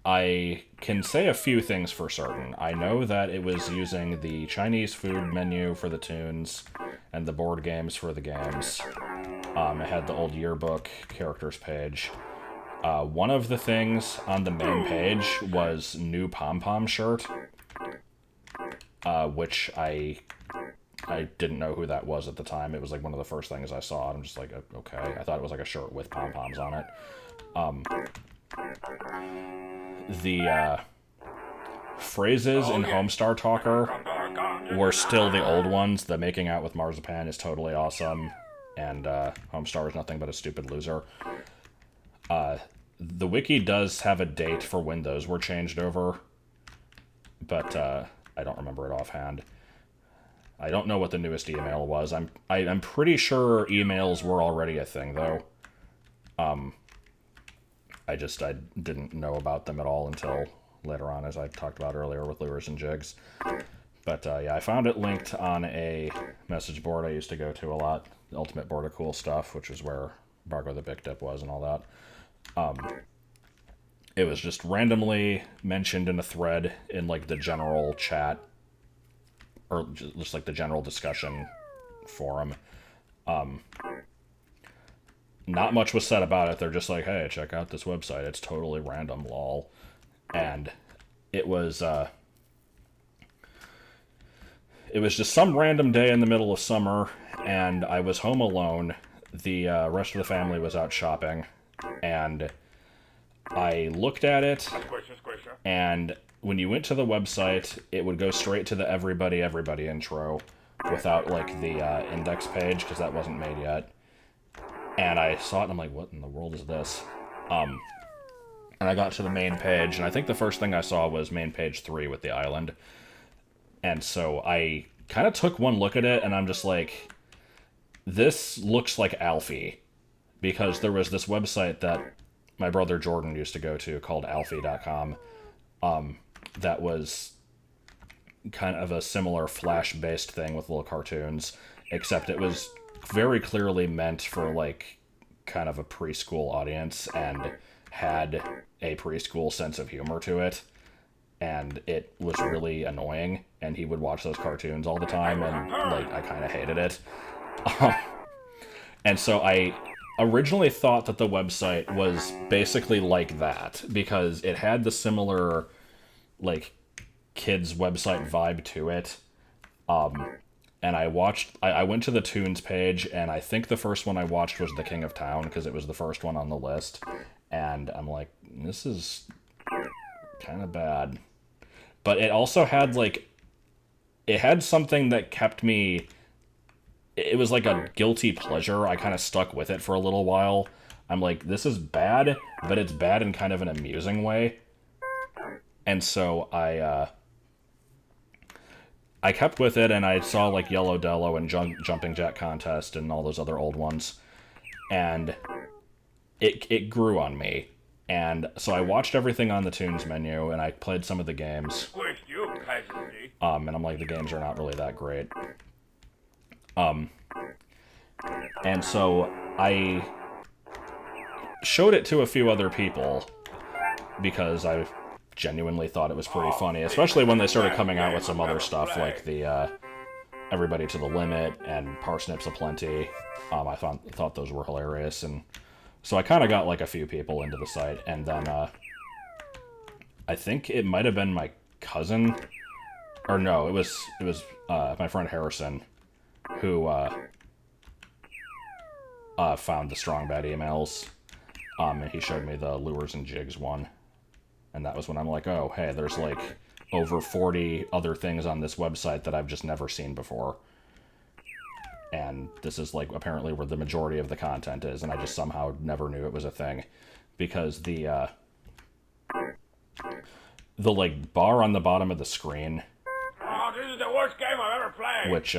I can say a few things for certain. I know that it was using the Chinese food menu for the tunes and the board games for the games. It had the old yearbook characters page. One of the things on the main page was new pom-pom shirt, which I didn't know who that was at the time. It was like one of the first things I saw, and I'm just like, okay. I thought it was like a shirt with pom-poms on it. The phrases in Homestar Talker were still the old ones. The making out with marzipan is totally awesome, and Homestar is nothing but a stupid loser. The wiki does have a date for when those were changed over, but I don't remember it offhand. I don't know what the newest email was. I'm pretty sure emails were already a thing, though. I didn't know about them at all until later on, as I talked about earlier with Lures and Jigs. But yeah, I found it linked on a message board I used to go to a lot, the Ultimate Board of Cool Stuff, which is where Bargo the Big Dip was and all that. It was just randomly mentioned in a thread in like the general chat, or just like the general discussion forum. Not much was said about it. They're just like, hey, check out this website. It's totally random, lol. And it was just some random day in the middle of summer, and I was home alone. The rest of the family was out shopping, and I looked at it, and when you went to the website, it would go straight to the everybody intro without, like, the index page, because that wasn't made yet. And I saw it, and I'm like, what in the world is this? And I got to the main page, and I think the first thing I saw was main page 3 with the island. And so I kind of took one look at it, and I'm just like, this looks like Alfie. Because there was this website that my brother Jordan used to go to called Alfie.com that was kind of a similar Flash-based thing with little cartoons, except it was very clearly meant for, like, kind of a preschool audience and had a preschool sense of humor to it. And it was really annoying, and he would watch those cartoons all the time, and, like, I kind of hated it. And so I originally thought that the website was basically like that, because it had the similar, like, kids' website vibe to it. And I went to the tunes page, and I think the first one I watched was The King of Town, because it was the first one on the list. And I'm like, this is kind of bad. But it also had, like, it had something that kept me, it was like a guilty pleasure. I kind of stuck with it for a little while. I'm like, this is bad, but it's bad in kind of an amusing way. And so I kept with it, and I saw, like, Yellow Dello and Jumping Jack Contest and all those other old ones. And it grew on me. And so I watched everything on the Tunes menu, and I played some of the games. Squished you, peasantry. And I'm like, the games are not really that great. And so I showed it to a few other people because I genuinely thought it was pretty funny, especially when they started coming out with some other stuff like the Everybody to the Limit and Parsnips Aplenty. I thought those were hilarious, and so I kind of got like a few people into the site, and then I think it might have been my cousin, or no, it was my friend Harrison who found the Strong Bad emails, and he showed me the Lures and Jigs one, and that was when I'm like, oh, hey, there's like over 40 other things on this website that I've just never seen before. And this is like apparently where the majority of the content is, and I just somehow never knew it was a thing. Because the like bar on the bottom of the screen, Oh, this is the worst game I've ever played. which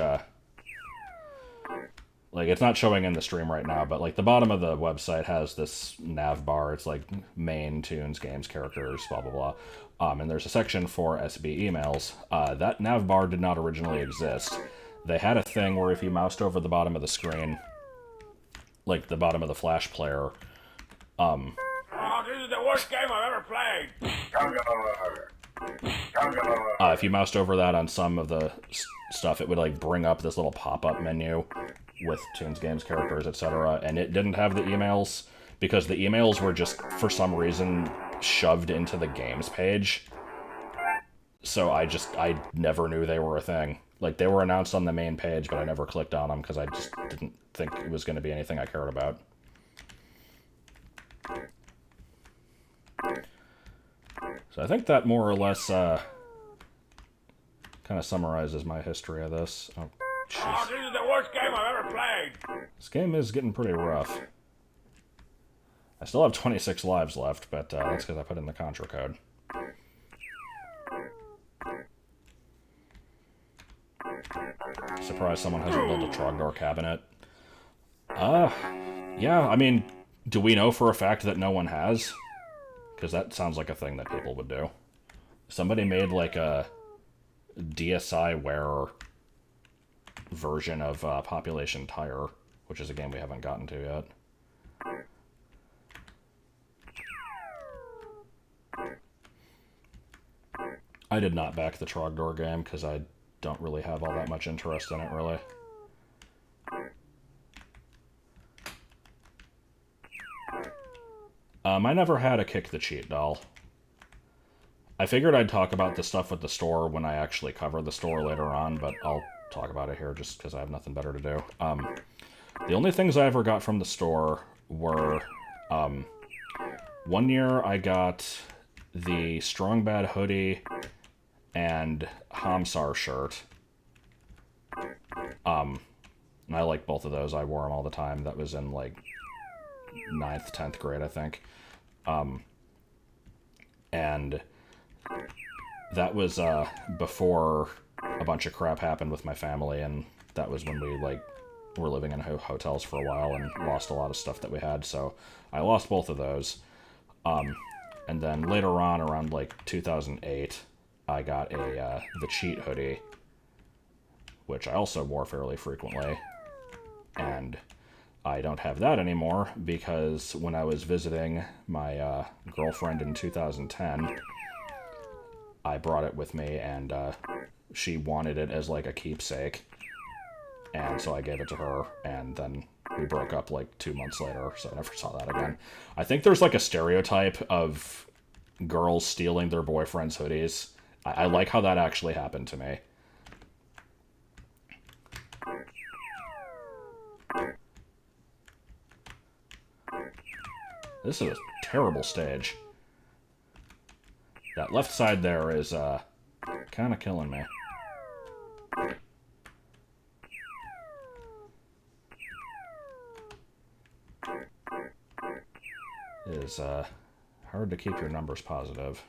like it's not showing in the stream right now, but like the bottom of the website has this nav bar. It's like main, tunes, games, characters, blah blah blah. And there's a section for SB emails. That nav bar did not originally exist. They had a thing where if you moused over the bottom of the screen, like the bottom of the Flash player, Oh, this is the worst game I've ever played. if you moused over that on some of the stuff, it would like bring up this little pop-up menu with tunes, games, characters, etc. And it didn't have the emails because the emails were just, for some reason, shoved into the games page. So I never knew they were a thing. Like, they were announced on the main page, but I never clicked on them because I just didn't think it was going to be anything I cared about. So I think that more or less kind of summarizes my history of this. Oh, Oh, this is the worst game I've ever played. this game is getting pretty rough. I still have 26 lives left, but that's because I put in the Contra code. Surprised someone hasn't built a Trogdor cabinet. Yeah, I mean, do we know for a fact that no one has? Because that sounds like a thing that people would do. Somebody made like a DSiWare version of Population Tire, which is a game we haven't gotten to yet. I did not back the Trogdor game because I don't really have all that much interest in it, really. I never had a Kick the Cheat doll. I figured I'd talk about the stuff with the store when I actually cover the store later on, but I'll talk about it here just because I have nothing better to do. The only things I ever got from the store were, one year I got the Strong Bad hoodie and Hamsar shirt. And I like both of those. I wore them all the time. That was in like 9th, 10th grade, I think. And that was before a bunch of crap happened with my family, and that was when we like were living in hotels for a while and lost a lot of stuff that we had. So I lost both of those. And then later on, around like 2008, I got a the Cheat hoodie, which I also wore fairly frequently. And I don't have that anymore because when I was visiting my girlfriend in 2010, I brought it with me, and she wanted it as like a keepsake. And so I gave it to her, and then we broke up like 2 months later, so I never saw that again. I think there's like a stereotype of girls stealing their boyfriend's hoodies. I like how that actually happened to me. This is a terrible stage. That left side there is kind of killing me. It is hard to keep your numbers positive.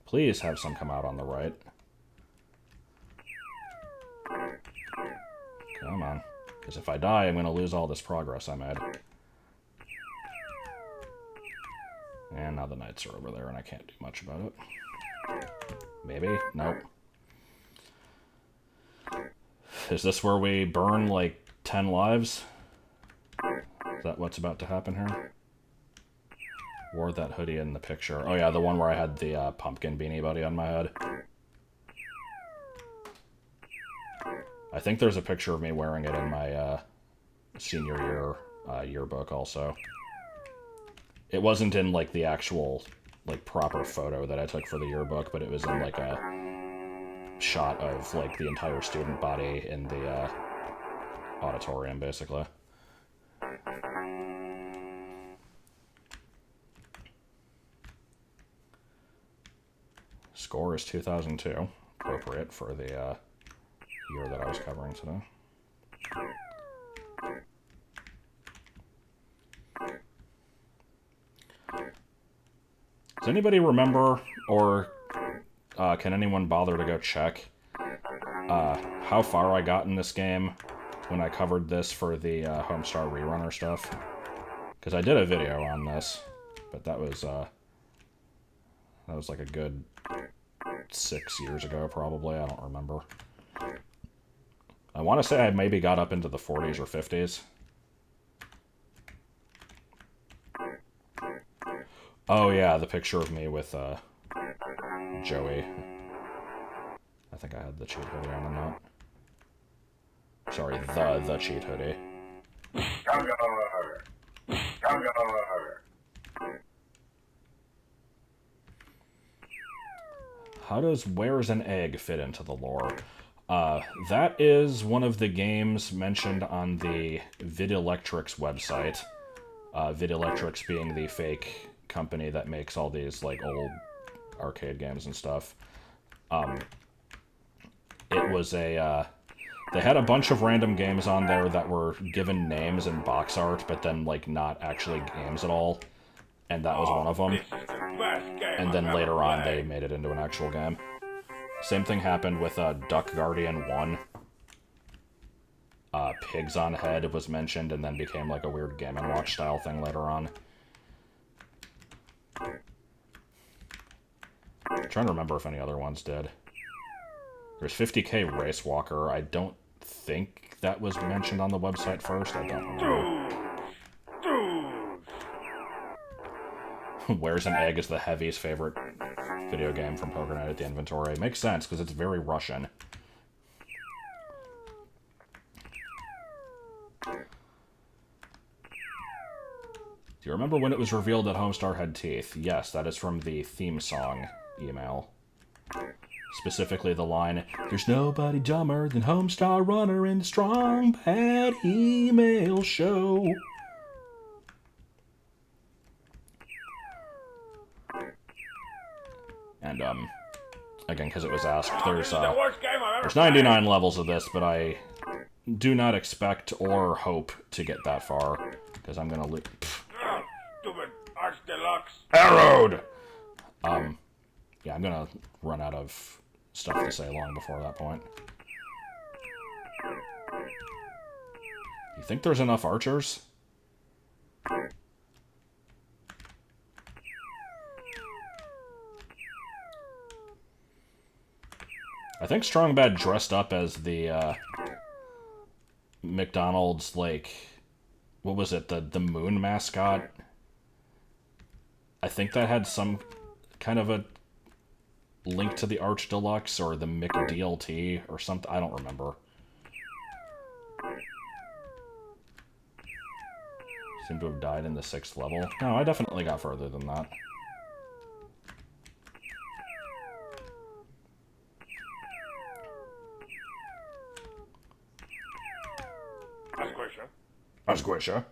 Please have some come out on the right. Come on. Because if I die, I'm going to lose all this progress I made. And now the knights are over there, and I can't do much about it. Maybe? Nope. Is this where we burn, like, 10 lives? Is that what's about to happen here? Wore that hoodie in the picture. Oh yeah, the one where I had the pumpkin beanie buddy on my head. I think there's a picture of me wearing it in my senior year yearbook also. It wasn't in, like, the actual, like, proper photo that I took for the yearbook, but it was in, like, a shot of, like, the entire student body in the auditorium, basically. Score is 2002, appropriate for the year that I was covering today. Does anybody remember, or can anyone bother to go check how far I got in this game when I covered this for the Homestar Rerunner stuff? Because I did a video on this, but that was like a good 6 years ago, probably. I don't remember. I want to say I maybe got up into the 40s or 50s. Oh yeah, the picture of me with Joey. I think I had the cheat hoodie on or not. Sorry, the cheat hoodie. How does Where's an Egg fit into the lore? That is one of the games mentioned on the Videlectrix website. Videlectrix being the fake company that makes all these, like, old arcade games and stuff. It was a, they had a bunch of random games on there that were given names and box art, but then, like, not actually games at all. And that was one of them. And then later on, they made it into an actual game. Same thing happened with Duck Guardian 1. Pigs on Head was mentioned and then became like a weird Game & Watch style thing later on. I'm trying to remember if any other ones did. There's 50K Race Walker. I don't think that was mentioned on the website first. I don't remember. Where's an Egg is the Heavy's favorite video game from Poker Night at the Inventory. It makes sense, because it's very Russian. Do you remember when it was revealed that Homestar had teeth? Yes, that is from the theme song email. Specifically the line, "There's nobody dumber than Homestar Runner in the Strong Bad Email Show." And, again, because it was asked, there's 99 levels of this, but I do not expect or hope to get that far, because I'm gonna lose. Stupid Arch Deluxe. Arrowed! Yeah, I'm gonna run out of stuff to say long before that point. You think there's enough archers? I think Strong Bad dressed up as the McDonald's, like, what was it, the moon mascot? I think that had some kind of a link to the Arch Deluxe or the McDLT or something. I don't remember. Seem to have died in the 6th level. No, I definitely got further than that. Squisha.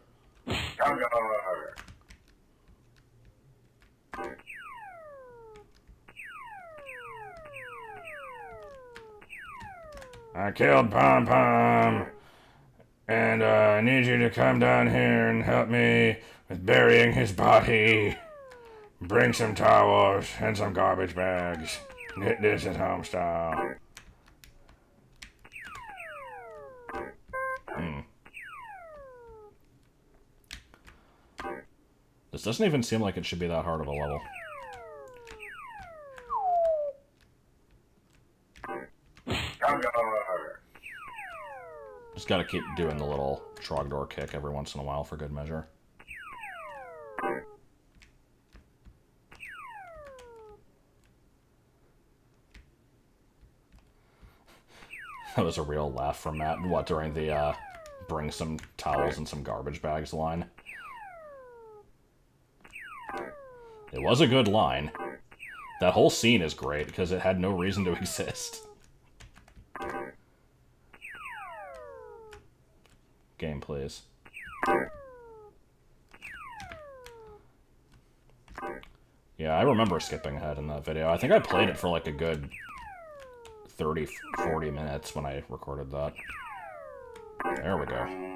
I killed Pom Pom, and I need you to come down here and help me with burying his body. Bring some towels and some garbage bags. Get this at home style. The This doesn't even seem like it should be that hard of a level. Just gotta keep doing the little Trogdor kick every once in a while for good measure. That was a real laugh from Matt. What, during the, bring some towels and some garbage bags line? It was a good line. That whole scene is great, because it had no reason to exist. Game, please. Yeah, I remember skipping ahead in that video. I think I played it for like a good 30, 40 minutes when I recorded that. There we go.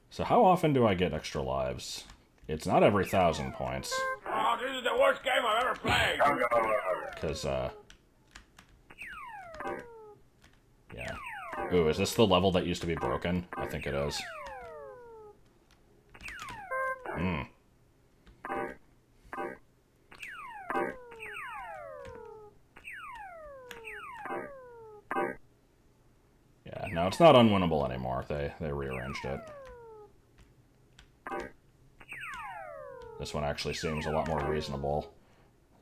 So how often do I get extra lives? It's not every 1,000 points. Oh, this is the worst game I've ever played! Because, yeah. Ooh, is this the level that used to be broken? I think it is. Hmm. Yeah, no, it's not unwinnable anymore. They rearranged it. This one actually seems a lot more reasonable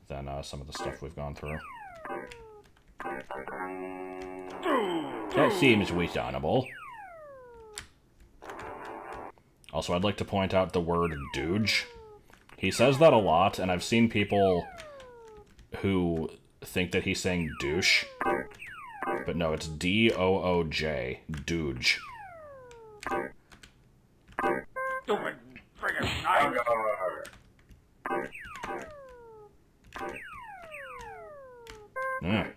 than some of the stuff we've gone through. That seems reasonable. Also, I'd like to point out the word "douge." He says that a lot, and I've seen people who think that he's saying douche. But no, it's D-O-O-J. Douge. Stupid friggin' knife! Mm.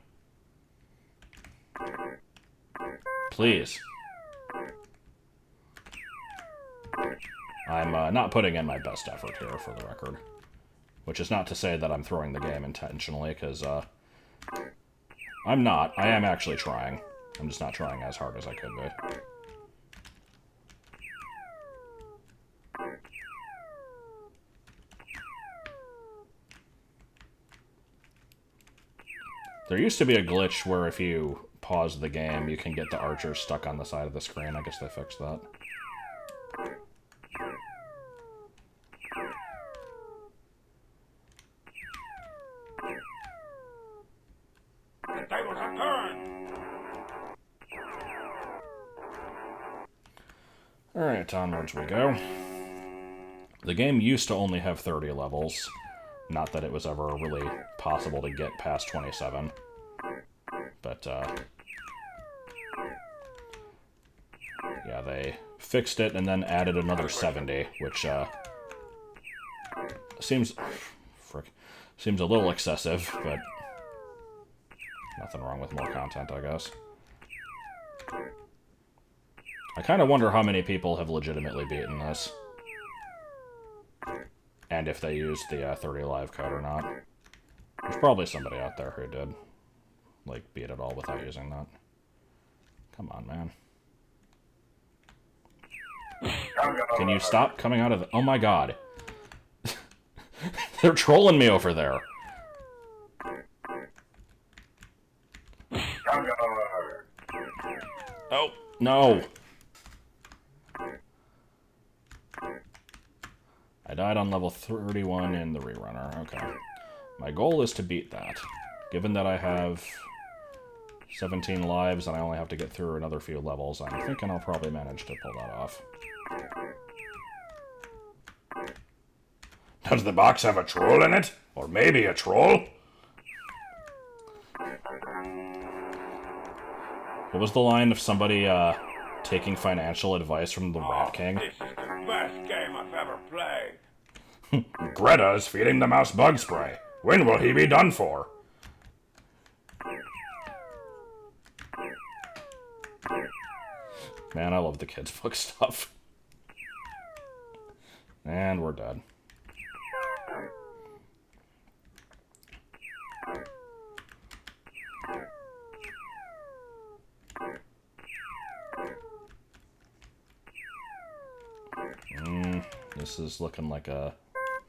Please. I'm not putting in my best effort here, for the record. Which is not to say that I'm throwing the game intentionally, because, I'm not. I am actually trying. I'm just not trying as hard as I could be. There used to be a glitch where if you pause the game, you can get the archers stuck on the side of the screen. I guess they fixed that. The tables are turned! Alright, onwards we go. The game used to only have 30 levels. Not that it was ever really possible to get past 27. But, yeah, they fixed it and then added another 70, which, seems a little excessive, but nothing wrong with more content, I guess. I kind of wonder how many people have legitimately beaten this. And if they used the 30 live code or not. There's probably somebody out there who did, like, beat it all without using that. Come on, man. Can you stop coming out of the... Oh my god. They're trolling me over there. Oh, no. I died on level 31 in the rerunner. Okay. My goal is to beat that. Given that I have 17 lives and I only have to get through another few levels, I'm thinking I'll probably manage to pull that off. Does the box have a troll in it? Or maybe a troll? What was the line of somebody, taking financial advice from the Rat King? This is the best game I've ever played. Greta is feeding the mouse bug spray. When will he be done for? Man, I love the kids' book stuff. And we're dead. This is looking like a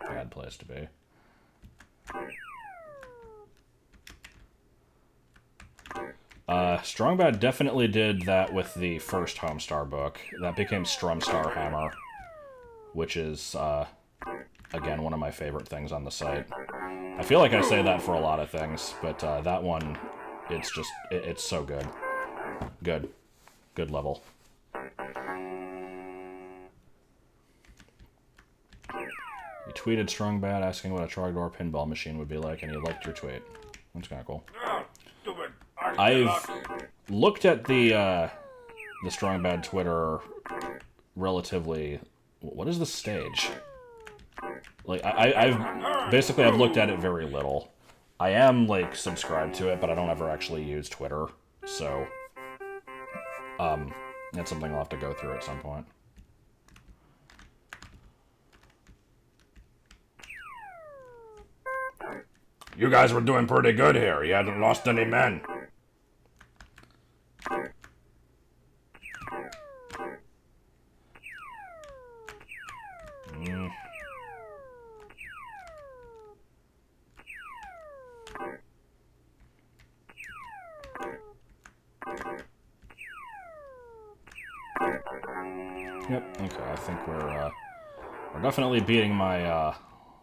bad place to be. Strongbad definitely did that with the first Homestar book. That became Strumstar Hammer, which is, again, one of my favorite things on the site. I feel like I say that for a lot of things, but that one, it's just, it's so good. Good. Good level. You tweeted Strongbad asking what a Trogdor pinball machine would be like, and he liked your tweet. That's kind of cool. I've looked at the Strongbad Twitter relatively... What is the stage? Like, I've looked at it very little. I am, like, subscribed to it, but I don't ever actually use Twitter, so... that's something I'll have to go through at some point. You guys were doing pretty good here. You hadn't lost any men. Yep, okay, I think we're definitely beating my,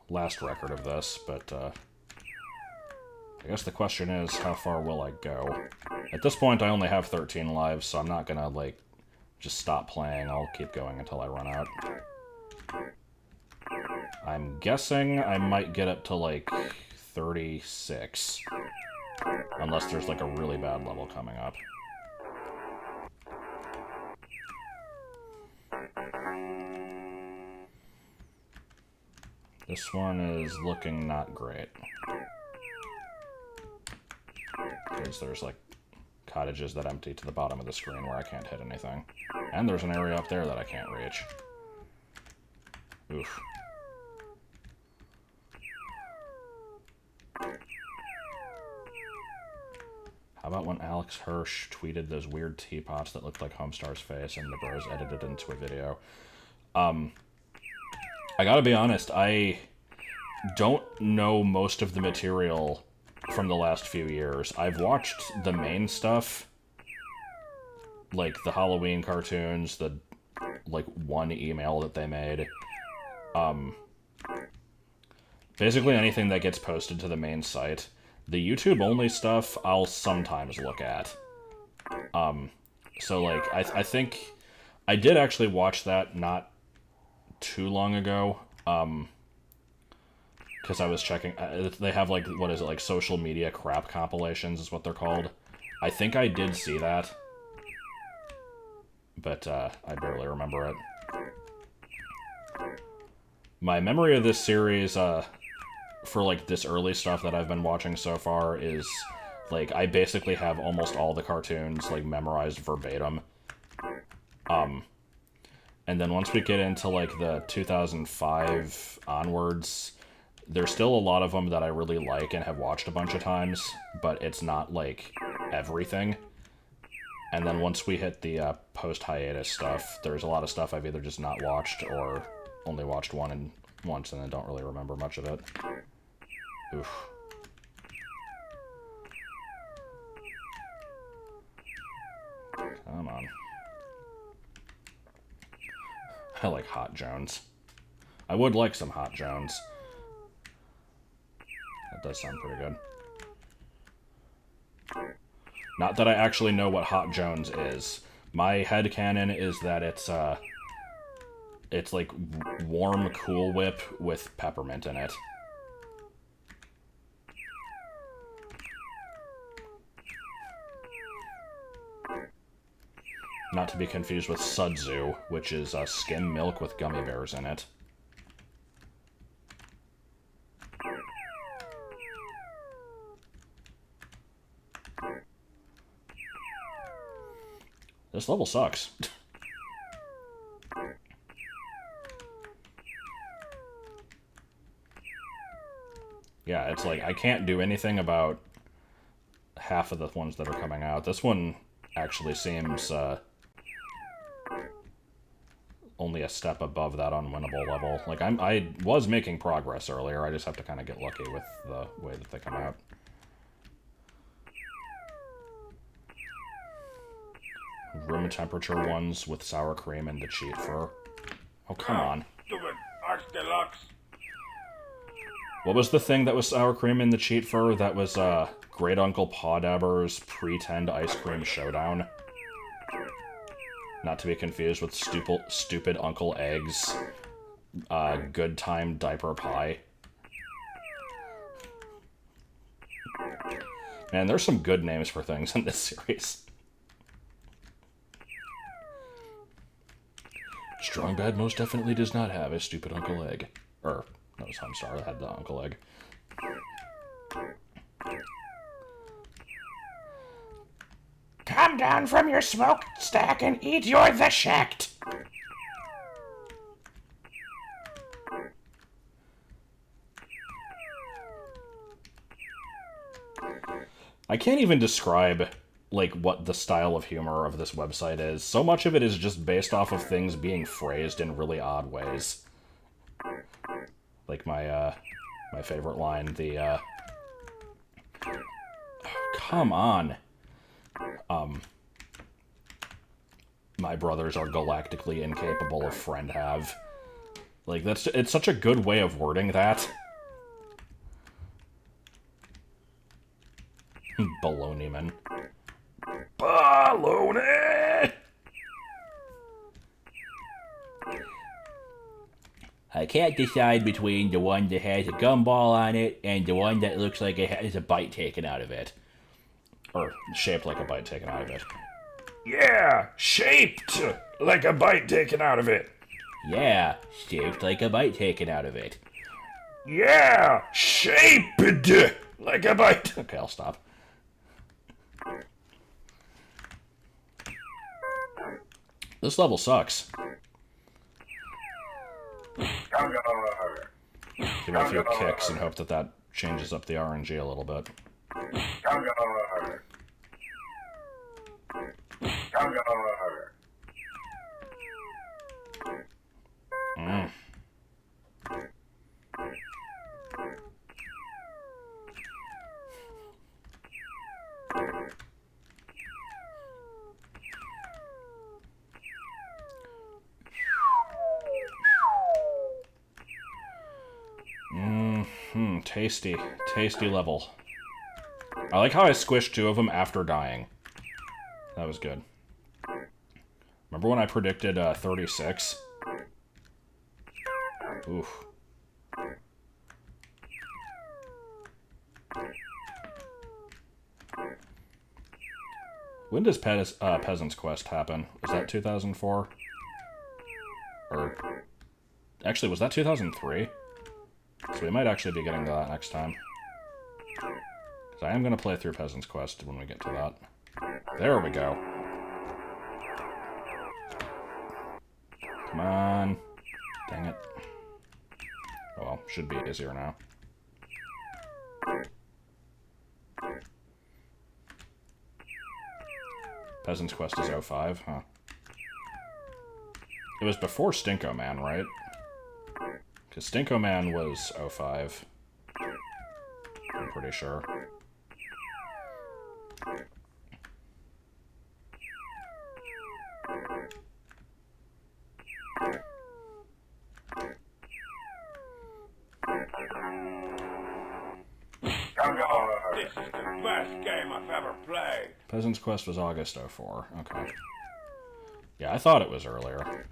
last record of this, but, I guess the question is, how far will I go? At this point, I only have 13 lives, so I'm not gonna, like, just stop playing. I'll keep going until I run out. I'm guessing I might get up to, like, 36. Unless there's, like, a really bad level coming up. This one is looking not great. Because there's, like, cottages that empty to the bottom of the screen where I can't hit anything. And there's an area up there that I can't reach. Oof. How about when Alex Hirsch tweeted those weird teapots that looked like Homestar's face and the bros edited into a video? I gotta be honest, I don't know most of the material from the last few years. I've watched the main stuff, like the Halloween cartoons, the, like, one email that they made. Basically anything that gets posted to the main site. The YouTube-only stuff, I'll sometimes look at. So, like, I think... I did actually watch that not too long ago, because I was checking... they have, like, what is it, like, social media crap compilations is what they're called. I think I did see that, but I barely remember it. My memory of this series, for, like, this early stuff that I've been watching so far is, like, I basically have almost all the cartoons, like, memorized verbatim. And then once we get into, like, the 2005 onwards, there's still a lot of them that I really like and have watched a bunch of times, but it's not, like, everything. And then once we hit the post-hiatus stuff, there's a lot of stuff I've either just not watched or only watched once and then don't really remember much of it. Oof. Come on. I like Hot Jones. I would like some Hot Jones. That does sound pretty good. Not that I actually know what Hot Jones is. My headcanon is that it's like warm Cool Whip with peppermint in it. Not to be confused with Sudzu, which is skim milk with gummy bears in it. This level sucks. Yeah, it's like, I can't do anything about half of the ones that are coming out. This one actually seems, only a step above that unwinnable level. Like, I was making progress earlier, I just have to kind of get lucky with the way that they come out. Room temperature ones with sour cream and the cheat fur. Oh, come on. Stupid Arch Deluxe. What was the thing that was sour cream in the cheat fur? That was, Great Uncle Pawdabber's Pretend Ice Cream Showdown. Not to be confused with Stupid Uncle Egg's, Good Time Diaper Pie. Man, there's some good names for things in this series. Strong Bad most definitely does not have a Stupid Uncle Egg. Or, no, it was Homestar that had the Uncle Egg. Come down from your smokestack and eat your the shacked. I can't even describe, like, what the style of humor of this website is. So much of it is just based off of things being phrased in really odd ways. Like my favorite line, the, come on. My brothers are galactically incapable of friend have. Like, it's such a good way of wording that. Baloney man. Baloney! I can't decide between the one that has a gumball on it and the one that looks like it has a bite taken out of it. Or shaped like a bite taken out of it. Yeah, shaped like a bite taken out of it. Yeah, shaped like a bite taken out of it. Yeah, shaped like a bite. Okay, I'll stop. This level sucks. Give it a few kicks and hope that that changes up the RNG a little bit. Mm. Tasty. Tasty level. I like how I squished 2 of them after dying. That was good. Remember when I predicted 36? Oof. When does Peasant's Quest happen? Was that 2004? Or... Actually, was that 2003? So we might actually be getting to that next time. Because I am going to play through Peasant's Quest when we get to that. There we go. Come on. Dang it. Oh well, should be easier now. Peasant's Quest is 05, huh? It was before Stinko Man, right? Because Stinko Man was 05. I'm pretty sure. This is the best game I've ever played. Peasant's Quest was August 04. Okay. Yeah, I thought it was earlier.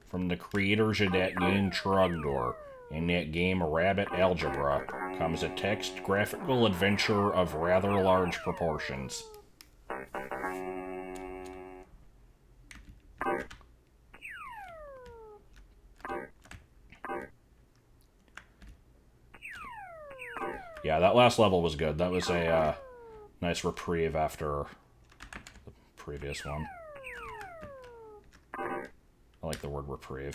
From the creators of that game Trogdor, in that game Rabbit Algebra, comes a text graphical adventure of rather large proportions. Yeah, that last level was good. That was a nice reprieve after the previous one. I like the word reprieve.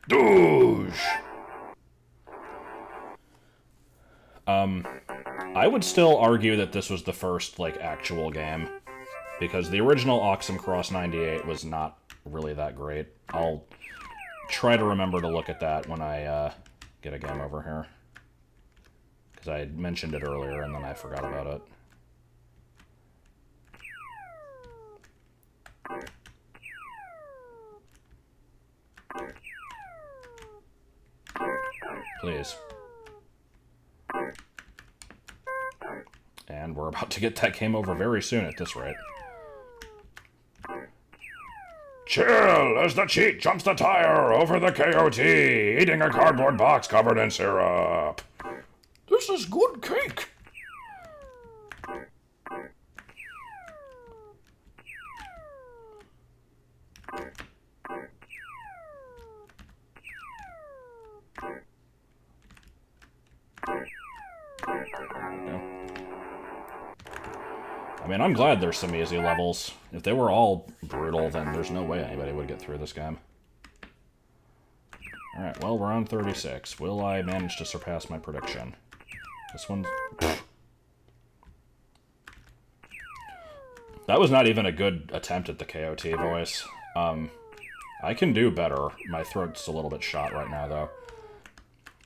Douche! I would still argue that this was the first, like, actual game. Because the original Oxen Cross 98 was not really that great. I'll try to remember to look at that when I get a game over here. Because I had mentioned it earlier and then I forgot about it. Please. And we're about to get that game over very soon at this rate. Chill as the cheat jumps the tire over the KOT, eating a cardboard box covered in syrup. This is good cake. I mean, I'm glad there's some easy levels. If they were all brutal, then there's no way anybody would get through this game. Alright, well, we're on 36. Will I manage to surpass my prediction? This one's... That was not even a good attempt at the KOT voice. I can do better. My throat's a little bit shot right now, though.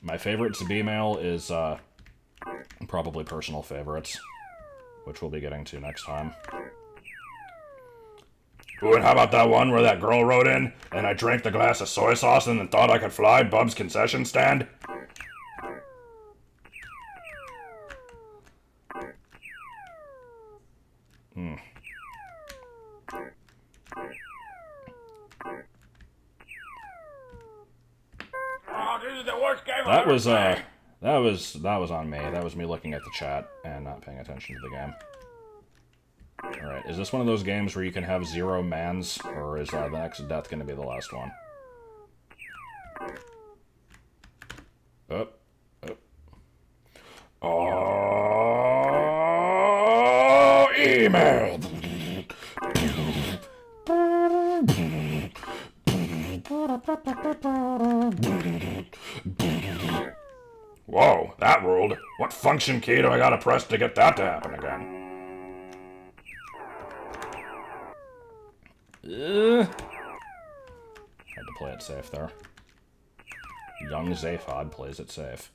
My favorite B-mail is, probably personal favorites, which we'll be getting to next time. Ooh, and how about that one where that girl wrote in, and I drank the glass of soy sauce and then thought I could fly Bub's concession stand? Oh, this is the worst game That I've was, ever played. that was on me. That was me looking at the chat and not paying attention to the game. Alright, is this one of those games where you can have 0 mans, or is the next death going to be the last one? Up. Oh, email. Whoa, that ruled. What function key do I gotta press to get that to happen again? Had to play it safe there. Young Zaphod plays it safe.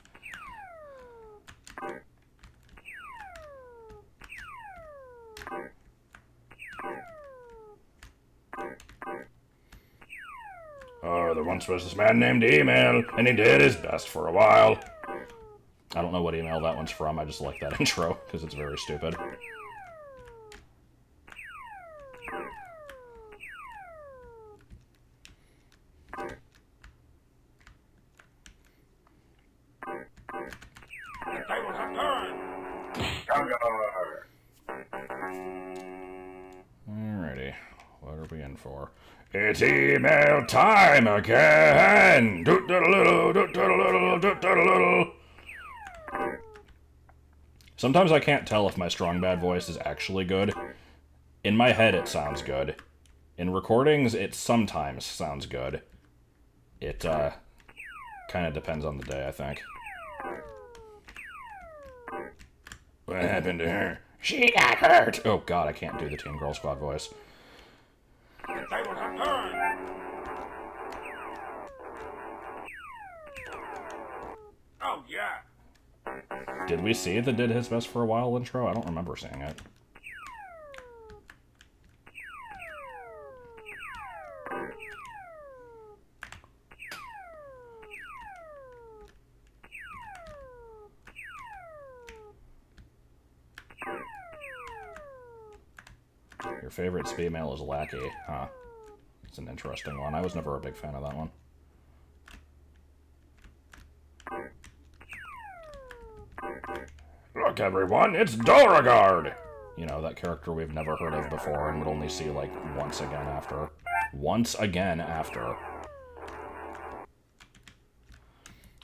Oh, there once was this man named Email, and he did his best for a while. I don't know what email that one's from, I just like that intro, because it's very stupid. The tables have turned. Alrighty, what are we in for? It's email time again! Doot-doodle-doodle, doot-doodle-doodle, doot-doodle-doodle. Sometimes I can't tell if my strong bad voice is actually good. In my head it sounds good. In recordings it sometimes sounds good. It, kind of depends on the day, I think. What happened to her? She got hurt! Oh god, I can't do the Teen Girl Squad voice. The tables have turned. Oh, yeah. Did we see the Did His Best for a While intro? I don't remember seeing it. Your favorite speed mail is Lackey, huh? It's an interesting one. I was never a big fan of that one. Look, everyone, it's Beauregard! You know, that character we've never heard of before and would only see, like, once again after. Once again after.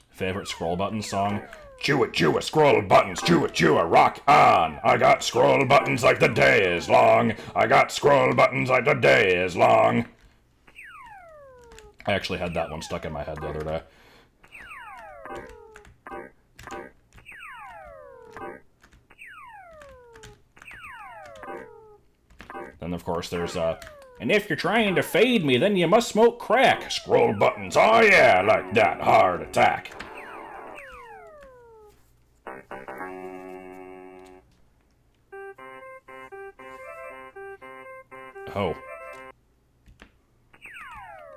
Favorite scroll button song? Chew it, chew it, scroll buttons, chew it, rock on! I got scroll buttons like the day is long! I got scroll buttons like the day is long! I actually had that one stuck in my head the other day. Then, of course, there's, and if you're trying to fade me, then you must smoke crack. Scroll buttons, oh yeah, like that, hard attack. Oh.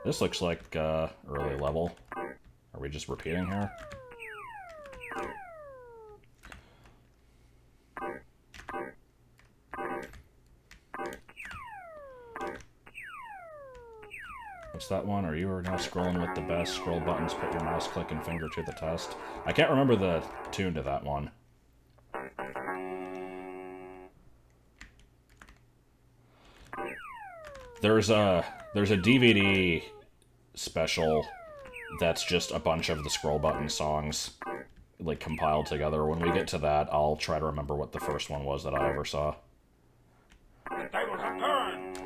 This looks like, early level. Are we just repeating here? What's that one? Are you now scrolling with the best? Scroll buttons, put your mouse click and finger to the test. I can't remember the tune to that one. There's a DVD special that's just a bunch of the scroll button songs, like, compiled together. When we get to that, I'll try to remember what the first one was that I ever saw. The tables are turned.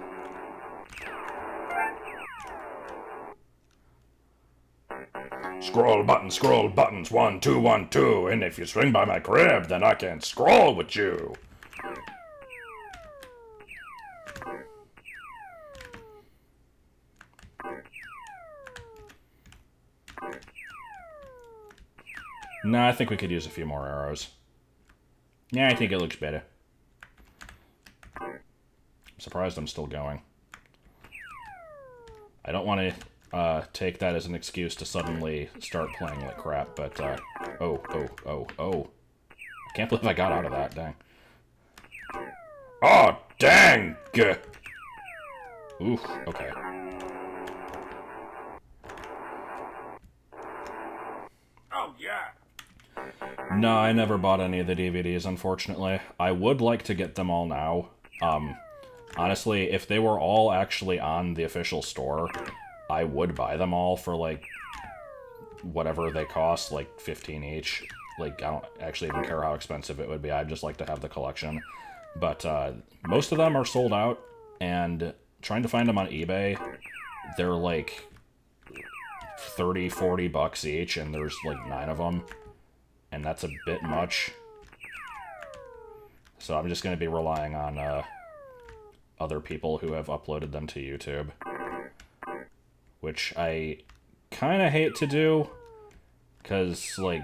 Scroll buttons, 1, 2, 1, 2. And if you swing by my crib, then I can scroll with you. No, I think we could use a few more arrows. Yeah, I think it looks better. I'm surprised I'm still going. I don't want to take that as an excuse to suddenly start playing like crap, but, oh. I can't believe I got out of that, dang. Oh, dang! Oof, okay. Oh, yeah. No, I never bought any of the DVDs, unfortunately. I would like to get them all now. Honestly, if they were all actually on the official store, I would buy them all for, like, whatever they cost, like 15 each. Like, I don't actually even care how expensive it would be. I'd just like to have the collection. But most of them are sold out, and trying to find them on eBay, they're like 30, 40 bucks each, and there's like 9 of them. And that's a bit much. So I'm just going to be relying on other people who have uploaded them to YouTube. Which I kind of hate to do, because, like,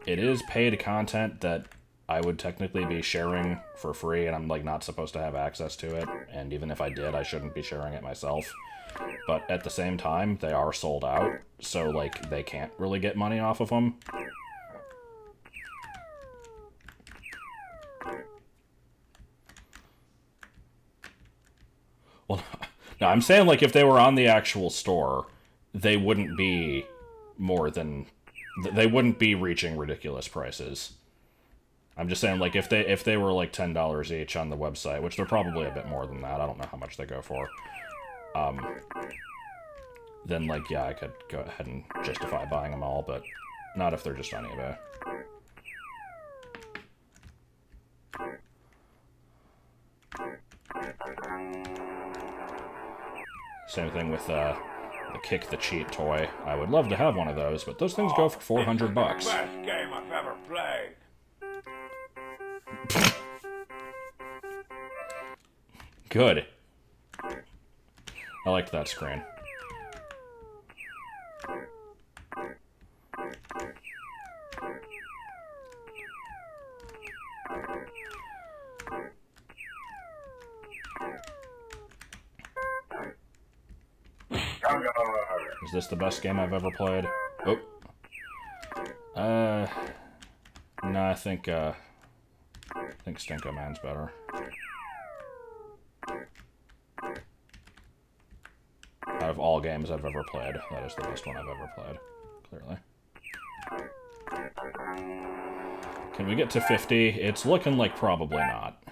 it is paid content that I would technically be sharing for free, and I'm, like, not supposed to have access to it. And even if I did, I shouldn't be sharing it myself. But at the same time, they are sold out, so, like, they can't really get money off of them. Well, no, I'm saying, like, if they were on the actual store, they wouldn't be more than... They wouldn't be reaching ridiculous prices. I'm just saying, like, if they were, like, $10 each on the website, which they're probably a bit more than that, I don't know how much they go for, then, like, yeah, I could go ahead and justify buying them all, but not if they're just on eBay. Same thing with the Kick the Cheat toy. I would love to have one of those, but those things go for 400 bucks. Best game I've ever played. Good. I liked that screen. Is this the best game I've ever played? Oh. No, I think Stinko Man's better. Out of all games I've ever played, that is the best one I've ever played, clearly. Can we get to 50? It's looking like probably not.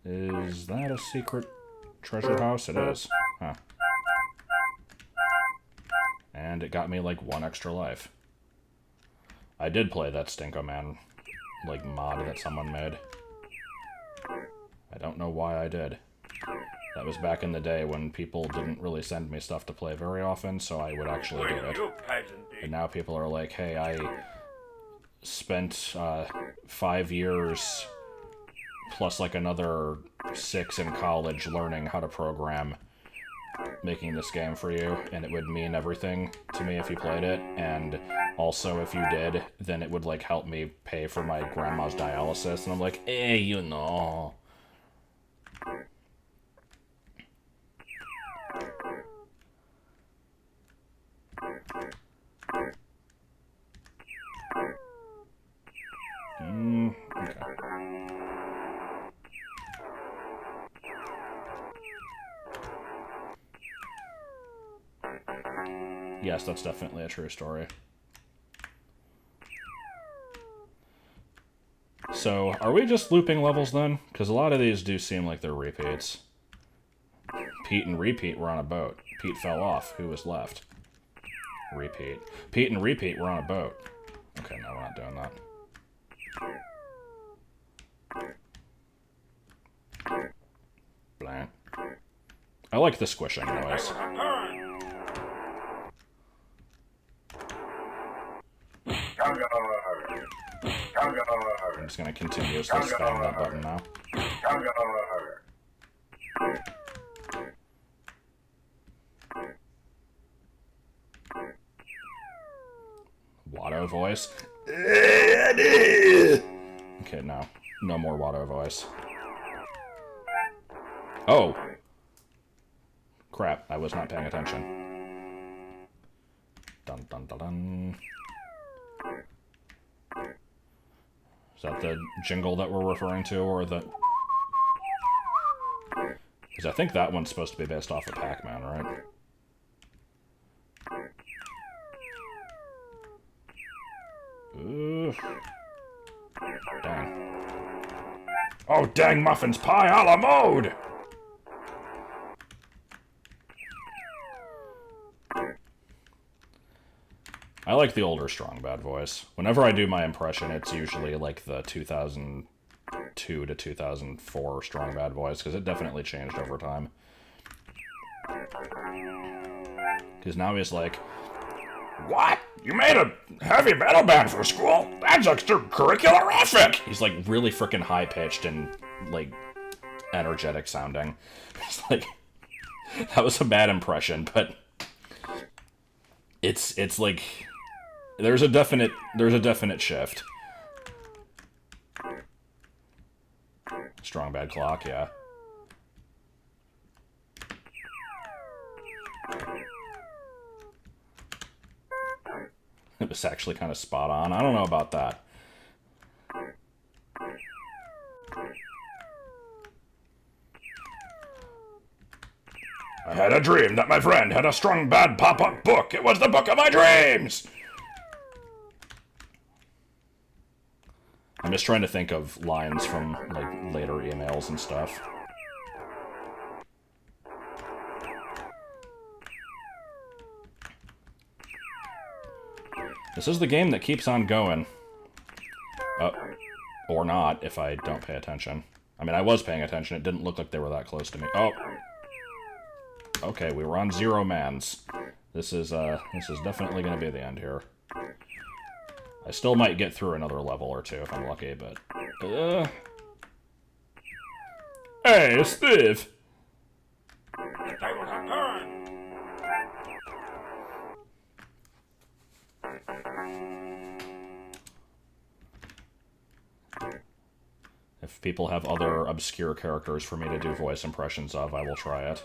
Is that a secret treasure house? It is. Huh. And it got me, like, 1 extra life. I did play that Stinko Man, like, mod that someone made. I don't know why I did. That was back in the day when people didn't really send me stuff to play very often, so I would actually do it. And now people are like, hey, I spent 5 years plus like another 6 in college learning how to program, making this game for you, and it would mean everything to me if you played it, and also if you did, then it would like help me pay for my grandma's dialysis, and I'm like, you know. Okay. Yes, that's definitely a true story. So, are we just looping levels then? Because a lot of these do seem like they're repeats. Pete and Repeat were on a boat. Pete fell off. Who was left? Repeat. Pete and Repeat were on a boat. Okay, no, we're not doing that. Blank. I like the squishing noise. I'm just gonna continuously spam that button now. Watto voice? Okay, no. No more Watto voice. Oh! Crap, I was not paying attention. Dun dun dun dun. Is that the jingle that we're referring to, or the... Because I think that one's supposed to be based off of Pac-Man, right? Ooh. Dang. Oh, dang muffins pie a la mode! I like the older Strong Bad voice. Whenever I do my impression, it's usually like the 2002 to 2004 Strong Bad voice, because it definitely changed over time. Because now he's like, what? You made a heavy metal band for school? That's extracurricularific! He's like really freaking high-pitched and like energetic sounding. It's like, that was a bad impression, but it's like there's a definite shift. Strong Bad Clock, yeah. It was actually kind of spot on. I don't know about that. I had a dream that my friend had a Strong Bad pop-up book. It was the book of my dreams! I'm just trying to think of lines from like later emails and stuff. This is the game that keeps on going. Or not, if I don't pay attention. I mean, I was paying attention. It didn't look like they were that close to me. Oh! Okay, we were on 0 mans. This is definitely going to be the end here. I still might get through another level or two if I'm lucky, but... Hey, Steve! The tables are turned! If people have other obscure characters for me to do voice impressions of, I will try it.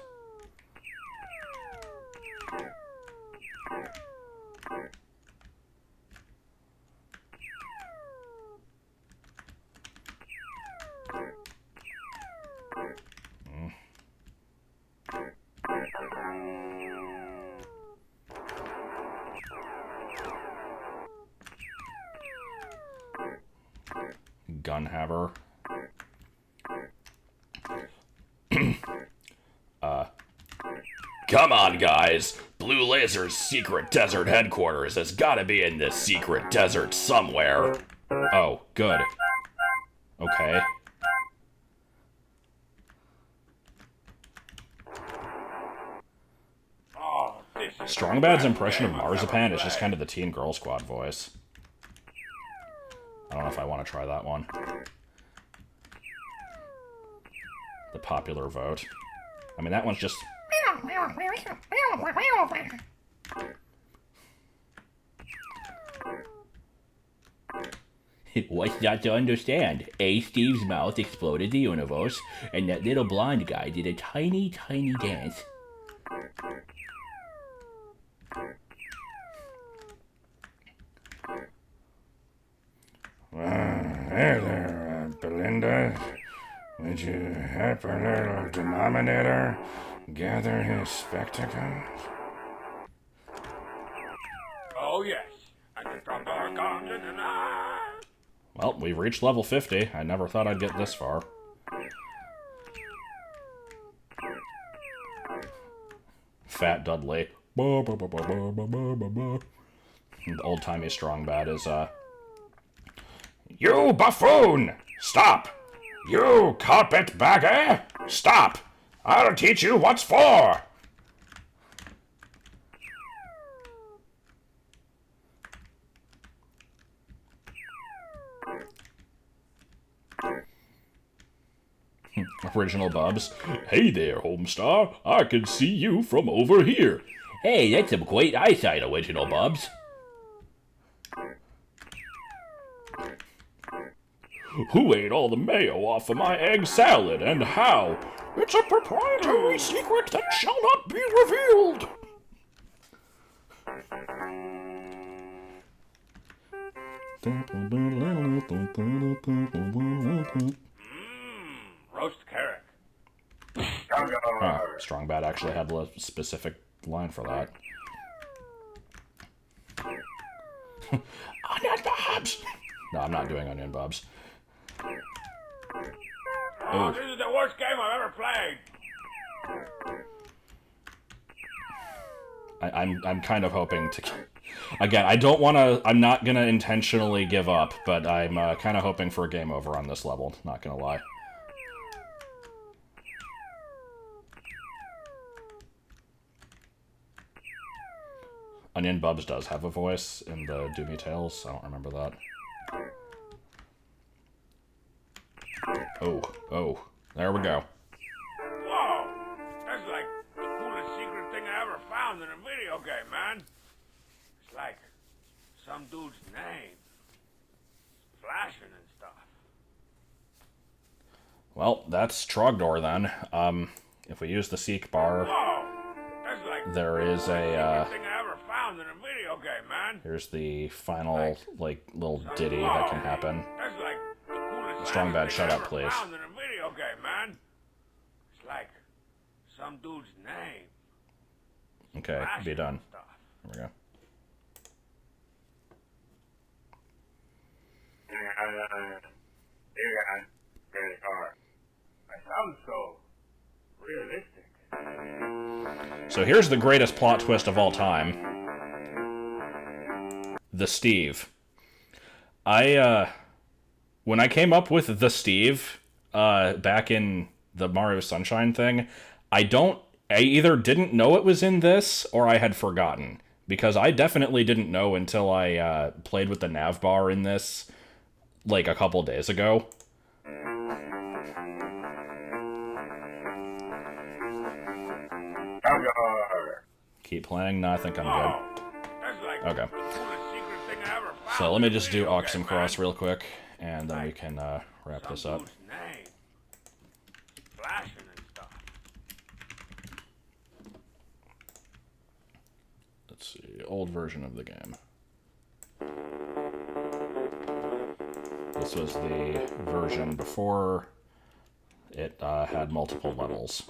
Gunhaver. Come on, guys. Blue Laser's secret desert headquarters has gotta be in this secret desert somewhere. Oh, good. Okay. Strong Bad's impression of Marzipan is just kind of the Teen Girl Squad voice. I don't know if I want to try that one. The popular vote. I mean, that one's just... What's not to understand? Steve's mouth exploded the universe, and that little blonde guy did a tiny, tiny dance. Hey there, Belinda. Would you help our little denominator gather his spectacles? Oh, yes. And the trapdoor comes in and Well, we've reached level 50. I never thought I'd get this far. Fat Dudley. The old-timey strong bad is, You buffoon! Stop! You carpetbagger! Stop! I'll teach you what's for! Original Bubs. Hey there, Homestar. I can see you from over here. Hey, that's some great eyesight, Original Bubs. Who ate all the mayo off of my egg salad, and how? It's a proprietary secret that shall not be revealed! roast carrot. Strong Bad actually had a specific line for that. Onion Bobs! No, I'm not doing Onion Bobs. Oh, this is the worst game I've ever played. I'm kind of hoping to... Again, I don't want to... I'm not going to intentionally give up, but I'm kind of hoping for a game over on this level. Not going to lie. Onion Bubs does have a voice in the Doomy Tales. I don't remember that. Oh, there we go. Whoa! That's like the coolest secret thing I ever found in a video game, man. It's like some dude's name. Flashing and stuff. Well, that's Trogdor then. If we use the Seek bar, That's like there is a, thing I ever found in a video game, man. here's the final, like, little ditty that can happen. That's like the coolest Strong Bad, thing shut I up, ever please. found in a video game, man. It's like some dude's name. Okay, be done. There we go. That sounds so realistic. So here's the greatest plot twist of all time. The Steve. When I came up with the Steve, back in the Mario Sunshine thing, I either didn't know it was in this, or I had forgotten. Because I definitely didn't know until I, played with the nav bar in this, like, a couple days ago. Keep playing? No, I think I'm good. Okay. So let me just do Oxen Cross real quick, and then we can wrap this up. Let's see, old version of the game. This was the version before it had multiple levels.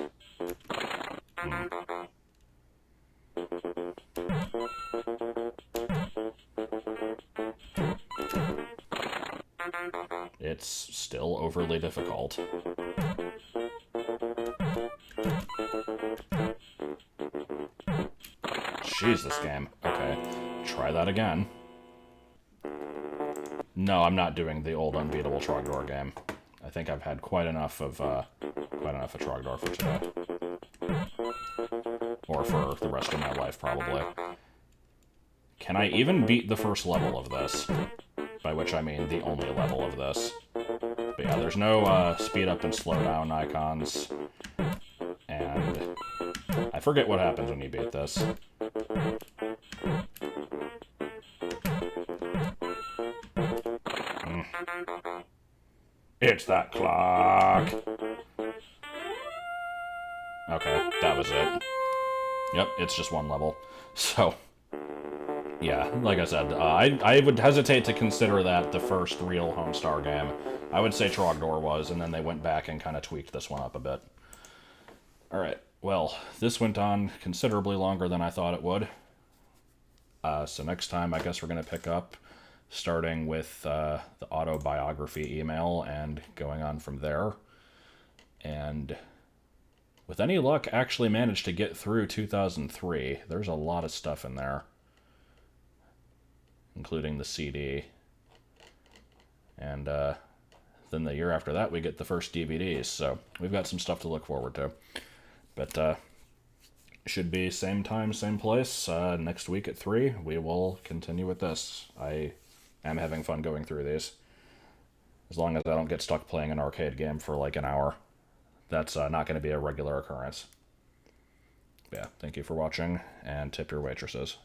It's still overly difficult. Jeez, this game. Okay, try that again. No, I'm not doing the old unbeatable Trogdor game. I think I've had quite enough of Trogdor for today. Or for the rest of my life, probably. Can I even beat the first level of this? by which I mean the only level of this. But yeah, there's no speed up and slow down icons, and I forget what happens when you beat this. It's that clock. Okay, that was it. Yep, it's just one level. So, yeah, like I said, I would hesitate to consider that the first real Homestar game. I would say Trogdor was, and then they went back and kind of tweaked this one up a bit. Alright, well, this went on considerably longer than I thought it would. So next time, I guess we're going to pick up, starting with the autobiography email and going on from there. And with any luck, actually managed to get through 2003. There's a lot of stuff in there, including the CD. And then the year after that, we get the first DVDs. So we've got some stuff to look forward to. But should be same time, same place. Next week at 3, we will continue with this. I am having fun going through these. As long as I don't get stuck playing an arcade game for like an hour. That's not going to be a regular occurrence. Yeah, thank you for watching, and tip your waitresses.